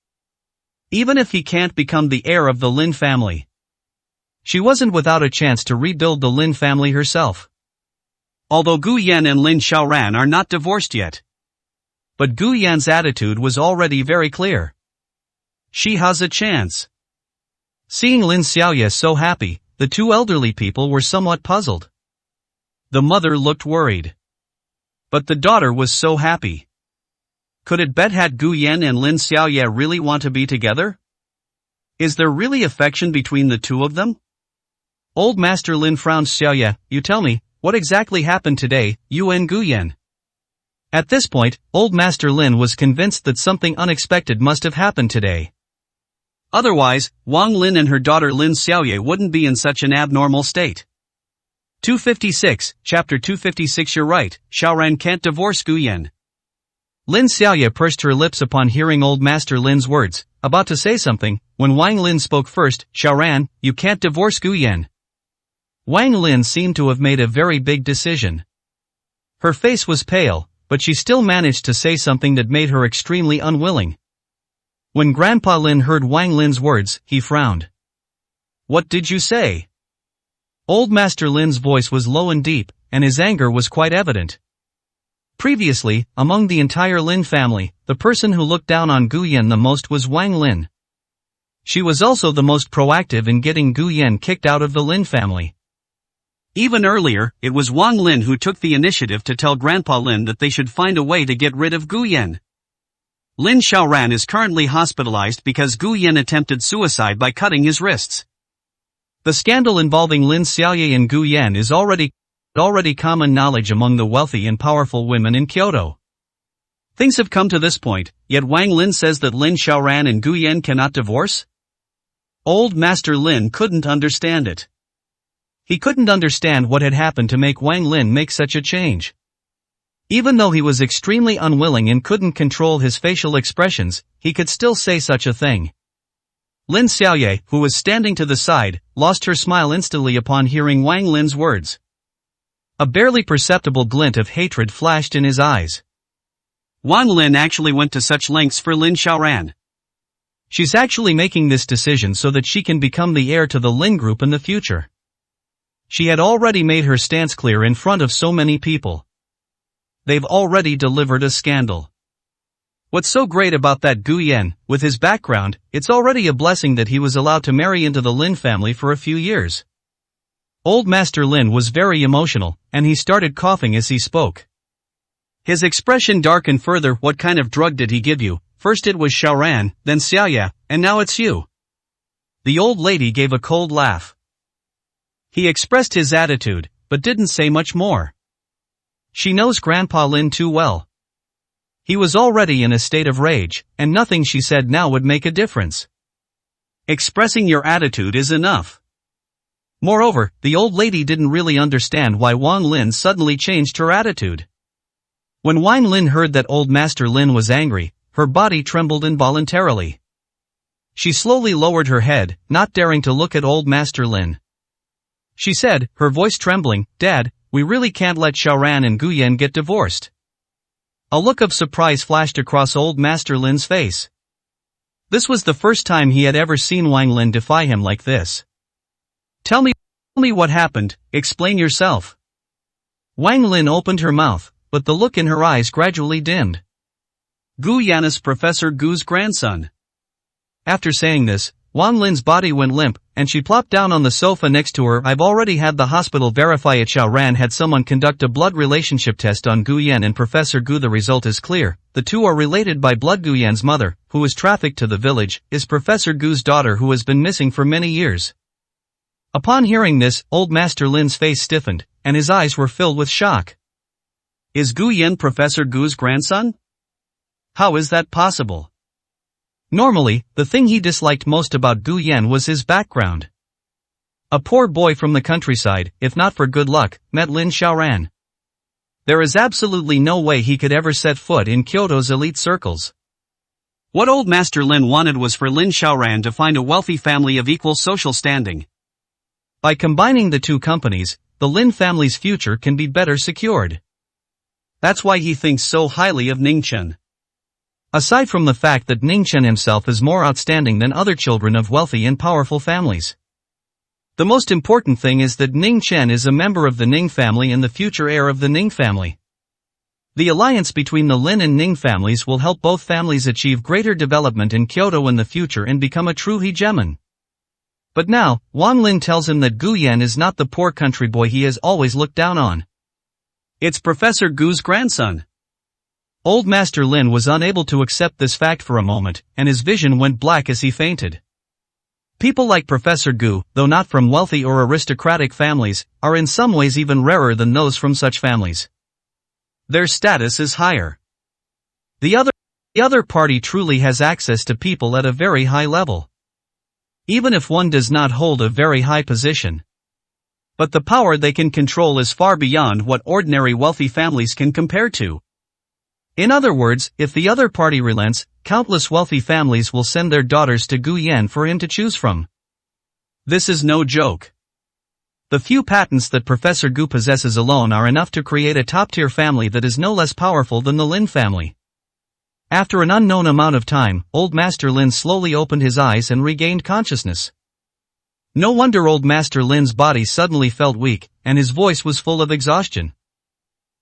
Even if he can't become the heir of the Lin family, she wasn't without a chance to rebuild the Lin family herself. Although Gu Yan and Lin Xiaoran are not divorced yet, but Gu Yan's attitude was already very clear. She has a chance. Seeing Lin Xiaoye so happy, the two elderly people were somewhat puzzled. The mother looked worried. But the daughter was so happy. Could it bet had Gu Yan and Lin Xiaoye really want to be together? Is there really affection between the two of them? Old Master Lin frowned. Xiaoye, you tell me, what exactly happened today, you and Gu Yan? At this point, old Master Lin was convinced that something unexpected must have happened today. Otherwise, Wang Lin and her daughter Lin Xiaoye wouldn't be in such an abnormal state. 256, Chapter 256. You're right, Xiaoran can't divorce Gu Yan. Lin Xiaoye pursed her lips upon hearing old Master Lin's words, about to say something, when Wang Lin spoke first. Xiaoran, you can't divorce Gu Yan. Wang Lin seemed to have made a very big decision. Her face was pale, but she still managed to say something that made her extremely unwilling. When Grandpa Lin heard Wang Lin's words, he frowned. What did you say? Old Master Lin's voice was low and deep, and his anger was quite evident. Previously, among the entire Lin family, the person who looked down on Gu Yan the most was Wang Lin. She was also the most proactive in getting Gu Yan kicked out of the Lin family. Even earlier, it was Wang Lin who took the initiative to tell Grandpa Lin that they should find a way to get rid of Gu Yan. Lin Xiaoran is currently hospitalized because Gu Yan attempted suicide by cutting his wrists. The scandal involving Lin Xiaoye and Gu Yan is already common knowledge among the wealthy and powerful women in Kyoto. Things have come to this point, yet Wang Lin says that Lin Xiaoran and Gu Yan cannot divorce? Old Master Lin couldn't understand it. He couldn't understand what had happened to make Wang Lin make such a change. Even though he was extremely unwilling and couldn't control his facial expressions, he could still say such a thing. Lin Xiaoye, who was standing to the side, lost her smile instantly upon hearing Wang Lin's words. A barely perceptible glint of hatred flashed in his eyes. Wang Lin actually went to such lengths for Lin Xiaoran. She's actually making this decision so that she can become the heir to the Lin Group in the future. She had already made her stance clear in front of so many people. They've already delivered a scandal. What's so great about that Gu Yan, with his background, it's already a blessing that he was allowed to marry into the Lin family for a few years. Old Master Lin was very emotional, and he started coughing as he spoke. His expression darkened further. What kind of drug did he give you? First it was Xiaoran, then Xiaoya, and now it's you. The old lady gave a cold laugh. He expressed his attitude, but didn't say much more. She knows Grandpa Lin too well. He was already in a state of rage, and nothing she said now would make a difference. Expressing your attitude is enough. Moreover, the old lady didn't really understand why Wang Lin suddenly changed her attitude. When Wang Lin heard that old Master Lin was angry, her body trembled involuntarily. She slowly lowered her head, not daring to look at old Master Lin. She said, her voice trembling, "Dad, we really can't let Xiaoran and Gu Yan get divorced." A look of surprise flashed across old Master Lin's face. This was the first time he had ever seen Wang Lin defy him like this. Tell me what happened, explain yourself." Wang Lin opened her mouth, but the look in her eyes gradually dimmed. "Gu Yan is Professor Gu's grandson." After saying this, Wang Lin's body went limp, and she plopped down on the sofa next to her. "I've already had the hospital verify it. Xiaoran had someone conduct a blood relationship test on Gu Yan and Professor Gu. The result is clear. The two are related by blood. Gu Yan's mother, who was trafficked to the village, is Professor Gu's daughter who has been missing for many years." Upon hearing this, old Master Lin's face stiffened, and his eyes were filled with shock. Is Gu Yan Professor Gu's grandson? How is that possible? Normally, the thing he disliked most about Gu Yan was his background. A poor boy from the countryside, if not for good luck, met Lin Xiaoran. There is absolutely no way he could ever set foot in Kyoto's elite circles. What old Master Lin wanted was for Lin Xiaoran to find a wealthy family of equal social standing. By combining the two companies, the Lin family's future can be better secured. That's why he thinks so highly of Ningchen. Aside from the fact that Ningchen himself is more outstanding than other children of wealthy and powerful families. The most important thing is that Ningchen is a member of the Ning family and the future heir of the Ning family. The alliance between the Lin and Ning families will help both families achieve greater development in Kyoto in the future and become a true hegemon. But now, Wang Lin tells him that Gu Yan is not the poor country boy he has always looked down on. It's Professor Gu's grandson. Old Master Lin was unable to accept this fact for a moment, and his vision went black as he fainted. People like Professor Gu, though not from wealthy or aristocratic families, are in some ways even rarer than those from such families. Their status is higher. The other party truly has access to people at a very high level. Even if one does not hold a very high position. But the power they can control is far beyond what ordinary wealthy families can compare to. In other words, if the other party relents, countless wealthy families will send their daughters to Gu Yan for him to choose from. This is no joke. The few patents that Professor Gu possesses alone are enough to create a top-tier family that is no less powerful than the Lin family. After an unknown amount of time, old Master Lin slowly opened his eyes and regained consciousness. No wonder old Master Lin's body suddenly felt weak, and his voice was full of exhaustion.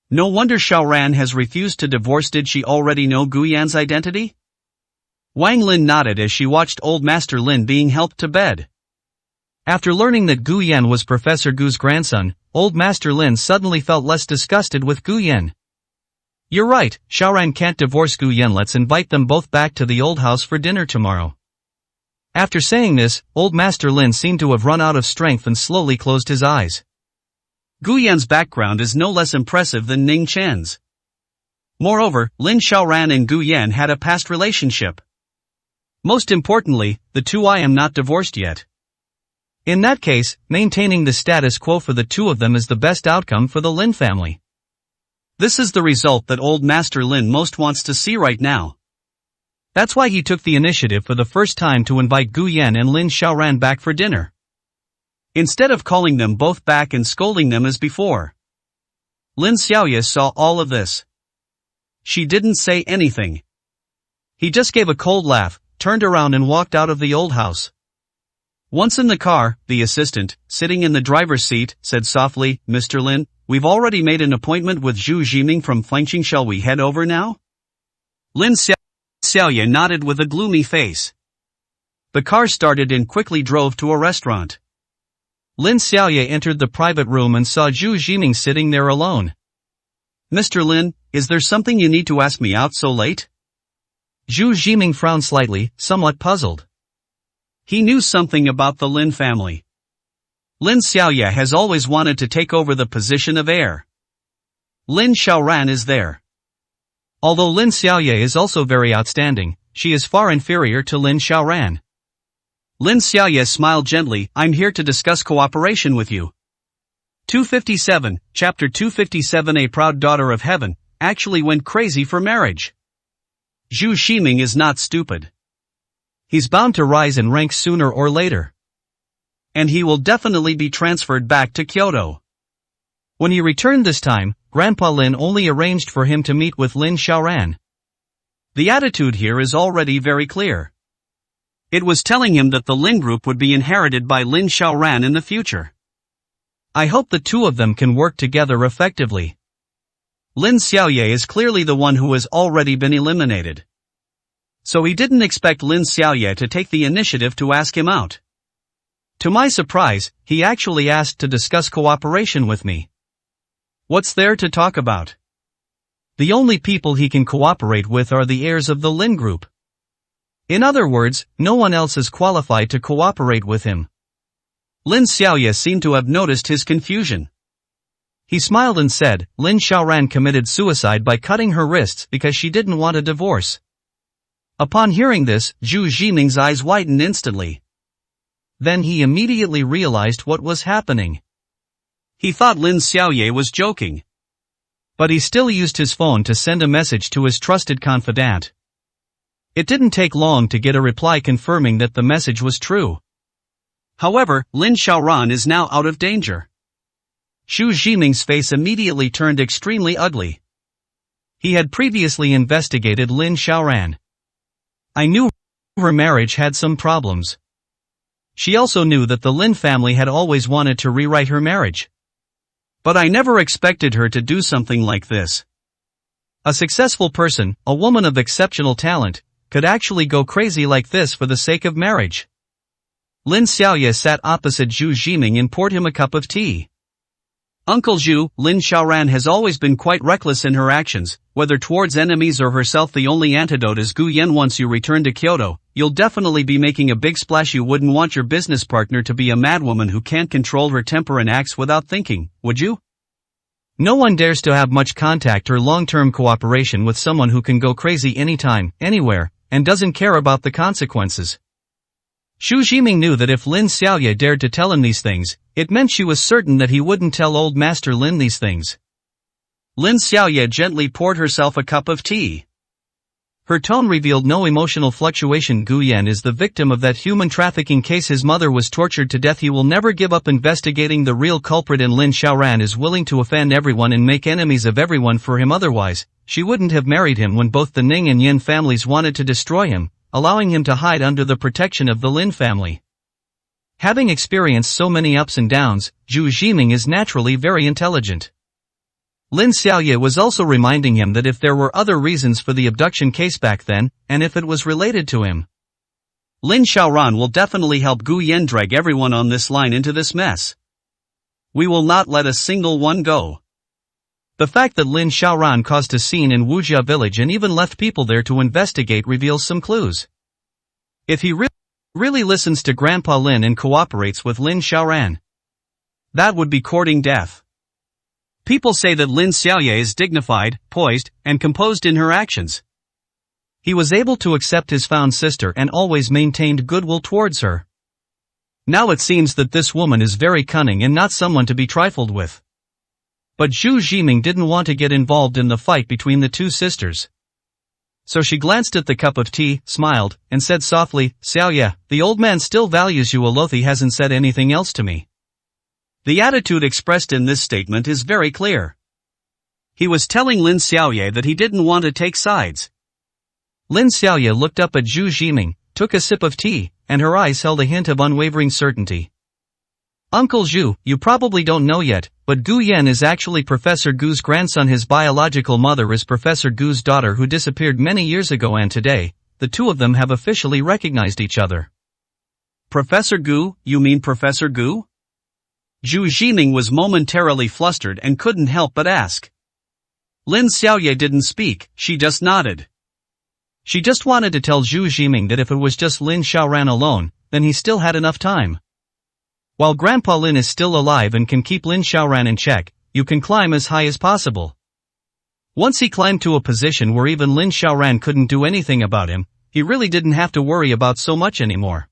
No wonder Xiaoran has refused to divorce. Did she already know Gu Yan's identity? Wang Lin nodded as she watched old Master Lin being helped to bed. After learning that Gu Yan was Professor Gu's grandson, old Master Lin suddenly felt less disgusted with Gu Yan. You're right, Xiaoran can't divorce Gu Yan. Let's invite them both back to the old house for dinner tomorrow. After saying this, old Master Lin seemed to have run out of strength and slowly closed his eyes. Gu Yan's background is no less impressive than Ning Chen's. Moreover, Lin Xiaoran and Gu Yan had a past relationship. Most importantly, the two I am not divorced yet. In that case, maintaining the status quo for the two of them is the best outcome for the Lin family. This is the result that old Master Lin most wants to see right now. That's why he took the initiative for the first time to invite Gu Yan and Lin Xiaoran back for dinner, instead of calling them both back and scolding them as before. Lin Xiaoye saw all of this. She didn't say anything. He just gave a cold laugh, turned around and walked out of the old house. Once in the car, the assistant, sitting in the driver's seat, said softly, "Mr. Lin, we've already made an appointment with Zhu Jiming from Fangqing. Shall we head over now?" Lin Xiaoye nodded with a gloomy face. The car started and quickly drove to a restaurant. Lin Xiaoye entered the private room and saw Zhu Jiming sitting there alone. "Mr. Lin, is there something you need to ask me out so late?" Zhu Jiming frowned slightly, somewhat puzzled. He knew something about the Lin family. Lin Xiaoye has always wanted to take over the position of heir. Lin Xiaoran is there. Although Lin Xiaoye is also very outstanding, she is far inferior to Lin Xiaoran. Lin Xiaoye smiled gently. "I'm here to discuss cooperation with you." 257, Chapter 257. A proud daughter of heaven, actually went crazy for marriage. Zhu Jiming is not stupid. He's bound to rise in rank sooner or later. And he will definitely be transferred back to Kyoto. When he returned this time, Grandpa Lin only arranged for him to meet with Lin Xiaoran. The attitude here is already very clear. It was telling him that the Lin group would be inherited by Lin Xiaoran in the future. I hope the two of them can work together effectively. Lin Xiaoye is clearly the one who has already been eliminated. So he didn't expect Lin Xiaoye to take the initiative to ask him out. To my surprise, he actually asked to discuss cooperation with me. What's there to talk about? The only people he can cooperate with are the heirs of the Lin group. In other words, no one else is qualified to cooperate with him. Lin Xiaoye seemed to have noticed his confusion. He smiled and said, "Lin Xiaoran committed suicide by cutting her wrists because she didn't want a divorce." Upon hearing this, Zhu Jiming's eyes widened instantly. Then he immediately realized what was happening. He thought Lin Xiaoye was joking. But he still used his phone to send a message to his trusted confidant. It didn't take long to get a reply confirming that the message was true. However, Lin Xiaoran is now out of danger. Zhu Jiming's face immediately turned extremely ugly. He had previously investigated Lin Xiaoran. I knew her marriage had some problems. She also knew that the Lin family had always wanted to rewrite her marriage. But I never expected her to do something like this. A successful person, a woman of exceptional talent, could actually go crazy like this for the sake of marriage. Lin Xiaoye sat opposite Zhu Jiming and poured him a cup of tea. "Uncle Zhu, Lin Xiaoran has always been quite reckless in her actions, whether towards enemies or herself. The only antidote is Gu Yan. Once you return to Kyoto, you'll definitely be making a big splash. You wouldn't want your business partner to be a madwoman who can't control her temper and acts without thinking, would you?" No one dares to have much contact or long-term cooperation with someone who can go crazy anytime, anywhere, and doesn't care about the consequences. Zhu Jiming knew that if Lin Xiaoye dared to tell him these things, it meant she was certain that he wouldn't tell old Master Lin these things. Lin Xiaoye gently poured herself a cup of tea. Her tone revealed no emotional fluctuation. Gu Yan is the victim of that human trafficking case. His mother was tortured to death. He will never give up investigating the real culprit, and Lin Xiaoran is willing to offend everyone and make enemies of everyone for him. Otherwise, she wouldn't have married him when both the Ning and Yin families wanted to destroy him, allowing him to hide under the protection of the Lin family. Having experienced so many ups and downs, Zhu Jiming is naturally very intelligent. Lin Xiaoye was also reminding him that if there were other reasons for the abduction case back then, and if it was related to him, Lin Xiaoran will definitely help Gu Yan drag everyone on this line into this mess. We will not let a single one go. The fact that Lin Xiaoran caused a scene in Wujia village and even left people there to investigate reveals some clues. If he really listens to Grandpa Lin and cooperates with Lin Xiaoran, that would be courting death. People say that Lin Xiaoye is dignified, poised, and composed in her actions. He was able to accept his found sister and always maintained goodwill towards her. Now it seems that this woman is very cunning and not someone to be trifled with. But Zhu Jiming didn't want to get involved in the fight between the two sisters. So she glanced at the cup of tea, smiled, and said softly, "Xiaoye, the old man still values you, although he hasn't said anything else to me." The attitude expressed in this statement is very clear. He was telling Lin Xiaoye that he didn't want to take sides. Lin Xiaoye looked up at Zhu Jiming, took a sip of tea, and her eyes held a hint of unwavering certainty. "Uncle Zhu, you probably don't know yet, but Gu Yan is actually Professor Gu's grandson. His biological mother is Professor Gu's daughter who disappeared many years ago, and today, the two of them have officially recognized each other." "Professor Gu, you mean Professor Gu?" Zhu Jiming was momentarily flustered and couldn't help but ask. Lin Xiaoye didn't speak, she just nodded. She just wanted to tell Zhu Jiming that if it was just Lin Xiaoran alone, then he still had enough time. While Grandpa Lin is still alive and can keep Lin Xiaoran in check, you can climb as high as possible. Once he climbed to a position where even Lin Xiaoran couldn't do anything about him, he really didn't have to worry about so much anymore.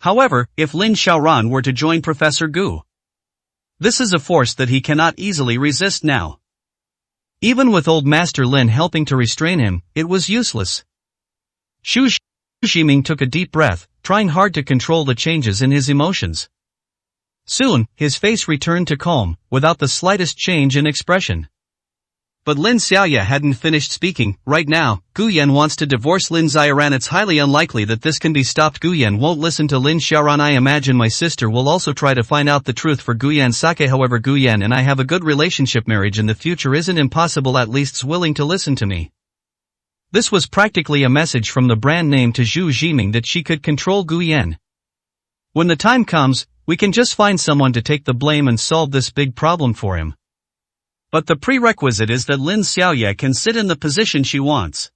However, if Lin Xiaoran were to join Professor Gu, this is a force that he cannot easily resist now. Even with old Master Lin helping to restrain him, it was useless. Zhu Jiming took a deep breath, trying hard to control the changes in his emotions. Soon, his face returned to calm, without the slightest change in expression. But Lin Xiaoye hadn't finished speaking. "Right now, Gu Yan wants to divorce Lin Xiaoran. It's highly unlikely that this can be stopped. Gu Yan won't listen to Lin Xiaoran. I imagine my sister will also try to find out the truth for Gu Yan's sake. However, Gu Yan and I have a good relationship. Marriage in the future isn't impossible. At least's willing to listen to me." This was practically a message from the brand name to Zhu Jiming that she could control Gu Yan. "When the time comes, we can just find someone to take the blame and solve this big problem for him. But the prerequisite is that Lin Xiaoye can sit in the position she wants.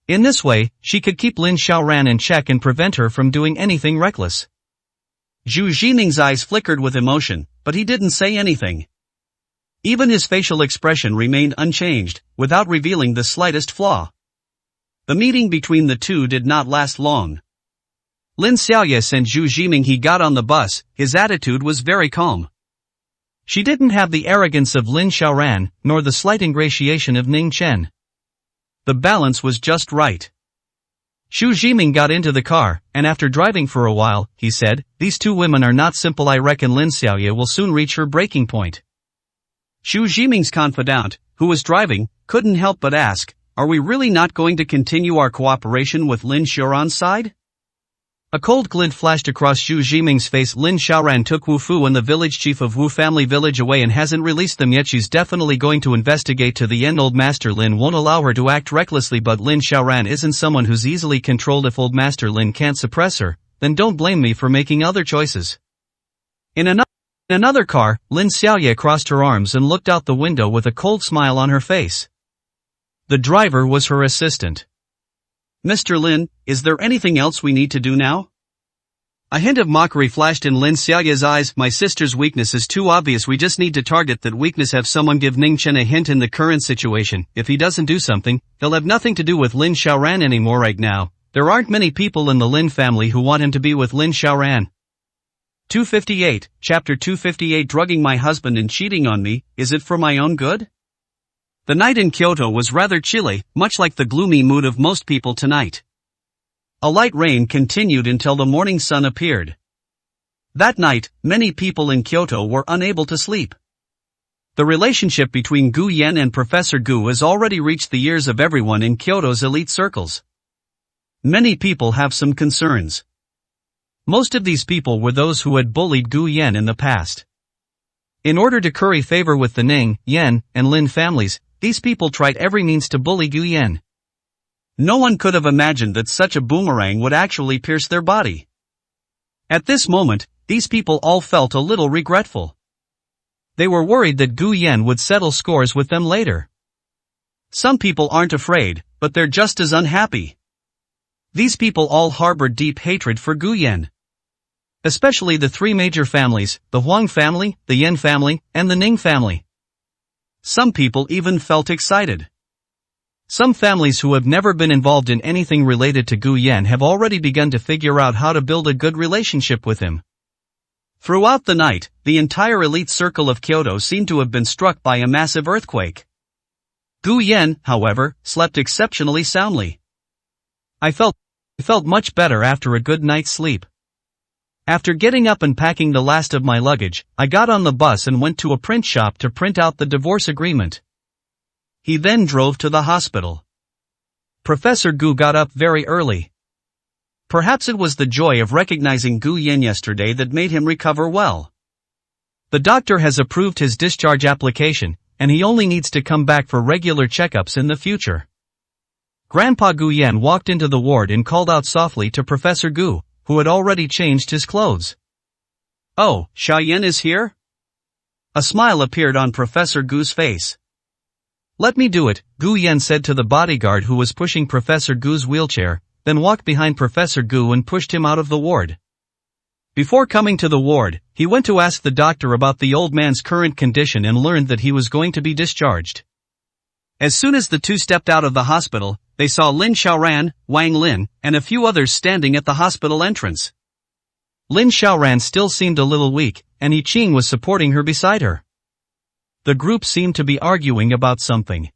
In this way, she could keep Lin Xiaoran in check and prevent her from doing anything reckless." Zhu Jiming's eyes flickered with emotion, but he didn't say anything. Even his facial expression remained unchanged, without revealing the slightest flaw. The meeting between the two did not last long. Lin Xiaoye sent Zhu Jiming. He got on the bus, his attitude was very calm. She didn't have the arrogance of Lin Xiaoran, nor the slight ingratiation of Ning Chen. The balance was just right. Zhu Jiming got into the car, and after driving for a while, he said, "These two women are not simple. I reckon Lin Xiaoye will soon reach her breaking point." Zhu Jiming's confidant, who was driving, couldn't help but ask, "Are we really not going to continue our cooperation with Lin Xiaoran's side?" A cold glint flashed across Zhu Jiming's face. "Lin Xiaoran took Wu Fu and the village chief of Wu family village away and hasn't released them yet. She's definitely going to investigate to the end. Old Master Lin won't allow her to act recklessly, but Lin Xiaoran isn't someone who's easily controlled. If Old Master Lin can't suppress her, then don't blame me for making other choices." In another car, Lin Xiaoye crossed her arms and looked out the window with a cold smile on her face. The driver was her assistant. "Mr. Lin, is there anything else we need to do now?" A hint of mockery flashed in Lin Xiaoye's eyes. "My sister's weakness is too obvious. We just need to target that weakness. Have someone give Ning Chen a hint in the current situation. If he doesn't do something, he'll have nothing to do with Lin Xiaoran anymore. Right now, there aren't many people in the Lin family who want him to be with Lin Xiaoran." 258, Chapter 258. Drugging my husband and cheating on me, is it for my own good? The night in Kyoto was rather chilly, much like the gloomy mood of most people tonight. A light rain continued until the morning sun appeared. That night, many people in Kyoto were unable to sleep. The relationship between Gu Yan and Professor Gu has already reached the ears of everyone in Kyoto's elite circles. Many people have some concerns. Most of these people were those who had bullied Gu Yan in the past. In order to curry favor with the Ning, Yan, and Lin families, these people tried every means to bully Gu Yan. No one could have imagined that such a boomerang would actually pierce their body. At this moment, these people all felt a little regretful. They were worried that Gu Yan would settle scores with them later. Some people aren't afraid, but they're just as unhappy. These people all harbored deep hatred for Gu Yan. Especially the three major families, the Huang family, the Yan family, and the Ning family. Some people even felt excited. Some families who have never been involved in anything related to Gu Yan have already begun to figure out how to build a good relationship with him. Throughout the night, the entire elite circle of Kyoto seemed to have been struck by a massive earthquake. Gu Yan, however, slept exceptionally soundly. I felt much better after a good night's sleep. After getting up and packing the last of my luggage, I got on the bus and went to a print shop to print out the divorce agreement. He then drove to the hospital. Professor Gu got up very early. Perhaps it was the joy of recognizing Gu Yan yesterday that made him recover well. The doctor has approved his discharge application, and he only needs to come back for regular checkups in the future. Grandpa Gu Yan walked into the ward and called out softly to Professor Gu, who had already changed his clothes. "Oh, Xiaoyan is here?" A smile appeared on Professor Gu's face. "Let me do it," Gu Yan said to the bodyguard who was pushing Professor Gu's wheelchair, then walked behind Professor Gu and pushed him out of the ward. Before coming to the ward, he went to ask the doctor about the old man's current condition and learned that he was going to be discharged. As soon as the two stepped out of the hospital, they saw Lin Xiaoran, Wang Lin, and a few others standing at the hospital entrance. Lin Xiaoran still seemed a little weak, and Yi Qing was supporting her beside her. The group seemed to be arguing about something.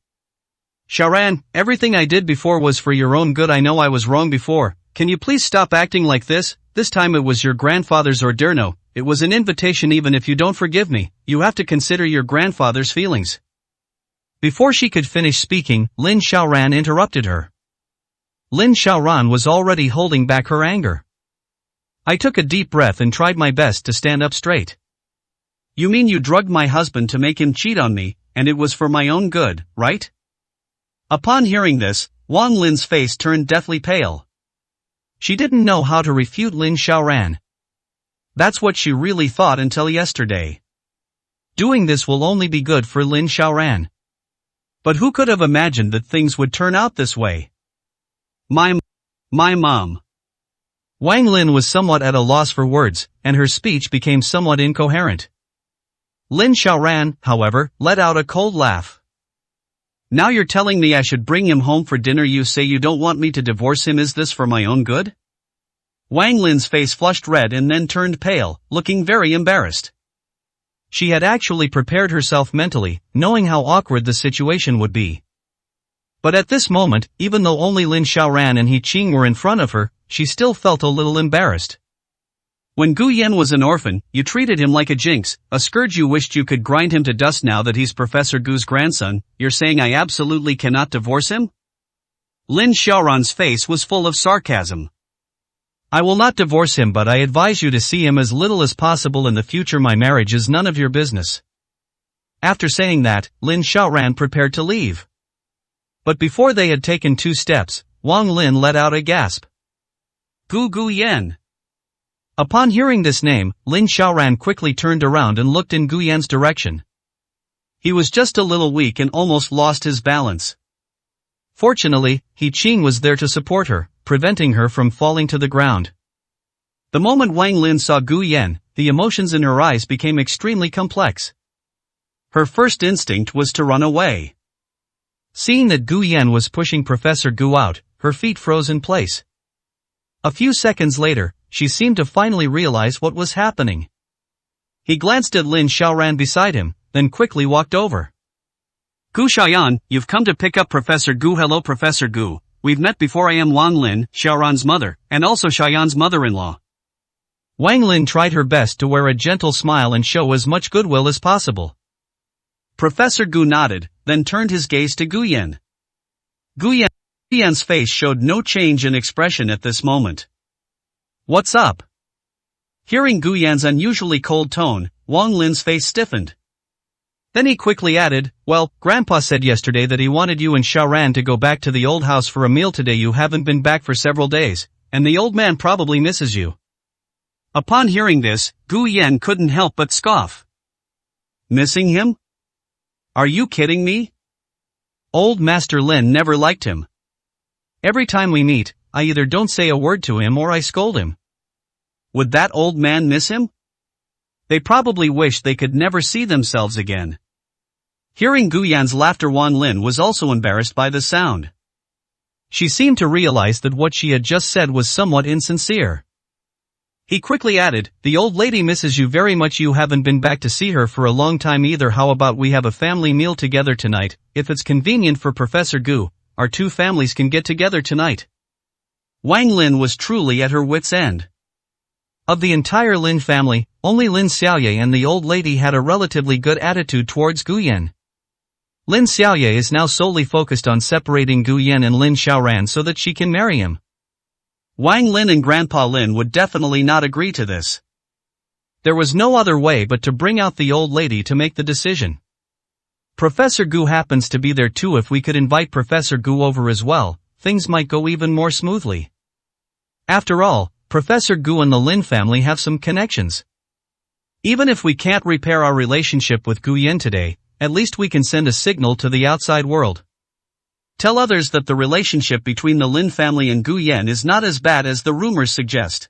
"Xiaoran, everything I did before was for your own good. I know I was wrong before. Can you please stop acting like this? This time it was your grandfather's order. No, it was an invitation. Even if you don't forgive me, you have to consider your grandfather's feelings." Before she could finish speaking, Lin Xiaoran interrupted her. Lin Xiaoran was already holding back her anger. I took a deep breath and tried my best to stand up straight. "You mean you drugged my husband to make him cheat on me, and it was for my own good, right?" Upon hearing this, Wang Lin's face turned deathly pale. She didn't know how to refute Lin Xiaoran. That's what she really thought until yesterday. Doing this will only be good for Lin Xiaoran. But who could have imagined that things would turn out this way? My mom. Wang Lin was somewhat at a loss for words, and her speech became somewhat incoherent. Lin Xiaoran, however, let out a cold laugh. "Now you're telling me I should bring him home for dinner? You say you don't want me to divorce him? Is this for my own good?" Wang Lin's face flushed red and then turned pale, looking very embarrassed. She had actually prepared herself mentally, knowing how awkward the situation would be. But at this moment, even though only Lin Xiaoran and Yi Qing were in front of her, she still felt a little embarrassed. "When Gu Yan was an orphan, you treated him like a jinx, a scourge. You wished you could grind him to dust. Now that he's Professor Gu's grandson, you're saying I absolutely cannot divorce him?" Lin Xiaoran's face was full of sarcasm. "I will not divorce him, but I advise you to see him as little as possible in the future. My marriage is none of your business." After saying that, Lin Xiaoran prepared to leave. But before they had taken 2 steps, Wang Lin let out a gasp. Gu Yan. Upon hearing this name, Lin Xiaoran quickly turned around and looked in Gu Yan's direction. He was just a little weak and almost lost his balance. Fortunately, Yi Qing was there to support her, preventing her from falling to the ground. The moment Wang Lin saw Gu Yan, the emotions in her eyes became extremely complex. Her first instinct was to run away. Seeing that Gu Yan was pushing Professor Gu out, her feet froze in place. A few seconds later, she seemed to finally realize what was happening. He glanced at Lin Xiaoran beside him, then quickly walked over. "Gu Xiaoyan, you've come to pick up Professor Gu." "Hello Professor Gu. We've met before. I am Wang Lin, Xiaoran's mother, and also Xiaoyan's mother-in-law." Wang Lin tried her best to wear a gentle smile and show as much goodwill as possible. Professor Gu nodded, then turned his gaze to Gu Yan. Gu Yan's face showed no change in expression at this moment. "What's up?" Hearing Gu Yan's unusually cold tone, Wang Lin's face stiffened. Then he quickly added, "Well, Grandpa said yesterday that he wanted you and Xiaoran to go back to the old house for a meal today. You haven't been back for several days, and the old man probably misses you." Upon hearing this, Gu Yan couldn't help but scoff. "Missing him? Are you kidding me? Old Master Lin never liked him. Every time we meet, I either don't say a word to him or I scold him. Would that old man miss him? They probably wish they could never see themselves again." Hearing Gu Yan's laughter, Wang Lin was also embarrassed by the sound. She seemed to realize that what she had just said was somewhat insincere. He quickly added, "The old lady misses you very much. You haven't been back to see her for a long time either. How about we have a family meal together tonight? If it's convenient for Professor Gu, our two families can get together tonight." Wang Lin was truly at her wit's end. Of the entire Lin family, only Lin Xiaoye and the old lady had a relatively good attitude towards Gu Yan. Lin Xiaoye is now solely focused on separating Gu Yan and Lin Xiaoran so that she can marry him. Wang Lin and Grandpa Lin would definitely not agree to this. There was no other way but to bring out the old lady to make the decision. Professor Gu happens to be there too. If we could invite Professor Gu over as well, things might go even more smoothly. After all, Professor Gu and the Lin family have some connections. Even if we can't repair our relationship with Gu Yan today, at least we can send a signal to the outside world. Tell others that the relationship between the Lin family and Gu Yan is not as bad as the rumors suggest.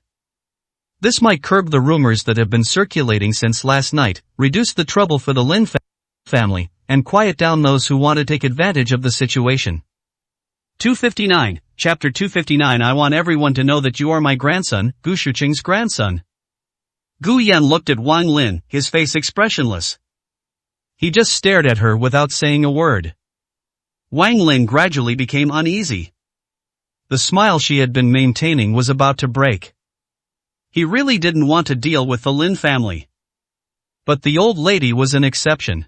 This might curb the rumors that have been circulating since last night, reduce the trouble for the Lin family, and quiet down those who want to take advantage of the situation. 259, Chapter 259. I want everyone to know that you are my grandson, Gu Shuqing's grandson. Gu Yan looked at Wang Lin, his face expressionless. He just stared at her without saying a word. Wang Lin gradually became uneasy. The smile she had been maintaining was about to break. He really didn't want to deal with the Lin family. But the old lady was an exception.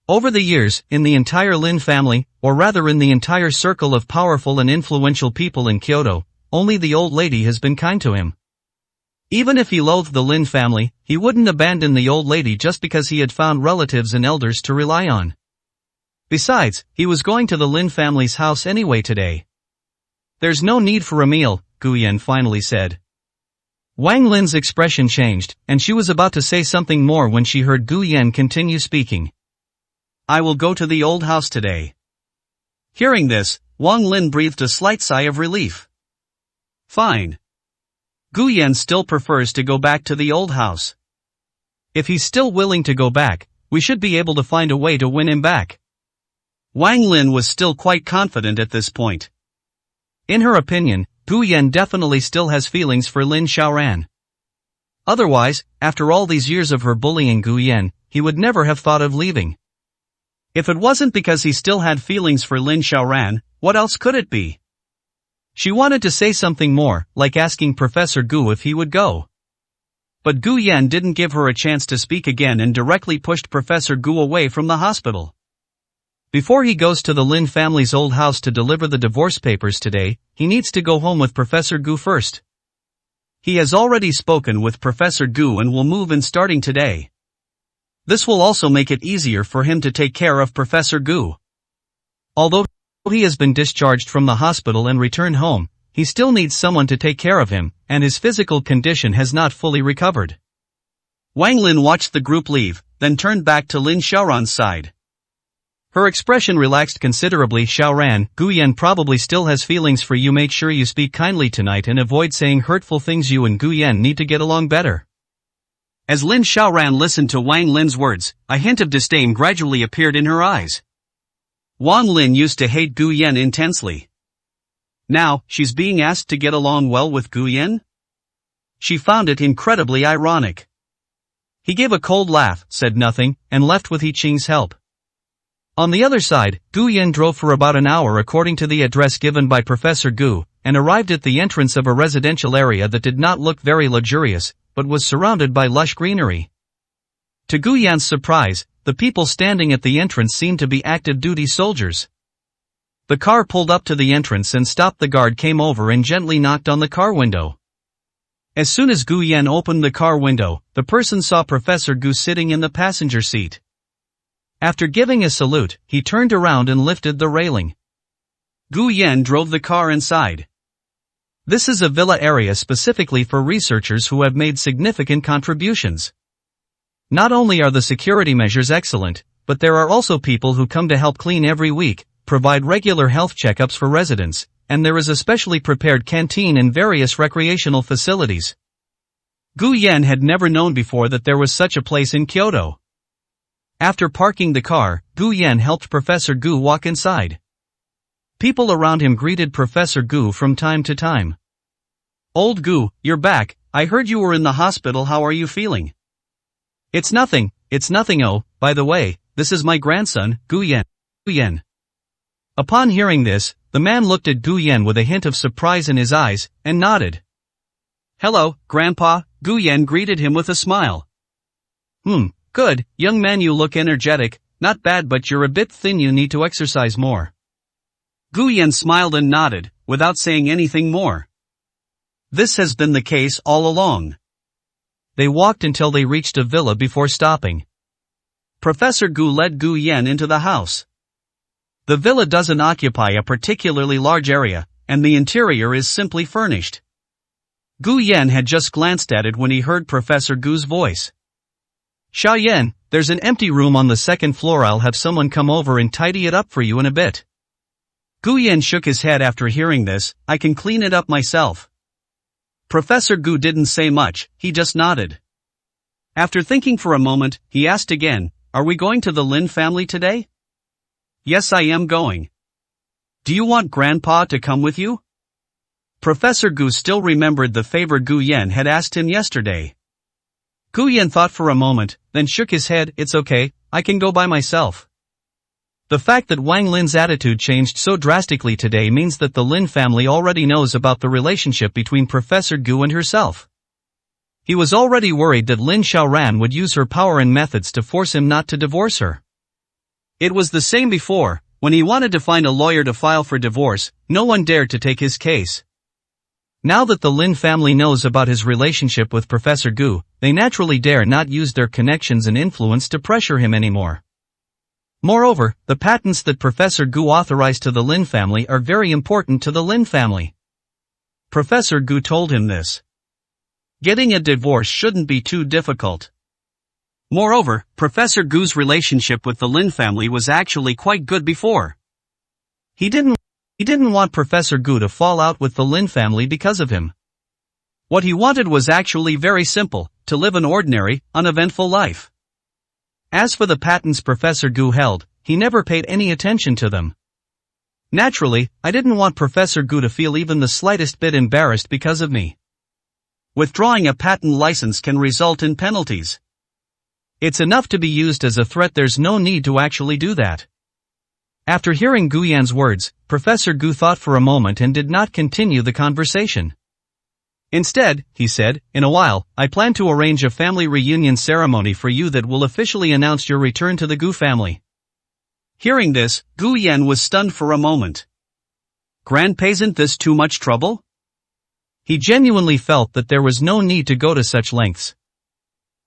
Over the years, in the entire Lin family, or rather in the entire circle of powerful and influential people in Kyoto, only the old lady has been kind to him. Even if he loathed the Lin family, he wouldn't abandon the old lady just because he had found relatives and elders to rely on. Besides, he was going to the Lin family's house anyway today. "There's no need for a meal," Gu Yan finally said. Wang Lin's expression changed, and she was about to say something more when she heard Gu Yan continue speaking. "I will go to the old house today." Hearing this, Wang Lin breathed a slight sigh of relief. Fine. Gu Yan still prefers to go back to the old house. If he's still willing to go back, we should be able to find a way to win him back. Wang Lin was still quite confident at this point. In her opinion, Gu Yan definitely still has feelings for Lin Xiaoran. Otherwise, after all these years of her bullying Gu Yan, he would never have thought of leaving. If it wasn't because he still had feelings for Lin Xiaoran, what else could it be? She wanted to say something more, like asking Professor Gu if he would go. But Gu Yan didn't give her a chance to speak again and directly pushed Professor Gu away from the hospital. Before he goes to the Lin family's old house to deliver the divorce papers today, he needs to go home with Professor Gu first. He has already spoken with Professor Gu and will move in starting today. This will also make it easier for him to take care of Professor Gu. Although he has been discharged from the hospital and returned home, he still needs someone to take care of him, and his physical condition has not fully recovered. Wang Lin watched the group leave, then turned back to Lin Xiaoran's side. Her expression relaxed considerably. "Xiaoran, Gu Yan probably still has feelings for you. Make sure you speak kindly tonight and avoid saying hurtful things. You and Gu Yan need to get along better." As Lin Xiaoran listened to Wang Lin's words, a hint of disdain gradually appeared in her eyes. Wang Lin used to hate Gu Yan intensely. Now, she's being asked to get along well with Gu Yan? She found it incredibly ironic. He gave a cold laugh, said nothing, and left with He Qing's help. On the other side, Gu Yan drove for about an hour according to the address given by Professor Gu, and arrived at the entrance of a residential area that did not look very luxurious, but was surrounded by lush greenery. To Gu Yan's surprise, the people standing at the entrance seemed to be active duty soldiers. The car pulled up to the entrance and stopped. The guard came over and gently knocked on the car window. As soon as Gu Yan opened the car window, the person saw Professor Gu sitting in the passenger seat. After giving a salute, he turned around and lifted the railing. Gu Yan drove the car inside. This is a villa area specifically for researchers who have made significant contributions. Not only are the security measures excellent, but there are also people who come to help clean every week, provide regular health checkups for residents, and there is a specially prepared canteen and various recreational facilities. Gu Yan had never known before that there was such a place in Kyoto. After parking the car, Gu Yan helped Professor Gu walk inside. People around him greeted Professor Gu from time to time. Old Gu, you're back. I heard you were in the hospital. How are you feeling? It's nothing. Oh, by the way, this is my grandson, Gu Yan. Gu Yan. Upon hearing this, the man looked at Gu Yan with a hint of surprise in his eyes, and nodded. Hello, Grandpa, Gu Yan greeted him with a smile. Good, young man, you look energetic. Not bad, but you're a bit thin, you need to exercise more. Gu Yan smiled and nodded, without saying anything more. This has been the case all along. They walked until they reached a villa before stopping. Professor Gu led Gu Yan into the house. The villa doesn't occupy a particularly large area, and the interior is simply furnished. Gu Yan had just glanced at it when he heard Professor Gu's voice. Xiao Yan, there's an empty room on the second floor. I'll have someone come over and tidy it up for you in a bit. Gu Yan shook his head after hearing this. I can clean it up myself. Professor Gu didn't say much, he just nodded. After thinking for a moment, he asked again, are we going to the Lin family today? Yes, I am going. Do you want Grandpa to come with you? Professor Gu still remembered the favor Gu Yan had asked him yesterday. Gu Yan thought for a moment, then shook his head. It's okay, I can go by myself. The fact that Wang Lin's attitude changed so drastically today means that the Lin family already knows about the relationship between Professor Gu and herself. He was already worried that Lin Xiaoran would use her power and methods to force him not to divorce her. It was the same before. When he wanted to find a lawyer to file for divorce, no one dared to take his case. Now that the Lin family knows about his relationship with Professor Gu, they naturally dare not use their connections and influence to pressure him anymore. Moreover, the patents that Professor Gu authorized to the Lin family are very important to the Lin family. Professor Gu told him this. Getting a divorce shouldn't be too difficult. Moreover, Professor Gu's relationship with the Lin family was actually quite good before. He didn't want Professor Gu to fall out with the Lin family because of him. What he wanted was actually very simple, to live an ordinary, uneventful life. As for the patents Professor Gu held, he never paid any attention to them. Naturally, I didn't want Professor Gu to feel even the slightest bit embarrassed because of me. Withdrawing a patent license can result in penalties. It's enough to be used as a threat, there's no need to actually do that. After hearing Gu Yan's words, Professor Gu thought for a moment and did not continue the conversation. Instead, he said, in a while, I plan to arrange a family reunion ceremony for you that will officially announce your return to the Gu family. Hearing this, Gu Yan was stunned for a moment. Grandpa, isn't this too much trouble? He genuinely felt that there was no need to go to such lengths.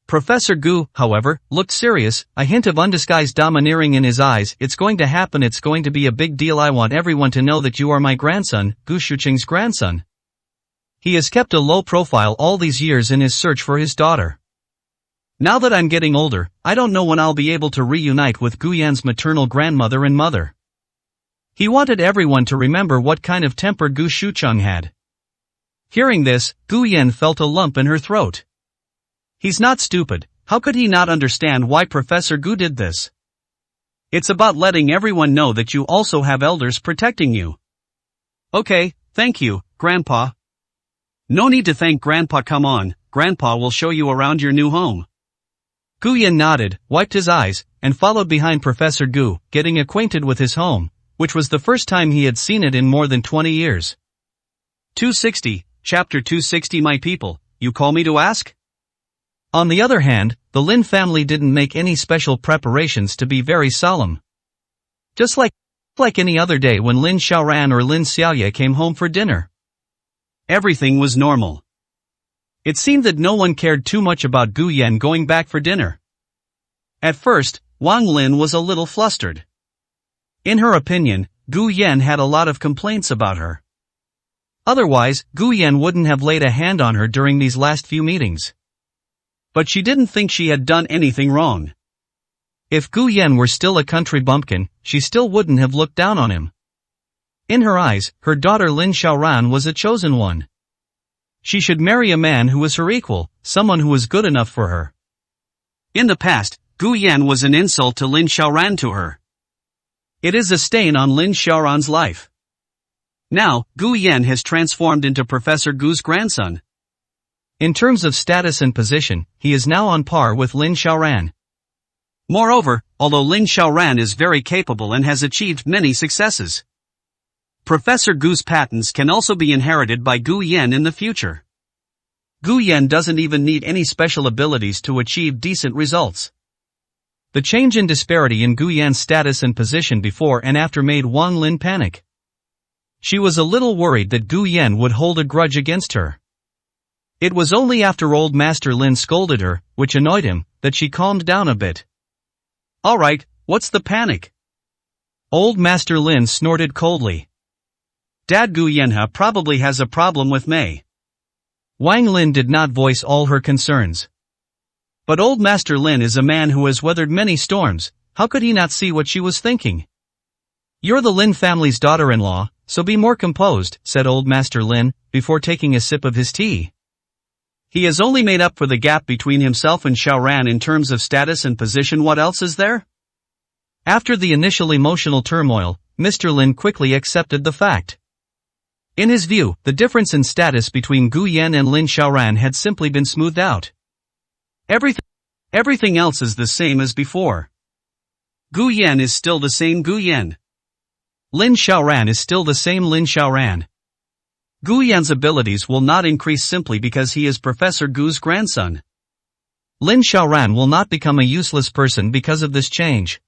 Professor Gu, however, looked serious, a hint of undisguised domineering in his eyes. It's going to happen, it's going to be a big deal. I want everyone to know that you are my grandson, Gu Shuqing's grandson. He has kept a low profile all these years in his search for his daughter. Now that I'm getting older, I don't know when I'll be able to reunite with Gu Yan's maternal grandmother and mother. He wanted everyone to remember what kind of temper Gu Shuqing had. Hearing this, Gu Yan felt a lump in her throat. He's not stupid, how could he not understand why Professor Gu did this? It's about letting everyone know that you also have elders protecting you. Okay, thank you, Grandpa. No need to thank Grandpa, come on, Grandpa will show you around your new home. Gu Yan nodded, wiped his eyes, and followed behind Professor Gu, getting acquainted with his home, which was the first time he had seen it in more than 20 years. 260, Chapter 260. My people, you call me to ask? On the other hand, the Lin family didn't make any special preparations to be very solemn. Just like any other day when Lin Xiaoran or Lin Xiaoye came home for dinner. Everything was normal. It seemed that no one cared too much about Gu Yan going back for dinner. At first, Wang Lin was a little flustered. In her opinion, Gu Yan had a lot of complaints about her. Otherwise, Gu Yan wouldn't have laid a hand on her during these last few meetings. But she didn't think she had done anything wrong. If Gu Yan were still a country bumpkin, she still wouldn't have looked down on him. In her eyes, her daughter Lin Xiaoran was a chosen one. She should marry a man who was her equal, someone who was good enough for her. In the past, Gu Yan was an insult to Lin Xiaoran to her. It is a stain on Lin Xiaoran's life. Now, Gu Yan has transformed into Professor Gu's grandson. In terms of status and position, he is now on par with Lin Xiaoran. Moreover, although Lin Xiaoran is very capable and has achieved many successes, Professor Gu's patents can also be inherited by Gu Yan in the future. Gu Yan doesn't even need any special abilities to achieve decent results. The change in disparity in Gu Yan's status and position before and after made Wang Lin panic. She was a little worried that Gu Yan would hold a grudge against her. It was only after old Master Lin scolded her, which annoyed him, that she calmed down a bit. Alright, what's the panic? Old Master Lin snorted coldly. Dad Gu Yanha probably has a problem with Mei. Wang Lin did not voice all her concerns. But old Master Lin is a man who has weathered many storms, how could he not see what she was thinking? You're the Lin family's daughter-in-law, so be more composed, said old Master Lin, before taking a sip of his tea. He has only made up for the gap between himself and Xiaoran in terms of status and position. What else is there? After the initial emotional turmoil, Mr. Lin quickly accepted the fact. In his view, the difference in status between Gu Yan and Lin Xiaoran had simply been smoothed out. Everything else is the same as before. Gu Yan is still the same Gu Yan. Lin Xiaoran is still the same Lin Xiaoran. Gu Yan's abilities will not increase simply because he is Professor Gu's grandson. Lin Xiaoran will not become a useless person because of this change.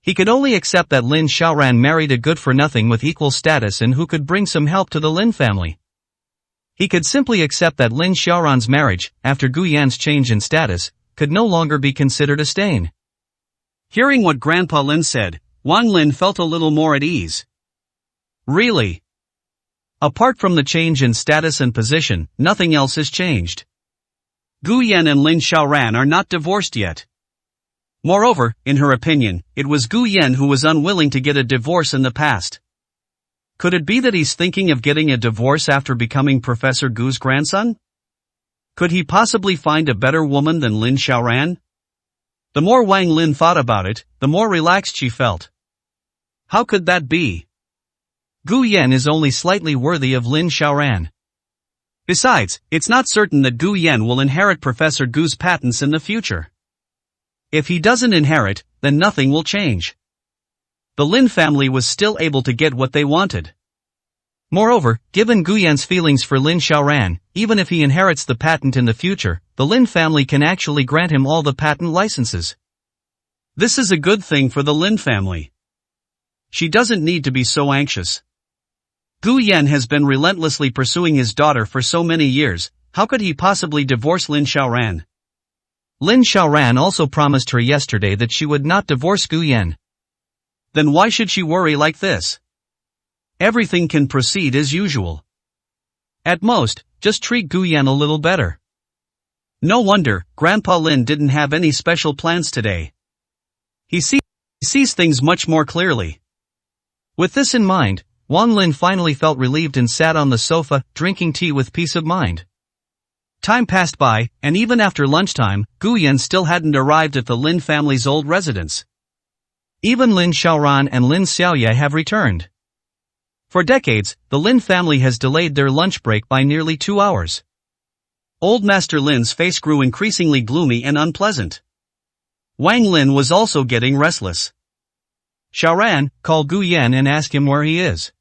He could only accept that Lin Xiaoran married a good-for-nothing with equal status and who could bring some help to the Lin family. He could simply accept that Lin Xiaoran's marriage, after Gu Yan's change in status, could no longer be considered a stain. Hearing what Grandpa Lin said, Wang Lin felt a little more at ease. Really? Apart from the change in status and position, nothing else has changed. Gu Yan and Lin Xiaoran are not divorced yet. Moreover, in her opinion, it was Gu Yan who was unwilling to get a divorce in the past. Could it be that he's thinking of getting a divorce after becoming Professor Gu's grandson? Could he possibly find a better woman than Lin Xiaoran? The more Wang Lin thought about it, the more relaxed she felt. How could that be? Gu Yan is only slightly worthy of Lin Xiaoran. Besides, it's not certain that Gu Yan will inherit Professor Gu's patents in the future. If he doesn't inherit, then nothing will change. The Lin family was still able to get what they wanted. Moreover, given Gu Yan's feelings for Lin Xiaoran, even if he inherits the patent in the future, the Lin family can actually grant him all the patent licenses. This is a good thing for the Lin family. She doesn't need to be so anxious. Gu Yan has been relentlessly pursuing his daughter for so many years, how could he possibly divorce Lin Xiaoran? Lin Xiaoran also promised her yesterday that she would not divorce Gu Yan. Then why should she worry like this? Everything can proceed as usual. At most, just treat Gu Yan a little better. No wonder, Grandpa Lin didn't have any special plans today. He sees things much more clearly. With this in mind, Wang Lin finally felt relieved and sat on the sofa, drinking tea with peace of mind. Time passed by, and even after lunchtime, Gu Yan still hadn't arrived at the Lin family's old residence. Even Lin Xiaoran and Lin Xiaoye have returned. For decades, the Lin family has delayed their lunch break by nearly 2 hours. Old Master Lin's face grew increasingly gloomy and unpleasant. Wang Lin was also getting restless. Xiaoran, call Gu Yan and ask him where he is.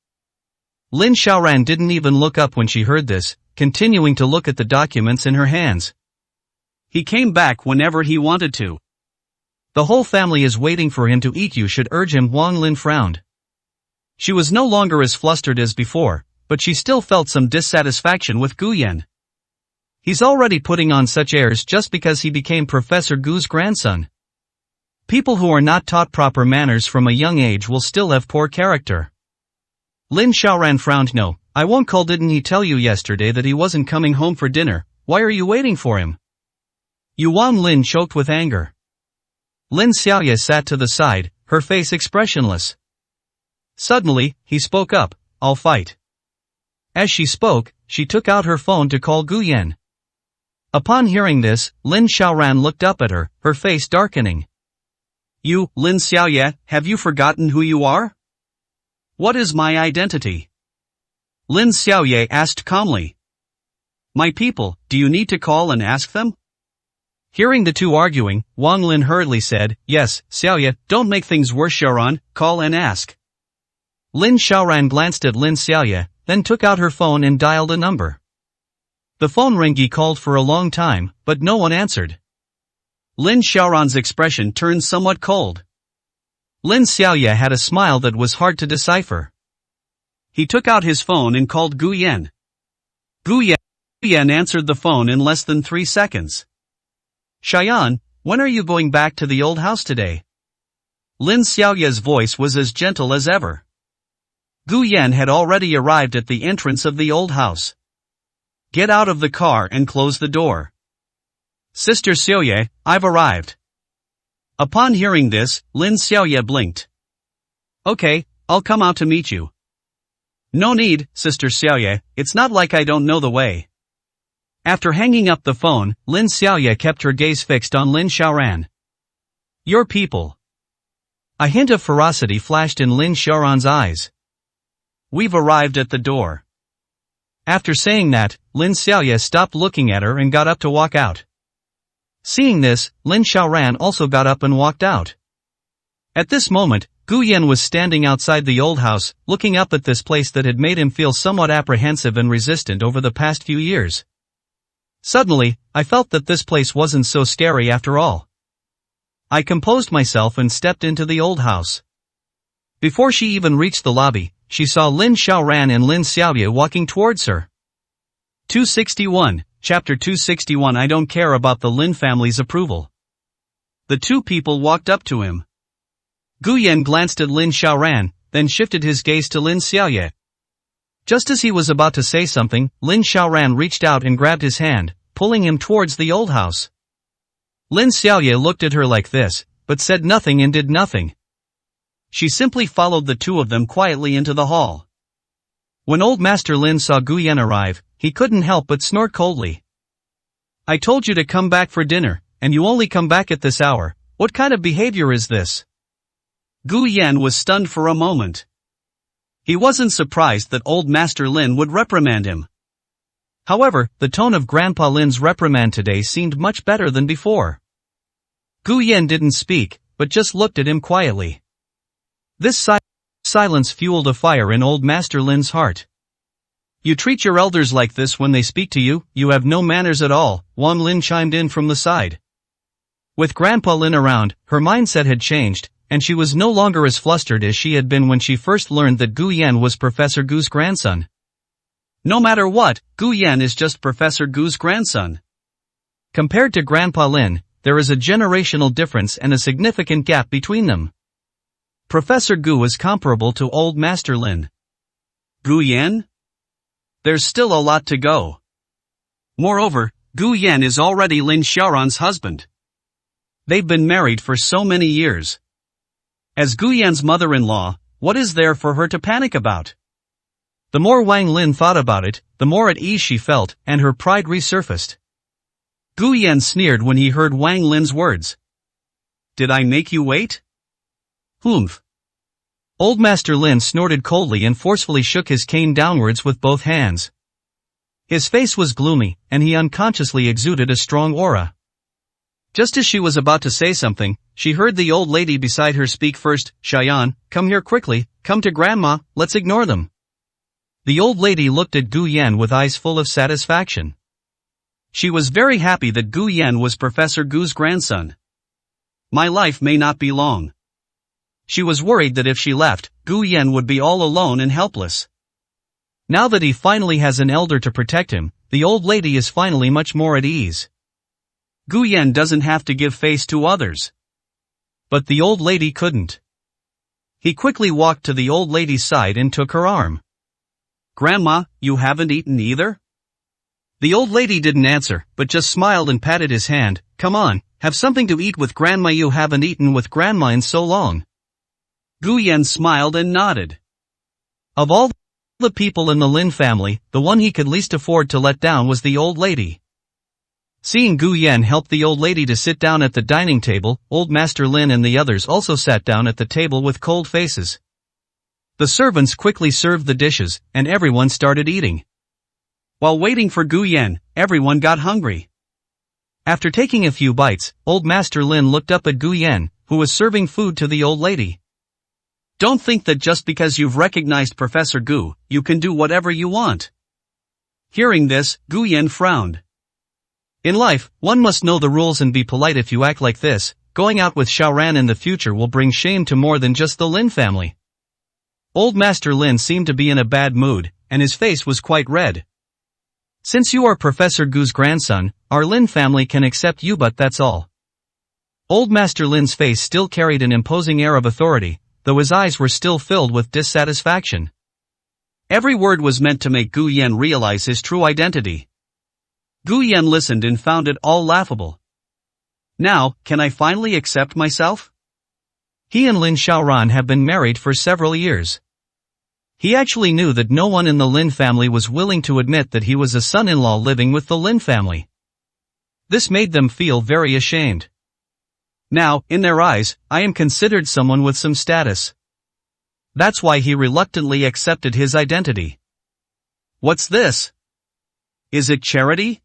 Lin Xiaoran didn't even look up when she heard this, continuing to look at the documents in her hands. He came back whenever he wanted to. The whole family is waiting for him to eat. You should urge him. Wang Lin frowned. She was no longer as flustered as before, but she still felt some dissatisfaction with Gu Yan. He's already putting on such airs just because he became Professor Gu's grandson. People who are not taught proper manners from a young age will still have poor character. Lin Xiaoran frowned. No, I won't call. Didn't he tell you yesterday that he wasn't coming home for dinner? Why are you waiting for him? Wang Lin choked with anger. Lin Xiaoye sat to the side, her face expressionless. Suddenly, he spoke up, I'll fight. As she spoke, she took out her phone to call Gu Yan. Upon hearing this, Lin Xiaoran looked up at her, her face darkening. You, Lin Xiaoye, have you forgotten who you are? What is my identity? Lin Xiaoye asked calmly. My people, do you need to call and ask them? Hearing the two arguing, Wang Lin hurriedly said, yes, Xiaoye, don't make things worse Xiaoran, call and ask. Lin Xiaoran glanced at Lin Xiaoye, then took out her phone and dialed a number. The phone ringy called for a long time, but no one answered. Lin Xiaoran's expression turned somewhat cold. Lin Xiaoye had a smile that was hard to decipher. He took out his phone and called Gu Yan. Gu Yan answered the phone in less than 3 seconds. Xiaoyan, when are you going back to the old house today? Lin Xiaoye's voice was as gentle as ever. Gu Yan had already arrived at the entrance of the old house. Get out of the car and close the door. Sister Xiaoye, I've arrived. Upon hearing this, Lin Xiaoye blinked. Okay, I'll come out to meet you. No need, Sister Xiaoye, it's not like I don't know the way. After hanging up the phone, Lin Xiaoye kept her gaze fixed on Lin Xiaoran. Your people. A hint of ferocity flashed in Lin Xiaoran's eyes. We've arrived at the door. After saying that, Lin Xiaoye stopped looking at her and got up to walk out. Seeing this, Lin Xiaoran also got up and walked out. At this moment, Gu Yan was standing outside the old house, looking up at this place that had made him feel somewhat apprehensive and resistant over the past few years. Suddenly, I felt that this place wasn't so scary after all. I composed myself and stepped into the old house. Before she even reached the lobby, she saw Lin Xiaoran and Lin Xiaoye walking towards her. 261, Chapter 261 I don't care about the Lin family's approval. The two people walked up to him. Gu Yan glanced at Lin Xiaoran, then shifted his gaze to Lin Xiaoye. Just as he was about to say something, Lin Xiaoran reached out and grabbed his hand, pulling him towards the old house. Lin Xiaoye looked at her like this, but said nothing and did nothing. She simply followed the two of them quietly into the hall. When old Master Lin saw Gu Yan arrive, he couldn't help but snort coldly. I told you to come back for dinner, and you only come back at this hour. What kind of behavior is this? Gu Yan was stunned for a moment. He wasn't surprised that old Master Lin would reprimand him. However, the tone of Grandpa Lin's reprimand today seemed much better than before. Gu Yan didn't speak, but just looked at him quietly. This silence fueled a fire in old Master Lin's heart. You treat your elders like this when they speak to you, you have no manners at all, Wang Lin chimed in from the side. With Grandpa Lin around, her mindset had changed, and she was no longer as flustered as she had been when she first learned that Gu Yan was Professor Gu's grandson. No matter what, Gu Yan is just Professor Gu's grandson. Compared to Grandpa Lin, there is a generational difference and a significant gap between them. Professor Gu is comparable to old Master Lin. Gu Yan? There's still a lot to go. Moreover, Gu Yan is already Lin Xiaoran's husband. They've been married for so many years. As Gu Yan's mother-in-law, what is there for her to panic about? The more Wang Lin thought about it, the more at ease she felt, and her pride resurfaced. Gu Yan sneered when he heard Wang Lin's words. Did I make you wait? Humph. Old Master Lin snorted coldly and forcefully shook his cane downwards with both hands. His face was gloomy, and he unconsciously exuded a strong aura. Just as she was about to say something, she heard the old lady beside her speak first. Xiaoyan, come here quickly, come to Grandma, let's ignore them. The old lady looked at Gu Yan with eyes full of satisfaction. She was very happy that Gu Yan was Professor Gu's grandson. My life may not be long. She was worried that if she left, Gu Yan would be all alone and helpless. Now that he finally has an elder to protect him, the old lady is finally much more at ease. Gu Yan doesn't have to give face to others. But the old lady couldn't. He quickly walked to the old lady's side and took her arm. Grandma, you haven't eaten either? The old lady didn't answer, but just smiled and patted his hand. Come on, have something to eat with Grandma, you haven't eaten with Grandma in so long. Gu Yan smiled and nodded. Of all the people in the Lin family, the one he could least afford to let down was the old lady. Seeing Gu Yan help the old lady to sit down at the dining table, old Master Lin and the others also sat down at the table with cold faces. The servants quickly served the dishes, and everyone started eating. While waiting for Gu Yan, everyone got hungry. After taking a few bites, Old Master Lin looked up at Gu Yan, who was serving food to the old lady. Don't think that just because you've recognized Professor Gu, you can do whatever you want. Hearing this, Gu Yan frowned. In life, one must know the rules and be polite. If you act like this, going out with Xiaoran in the future will bring shame to more than just the Lin family. Old Master Lin seemed to be in a bad mood, and his face was quite red. Since you are Professor Gu's grandson, our Lin family can accept you, but that's all. Old Master Lin's face still carried an imposing air of authority, though his eyes were still filled with dissatisfaction. Every word was meant to make Gu Yan realize his true identity. Gu Yan listened and found it all laughable. Now, can I finally accept myself? He and Lin Xiaoran have been married for several years. He actually knew that no one in the Lin family was willing to admit that he was a son-in-law living with the Lin family. This made them feel very ashamed. Now, in their eyes, I am considered someone with some status. That's why he reluctantly accepted his identity. What's this? Is it charity?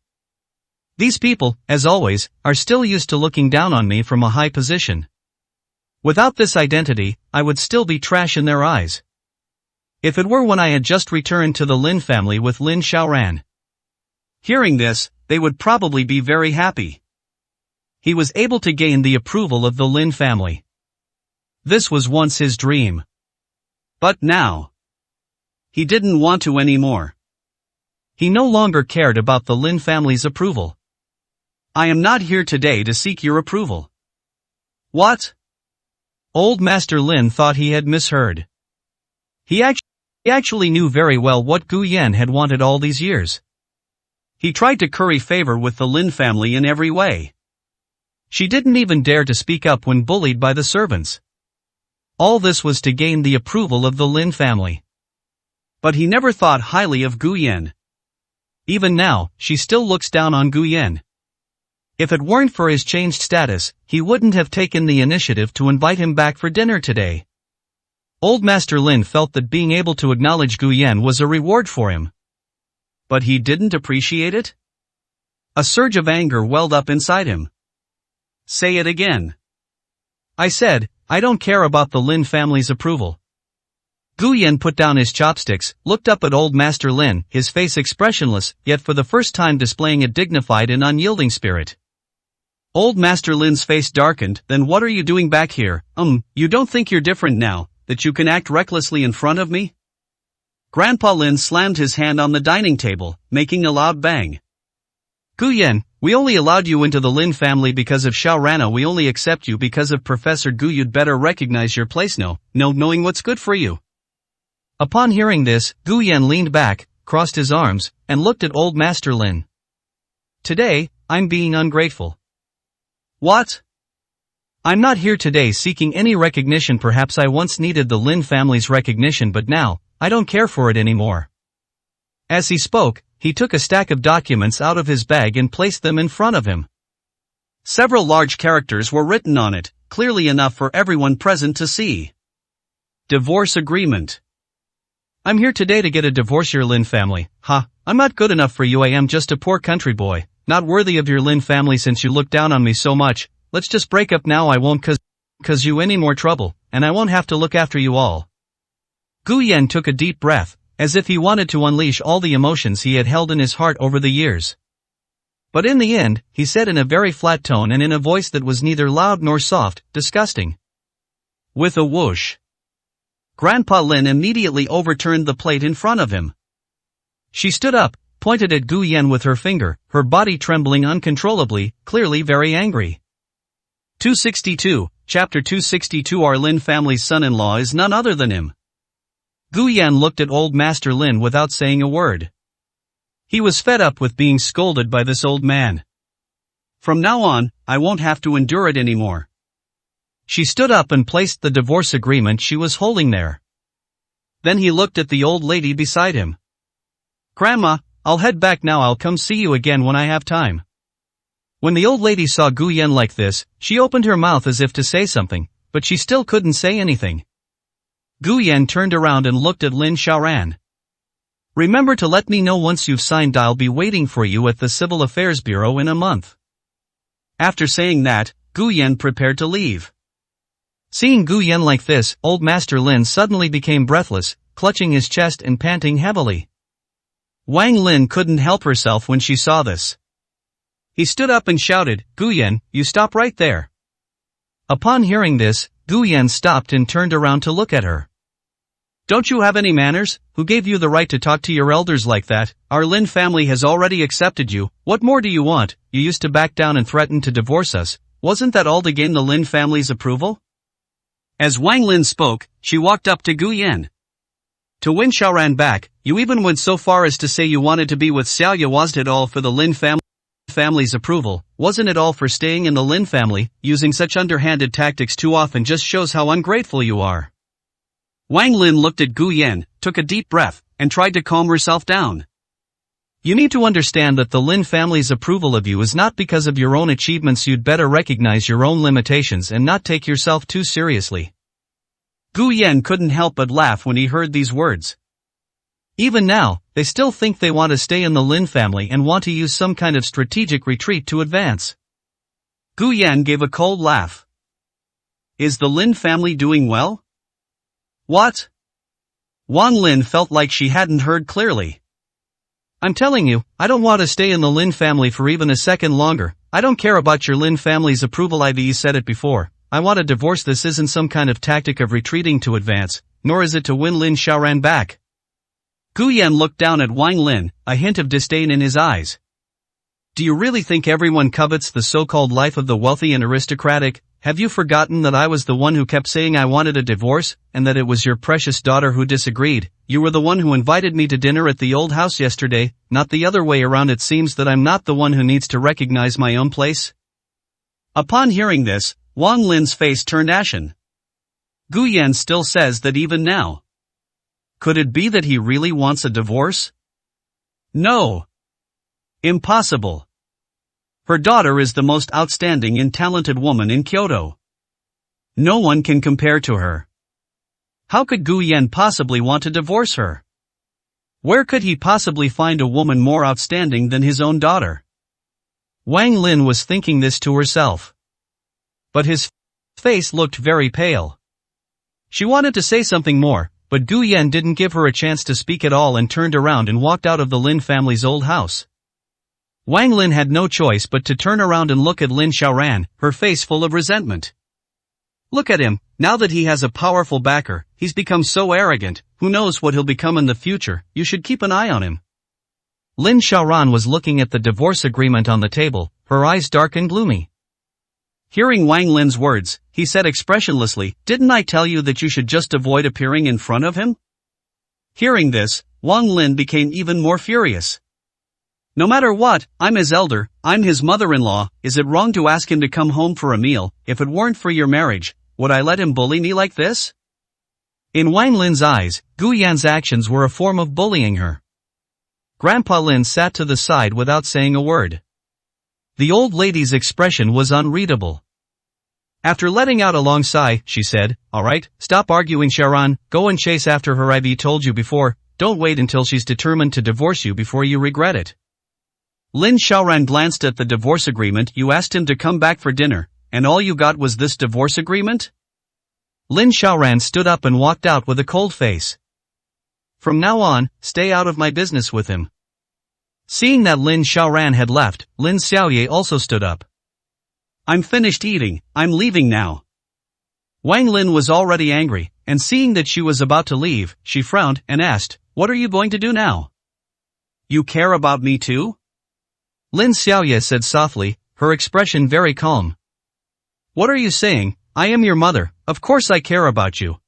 These people, as always, are still used to looking down on me from a high position. Without this identity, I would still be trash in their eyes. If it were when I had just returned to the Lin family with Lin Xiaoran. Hearing this, they would probably be very happy. He was able to gain the approval of the Lin family. This was once his dream. But now, he didn't want to anymore. He no longer cared about the Lin family's approval. I am not here today to seek your approval. What? Old Master Lin thought he had misheard. He actually knew very well what Gu Yan had wanted all these years. He tried to curry favor with the Lin family in every way. She didn't even dare to speak up when bullied by the servants. All this was to gain the approval of the Lin family. But he never thought highly of Gu Yan. Even now, she still looks down on Gu Yan. If it weren't for his changed status, he wouldn't have taken the initiative to invite him back for dinner today. Old Master Lin felt that being able to acknowledge Gu Yan was a reward for him. But he didn't appreciate it? A surge of anger welled up inside him. Say it again. I said, I don't care about the Lin family's approval. Gu Yan put down his chopsticks, looked up at Old Master Lin, his face expressionless, yet for the first time displaying a dignified and unyielding spirit. Old Master Lin's face darkened. Then what are you doing back here? You don't think you're different now, that you can act recklessly in front of me? Grandpa Lin slammed his hand on the dining table, making a loud bang. Gu Yan, we only allowed you into the Lin family because of Xiaorana. We only accept you because of Professor Gu. You'd better recognize your place now, knowing what's good for you. Upon hearing this, Gu Yan leaned back, crossed his arms, and looked at Old Master Lin. Today, I'm being ungrateful. What? I'm not here today seeking any recognition. Perhaps I once needed the Lin family's recognition, but now, I don't care for it anymore. As he spoke, he took a stack of documents out of his bag and placed them in front of him. Several large characters were written on it, clearly enough for everyone present to see. Divorce agreement. I'm here today to get a divorce. Your Lin family. I'm not good enough for you. I am just a poor country boy, not worthy of your Lin family. Since you look down on me so much, let's just break up now. I won't cause you any more trouble, and I won't have to look after you all. Gu Yan took a deep breath, as if he wanted to unleash all the emotions he had held in his heart over the years. But in the end, he said in a very flat tone and in a voice that was neither loud nor soft, disgusting. With a whoosh, Grandpa Lin immediately overturned the plate in front of him. She stood up, pointed at Gu Yan with her finger, her body trembling uncontrollably, clearly very angry. 262, Chapter 262. Our Lin family's son-in-law is none other than him. Gu Yan looked at Old Master Lin without saying a word. He was fed up with being scolded by this old man. From now on, I won't have to endure it anymore. She stood up and placed the divorce agreement she was holding there. Then he looked at the old lady beside him. Grandma, I'll head back now. I'll come see you again when I have time. When the old lady saw Gu Yan like this, she opened her mouth as if to say something, but she still couldn't say anything. Gu Yan turned around and looked at Lin Xiaoran. Remember to let me know once you've signed. I'll be waiting for you at the Civil Affairs Bureau in a month. After saying that, Gu Yan prepared to leave. Seeing Gu Yan like this, old Master Lin suddenly became breathless, clutching his chest and panting heavily. Wang Lin couldn't help herself when she saw this. He stood up and shouted, "Gu Yan, you stop right there." Upon hearing this, Gu Yan stopped and turned around to look at her. Don't you have any manners? Who gave you the right to talk to your elders like that? Our Lin family has already accepted you. What more do you want? You used to back down and threaten to divorce us. Wasn't that all to gain the Lin family's approval? As Wang Lin spoke, she walked up to Gu Yan. To win Xiaoran back, you even went so far as to say you wanted to be with Xiaoye. Was it all for the Lin family's approval? Wasn't it all for staying in the Lin family? Using such underhanded tactics too often just shows how ungrateful you are. Wang Lin looked at Gu Yan, took a deep breath, and tried to calm herself down. You need to understand that the Lin family's approval of you is not because of your own achievements. You'd better recognize your own limitations and not take yourself too seriously. Gu Yan couldn't help but laugh when he heard these words. Even now, they still think they want to stay in the Lin family and want to use some kind of strategic retreat to advance. Gu Yan gave a cold laugh. Is the Lin family doing well? What? Wang Lin felt like she hadn't heard clearly. I'm telling you, I don't want to stay in the Lin family for even a second longer. I don't care about your Lin family's approval. I've said it before. I want a divorce. This isn't some kind of tactic of retreating to advance, nor is it to win Lin Xiaoran back. Gu Yan looked down at Wang Lin, a hint of disdain in his eyes. Do you really think everyone covets the so-called life of the wealthy and aristocratic? Have you forgotten that I was the one who kept saying I wanted a divorce, and that it was your precious daughter who disagreed? You were the one who invited me to dinner at the old house yesterday, not the other way around. It seems that I'm not the one who needs to recognize my own place. Upon hearing this, Wang Lin's face turned ashen. Gu Yan still says that even now. Could it be that he really wants a divorce? No. Impossible. Her daughter is the most outstanding and talented woman in Kyoto. No one can compare to her. How could Gu Yan possibly want to divorce her? Where could he possibly find a woman more outstanding than his own daughter? Wang Lin was thinking this to herself. But his face looked very pale. She wanted to say something more, but Gu Yan didn't give her a chance to speak at all and turned around and walked out of the Lin family's old house. Wang Lin had no choice but to turn around and look at Lin Xiaoran, her face full of resentment. Look at him, now that he has a powerful backer, he's become so arrogant. Who knows what he'll become in the future? You should keep an eye on him. Lin Xiaoran was looking at the divorce agreement on the table, her eyes dark and gloomy. Hearing Wang Lin's words, he said expressionlessly, "Didn't I tell you that you should just avoid appearing in front of him?" Hearing this, Wang Lin became even more furious. No matter what, I'm his elder, I'm his mother-in-law. Is it wrong to ask him to come home for a meal? If it weren't for your marriage, would I let him bully me like this? In Wang Lin's eyes, Gu Yan's actions were a form of bullying her. Grandpa Lin sat to the side without saying a word. The old lady's expression was unreadable. After letting out a long sigh, she said, "All right, stop arguing, Xiaoran, go and chase after her. I've told you before, don't wait until she's determined to divorce you before you regret it." Lin Xiaoran glanced at the divorce agreement. You asked him to come back for dinner, and all you got was this divorce agreement? Lin Xiaoran stood up and walked out with a cold face. From now on, stay out of my business with him. Seeing that Lin Xiaoran had left, Lin Xiaoye also stood up. I'm finished eating, I'm leaving now. Wang Lin was already angry, and seeing that she was about to leave, she frowned and asked, "What are you going to do now?" You care about me too? Lin Xiaoye said softly, her expression very calm. What are you saying? I am your mother, of course I care about you.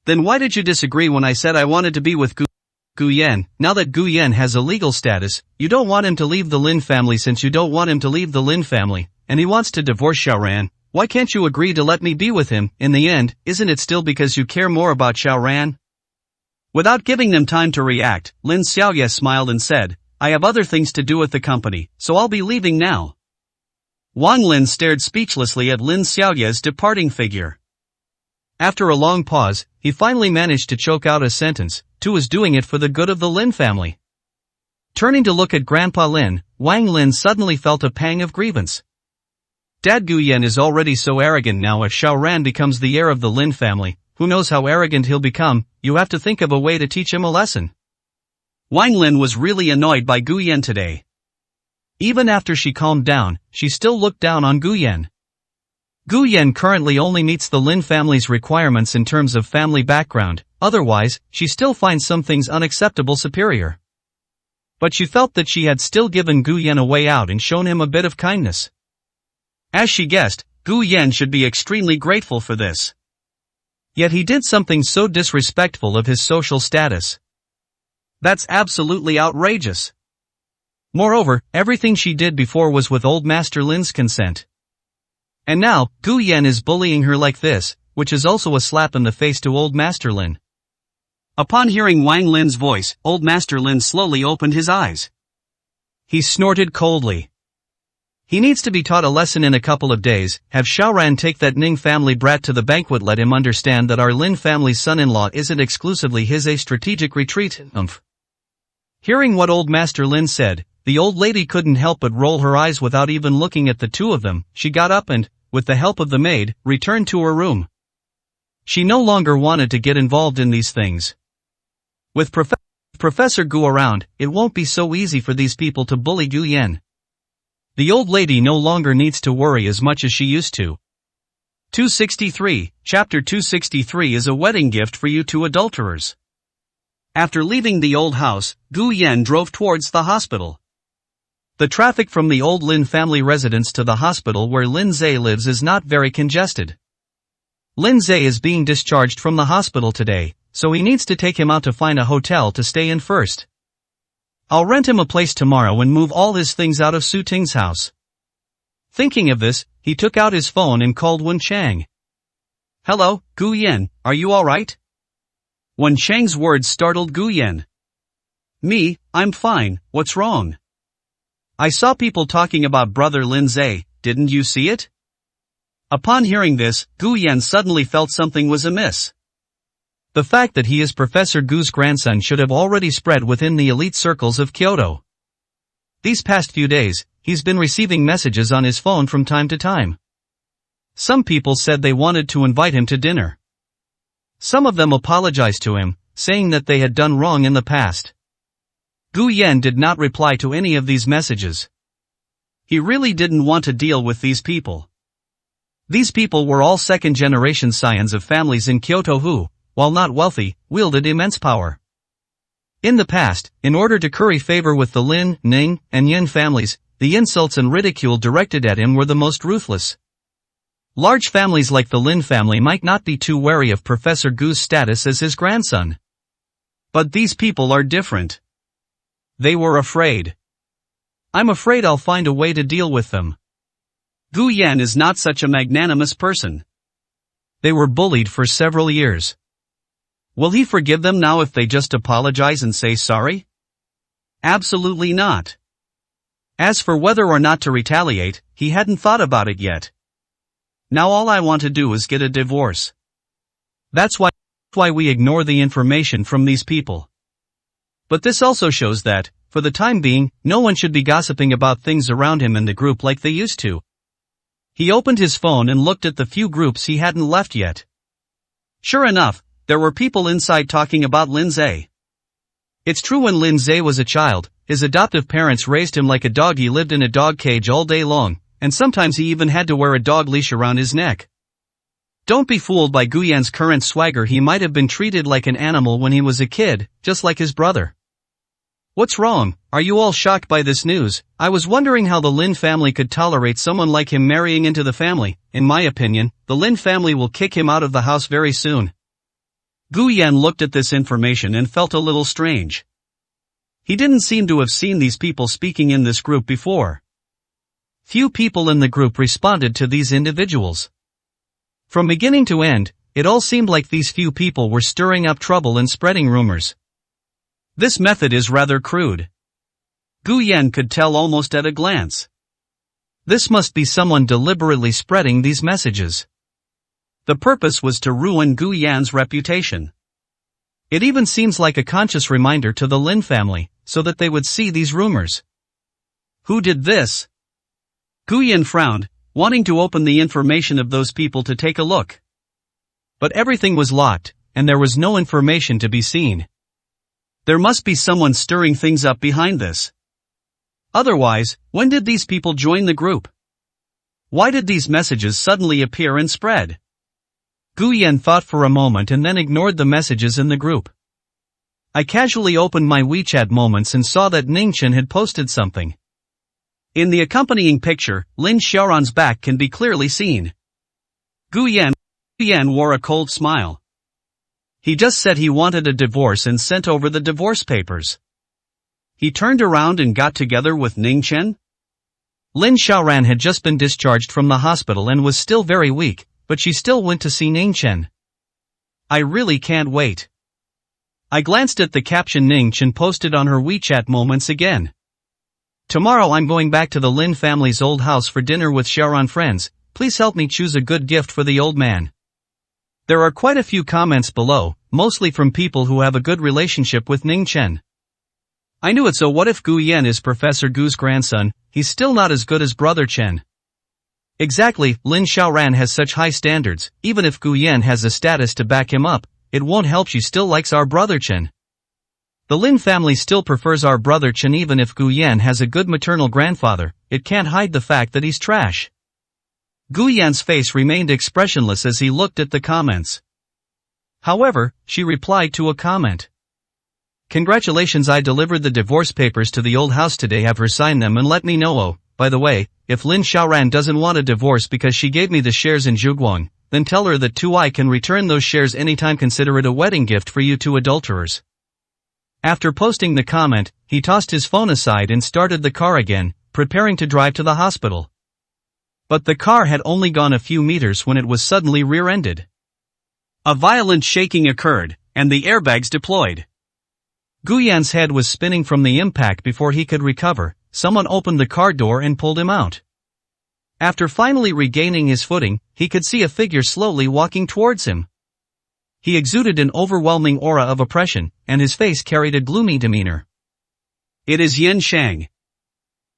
Then why did you disagree when I said I wanted to be with Gu Yan? Now that Gu Yan has a legal status, you don't want him to leave the Lin family. Since you don't want him to leave the Lin family, and he wants to divorce Xiaoran, why can't you agree to let me be with him? In the end, isn't it still because you care more about Xiaoran? Without giving them time to react, Lin Xiaoye smiled and said, I have other things to do with the company, so I'll be leaving now. Wang Lin stared speechlessly at Lin Xiaoye's departing figure. After a long pause, he finally managed to choke out a sentence, Tu is doing it for the good of the Lin family. Turning to look at Grandpa Lin, Wang Lin suddenly felt a pang of grievance. Dad Guyan is already so arrogant now. If Xiaoran becomes the heir of the Lin family, who knows how arrogant he'll become. You have to think of a way to teach him a lesson. Wang Lin was really annoyed by Guyan today. Even after she calmed down, she still looked down on Guyan. Guyan currently only meets the Lin family's requirements in terms of family background, otherwise, she still finds some things unacceptable superior. But she felt that she had still given Guyan a way out and shown him a bit of kindness. As she guessed, Guyan should be extremely grateful for this. Yet he did something so disrespectful of his social status. That's absolutely outrageous. Moreover, everything she did before was with old Master Lin's consent. And now, Guyan is bullying her like this, which is also a slap in the face to old Master Lin. Upon hearing Wang Lin's voice, old Master Lin slowly opened his eyes. He snorted coldly. He needs to be taught a lesson in a couple of days. Have Xiaoran take that Ning family brat to the banquet. Let him understand that our Lin family's son-in-law isn't exclusively his. A strategic retreat. Hearing what old Master Lin said, the old lady couldn't help but roll her eyes without even looking at the two of them. She got up and, with the help of the maid, returned to her room. She no longer wanted to get involved in these things. With Professor Gu around, it won't be so easy for these people to bully Guyan. The old lady no longer needs to worry as much as she used to. 263, Chapter 263 is a wedding gift for you two adulterers. After leaving the old house, Guyan drove towards the hospital. The traffic from the old Lin family residence to the hospital where Lin Zhe lives is not very congested. Lin Zhe is being discharged from the hospital today, so he needs to take him out to find a hotel to stay in first. I'll rent him a place tomorrow and move all his things out of Su Ting's house. Thinking of this, he took out his phone and called Wen Chang. Hello, Guyan, are you alright? Wen Chang's words startled Guyan. Me, I'm fine, what's wrong? I saw people talking about brother Lin Zhe, didn't you see it? Upon hearing this, Guyan suddenly felt something was amiss. The fact that he is Professor Gu's grandson should have already spread within the elite circles of Kyoto. These past few days, he's been receiving messages on his phone from time to time. Some people said they wanted to invite him to dinner. Some of them apologized to him, saying that they had done wrong in the past. Guyan did not reply to any of these messages. He really didn't want to deal with these people. These people were all second-generation scions of families in Kyoto who, while not wealthy, wielded immense power. In the past, in order to curry favor with the Lin, Ning, and Yin families, the insults and ridicule directed at him were the most ruthless. Large families like the Lin family might not be too wary of Professor Gu's status as his grandson. But these people are different. They were afraid. I'm afraid I'll find a way to deal with them. Guyan is not such a magnanimous person. They were bullied for several years. Will he forgive them now if they just apologize and say sorry? Absolutely not. As for whether or not to retaliate, he hadn't thought about it yet. Now all I want to do is get a divorce. That's why we ignore the information from these people. But this also shows that, for the time being, no one should be gossiping about things around him in the group like they used to. He opened his phone and looked at the few groups he hadn't left yet. Sure enough, there were people inside talking about Lin Zhe. It's true when Lin Zhe was a child, his adoptive parents raised him like a dog. He lived in a dog cage all day long, and sometimes he even had to wear a dog leash around his neck. Don't be fooled by Guyan's current swagger. He might have been treated like an animal when he was a kid, just like his brother. What's wrong? Are you all shocked by this news? I was wondering how the Lin family could tolerate someone like him marrying into the family. In my opinion, the Lin family will kick him out of the house very soon. Guyan looked at this information and felt a little strange. He didn't seem to have seen these people speaking in this group before. Few people in the group responded to these individuals. From beginning to end, it all seemed like these few people were stirring up trouble and spreading rumors. This method is rather crude. Guyan could tell almost at a glance. This must be someone deliberately spreading these messages. The purpose was to ruin Gu Yan's reputation. It even seems like a conscious reminder to the Lin family, so that they would see these rumors. Who did this? Gu Yan frowned, wanting to open the information of those people to take a look. But everything was locked, and there was no information to be seen. There must be someone stirring things up behind this. Otherwise, when did these people join the group? Why did these messages suddenly appear and spread? Gu Yan thought for a moment and then ignored the messages in the group. I casually opened my WeChat moments and saw that Ningchen had posted something. In the accompanying picture, Lin Xiaoran's back can be clearly seen. Gu Yan wore a cold smile. He just said he wanted a divorce and sent over the divorce papers. He turned around and got together with Ningchen? Lin Xiaoran had just been discharged from the hospital and was still very weak, but she still went to see Ningchen. I really can't wait. I glanced at the caption Ningchen posted on her WeChat moments again. Tomorrow I'm going back to the Lin family's old house for dinner with Xiaoran friends. Please help me choose a good gift for the old man. There are quite a few comments below, mostly from people who have a good relationship with Ningchen. I knew it. So what if Gu Yan is Professor Gu's grandson? He's still not as good as Brother Chen. Exactly, Lin Xiaoran has such high standards. Even if Gu Yan has a status to back him up, it won't help. She still likes our Brother Chen. The Lin family still prefers our Brother Chen even if Gu Yan has a good maternal grandfather. It can't hide the fact that he's trash. Gu Yan's face remained expressionless as he looked at the comments. However, she replied to a comment. Congratulations, I delivered the divorce papers to the old house today. Have her sign them and let me know. Oh, by the way, if Lin Xiaoran doesn't want a divorce because she gave me the shares in Zhuguang, then tell her that too I can return those shares anytime. Consider it a wedding gift for you two adulterers. After posting the comment, he tossed his phone aside and started the car again, preparing to drive to the hospital. But the car had only gone a few meters when it was suddenly rear-ended. A violent shaking occurred, and the airbags deployed. Gu Yan's head was spinning from the impact. Before he could recover, someone opened the car door and pulled him out. After finally regaining his footing, he could see a figure slowly walking towards him. He exuded an overwhelming aura of oppression, and his face carried a gloomy demeanor. It is Yan Shang.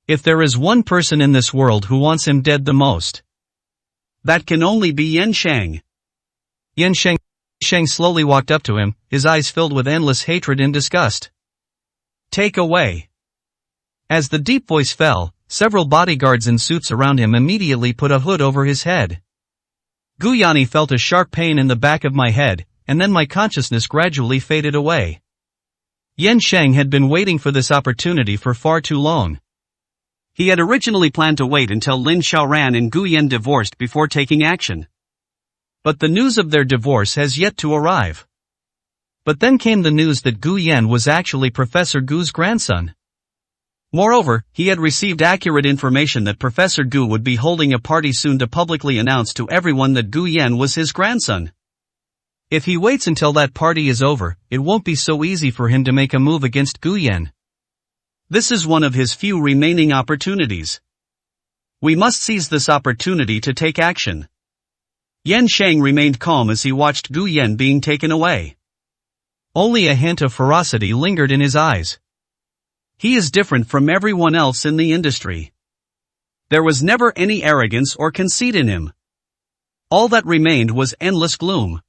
If there is one person in this world who wants him dead the most, that can only be Yan Shang. Yan Shang slowly walked up to him, his eyes filled with endless hatred and disgust. Take away. As the deep voice fell, several bodyguards in suits around him immediately put a hood over his head. Gu Yanni felt a sharp pain in the back of my head, and then my consciousness gradually faded away. Yan Shang had been waiting for this opportunity for far too long. He had originally planned to wait until Lin Xiaoran and Gu Yan divorced before taking action. But the news of their divorce has yet to arrive. But then came the news that Gu Yan was actually Professor Gu's grandson. Moreover, he had received accurate information that Professor Gu would be holding a party soon to publicly announce to everyone that Gu Yan was his grandson. If he waits until that party is over, it won't be so easy for him to make a move against Gu Yan. This is one of his few remaining opportunities. We must seize this opportunity to take action. Yan Shang remained calm as he watched Gu Yan being taken away. Only a hint of ferocity lingered in his eyes. He is different from everyone else in the industry. There was never any arrogance or conceit in him. All that remained was endless gloom.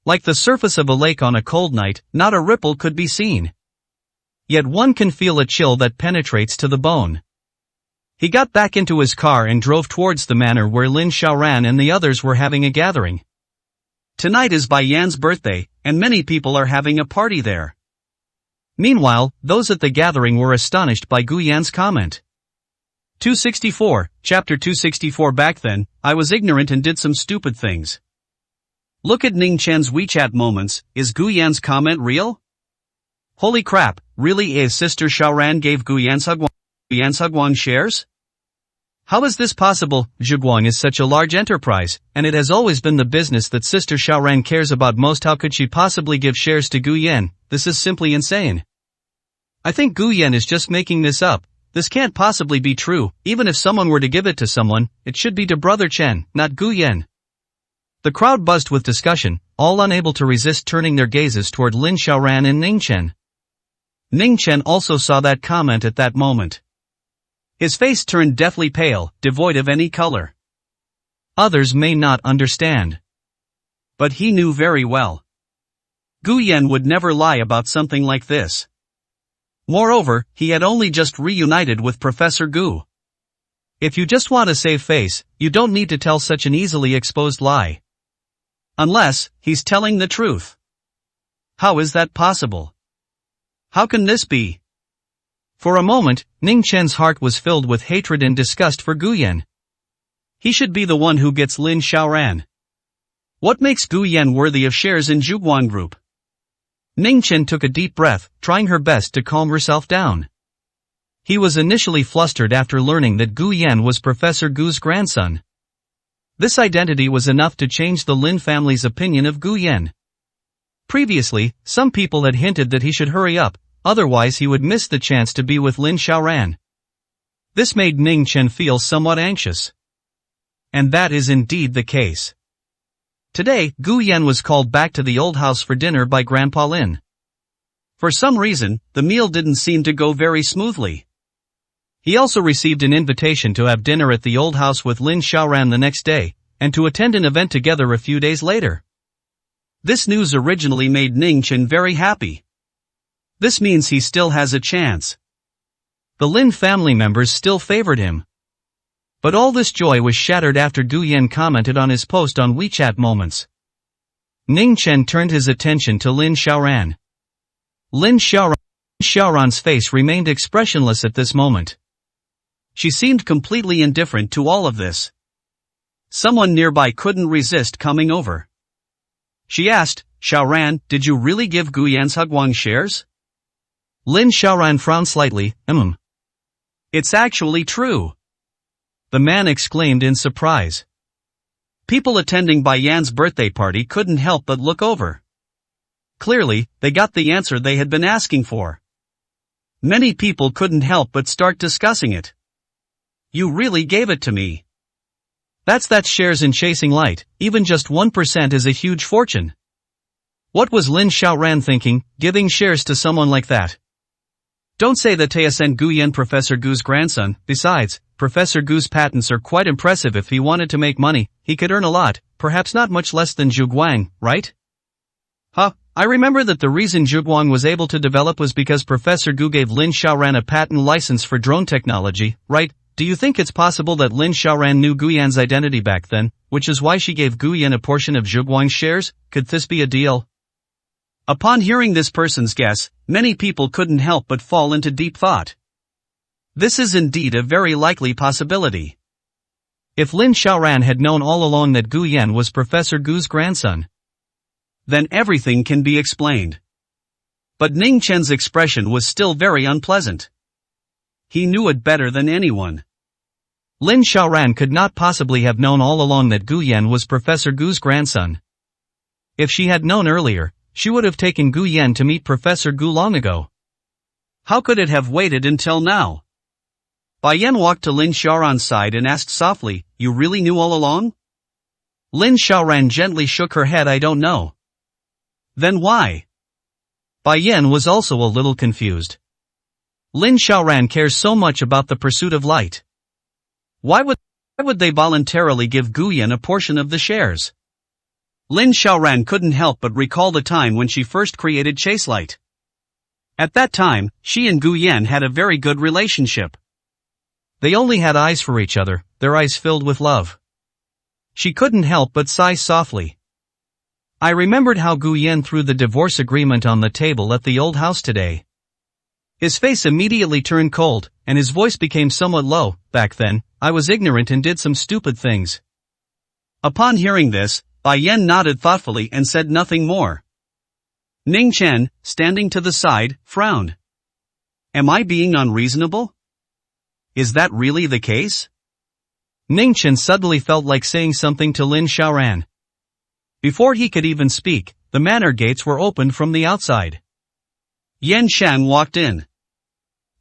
Like the surface of a lake on a cold night, not a ripple could be seen. Yet one can feel a chill that penetrates to the bone. He got back into his car and drove towards the manor where Lin Xiaoran and the others were having a gathering. Tonight is Bai Yan's birthday, and many people are having a party there. Meanwhile, those at the gathering were astonished by Gu Yan's comment. 264, Chapter 264. Back then, I was ignorant and did some stupid things. Look at Ning Chen's WeChat moments. Is Gu Yan's comment real? Holy crap, really? Is Sister Xiaoran gave Gu Yan's Zhuguang shares? How is this possible? Zhuguang is such a large enterprise, and it has always been the business that Sister Xiaoran cares about most. How could she possibly give shares to Gu Yan? This is simply insane. I think Gu Yan is just making this up. This can't possibly be true. Even if someone were to give it to someone, it should be to Brother Chen, not Gu Yan. The crowd buzzed with discussion, all unable to resist turning their gazes toward Lin Xiaoran and Ning Chen. Ning Chen also saw that comment at that moment. His face turned deathly pale, devoid of any color. Others may not understand. But he knew very well. Gu Yan would never lie about something like this. Moreover, he had only just reunited with Professor Gu. If you just want to save face, you don't need to tell such an easily exposed lie. Unless, he's telling the truth. How is that possible? How can this be? For a moment, Ning Chen's heart was filled with hatred and disgust for Gu Yan. He should be the one who gets Lin Xiaoran. What makes Gu Yan worthy of shares in Zhuguang Group? Ning Chen took a deep breath, trying her best to calm herself down. He was initially flustered after learning that Gu Yan was Professor Gu's grandson. This identity was enough to change the Lin family's opinion of Gu Yan. Previously, some people had hinted that he should hurry up, otherwise he would miss the chance to be with Lin Xiaoran. This made Ning Chen feel somewhat anxious. And that is indeed the case. Today, Gu Yan was called back to the old house for dinner by Grandpa Lin. For some reason, the meal didn't seem to go very smoothly. He also received an invitation to have dinner at the old house with Lin Xiaoran the next day, and to attend an event together a few days later. This news originally made Ning Chen very happy. This means he still has a chance. The Lin family members still favored him. But all this joy was shattered after Gu Yan commented on his post on WeChat Moments. Ning Chen turned his attention to Lin Xiaoran. Lin Xiaoran's face remained expressionless at this moment. She seemed completely indifferent to all of this. Someone nearby couldn't resist coming over. She asked, "Xiaoran, did you really give Gu Yan's Zhuguang shares?" Lin Xiaoran frowned slightly, It's actually true. The man exclaimed in surprise. People attending Bai Yan's birthday party couldn't help but look over. Clearly, they got the answer they had been asking for. Many people couldn't help but start discussing it. You really gave it to me. That's shares in Chasing Light, even just 1% is a huge fortune. What was Lin Xiaoran thinking, giving shares to someone like that? Don't say that Taishan Gu Yan Professor Gu's grandson. Besides, Professor Gu's patents are quite impressive. If he wanted to make money, he could earn a lot, perhaps not much less than Zhuguang, right? I remember that the reason Zhuguang was able to develop was because Professor Gu gave Lin Xiaoran a patent license for drone technology, right? Do you think it's possible that Lin Xiaoran knew Gu Yan's identity back then, which is why she gave Gu Yan a portion of Zhuguang's shares? Could this be a deal? Upon hearing this person's guess, many people couldn't help but fall into deep thought. This is indeed a very likely possibility. If Lin Xiaoran had known all along that Gu Yan was Professor Gu's grandson, then everything can be explained. But Ning Chen's expression was still very unpleasant. He knew it better than anyone. Lin Xiaoran could not possibly have known all along that Gu Yan was Professor Gu's grandson. If she had known earlier, she would have taken Gu Yan to meet Professor Gu long ago. How could it have waited until now? Bai Yan walked to Lin Xiaoran's side and asked softly, "You really knew all along?" Lin Xiaoran gently shook her head. "I don't know." Then why? Bai Yan was also a little confused. Lin Xiaoran cares so much about the pursuit of light. Why would they voluntarily give Gu Yan a portion of the shares? Lin Xiaoran couldn't help but recall the time when she first created Chaselight. At that time, she and Gu Yan had a very good relationship. They only had eyes for each other, their eyes filled with love. She couldn't help but sigh softly. I remembered how Gu Yan threw the divorce agreement on the table at the old house today. His face immediately turned cold, and his voice became somewhat low. Back then, I was ignorant and did some stupid things. Upon hearing this, Bai Yan nodded thoughtfully and said nothing more. Ning Chen, standing to the side, frowned. Am I being unreasonable? Is that really the case? Ning Chen suddenly felt like saying something to Lin Xiaoran. Before he could even speak, the manor gates were opened from the outside. Yan Shan walked in.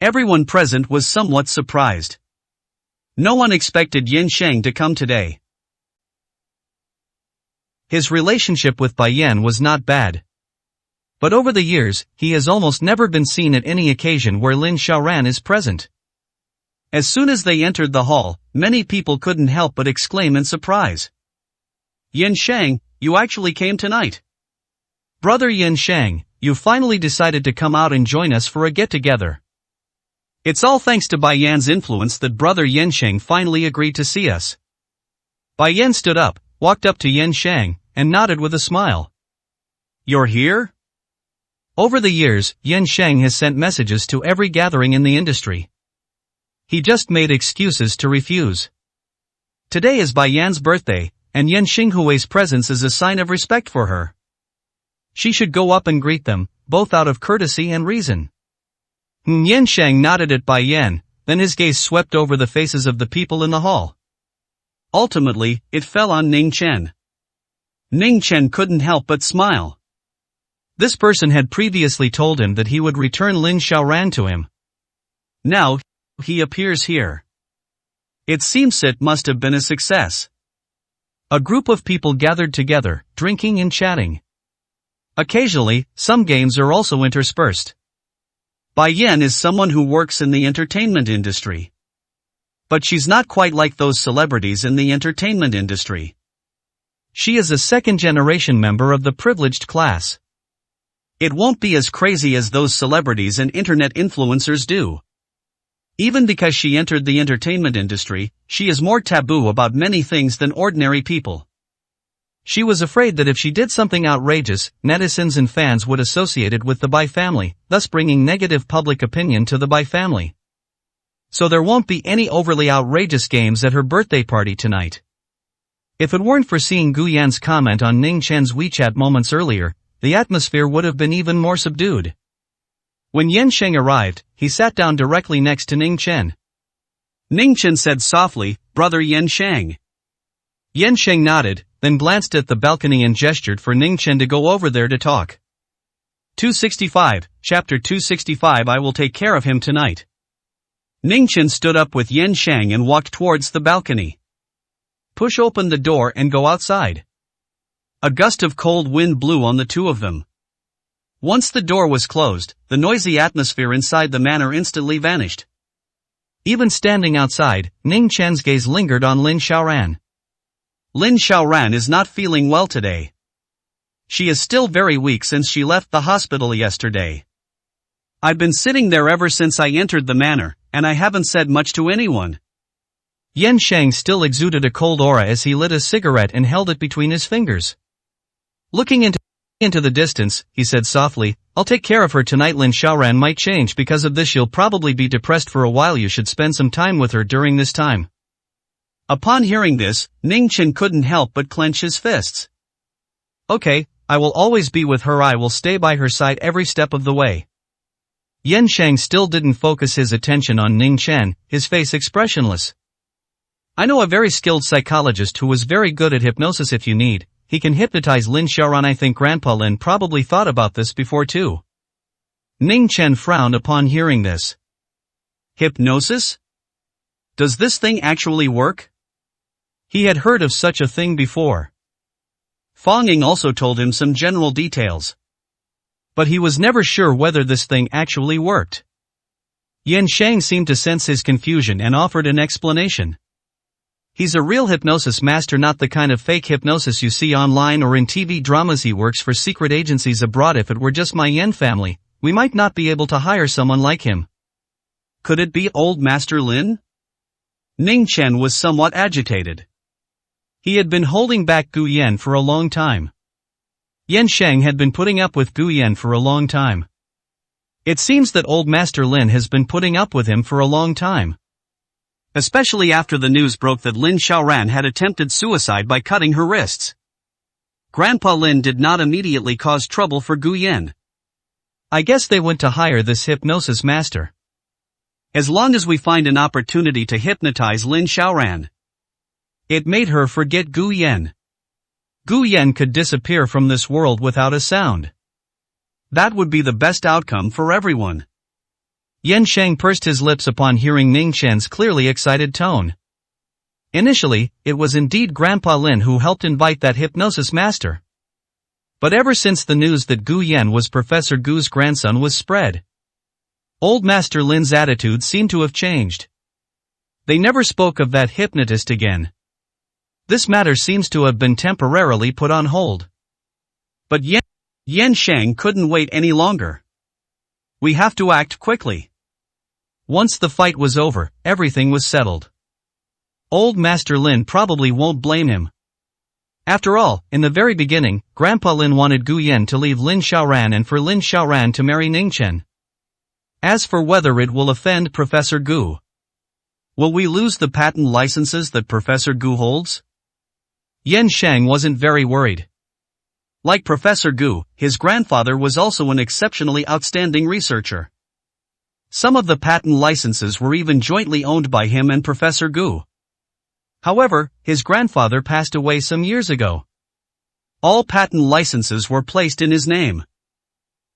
Everyone present was somewhat surprised. No one expected Yin Sheng to come today. His relationship with Bai Yan was not bad. But over the years, he has almost never been seen at any occasion where Lin Xiaoran is present. As soon as they entered the hall, many people couldn't help but exclaim in surprise. "Yin Shang, you actually came tonight. Brother Yin Shang, you finally decided to come out and join us for a get-together. It's all thanks to Bai Yan's influence that Brother Yin Shang finally agreed to see us." Bai Yan stood up, walked up to Yin Shang, and nodded with a smile. "You're here?" Over the years, Yin Shang has sent messages to every gathering in the industry. He just made excuses to refuse. Today is Bai Yan's birthday, and Yin Xinghui's presence is a sign of respect for her. She should go up and greet them, both out of courtesy and reason. Yin Shang nodded at Bai Yan, then his gaze swept over the faces of the people in the hall. Ultimately, it fell on Ning Chen. Ning Chen couldn't help but smile. This person had previously told him that he would return Lin Xiaoran to him. Now, he appears here. It seems it must have been a success. A group of people gathered together, drinking and chatting. Occasionally, some games are also interspersed. Bai Yan is someone who works in the entertainment industry. But she's not quite like those celebrities in the entertainment industry. She is a second-generation member of the privileged class. It won't be as crazy as those celebrities and internet influencers do. Even because she entered the entertainment industry, she is more taboo about many things than ordinary people. She was afraid that if she did something outrageous, netizens and fans would associate it with the Bai family, thus bringing negative public opinion to the Bai family. So there won't be any overly outrageous games at her birthday party tonight. If it weren't for seeing Gu Yan's comment on Ning Chen's WeChat moments earlier, the atmosphere would have been even more subdued. When Yin Sheng arrived, he sat down directly next to Ning Chen. Ning Chen said softly, "Brother Yin Sheng." Yin Sheng nodded, then glanced at the balcony and gestured for Ning Chen to go over there to talk. 265, Chapter 265 I will take care of him tonight. Ning Chen stood up with Yin Sheng and walked towards the balcony. Push open the door and go outside. A gust of cold wind blew on the two of them. Once the door was closed, the noisy atmosphere inside the manor instantly vanished. Even standing outside, Ning Chen's gaze lingered on Lin Xiaoran. Lin Xiaoran is not feeling well today. She is still very weak since she left the hospital yesterday. I've been sitting there ever since I entered the manor, and I haven't said much to anyone. Yin Sheng still exuded a cold aura as he lit a cigarette and held it between his fingers. Looking into the distance, he said softly, "I'll take care of her tonight. Lin Xiaoran might change because of this. She'll probably be depressed for a while. You should spend some time with her during this time." Upon hearing this, Ning Chen couldn't help but clench his fists. "Okay, I will always be with her. I will stay by her side every step of the way." Yin Sheng still didn't focus his attention on Ning Chen, his face expressionless. "I know a very skilled psychologist who is very good at hypnosis. If you need, he can hypnotize Lin Xiaoran. I think Grandpa Lin probably thought about this before too." Ning Chen frowned upon hearing this. Hypnosis? Does this thing actually work? He had heard of such a thing before. Fang Ying also told him some general details. But he was never sure whether this thing actually worked. Yin Shang seemed to sense his confusion and offered an explanation. He's a real hypnosis master, not the kind of fake hypnosis you see online or in TV dramas. He works for secret agencies abroad. If it were just my Yin family, we might not be able to hire someone like him. Could it be old Master Lin? Ning Chen was somewhat agitated. He had been holding back Gu Yan for a long time. Yin Sheng had been putting up with Gu Yan for a long time. It seems that old Master Lin has been putting up with him for a long time. Especially after the news broke that Lin Xiaoran had attempted suicide by cutting her wrists. Grandpa Lin did not immediately cause trouble for Gu Yan. I guess they went to hire this hypnosis master. As long as we find an opportunity to hypnotize Lin Xiaoran. It made her forget Gu Yan. Gu Yan could disappear from this world without a sound. That would be the best outcome for everyone. Yin Sheng pursed his lips upon hearing Ning Chen's clearly excited tone. Initially, it was indeed Grandpa Lin who helped invite that hypnosis master. But ever since the news that Gu Yan was Professor Gu's grandson was spread, old Master Lin's attitude seemed to have changed. They never spoke of that hypnotist again. This matter seems to have been temporarily put on hold. But Yan Shang couldn't wait any longer. We have to act quickly. Once the fight was over, everything was settled. Old Master Lin probably won't blame him. After all, in the very beginning, Grandpa Lin wanted Gu Yan to leave Lin Xiaoran and for Lin Xiaoran to marry Ning Chen. As for whether it will offend Professor Gu, will we lose the patent licenses that Professor Gu holds? Yan Shang wasn't very worried. Like Professor Gu, his grandfather was also an exceptionally outstanding researcher. Some of the patent licenses were even jointly owned by him and Professor Gu. However, his grandfather passed away some years ago. All patent licenses were placed in his name.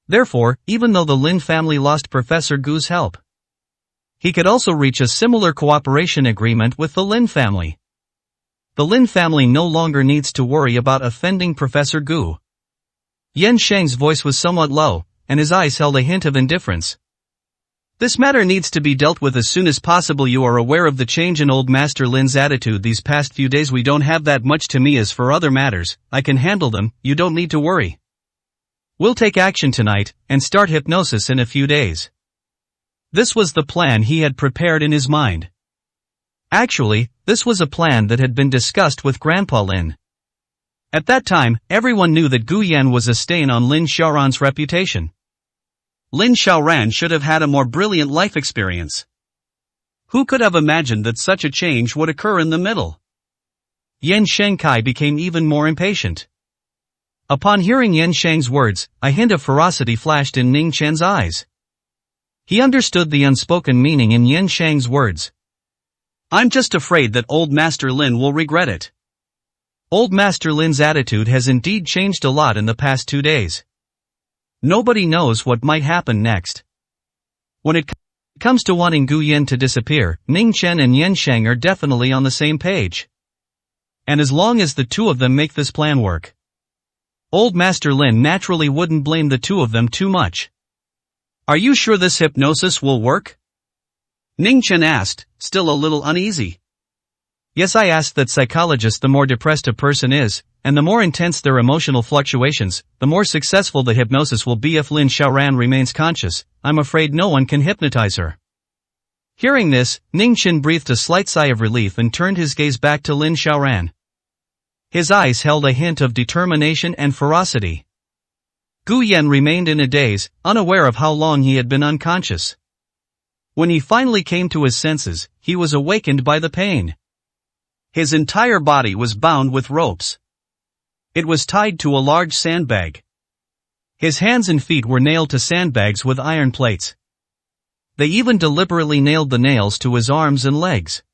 Therefore, even though the Lin family lost Professor Gu's help, he could also reach a similar cooperation agreement with the Lin family. The Lin family no longer needs to worry about offending Professor Gu. Yan Shang's voice was somewhat low, and his eyes held a hint of indifference. This matter needs to be dealt with as soon as possible. You are aware of the change in old Master Lin's attitude these past few days. We don't have that much to me. As for other matters, I can handle them, you don't need to worry. We'll take action tonight, and start hypnosis in a few days. This was the plan he had prepared in his mind. Actually, this was a plan that had been discussed with Grandpa Lin. At that time, everyone knew that Gu Yan was a stain on Lin Xiaoran's reputation. Lin Xiaoran should have had a more brilliant life experience. Who could have imagined that such a change would occur in the middle? Yan Shengkai became even more impatient. Upon hearing Yan Shang's words, a hint of ferocity flashed in Ning Chen's eyes. He understood the unspoken meaning in Yan Shang's words. I'm just afraid that old Master Lin will regret it. Old Master Lin's attitude has indeed changed a lot in the past 2 days. Nobody knows what might happen next. When it comes to wanting Gu Yan to disappear, Ning Chen and Yan Shang are definitely on the same page. And as long as the two of them make this plan work, old Master Lin naturally wouldn't blame the two of them too much. Are you sure this hypnosis will work? Ning Chen asked, still a little uneasy. Yes, I asked that psychologists. The more depressed a person is, and the more intense their emotional fluctuations, the more successful the hypnosis will be. If Lin Xiaoran remains conscious, I'm afraid no one can hypnotize her. Hearing this, Ning Chen breathed a slight sigh of relief and turned his gaze back to Lin Xiaoran. His eyes held a hint of determination and ferocity. Gu Yan remained in a daze, unaware of how long he had been unconscious. When he finally came to his senses, he was awakened by the pain. His entire body was bound with ropes. It was tied to a large sandbag. His hands and feet were nailed to sandbags with iron plates. They even deliberately nailed the nails to his arms and legs.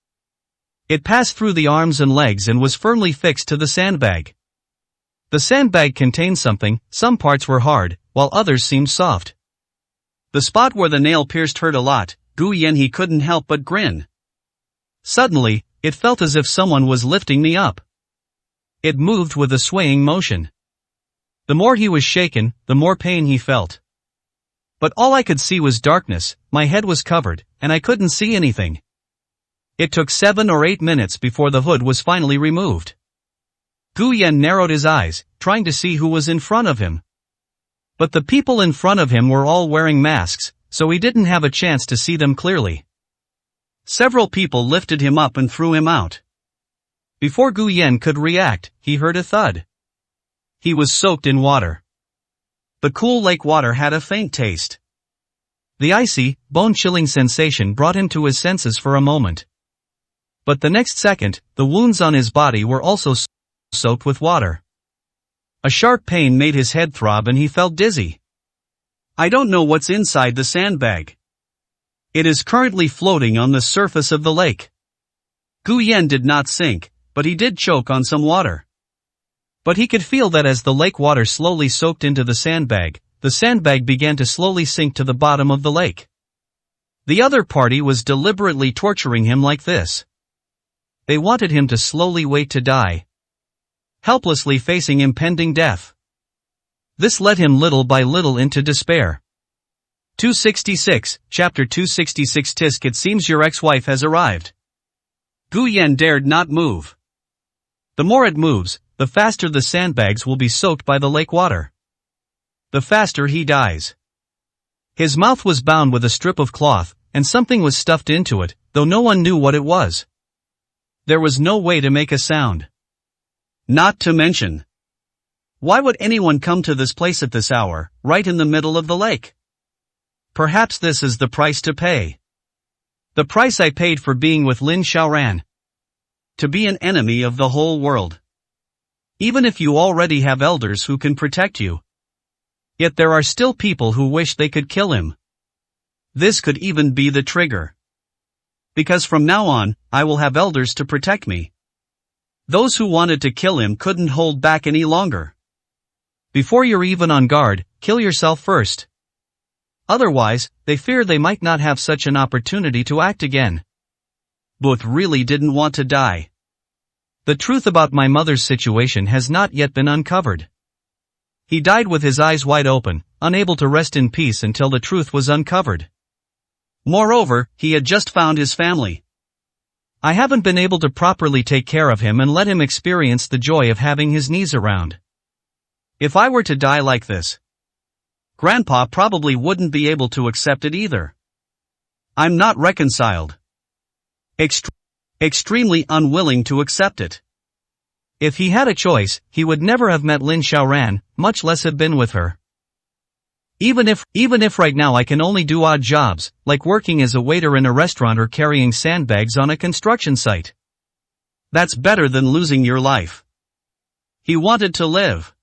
It passed through the arms and legs and was firmly fixed to the sandbag. The sandbag contained something. Some parts were hard, while others seemed soft. The spot where the nail pierced hurt a lot. Gu Yan, he couldn't help but grin. Suddenly, it felt as if someone was lifting me up. It moved with a swaying motion. The more he was shaken, the more pain he felt. But all I could see was darkness. My head was covered, and I couldn't see anything. It took 7 or 8 minutes before the hood was finally removed. Gu Yan narrowed his eyes, trying to see who was in front of him. But the people in front of him were all wearing masks, so he didn't have a chance to see them clearly. Several people lifted him up and threw him out. Before Gu Yan could react, he heard a thud. He was soaked in water. The cool lake water had a faint taste. The icy, bone-chilling sensation brought him to his senses for a moment. But the next second, the wounds on his body were also soaked with water. A sharp pain made his head throb and he felt dizzy. I don't know what's inside the sandbag. It is currently floating on the surface of the lake. Gu Yan did not sink, but he did choke on some water. But he could feel that as the lake water slowly soaked into the sandbag began to slowly sink to the bottom of the lake. The other party was deliberately torturing him like this. they wanted him to slowly wait to die, helplessly facing impending death. This led him little by little into despair. 266, Chapter 266 Tisk, it seems your ex-wife has arrived. Gu Yan dared not move. The more it moves, the faster the sandbags will be soaked by the lake water. The faster he dies. His mouth was bound with a strip of cloth, and something was stuffed into it, though no one knew what it was. There was no way to make a sound. Not to mention, why would anyone come to this place at this hour, right in the middle of the lake? Perhaps this is the price to pay. The price I paid for being with Lin Xiaoran. To be an enemy of the whole world. Even if you already have elders who can protect you. Yet there are still people who wish they could kill him. This could even be the trigger. Because from now on, I will have elders to protect me. Those who wanted to kill him couldn't hold back any longer. Before you're even on guard, kill yourself first. Otherwise, they fear they might not have such an opportunity to act again. Both really didn't want to die. The truth about my mother's situation has not yet been uncovered. He died with his eyes wide open, unable to rest in peace until the truth was uncovered. Moreover, he had just found his family. I haven't been able to properly take care of him and let him experience the joy of having his knees around. If I were to die like this, Grandpa probably wouldn't be able to accept it either. I'm not reconciled. Extremely unwilling to accept it. If he had a choice, he would never have met Lin Xiaoran, much less have been with her. Even if right now I can only do odd jobs, like working as a waiter in a restaurant or carrying sandbags on a construction site. That's better than losing your life. He wanted to live.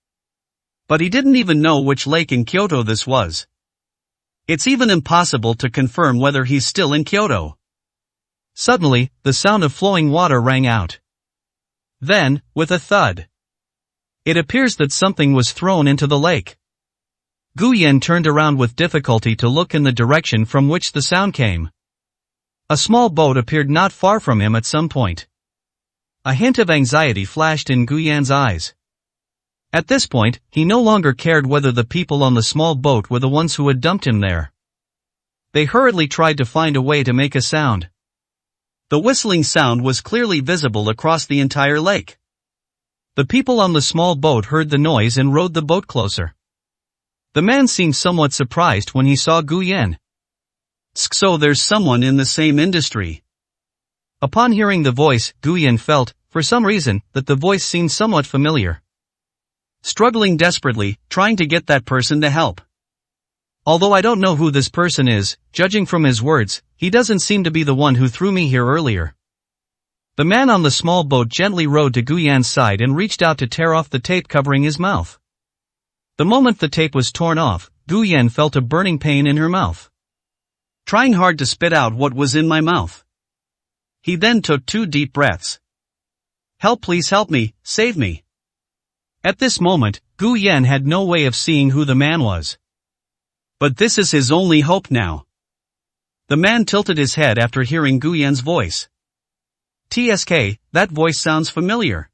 But he didn't even know which lake in Kyoto this was. It's even impossible to confirm whether he's still in Kyoto. Suddenly, the sound of flowing water rang out. Then, with a thud, it appears that something was thrown into the lake. Gu Yan turned around with difficulty to look in the direction from which the sound came. A small boat appeared not far from him at some point. A hint of anxiety flashed in Gu Yan's eyes. At this point, he no longer cared whether the people on the small boat were the ones who had dumped him there. They hurriedly tried to find a way to make a sound. The whistling sound was clearly visible across the entire lake. The people on the small boat heard the noise and rowed the boat closer. The man seemed somewhat surprised when he saw Gu Yan. So there's someone in the same industry. Upon hearing the voice, Gu Yan felt, for some reason, that the voice seemed somewhat familiar. Struggling desperately, trying to get that person to help. Although I don't know who this person is, judging from his words, he doesn't seem to be the one who threw me here earlier. The man on the small boat gently rowed to Gu Yan's side and reached out to tear off the tape covering his mouth. The moment the tape was torn off, Gu Yan felt a burning pain in her mouth. Trying hard to spit out what was in my mouth. He then took 2 deep breaths. Help, please help me, save me. At this moment, Gu Yan had no way of seeing who the man was. But this is his only hope now. The man tilted his head after hearing Gu Yan's voice. TSK, that voice sounds familiar.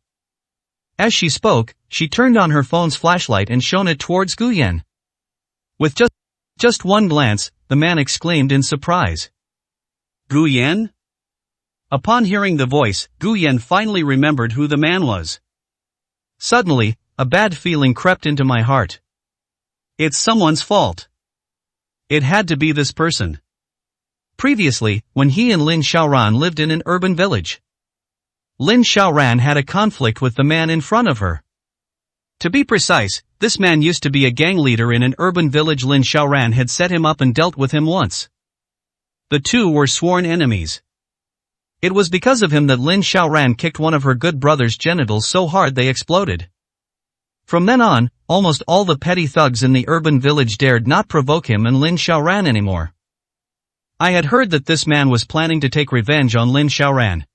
As she spoke, she turned on her phone's flashlight and shone it towards Gu Yan. With just one glance, the man exclaimed in surprise. Gu Yan? Upon hearing the voice, Gu Yan finally remembered who the man was. Suddenly, a bad feeling crept into my heart. It's someone's fault. It had to be this person. Previously, when he and Lin Xiaoran lived in an urban village, Lin Xiaoran had a conflict with the man in front of her. To be precise, this man used to be a gang leader in an urban village. Lin Xiaoran had set him up and dealt with him once. The two were sworn enemies. It was because of him that Lin Xiaoran kicked one of her good brother's genitals so hard they exploded. From then on, almost all the petty thugs in the urban village dared not provoke him and Lin Xiaoran anymore. I had heard that this man was planning to take revenge on Lin Xiaoran.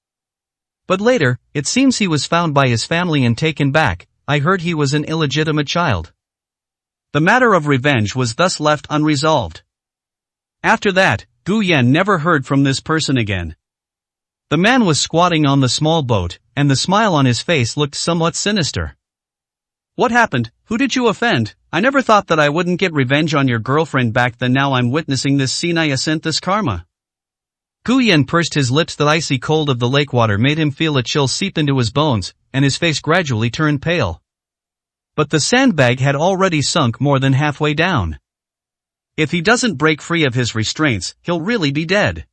But later, it seems he was found by his family and taken back. I heard he was an illegitimate child. The matter of revenge was thus left unresolved. After that, Gu Yan never heard from this person again. The man was squatting on the small boat, and the smile on his face looked somewhat sinister. What happened? Who did you offend? I never thought that I wouldn't get revenge on your girlfriend back then. Now I'm witnessing this scene. I sent this karma. Gu Yan pursed his lips. The icy cold of the lake water made him feel a chill seep into his bones, and his face gradually turned pale. But the sandbag had already sunk more than halfway down. If he doesn't break free of his restraints, he'll really be dead.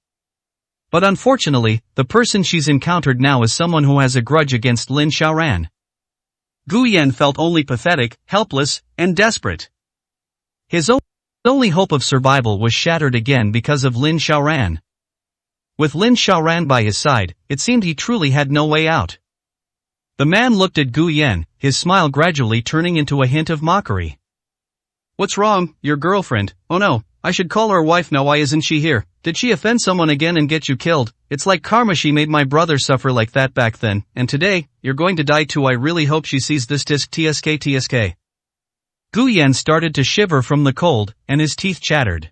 But unfortunately, the person she's encountered now is someone who has a grudge against Lin Xiaoran. Gu Yan felt only pathetic, helpless, and desperate. His only hope of survival was shattered again because of Lin Xiaoran. With Lin Xiaoran by his side, it seemed he truly had no way out. The man looked at Gu Yan, his smile gradually turning into a hint of mockery. What's wrong, your girlfriend? Oh no, I should call her wife now. Why isn't she here? Did she offend someone again and get you killed? It's like karma. She made my brother suffer like that back then, and today, you're going to die too. I really hope she sees this disc. TSK. Gu Yan started to shiver from the cold, and his teeth chattered.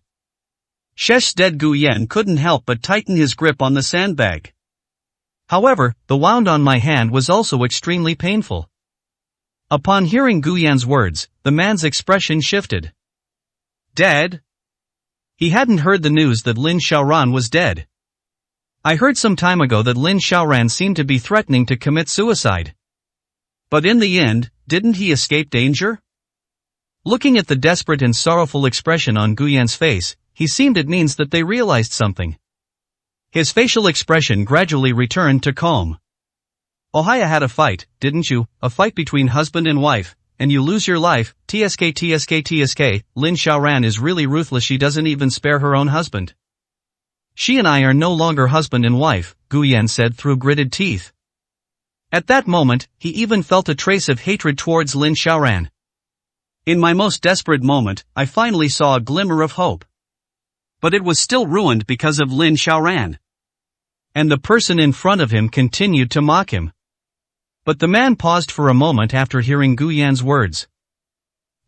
Shesh's dead. Gu Yan couldn't help but tighten his grip on the sandbag. However, the wound on my hand was also extremely painful. Upon hearing Gu Yan's words, the man's expression shifted. Dead? He hadn't heard the news that Lin Xiaoran was dead. I heard some time ago that Lin Xiaoran seemed to be threatening to commit suicide. But in the end, didn't he escape danger? Looking at the desperate and sorrowful expression on Gu Yan's face, he seemed it means that they realized something. His facial expression gradually returned to calm. Ohaya had a fight, didn't you? A fight between husband and wife, and you lose your life. TSK. Lin Xiaoran is really ruthless. She doesn't even spare her own husband. She and I are no longer husband and wife, Gu Yan said through gritted teeth. At that moment, he even felt a trace of hatred towards Lin Xiaoran. In my most desperate moment, I finally saw a glimmer of hope. But it was still ruined because of Lin Xiaoran. And the person in front of him continued to mock him. But the man paused for a moment after hearing Gu Yan's words.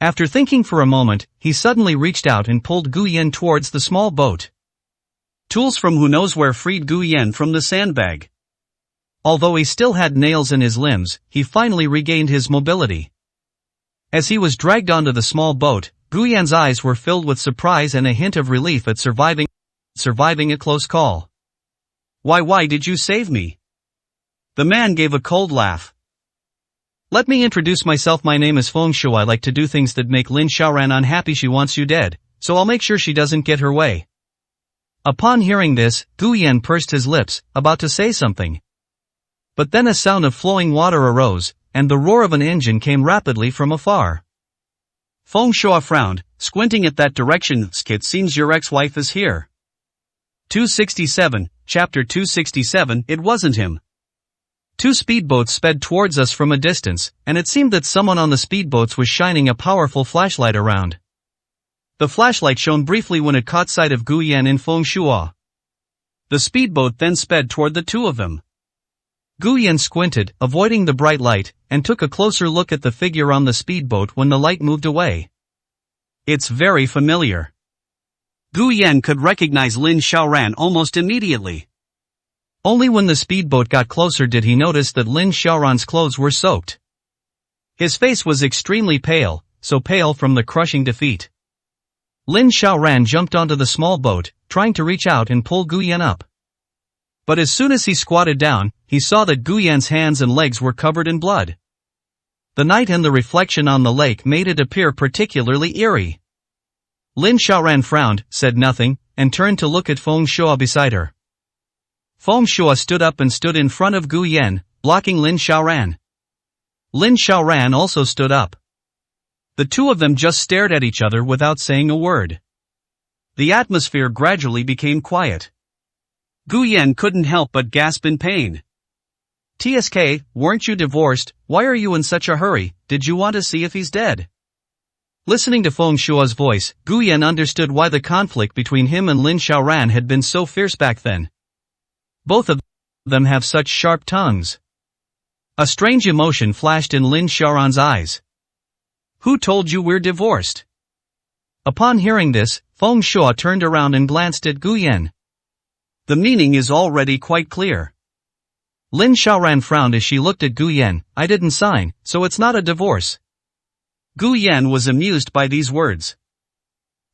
After thinking for a moment, he suddenly reached out and pulled Gu Yan towards the small boat. Tools from who knows where freed Gu Yan from the sandbag. Although he still had nails in his limbs, he finally regained his mobility. As he was dragged onto the small boat, Gu Yan's eyes were filled with surprise and a hint of relief at surviving a close call. Why did you save me? The man gave a cold laugh. Let me introduce myself. My name is Feng Shu. I like to do things that make Lin Xiaoran unhappy. She wants you dead, so I'll make sure she doesn't get her way. Upon hearing this, Gu Yan pursed his lips, about to say something. But then a sound of flowing water arose, and the roar of an engine came rapidly from afar. Feng Shu frowned, squinting at that direction. It seems your ex-wife is here. 267, Chapter 267. It wasn't him. Two speedboats sped towards us from a distance, and it seemed that someone on the speedboats was shining a powerful flashlight around. The flashlight shone briefly when it caught sight of Gu Yan and Feng Shuo. The speedboat then sped toward the two of them. Gu Yan squinted, avoiding the bright light, and took a closer look at the figure on the speedboat when the light moved away. It's very familiar. Gu Yan could recognize Lin Xiaoran almost immediately. Only when the speedboat got closer did he notice that Lin Xiaoran's clothes were soaked. His face was extremely pale, so pale from the crushing defeat. Lin Xiaoran jumped onto the small boat, trying to reach out and pull Gu Yan up. But as soon as he squatted down, he saw that Gu Yan's hands and legs were covered in blood. The night and the reflection on the lake made it appear particularly eerie. Lin Xiaoran frowned, said nothing, and turned to look at Feng Shuo beside her. Feng Shuo stood up and stood in front of Gu Yan, blocking Lin Xiaoran. Lin Xiaoran also stood up. The two of them just stared at each other without saying a word. The atmosphere gradually became quiet. Gu Yan couldn't help but gasp in pain. TSK, weren't you divorced? Why are you in such a hurry? Did you want to see if he's dead? Listening to Feng Shuo's voice, Gu Yan understood why the conflict between him and Lin Xiaoran had been so fierce back then. Both of them have such sharp tongues. A strange emotion flashed in Lin Xiaoran's eyes. Who told you we're divorced? Upon hearing this, Feng Shuo turned around and glanced at Gu Yan. The meaning is already quite clear. Lin Xiaoran frowned as she looked at Gu Yan. I didn't sign, so it's not a divorce. Gu Yan was amused by these words.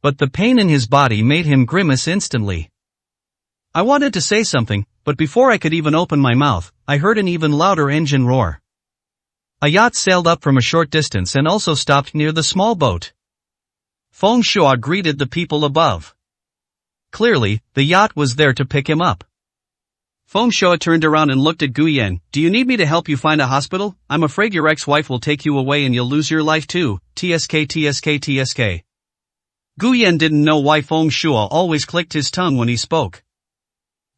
But the pain in his body made him grimace instantly. I wanted to say something, but before I could even open my mouth, I heard an even louder engine roar. A yacht sailed up from a short distance and also stopped near the small boat. Feng Shuo greeted the people above. Clearly, the yacht was there to pick him up. Feng Shuo turned around and looked at Gu Yan. Do you need me to help you find a hospital? I'm afraid your ex-wife will take you away and you'll lose your life too. TSK. Gu Yan didn't know why Feng Shuo always clicked his tongue when he spoke.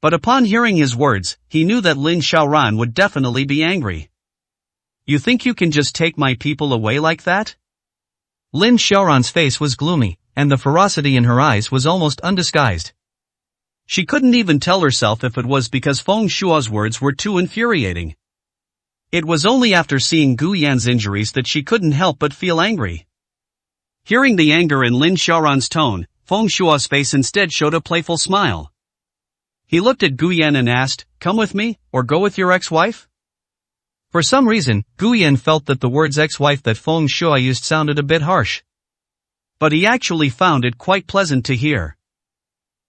But upon hearing his words, he knew that Lin Xiaoran would definitely be angry. You think you can just take my people away like that? Lin Xiaoran's face was gloomy, and the ferocity in her eyes was almost undisguised. She couldn't even tell herself if it was because Feng Shuo's words were too infuriating. It was only after seeing Gu Yan's injuries that she couldn't help but feel angry. Hearing the anger in Lin Xiaoran's tone, Feng Shuo's face instead showed a playful smile. He looked at Gu Yan and asked, "Come with me, or go with your ex-wife?" For some reason, Gu Yan felt that the words ex-wife that Feng Shuo used sounded a bit harsh. But he actually found it quite pleasant to hear.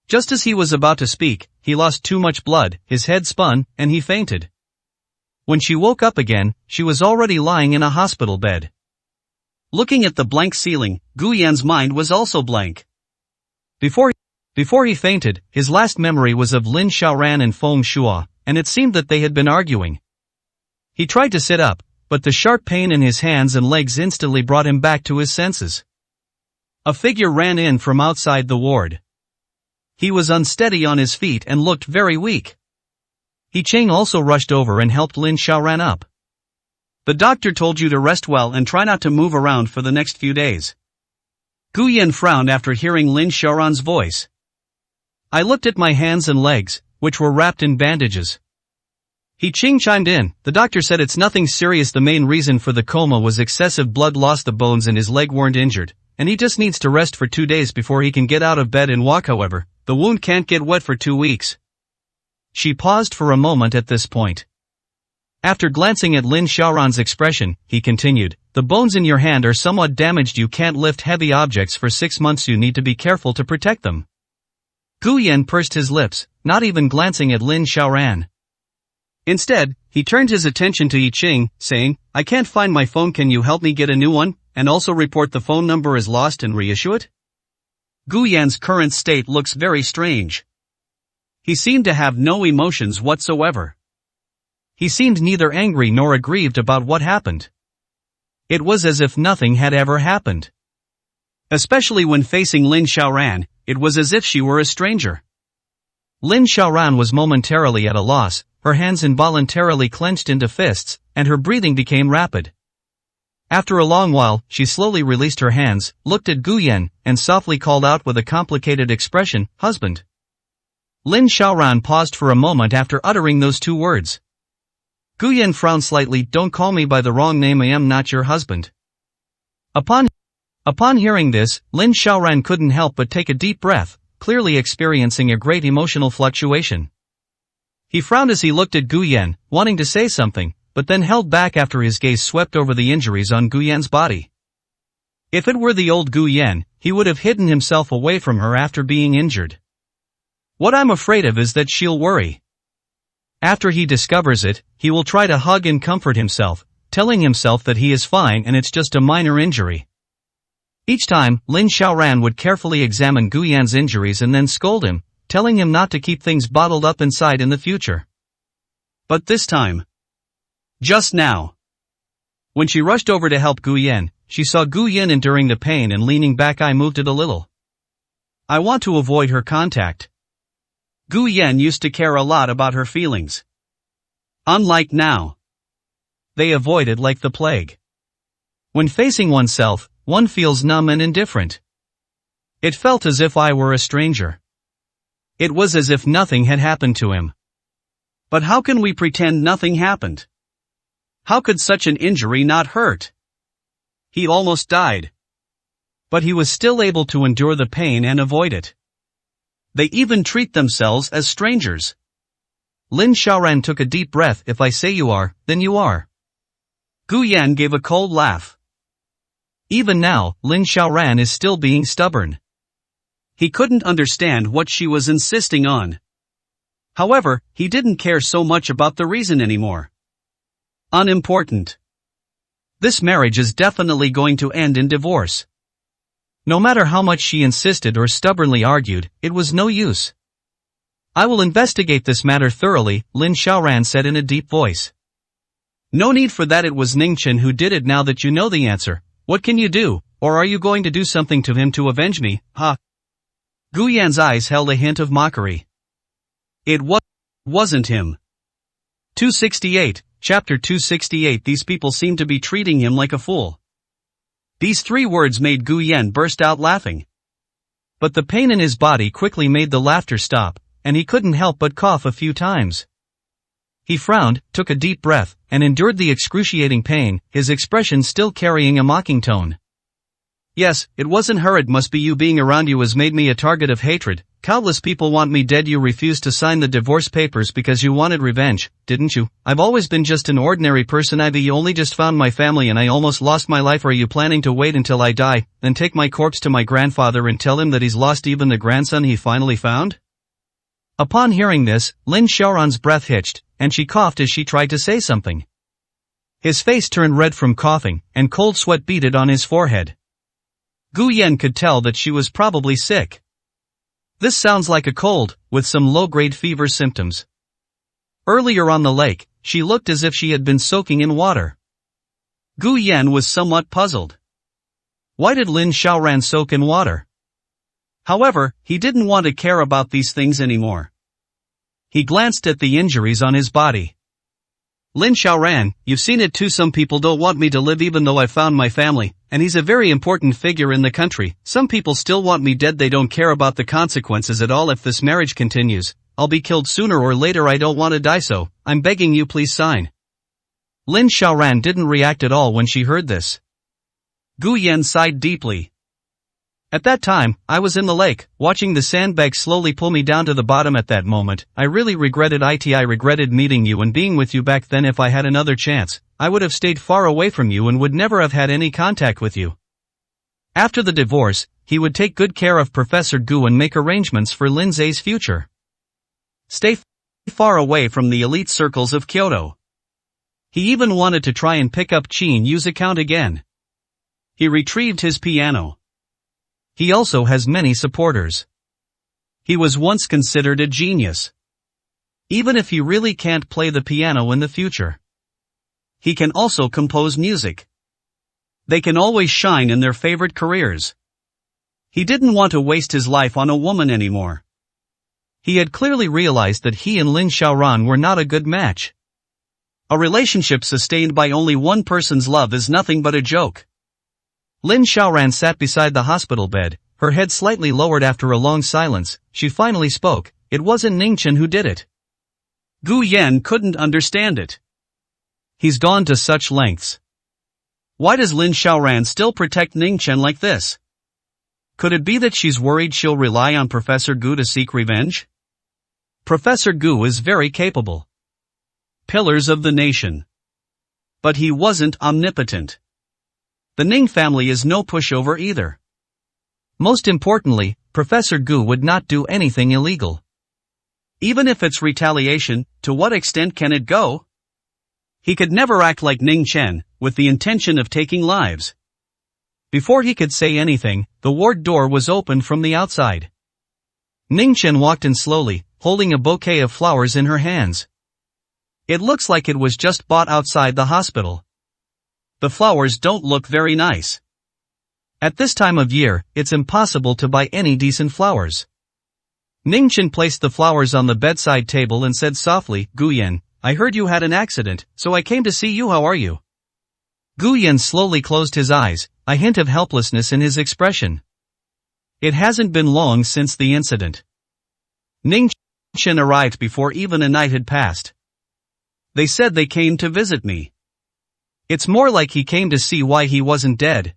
Just as he was about to speak, he lost too much blood, his head spun, and he fainted. When she woke up again, she was already lying in a hospital bed. Looking at the blank ceiling, Gu Yan's mind was also blank. Before he fainted, his last memory was of Lin Xiaoran and Feng Shuo, and it seemed that they had been arguing. He tried to sit up, but the sharp pain in his hands and legs instantly brought him back to his senses. A figure ran in from outside the ward. He was unsteady on his feet and looked very weak. He Cheng also rushed over and helped Lin Xiaoran up. The doctor told you to rest well and try not to move around for the next few days. Gu Yan frowned after hearing Lin Xiaoran's voice. I looked at my hands and legs, which were wrapped in bandages. He Cheng chimed in. The doctor said it's nothing serious. The main reason for the coma was excessive blood loss. The bones in his leg weren't injured, and he just needs to rest for 2 days before he can get out of bed and walk. However, the wound can't get wet for 2 weeks. She paused for a moment at this point. After glancing at Lin Xiaoran's expression, he continued, the bones in your hand are somewhat damaged. You can't lift heavy objects for 6 months. You need to be careful to protect them. Gu Yan pursed his lips, not even glancing at Lin Xiaoran. Instead, he turned his attention to Yi Qing, saying, I can't find my phone. Can you help me get a new one, and also report the phone number is lost and reissue it? Gu Yan's current state looks very strange. He seemed to have no emotions whatsoever. He seemed neither angry nor aggrieved about what happened. It was as if nothing had ever happened. Especially when facing Lin Xiaoran, it was as if she were a stranger. Lin Xiaoran was momentarily at a loss, her hands involuntarily clenched into fists, and her breathing became rapid. After a long while, she slowly released her hands, looked at Gu Yan, and softly called out with a complicated expression, husband. Lin Xiaoran paused for a moment after uttering those 2 words. Gu Yan frowned slightly. Don't call me by the wrong name. I am not your husband. Upon hearing this, Lin Xiaoran couldn't help but take a deep breath, clearly experiencing a great emotional fluctuation. He frowned as he looked at Gu Yan, wanting to say something, but then held back after his gaze swept over the injuries on Gu Yan's body. If it were the old Gu Yan, he would have hidden himself away from her after being injured. What I'm afraid of is that she'll worry. After he discovers it, he will try to hug and comfort himself, telling himself that he is fine and it's just a minor injury. Each time, Lin Xiaoran would carefully examine Gu Yan's injuries and then scold him, telling him not to keep things bottled up inside in the future. But this time, just now, when she rushed over to help Gu Yan, she saw Gu Yan enduring the pain and leaning back. I moved it a little. I want to avoid her contact. Gu Yan used to care a lot about her feelings. Unlike now, they avoided like the plague. When facing oneself, one feels numb and indifferent. It felt as if I were a stranger. It was as if nothing had happened to him. But how can we pretend nothing happened? How could such an injury not hurt? He almost died. But he was still able to endure the pain and avoid it. They even treat themselves as strangers. Lin Xiaoran took a deep breath. If I say you are, then you are. Gu Yan gave a cold laugh. Even now, Lin Xiaoran is still being stubborn. He couldn't understand what she was insisting on. However, he didn't care so much about the reason anymore. Unimportant. This marriage is definitely going to end in divorce. No matter how much she insisted or stubbornly argued, it was no use. I will investigate this matter thoroughly, Lin Xiaoran said in a deep voice. No need for that. It was Ningchen who did it. Now that you know the answer, what can you do, or are you going to do something to him to avenge me, huh? Gu Yan's eyes held a hint of mockery. It wasn't him. 268, Chapter 268. These people seem to be treating him like a fool. These 3 words made Gu Yan burst out laughing. But the pain in his body quickly made the laughter stop, and he couldn't help but cough a few times. He frowned, took a deep breath, and endured the excruciating pain, his expression still carrying a mocking tone. Yes, it wasn't her. It must be you. Being around you has made me a target of hatred. Countless people want me dead. You refused to sign the divorce papers because you wanted revenge, didn't you? I've always been just an ordinary person. You only just found my family and I almost lost my life. Are you planning to wait until I die, then take my corpse to my grandfather and tell him that he's lost even the grandson he finally found? Upon hearing this, Lin Xiaoran's breath hitched, and she coughed as she tried to say something. His face turned red from coughing, and cold sweat beaded on his forehead. Gu Yan could tell that she was probably sick. This sounds like a cold, with some low-grade fever symptoms. Earlier on the lake, she looked as if she had been soaking in water. Gu Yan was somewhat puzzled. Why did Lin Xiaoran soak in water? However, he didn't want to care about these things anymore. He glanced at the injuries on his body. Lin Xiaoran, you've seen it too. Some people don't want me to live even though I found my family, and he's a very important figure in the country. Some people still want me dead. They don't care about the consequences at all. If this marriage continues, I'll be killed sooner or later. I don't want to die, so I'm begging you, please sign. Lin Xiaoran didn't react at all when she heard this. Gu Yan sighed deeply. At that time, I was in the lake, watching the sandbag slowly pull me down to the bottom. At that moment, I really regretted it. I regretted meeting you and being with you back then. If I had another chance, I would have stayed far away from you and would never have had any contact with you. After the divorce, he would take good care of Professor Gu and make arrangements for Lin Zhe's future. Stay far away from the elite circles of Kyoto. He even wanted to try and pick up Qin Yu's account again. He retrieved his piano. He also has many supporters. He was once considered a genius. Even if he really can't play the piano in the future, he can also compose music. They can always shine in their favorite careers. He didn't want to waste his life on a woman anymore. He had clearly realized that he and Lin Xiaoran were not a good match. A relationship sustained by only one person's love is nothing but a joke. Lin Xiaoran sat beside the hospital bed, her head slightly lowered. After a long silence, she finally spoke. It wasn't Ningchen who did it. Gu Yan couldn't understand it. He's gone to such lengths. Why does Lin Xiaoran still protect Ningchen like this? Could it be that she's worried she'll rely on Professor Gu to seek revenge? Professor Gu is very capable. Pillars of the nation. But he wasn't omnipotent. The Ning family is no pushover either. Most importantly, Professor Gu would not do anything illegal. Even if it's retaliation, to what extent can it go? He could never act like Ning Chen, with the intention of taking lives. Before he could say anything, the ward door was opened from the outside. Ning Chen walked in slowly, holding a bouquet of flowers in her hands. It looks like it was just bought outside the hospital. The flowers don't look very nice. At this time of year, it's impossible to buy any decent flowers. Ningchen placed the flowers on the bedside table and said softly, Gu Yan, I heard you had an accident, so I came to see you. How are you? Gu Yan slowly closed his eyes, a hint of helplessness in his expression. It hasn't been long since the incident. Ningchen arrived before even a night had passed. They said they came to visit me. It's more like he came to see why he wasn't dead.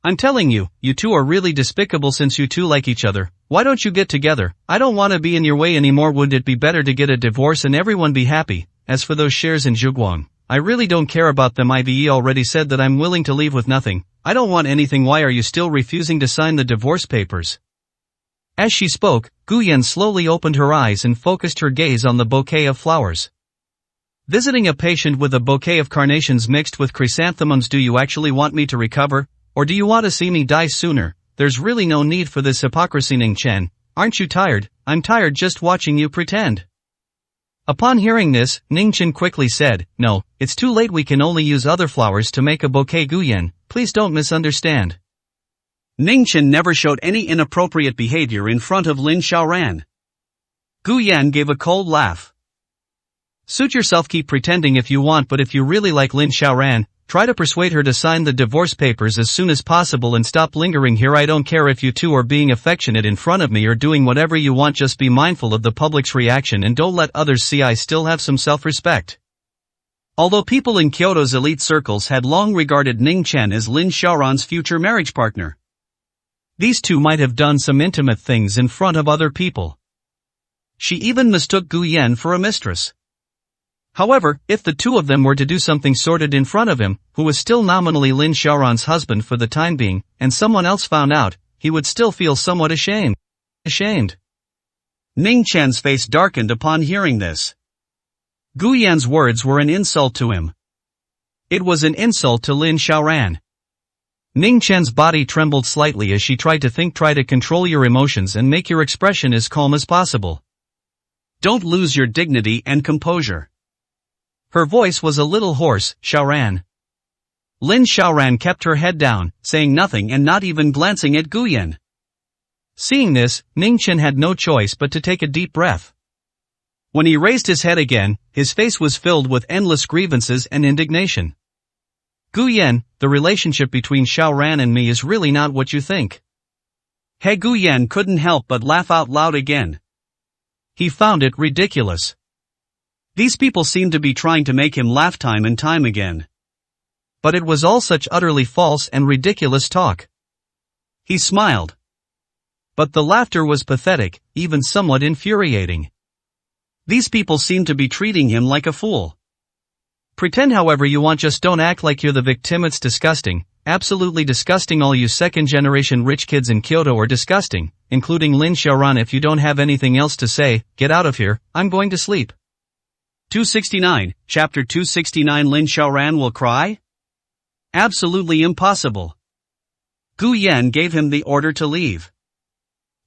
I'm telling you, you two are really despicable since you two like each other. Why don't you get together? I don't want to be in your way anymore. Wouldn't it be better to get a divorce and everyone be happy? As for those shares in Zhuguang, I really don't care about them. Ive already said that I'm willing to leave with nothing. I don't want anything. Why are you still refusing to sign the divorce papers? As she spoke, Guyan slowly opened her eyes and focused her gaze on the bouquet of flowers. Visiting a patient with a bouquet of carnations mixed with chrysanthemums. Do you actually want me to recover? Or do you want to see me die sooner? There's really no need for this hypocrisy, Ning Chen. Aren't you tired? I'm tired just watching you pretend. Upon hearing this, Ning Chen quickly said, no, it's too late. We can only use other flowers to make a bouquet. Guyan, please don't misunderstand. Ning Chen never showed any inappropriate behavior in front of Lin Xiaoran. Guyan gave a cold laugh. Suit yourself, keep pretending if you want, but if you really like Lin Xiaoran, try to persuade her to sign the divorce papers as soon as possible and stop lingering here. I don't care if you two are being affectionate in front of me or doing whatever you want, just be mindful of the public's reaction and don't let others see I still have some self-respect. Although people in Kyoto's elite circles had long regarded Ning Chen as Lin Xiaoran's future marriage partner, these two might have done some intimate things in front of other people. She even mistook Gu Yan for a mistress. However, if the two of them were to do something sordid in front of him, who was still nominally Lin Xiaoran's husband for the time being, and someone else found out, he would still feel somewhat ashamed. Ning Chen's face darkened upon hearing this. Gu Yan's words were an insult to him. It was an insult to Lin Xiaoran. Ning Chen's body trembled slightly as she tried to think. Try to control your emotions and make your expression as calm as possible. Don't lose your dignity and composure. Her voice was a little hoarse. Xiaoran. Lin Xiaoran kept her head down, saying nothing and not even glancing at Gu Yan. Seeing this, Ning Chen had no choice but to take a deep breath. When he raised his head again, his face was filled with endless grievances and indignation. Gu Yan, the relationship between Xiaoran and me is really not what you think. He Gu Yan couldn't help but laugh out loud again. He found it ridiculous. These people seemed to be trying to make him laugh time and time again. But it was all such utterly false and ridiculous talk. He smiled. But the laughter was pathetic, even somewhat infuriating. These people seemed to be treating him like a fool. Pretend however you want, just don't act like you're the victim. It's disgusting, absolutely disgusting. All you second-generation rich kids in Kyoto are disgusting, including Lin Xiaoran. If you don't have anything else to say, get out of here, I'm going to sleep. 269, Chapter 269. Lin Xiaoran will cry? Absolutely impossible. Gu Yan gave him the order to leave.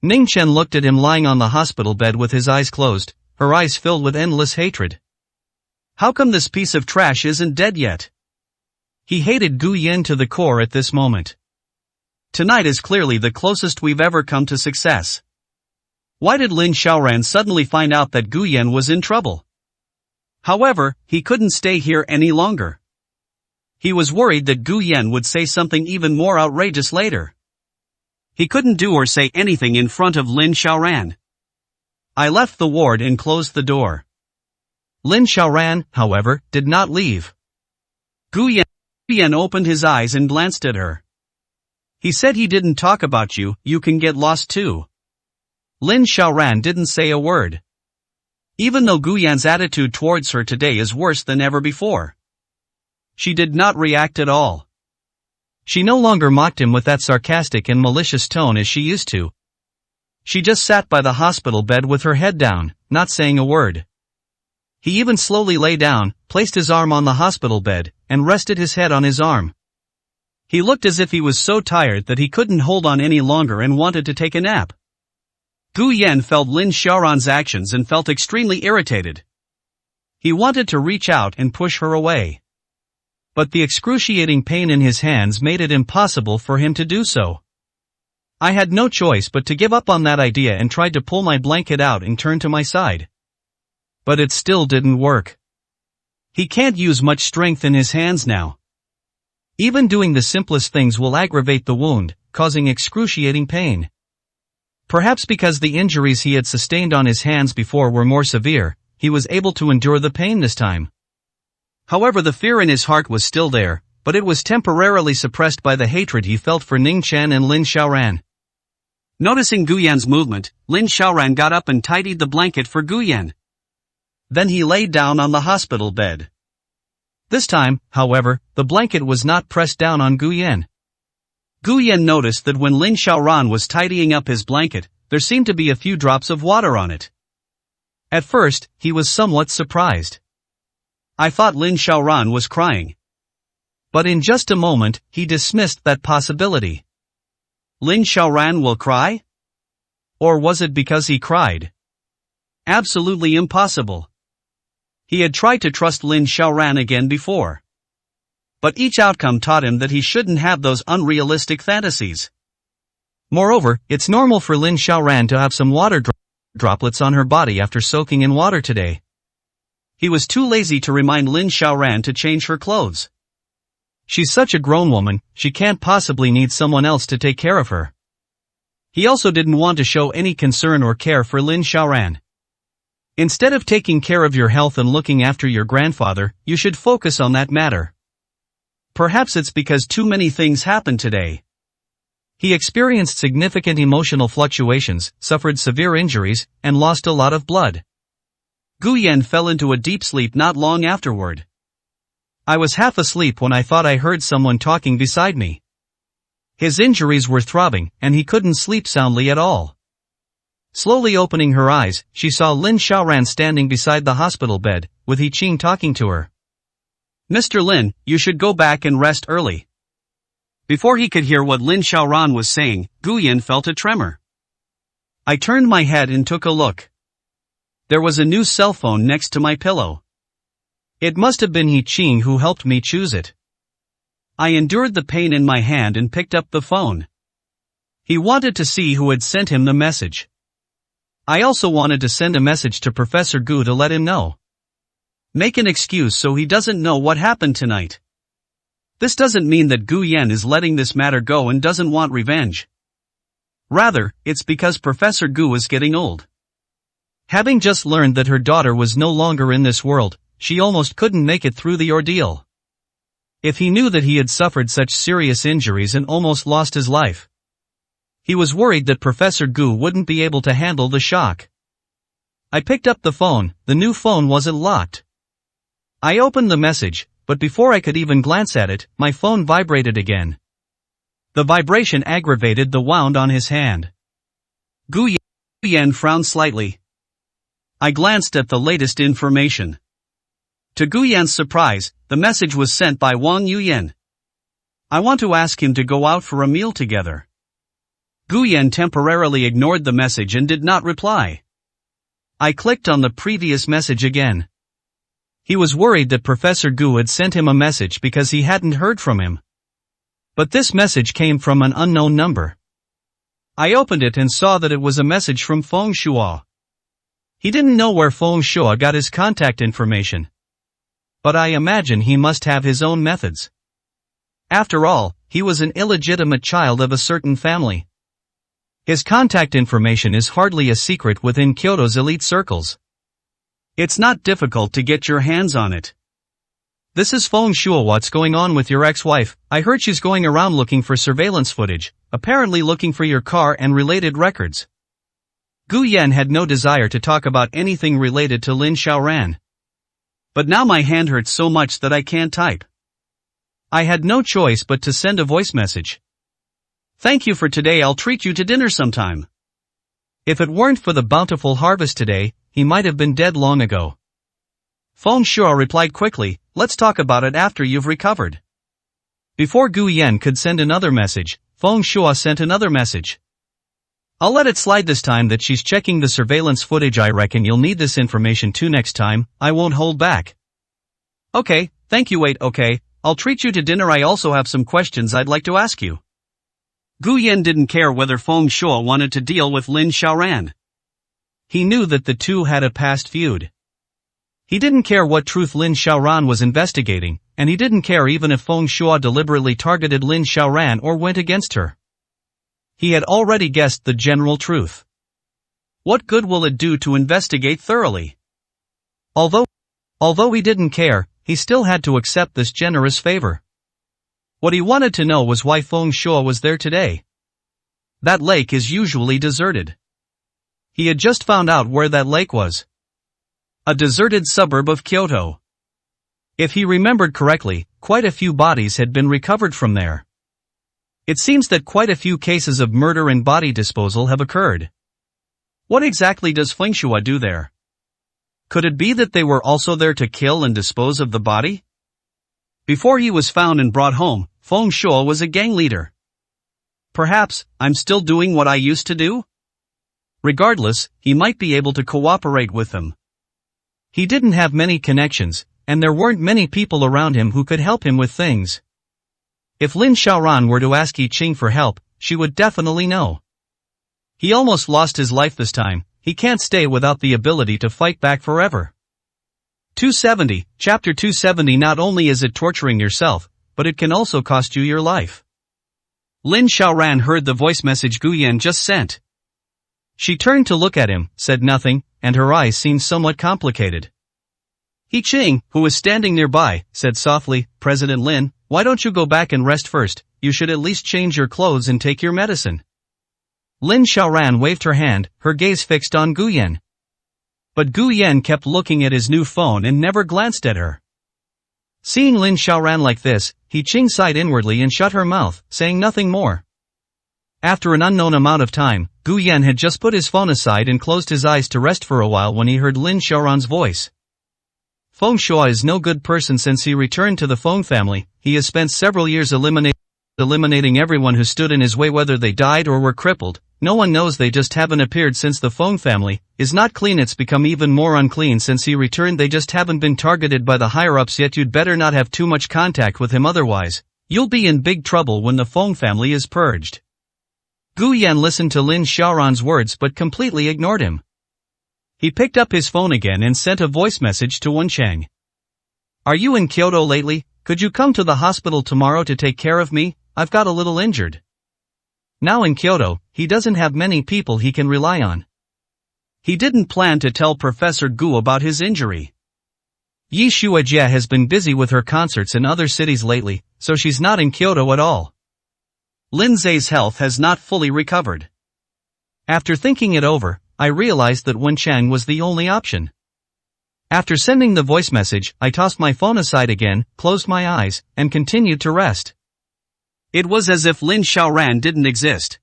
Ning Chen looked at him lying on the hospital bed with his eyes closed, her eyes filled with endless hatred. How come this piece of trash isn't dead yet? He hated Gu Yan to the core at this moment. Tonight is clearly the closest we've ever come to success. Why did Lin Xiaoran suddenly find out that Gu Yan was in trouble? However, he couldn't stay here any longer. He was worried that Gu Yan would say something even more outrageous later. He couldn't do or say anything in front of Lin Xiaoran. I left the ward and closed the door. Lin Xiaoran, however, did not leave. Gu Yan opened his eyes and glanced at her. He said he didn't talk about you, you can get lost too. Lin Xiaoran didn't say a word. Even though Gu Yan's attitude towards her today is worse than ever before, she did not react at all. She no longer mocked him with that sarcastic and malicious tone as she used to. She just sat by the hospital bed with her head down, not saying a word. He even slowly lay down, placed his arm on the hospital bed, and rested his head on his arm. He looked as if he was so tired that he couldn't hold on any longer and wanted to take a nap. Gu Yan felt Lin Xiaoran's actions and felt extremely irritated. He wanted to reach out and push her away. But the excruciating pain in his hands made it impossible for him to do so. I had no choice but to give up on that idea and tried to pull my blanket out and turn to my side. But it still didn't work. He can't use much strength in his hands now. Even doing the simplest things will aggravate the wound, causing excruciating pain. Perhaps because the injuries he had sustained on his hands before were more severe, he was able to endure the pain this time. However, the fear in his heart was still there. but it was temporarily suppressed by the hatred he felt for Ning Chen and Lin Xiaoran. Noticing Gu Yan's movement, Lin Xiaoran got up and tidied the blanket for Gu Yan. Then he lay down on the hospital bed. This time, however, the blanket was not pressed down on Gu Yan. Gu Yan noticed that when Lin Xiaoran was tidying up his blanket, there seemed to be a few drops of water on it. At first, he was somewhat surprised. I thought Lin Xiaoran was crying. But in just a moment, he dismissed that possibility. Lin Xiaoran will cry? Or was it because he cried? Absolutely impossible. He had tried to trust Lin Xiaoran again before. But each outcome taught him that he shouldn't have those unrealistic fantasies. Moreover, it's normal for Lin Xiaoran to have some water droplets on her body after soaking in water today. He was too lazy to remind Lin Xiaoran to change her clothes. She's such a grown woman, she can't possibly need someone else to take care of her. He also didn't want to show any concern or care for Lin Xiaoran. Instead of taking care of your health and looking after your grandfather, you should focus on that matter. Perhaps it's because too many things happened today. He experienced significant emotional fluctuations, suffered severe injuries, and lost a lot of blood. Gu Yan fell into a deep sleep not long afterward. I was half asleep when I thought I heard someone talking beside me. His injuries were throbbing, and he couldn't sleep soundly at all. Slowly opening her eyes, she saw Lin Xiaoran standing beside the hospital bed, with He Qing talking to her. Mr. Lin, you should go back and rest early. Before he could hear what Lin Xiaoran was saying, Gu Yan felt a tremor. I turned my head and took a look. There was a new cell phone next to my pillow. It must have been He Qing who helped me choose it. I endured the pain in my hand and picked up the phone. He wanted to see who had sent him the message. I also wanted to send a message to Professor Gu to let him know. Make an excuse so he doesn't know what happened tonight. This doesn't mean that Gu Yan is letting this matter go and doesn't want revenge. Rather, it's because Professor Gu is getting old. Having just learned that her daughter was no longer in this world, she almost couldn't make it through the ordeal. If he knew that he had suffered such serious injuries and almost lost his life, he was worried that Professor Gu wouldn't be able to handle the shock. I picked up the phone. The new phone wasn't locked. I opened the message, but before I could even glance at it, my phone vibrated again. The vibration aggravated the wound on his hand. Gu Yan frowned slightly. I glanced at the latest information. To Gu Yan's surprise, the message was sent by Wang Yuyan. I want to ask him to go out for a meal together. Gu Yan temporarily ignored the message and did not reply. I clicked on the previous message again. He was worried that Professor Gu had sent him a message because he hadn't heard from him. But this message came from an unknown number. I opened it and saw that it was a message from Feng Shuo. He didn't know where Feng Shuo got his contact information. But I imagine he must have his own methods. After all, he was an illegitimate child of a certain family. His contact information is hardly a secret within Kyoto's elite circles. It's not difficult to get your hands on it. This is Feng Shuo. What's going on with your ex-wife? I heard she's going around looking for surveillance footage, apparently looking for your car and related records. Gu Yan had no desire to talk about anything related to Lin Xiaoran. But now my hand hurts so much that I can't type. I had no choice but to send a voice message. Thank you for today. I'll treat you to dinner sometime. If it weren't for the bountiful harvest today, he might have been dead long ago. Feng Shuo replied quickly, let's talk about it after you've recovered. Before Gu Yan could send another message, Feng Shuo sent another message. I'll let it slide this time that she's checking the surveillance footage. I reckon you'll need this information too next time. I won't hold back. Okay, thank you. Wait, okay, I'll treat you to dinner. I also have some questions I'd like to ask you. Gu Yan didn't care whether Feng Shuo wanted to deal with Lin Xiaoran. He knew that the two had a past feud. He didn't care what truth Lin Xiaoran was investigating, and he didn't care even if Feng Shuo deliberately targeted Lin Xiaoran or went against her. He had already guessed the general truth. What good will it do to investigate thoroughly? Although he didn't care, he still had to accept this generous favor. What he wanted to know was why Feng Shuo was there today. That lake is usually deserted. He had just found out where that lake was. A deserted suburb of Kyoto. If he remembered correctly, quite a few bodies had been recovered from there. It seems that quite a few cases of murder and body disposal have occurred. What exactly does Feng Shuo do there? Could it be that they were also there to kill and dispose of the body? Before he was found and brought home, Feng Shuo was a gang leader. Perhaps, I'm still doing what I used to do? Regardless, he might be able to cooperate with them. He didn't have many connections, and there weren't many people around him who could help him with things. If Lin Xiaoran were to ask Yi Qing for help, she would definitely know. He almost lost his life this time. He can't stay without the ability to fight back forever. 270, Chapter 270. Not only is it torturing yourself, but it can also cost you your life. Lin Xiaoran heard the voice message Gu Yan just sent. She turned to look at him, said nothing, and her eyes seemed somewhat complicated. Yi Qing, who was standing nearby, said softly, President Lin, why don't you go back and rest first? You should at least change your clothes and take your medicine. Lin Xiaoran waved her hand, her gaze fixed on Gu Yan. But Gu Yan kept looking at his new phone and never glanced at her. Seeing Lin Xiaoran like this, Yi Qing sighed inwardly and shut her mouth, saying nothing more. After an unknown amount of time, Gu Yan had just put his phone aside and closed his eyes to rest for a while when he heard Lin Xiaoran's voice. Feng Shuo is no good person since he returned to the Feng family. He has spent several years eliminating everyone who stood in his way, whether they died or were crippled. No one knows, they just haven't appeared since the Feng family is not clean. It's become even more unclean since he returned. They just haven't been targeted by the higher-ups yet. You'd better not have too much contact with him, otherwise you'll be in big trouble when the Feng family is purged. Gu Yan listened to Lin Xiaoran's words but completely ignored him. He picked up his phone again and sent a voice message to Wen Cheng. Are you in Kyoto lately? Could you come to the hospital tomorrow to take care of me? I've got a little injured. Now in Kyoto, he doesn't have many people he can rely on. He didn't plan to tell Professor Gu about his injury. Yi Shuajie has been busy with her concerts in other cities lately, so she's not in Kyoto at all. Lin Zai's health has not fully recovered. After thinking it over, I realized that Wen Cheng was the only option. After sending the voice message, I tossed my phone aside again, closed my eyes, and continued to rest. It was as if Lin Xiaoran didn't exist.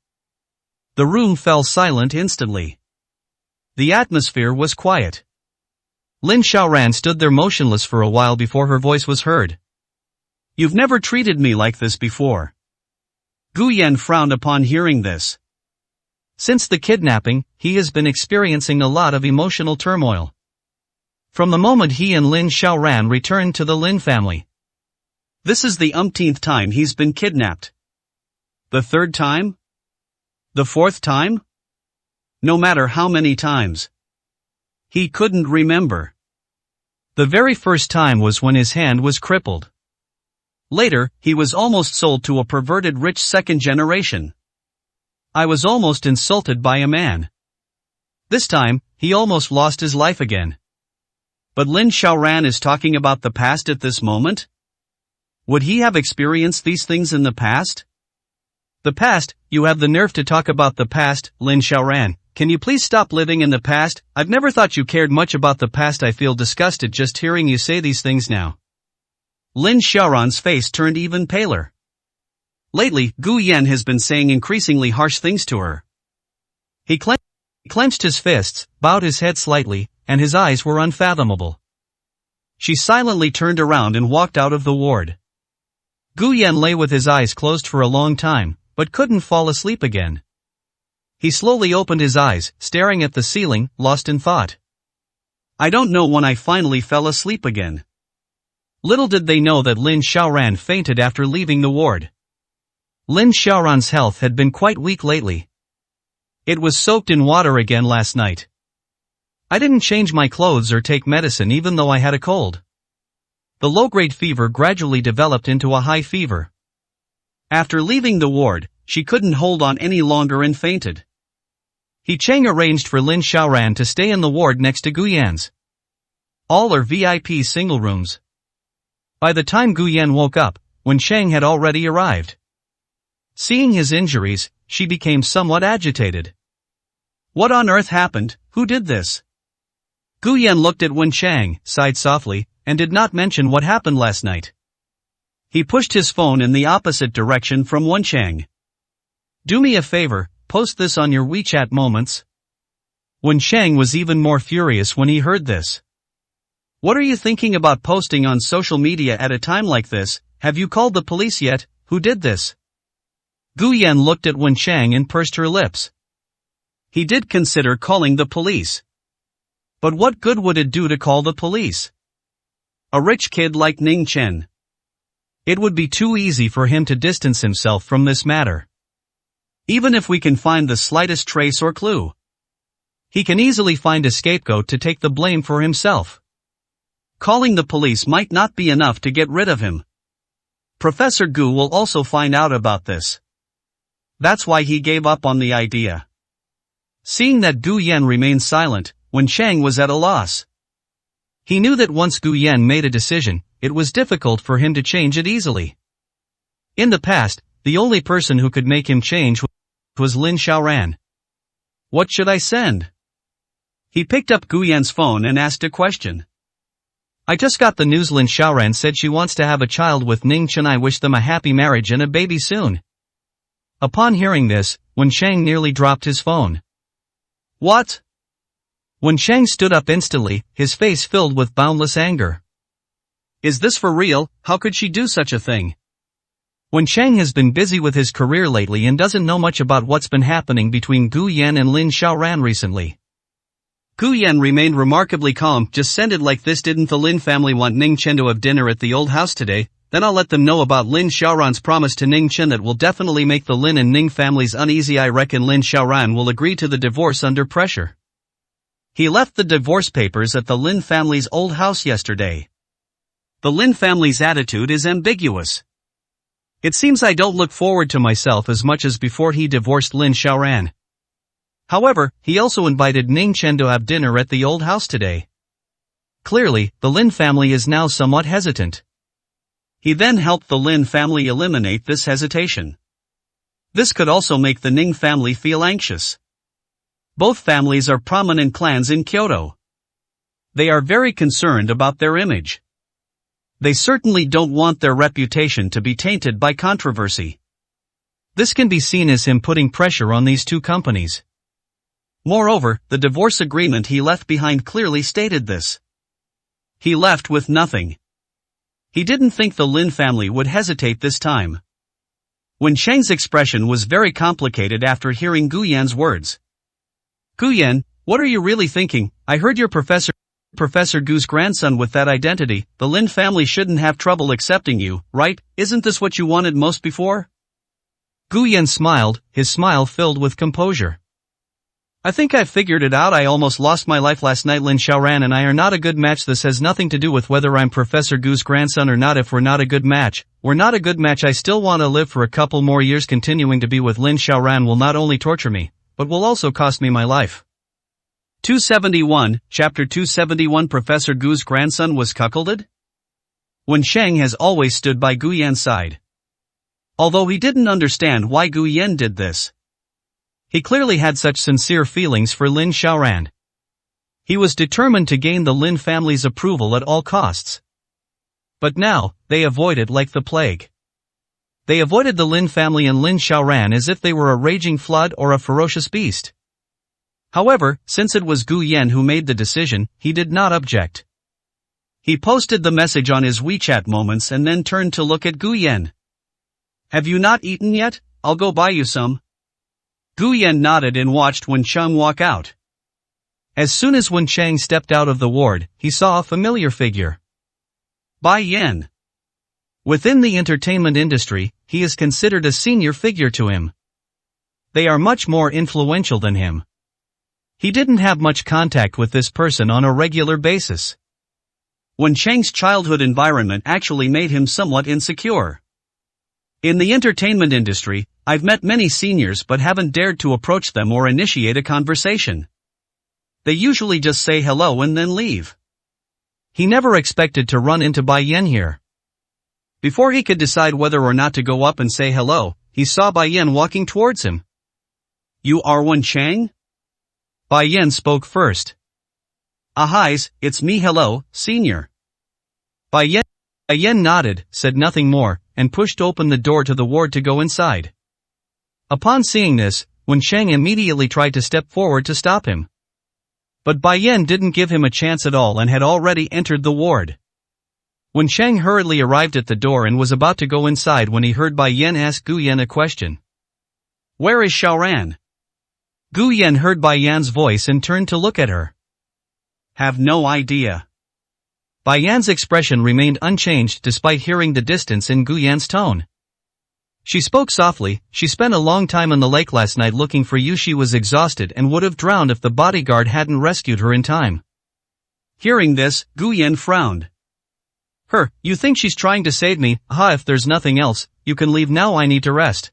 The room fell silent instantly. The atmosphere was quiet. Lin Xiaoran stood there motionless for a while before her voice was heard. You've never treated me like this before. Gu Yan frowned upon hearing this. Since the kidnapping, he has been experiencing a lot of emotional turmoil. From the moment he and Lin Xiaoran returned to the Lin family. This is the umpteenth time he's been kidnapped. The third time? The fourth time? No matter how many times. He couldn't remember. The very first time was when his hand was crippled. Later, he was almost sold to a perverted rich second generation. I was almost insulted by a man. This time, he almost lost his life again. But Lin Xiaoran is talking about the past at this moment? Would he have experienced these things in the past? The past? You have the nerve to talk about the past, Lin Xiaoran. Can you please stop living in the past? I've never thought you cared much about the past. I feel disgusted just hearing you say these things now. Lin Xiaoran's face turned even paler. Lately, Gu Yan has been saying increasingly harsh things to her. He clenched his fists, bowed his head slightly, and his eyes were unfathomable. She silently turned around and walked out of the ward. Gu Yan lay with his eyes closed for a long time, but couldn't fall asleep again. He slowly opened his eyes, staring at the ceiling, lost in thought. I don't know when I finally fell asleep again. Little did they know that Lin Xiaoran fainted after leaving the ward. Lin Xiaoran's health had been quite weak lately. It was soaked in water again last night. I didn't change my clothes or take medicine even though I had a cold. The low-grade fever gradually developed into a high fever. After leaving the ward, she couldn't hold on any longer and fainted. Yi Cheng arranged for Lin Xiaoran to stay in the ward next to Gu Yan's. All are VIP single rooms. By the time Gu Yan woke up, when Chang had already arrived. Seeing his injuries, she became somewhat agitated. What on earth happened? Who did this? Gu Yan looked at Wen Chang, sighed softly, and did not mention what happened last night. He pushed his phone in the opposite direction from Wen Chang. Do me a favor, post this on your WeChat moments. Wen Chang was even more furious when he heard this. What are you thinking about posting on social media at a time like this? Have you called the police yet? Who did this? Gu Yan looked at Wen Chang and pursed her lips. He did consider calling the police. But what good would it do to call the police? A rich kid like Ning Chen. It would be too easy for him to distance himself from this matter. Even if we can find the slightest trace or clue, he can easily find a scapegoat to take the blame for himself. Calling the police might not be enough to get rid of him. Professor Gu will also find out about this. That's why he gave up on the idea. Seeing that Gu Yan remained silent, Wen Chang was at a loss. He knew that once Gu Yan made a decision, it was difficult for him to change it easily. In the past, the only person who could make him change was Lin Xiaoran. What should I send? He picked up Gu Yan's phone and asked a question. I just got the news. Lin Xiaoran said she wants to have a child with Ning Chen. I wish them a happy marriage and a baby soon. Upon hearing this, Wen Chang nearly dropped his phone. What? Wen Chang stood up instantly, his face filled with boundless anger. Is this for real? How could she do such a thing? Wen Chang has been busy with his career lately and doesn't know much about what's been happening between Gu Yan and Lin Xiaoran recently. Gu Yan remained remarkably calm. Just send it like this. Didn't the Lin family want Ning Chen to have dinner at the old house today? Then I'll let them know about Lin Xiaoran's promise to Ning Chen. That will definitely make the Lin and Ning families uneasy. I reckon Lin Xiaoran will agree to the divorce under pressure. He left the divorce papers at the Lin family's old house yesterday. The Lin family's attitude is ambiguous. It seems I don't look forward to myself as much as before he divorced Lin Xiaoran. However, he also invited Ning Chen to have dinner at the old house today. Clearly, the Lin family is now somewhat hesitant. He then helped the Lin family eliminate this hesitation. This could also make the Ning family feel anxious. Both families are prominent clans in Kyoto. They are very concerned about their image. They certainly don't want their reputation to be tainted by controversy. This can be seen as him putting pressure on these two companies. Moreover, the divorce agreement he left behind clearly stated this. He left with nothing. He didn't think the Lin family would hesitate this time. Wen Chang's expression was very complicated after hearing Gu Yan's words. Gu Yan, what are you really thinking? I heard your Professor Gu's grandson with that identity. The Lin family shouldn't have trouble accepting you, right? Isn't this what you wanted most before? Gu Yan smiled, his smile filled with composure. I think I've figured it out. I almost lost my life last night. Lin Xiaoran and I are not a good match. This has nothing to do with whether I'm Professor Gu's grandson or not. If we're not a good match, we're not a good match. I still want to live for a couple more years. Continuing to be with Lin Xiaoran will not only torture me, but will also cost me my life. 271, Chapter 271. Professor Gu's grandson was cuckolded? Wen Chang has always stood by Gu Yan's side. Although he didn't understand why Gu Yan did this, he clearly had such sincere feelings for Lin Xiaoran. He was determined to gain the Lin family's approval at all costs. But now, they avoided like the plague. They avoided the Lin family and Lin Xiaoran as if they were a raging flood or a ferocious beast. However, since it was Gu Yan who made the decision, he did not object. He posted the message on his WeChat moments and then turned to look at Gu Yan. Have you not eaten yet? I'll go buy you some. Gu Yan nodded and watched Wen Chang walk out. As soon as Wen Chang stepped out of the ward, he saw a familiar figure. Bai Yan. Within the entertainment industry, he is considered a senior figure to him. They are much more influential than him. He didn't have much contact with this person on a regular basis. Wen Chang's childhood environment actually made him somewhat insecure. In the entertainment industry, I've met many seniors but haven't dared to approach them or initiate a conversation. They usually just say hello and then leave. He never expected to run into Bai Yan here. Before he could decide whether or not to go up and say hello, he saw Bai Yan walking towards him. "You are Wen Chang?" Bai Yan spoke first. "Hi, it's me. Hello, senior." Bai Yan nodded, said nothing more, and pushed open the door to the ward to go inside. Upon seeing this, Wen Chang immediately tried to step forward to stop him. But Bai Yan didn't give him a chance at all and had already entered the ward. Wen Chang hurriedly arrived at the door and was about to go inside when he heard Bai Yan ask Gu Yan a question. "Where is Xiaoran?" Gu Yan heard Bai Yan's voice and turned to look at her. "Have no idea." Bai Yan's expression remained unchanged despite hearing the distance in Gu Yan's tone. She spoke softly. "She spent a long time on the lake last night looking for you. She was exhausted and would have drowned if the bodyguard hadn't rescued her in time." Hearing this, Gu Yan frowned. You think she's trying to save me? If there's nothing else, you can leave now. I need to rest."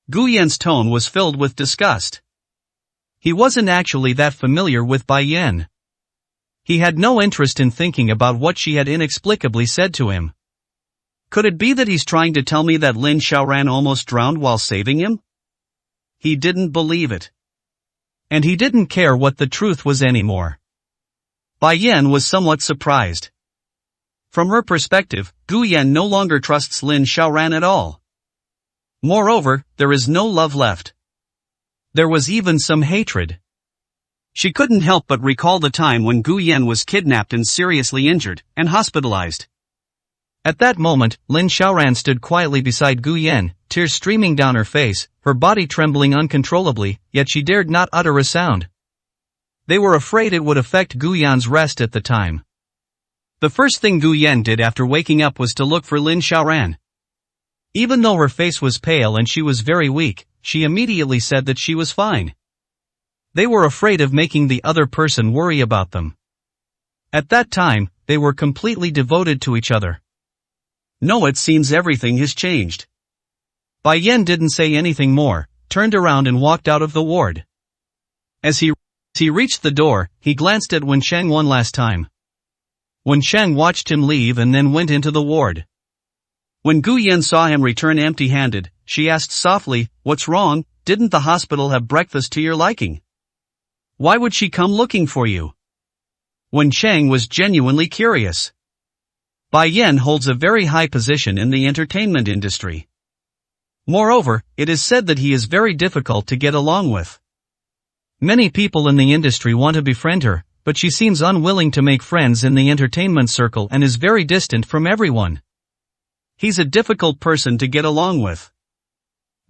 Gu Yan's tone was filled with disgust. He wasn't actually that familiar with Bai Yan. He had no interest in thinking about what she had inexplicably said to him. Could it be that he's trying to tell me that Lin Xiaoran almost drowned while saving him? He didn't believe it. And he didn't care what the truth was anymore. Bai Yan was somewhat surprised. From her perspective, Gu Yan no longer trusts Lin Xiaoran at all. Moreover, there is no love left. There was even some hatred. She couldn't help but recall the time when Gu Yan was kidnapped and seriously injured, and hospitalized. At that moment, Lin Xiaoran stood quietly beside Gu Yan, tears streaming down her face, her body trembling uncontrollably, yet she dared not utter a sound. They were afraid it would affect Gu Yan's rest at the time. The first thing Gu Yan did after waking up was to look for Lin Xiaoran. Even though her face was pale and she was very weak, she immediately said that she was fine. They were afraid of making the other person worry about them. At that time, they were completely devoted to each other. No, it seems everything has changed. Bai Yan didn't say anything more, turned around and walked out of the ward. As he reached the door, he glanced at Wen Chang one last time. Wen Chang watched him leave and then went into the ward. When Gu Yan saw him return empty-handed, she asked softly, "What's wrong? Didn't the hospital have breakfast to your liking? Why would she come looking for you?" Wen Chang was genuinely curious. Bai Yan holds a very high position in the entertainment industry. Moreover, it is said that he is very difficult to get along with. Many people in the industry want to befriend her, but she seems unwilling to make friends in the entertainment circle and is very distant from everyone. He's a difficult person to get along with.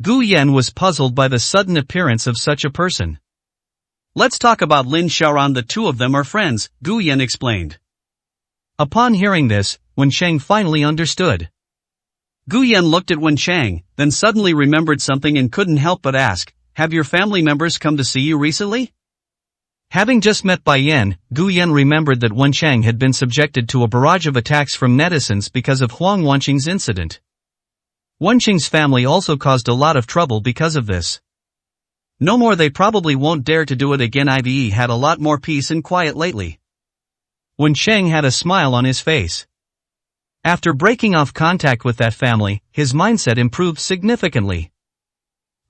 Gu Yan was puzzled by the sudden appearance of such a person. "Let's talk about Lin Xiaoran. The two of them are friends," Gu Yan explained. Upon hearing this, Wen Chang finally understood. Gu Yan looked at Wen Chang, then suddenly remembered something and couldn't help but ask, "Have your family members come to see you recently?" Having just met Bai Yan, Gu Yan remembered that Wen Chang had been subjected to a barrage of attacks from netizens because of Huang Wenqing's incident. Wenqing's family also caused a lot of trouble because of this. No more, they probably won't dare to do it again. I've had a lot more peace and quiet lately. Wen Chang had a smile on his face. After breaking off contact with that family, his mindset improved significantly.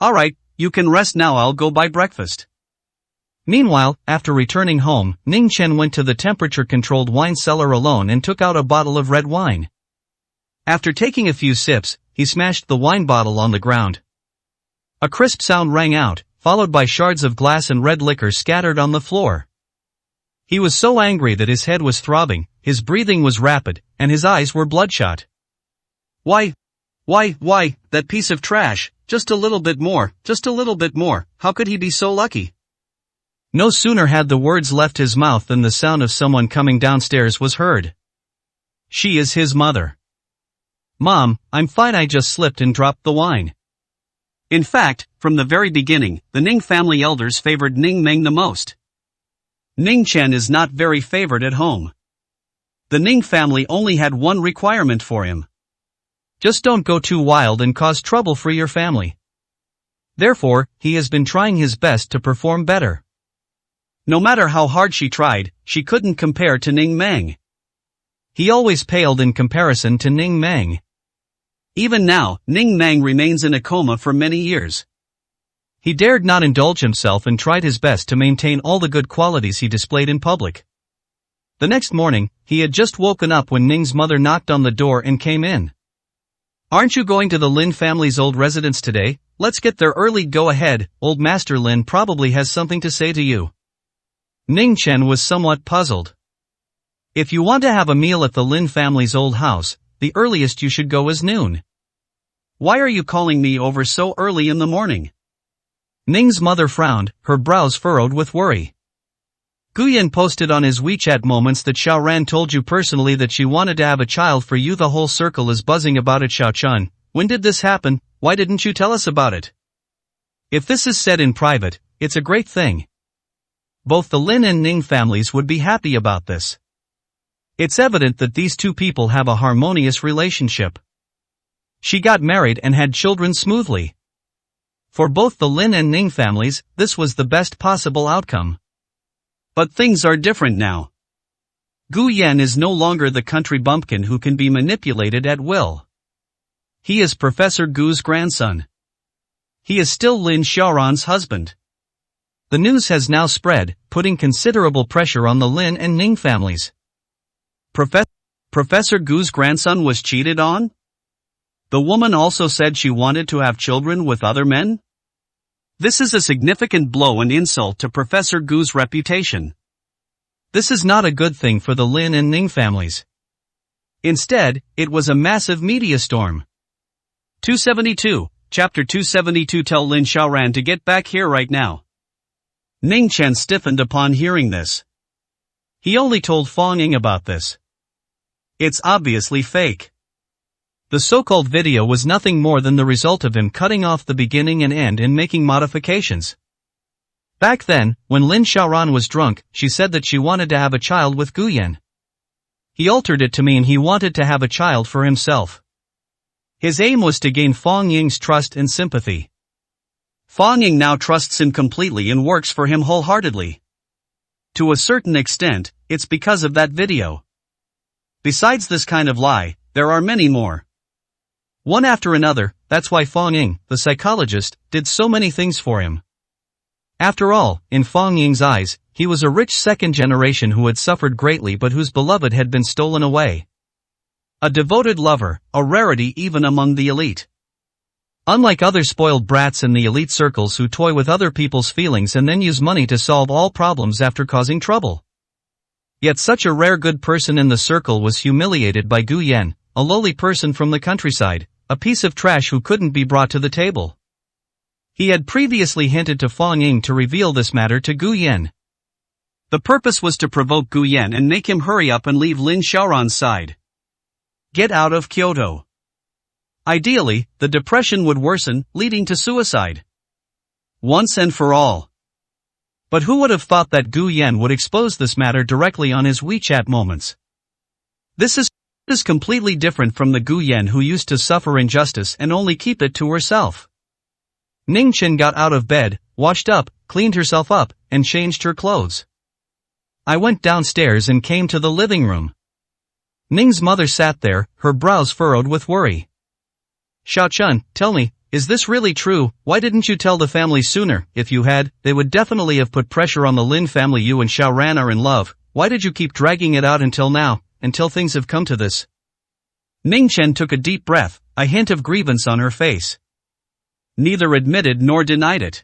"Alright, you can rest now. I'll go buy breakfast." Meanwhile, after returning home, Ning Chen went to the temperature-controlled wine cellar alone and took out a bottle of red wine. After taking a few sips, he smashed the wine bottle on the ground. A crisp sound rang out, followed by shards of glass and red liquor scattered on the floor. He was so angry that his head was throbbing, his breathing was rapid, and his eyes were bloodshot. Why, that piece of trash, just a little bit more, how could he be so lucky?" No sooner had the words left his mouth than the sound of someone coming downstairs was heard. She is his mother. "Mom, I'm fine. I just slipped and dropped the wine." In fact, from the very beginning, the Ning family elders favored Ning Meng the most. Ning Chen is not very favored at home. The Ning family only had one requirement for him. Just don't go too wild and cause trouble for your family. Therefore, he has been trying his best to perform better. No matter how hard she tried, she couldn't compare to Ning Meng. He always paled in comparison to Ning Meng. Even now, Ning Mang remains in a coma for many years. He dared not indulge himself and tried his best to maintain all the good qualities he displayed in public. The next morning, he had just woken up when Ning's mother knocked on the door and came in. "Aren't you going to the Lin family's old residence today? Let's get there early. Go ahead, old Master Lin probably has something to say to you." Ning Chen was somewhat puzzled. "If you want to have a meal at the Lin family's old house, the earliest you should go is noon." "Why are you calling me over so early in the morning?" Ning's mother frowned, her brows furrowed with worry. "Guyan posted on his WeChat moments that Xiaoran told you personally that she wanted to have a child for you. The whole circle is buzzing about it. Xiaochun, when did this happen? Why didn't you tell us about it? If this is said in private, it's a great thing. Both the Lin and Ning families would be happy about this. It's evident that these two people have a harmonious relationship. She got married and had children smoothly. For both the Lin and Ning families, this was the best possible outcome. But things are different now. Gu Yan is no longer the country bumpkin who can be manipulated at will. He is Professor Gu's grandson. He is still Lin Xiaoran's husband. The news has now spread, putting considerable pressure on the Lin and Ning families. Professor Gu's grandson was cheated on? The woman also said she wanted to have children with other men? This is a significant blow and insult to Professor Gu's reputation. This is not a good thing for the Lin and Ning families. Instead, it was a massive media storm. 272, Chapter 272. Tell Lin Xiaoran to get back here right now. Ning Chen stiffened upon hearing this. He only told Fong Ying about this. It's obviously fake. The so-called video was nothing more than the result of him cutting off the beginning and end and making modifications. Back then, when Lin Xiaoran was drunk, she said that she wanted to have a child with Guyan. He altered it to mean he wanted to have a child for himself. His aim was to gain Fong Ying's trust and sympathy. Fong Ying now trusts him completely and works for him wholeheartedly. To a certain extent, it's because of that video. Besides this kind of lie, there are many more. One after another, that's why Fong Ying, the psychologist, did so many things for him. After all, in Fong Ying's eyes, he was a rich second generation who had suffered greatly but whose beloved had been stolen away. A devoted lover, a rarity even among the elite. Unlike other spoiled brats in the elite circles who toy with other people's feelings and then use money to solve all problems after causing trouble. Yet such a rare good person in the circle was humiliated by Gu Yan, a lowly person from the countryside, a piece of trash who couldn't be brought to the table. He had previously hinted to Fong Ying to reveal this matter to Gu Yan. The purpose was to provoke Gu Yan and make him hurry up and leave Lin Xiaoran's side. Get out of Kyoto. Ideally, the depression would worsen, leading to suicide. Once and for all. But who would have thought that Gu Yan would expose this matter directly on his WeChat moments? This is completely different from the Gu Yan who used to suffer injustice and only keep it to herself. Ning Chen got out of bed, washed up, cleaned herself up, and changed her clothes. I went downstairs and came to the living room. Ning's mother sat there, her brows furrowed with worry. Xiaochun, tell me, is this really true? Why didn't you tell the family sooner? If you had, they would definitely have put pressure on the Lin family. You and Xiaoran are in love. Why did you keep dragging it out until now, until things have come to this? Ning Chen took a deep breath, a hint of grievance on her face. Neither admitted nor denied it.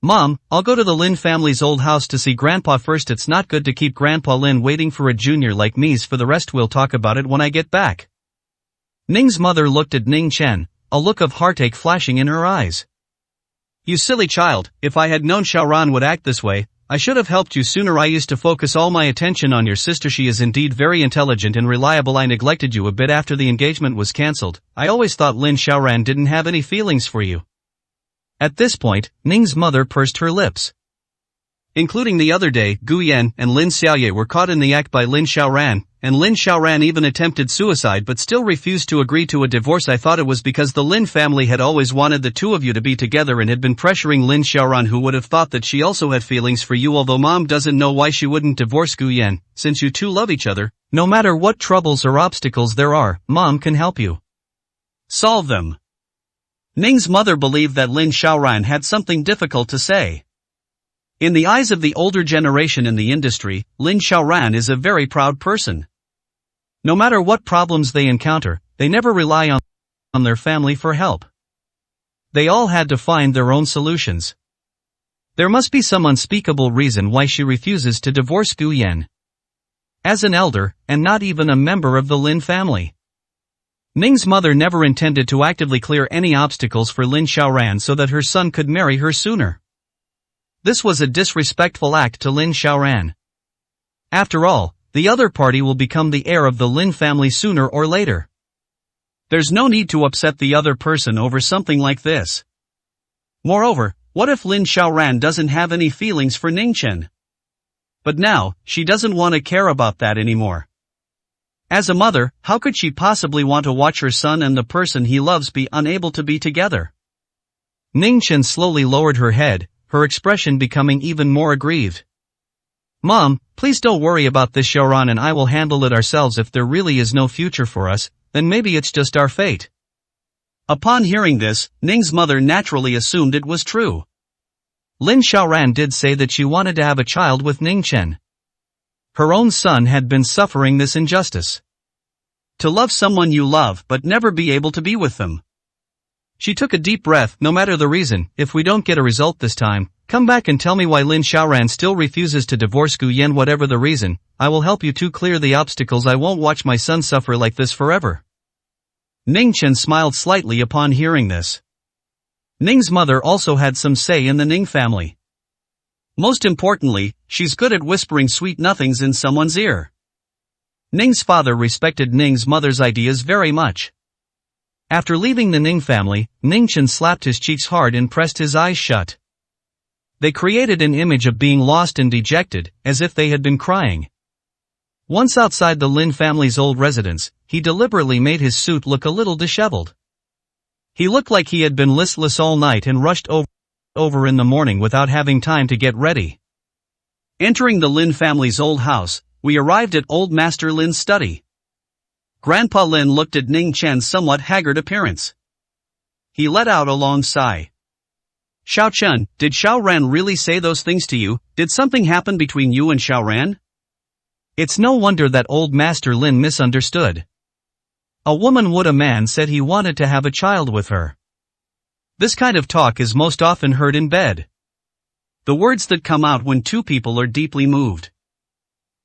Mom, I'll go to the Lin family's old house to see Grandpa first. It's not good to keep Grandpa Lin waiting for a junior like me. For the rest we'll talk about it when I get back. Ning's mother looked at Ning Chen, a look of heartache flashing in her eyes. You silly child, if I had known Xiaoran would act this way, I should have helped you sooner. I used to focus all my attention on your sister. She is indeed very intelligent and reliable. I neglected you a bit after the engagement was cancelled. I always thought Lin Xiaoran didn't have any feelings for you. At this point, Ning's mother pursed her lips. Including the other day, Gu Yan and Lin Xiaoye were caught in the act by Lin Xiaoran, and Lin Xiaoran even attempted suicide but still refused to agree to a divorce. I thought it was because the Lin family had always wanted the two of you to be together and had been pressuring Lin Xiaoran, who would have thought that she also had feelings for you. Although Mom doesn't know why she wouldn't divorce Gu Yan, since you two love each other, no matter what troubles or obstacles there are, Mom can help you. Solve them. Ning's mother believed that Lin Xiaoran had something difficult to say. In the eyes of the older generation in the industry, Lin Xiaoran is a very proud person. No matter what problems they encounter, they never rely on their family for help. They all had to find their own solutions. There must be some unspeakable reason why she refuses to divorce Gu Yan. As an elder, and not even a member of the Lin family. Ning's mother never intended to actively clear any obstacles for Lin Xiaoran so that her son could marry her sooner. This was a disrespectful act to Lin Xiaoran. After all, the other party will become the heir of the Lin family sooner or later. There's no need to upset the other person over something like this. Moreover, what if Lin Xiaoran doesn't have any feelings for Ningchen? But now, she doesn't want to care about that anymore. As a mother, how could she possibly want to watch her son and the person he loves be unable to be together? Ningchen slowly lowered her head, her expression becoming even more aggrieved. Mom, please don't worry about this. Xiaoran and I will handle it ourselves. If there really is no future for us, then maybe it's just our fate. Upon hearing this, Ning's mother naturally assumed it was true. Lin Xiaoran did say that she wanted to have a child with Ningchen. Her own son had been suffering this injustice. To love someone you love but never be able to be with them. She took a deep breath. No matter the reason, if we don't get a result this time, come back and tell me why Lin Xiaoran still refuses to divorce Gu Yan. Whatever the reason, I will help you to clear the obstacles. I won't watch my son suffer like this forever. Ningchen smiled slightly upon hearing this. Ning's mother also had some say in the Ning family. Most importantly, she's good at whispering sweet nothings in someone's ear. Ning's father respected Ning's mother's ideas very much. After leaving the Ning family, Ningchen slapped his cheeks hard and pressed his eyes shut. They created an image of being lost and dejected, as if they had been crying. Once outside the Lin family's old residence, he deliberately made his suit look a little disheveled. He looked like he had been listless all night and rushed over in the morning without having time to get ready. Entering the Lin family's old house, we arrived at Old Master Lin's study. Grandpa Lin looked at Ning Chen's somewhat haggard appearance. He let out a long sigh. Xiao Chen, did Xiaoran really say those things to you? Did something happen between you and Xiaoran? It's no wonder that Old Master Lin misunderstood. A woman would. A man said he wanted to have a child with her. This kind of talk is most often heard in bed. The words that come out when two people are deeply moved.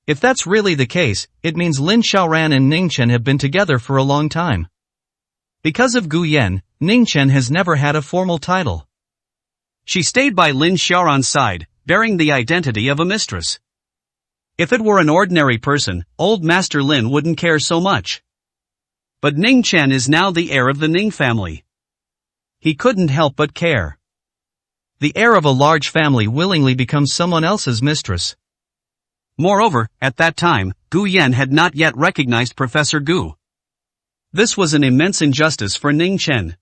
If that's really the case, it means Lin Xiaoran and Ningchen have been together for a long time. Because of Gu Yan, Ningchen has never had a formal title. She stayed by Lin Xiaoran's side, bearing the identity of a mistress. If it were an ordinary person, Old Master Lin wouldn't care so much. But Ningchen is now the heir of the Ning family. He couldn't help but care. The heir of a large family willingly becomes someone else's mistress. Moreover, at that time, Gu Yan had not yet recognized Professor Gu. This was an immense injustice for Ningchen.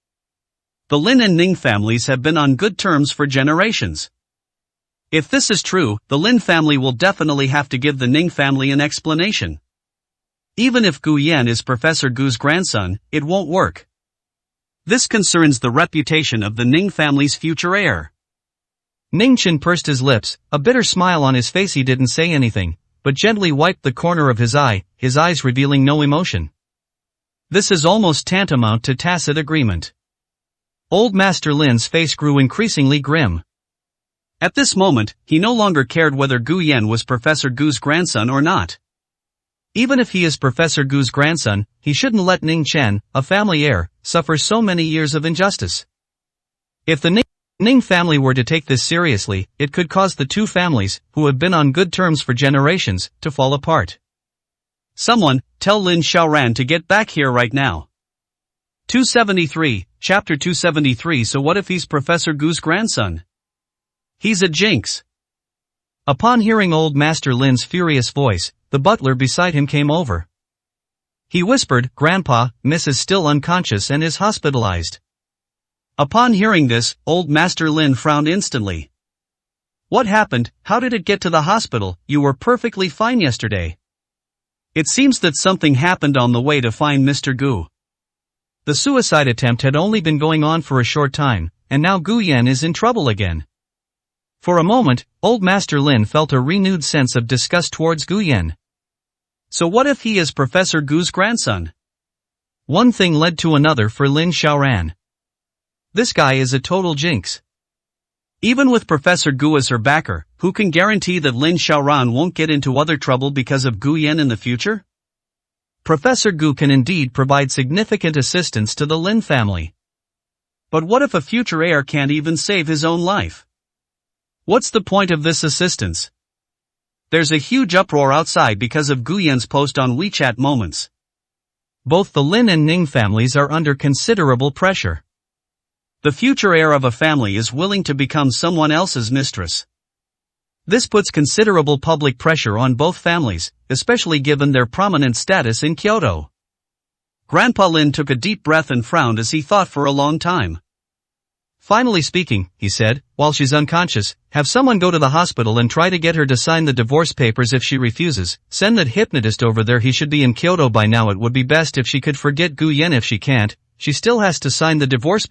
The Lin and Ning families have been on good terms for generations. If this is true, the Lin family will definitely have to give the Ning family an explanation. Even if Gu Yan is Professor Gu's grandson, it won't work. This concerns the reputation of the Ning family's future heir. Ningchen pursed his lips, a bitter smile on his face. He didn't say anything, but gently wiped the corner of his eyes revealing no emotion. This is almost tantamount to tacit agreement. Old Master Lin's face grew increasingly grim. At this moment, he no longer cared whether Gu Yan was Professor Gu's grandson or not. Even if he is Professor Gu's grandson, he shouldn't let Ningchen, a family heir, suffer so many years of injustice. If the Ning family were to take this seriously, it could cause the two families, who have been on good terms for generations, to fall apart. Someone, tell Lin Xiaoran to get back here right now. 273, Chapter 273. So what if he's Professor Gu's grandson? He's a jinx. Upon hearing Old Master Lin's furious voice, the butler beside him came over. He whispered, Grandpa, Miss is still unconscious and is hospitalized. Upon hearing this, Old Master Lin frowned instantly. What happened? How did it get to the hospital? You were perfectly fine yesterday. It seems that something happened on the way to find Mr. Gu. The suicide attempt had only been going on for a short time, and now Gu Yan is in trouble again. For a moment, old Master Lin felt a renewed sense of disgust towards Gu Yan. So what if he is Professor Gu's grandson? One thing led to another for Lin Xiaoran. This guy is a total jinx. Even with Professor Gu as her backer, who can guarantee that Lin Xiaoran won't get into other trouble because of Gu Yan in the future? Professor Gu can indeed provide significant assistance to the Lin family. But what if a future heir can't even save his own life? What's the point of this assistance? There's a huge uproar outside because of Gu Yan's post on WeChat Moments. Both the Lin and Ning families are under considerable pressure. The future heir of a family is willing to become someone else's mistress. This puts considerable public pressure on both families, especially given their prominent status in Kyoto. Grandpa Lin took a deep breath and frowned as he thought for a long time. Finally speaking, he said, while she's unconscious, have someone go to the hospital and try to get her to sign the divorce papers. If she refuses, send that hypnotist over there. He should be in Kyoto by now. It would be best if she could forget Gu Yan. If she can't, she still has to sign the divorce papers.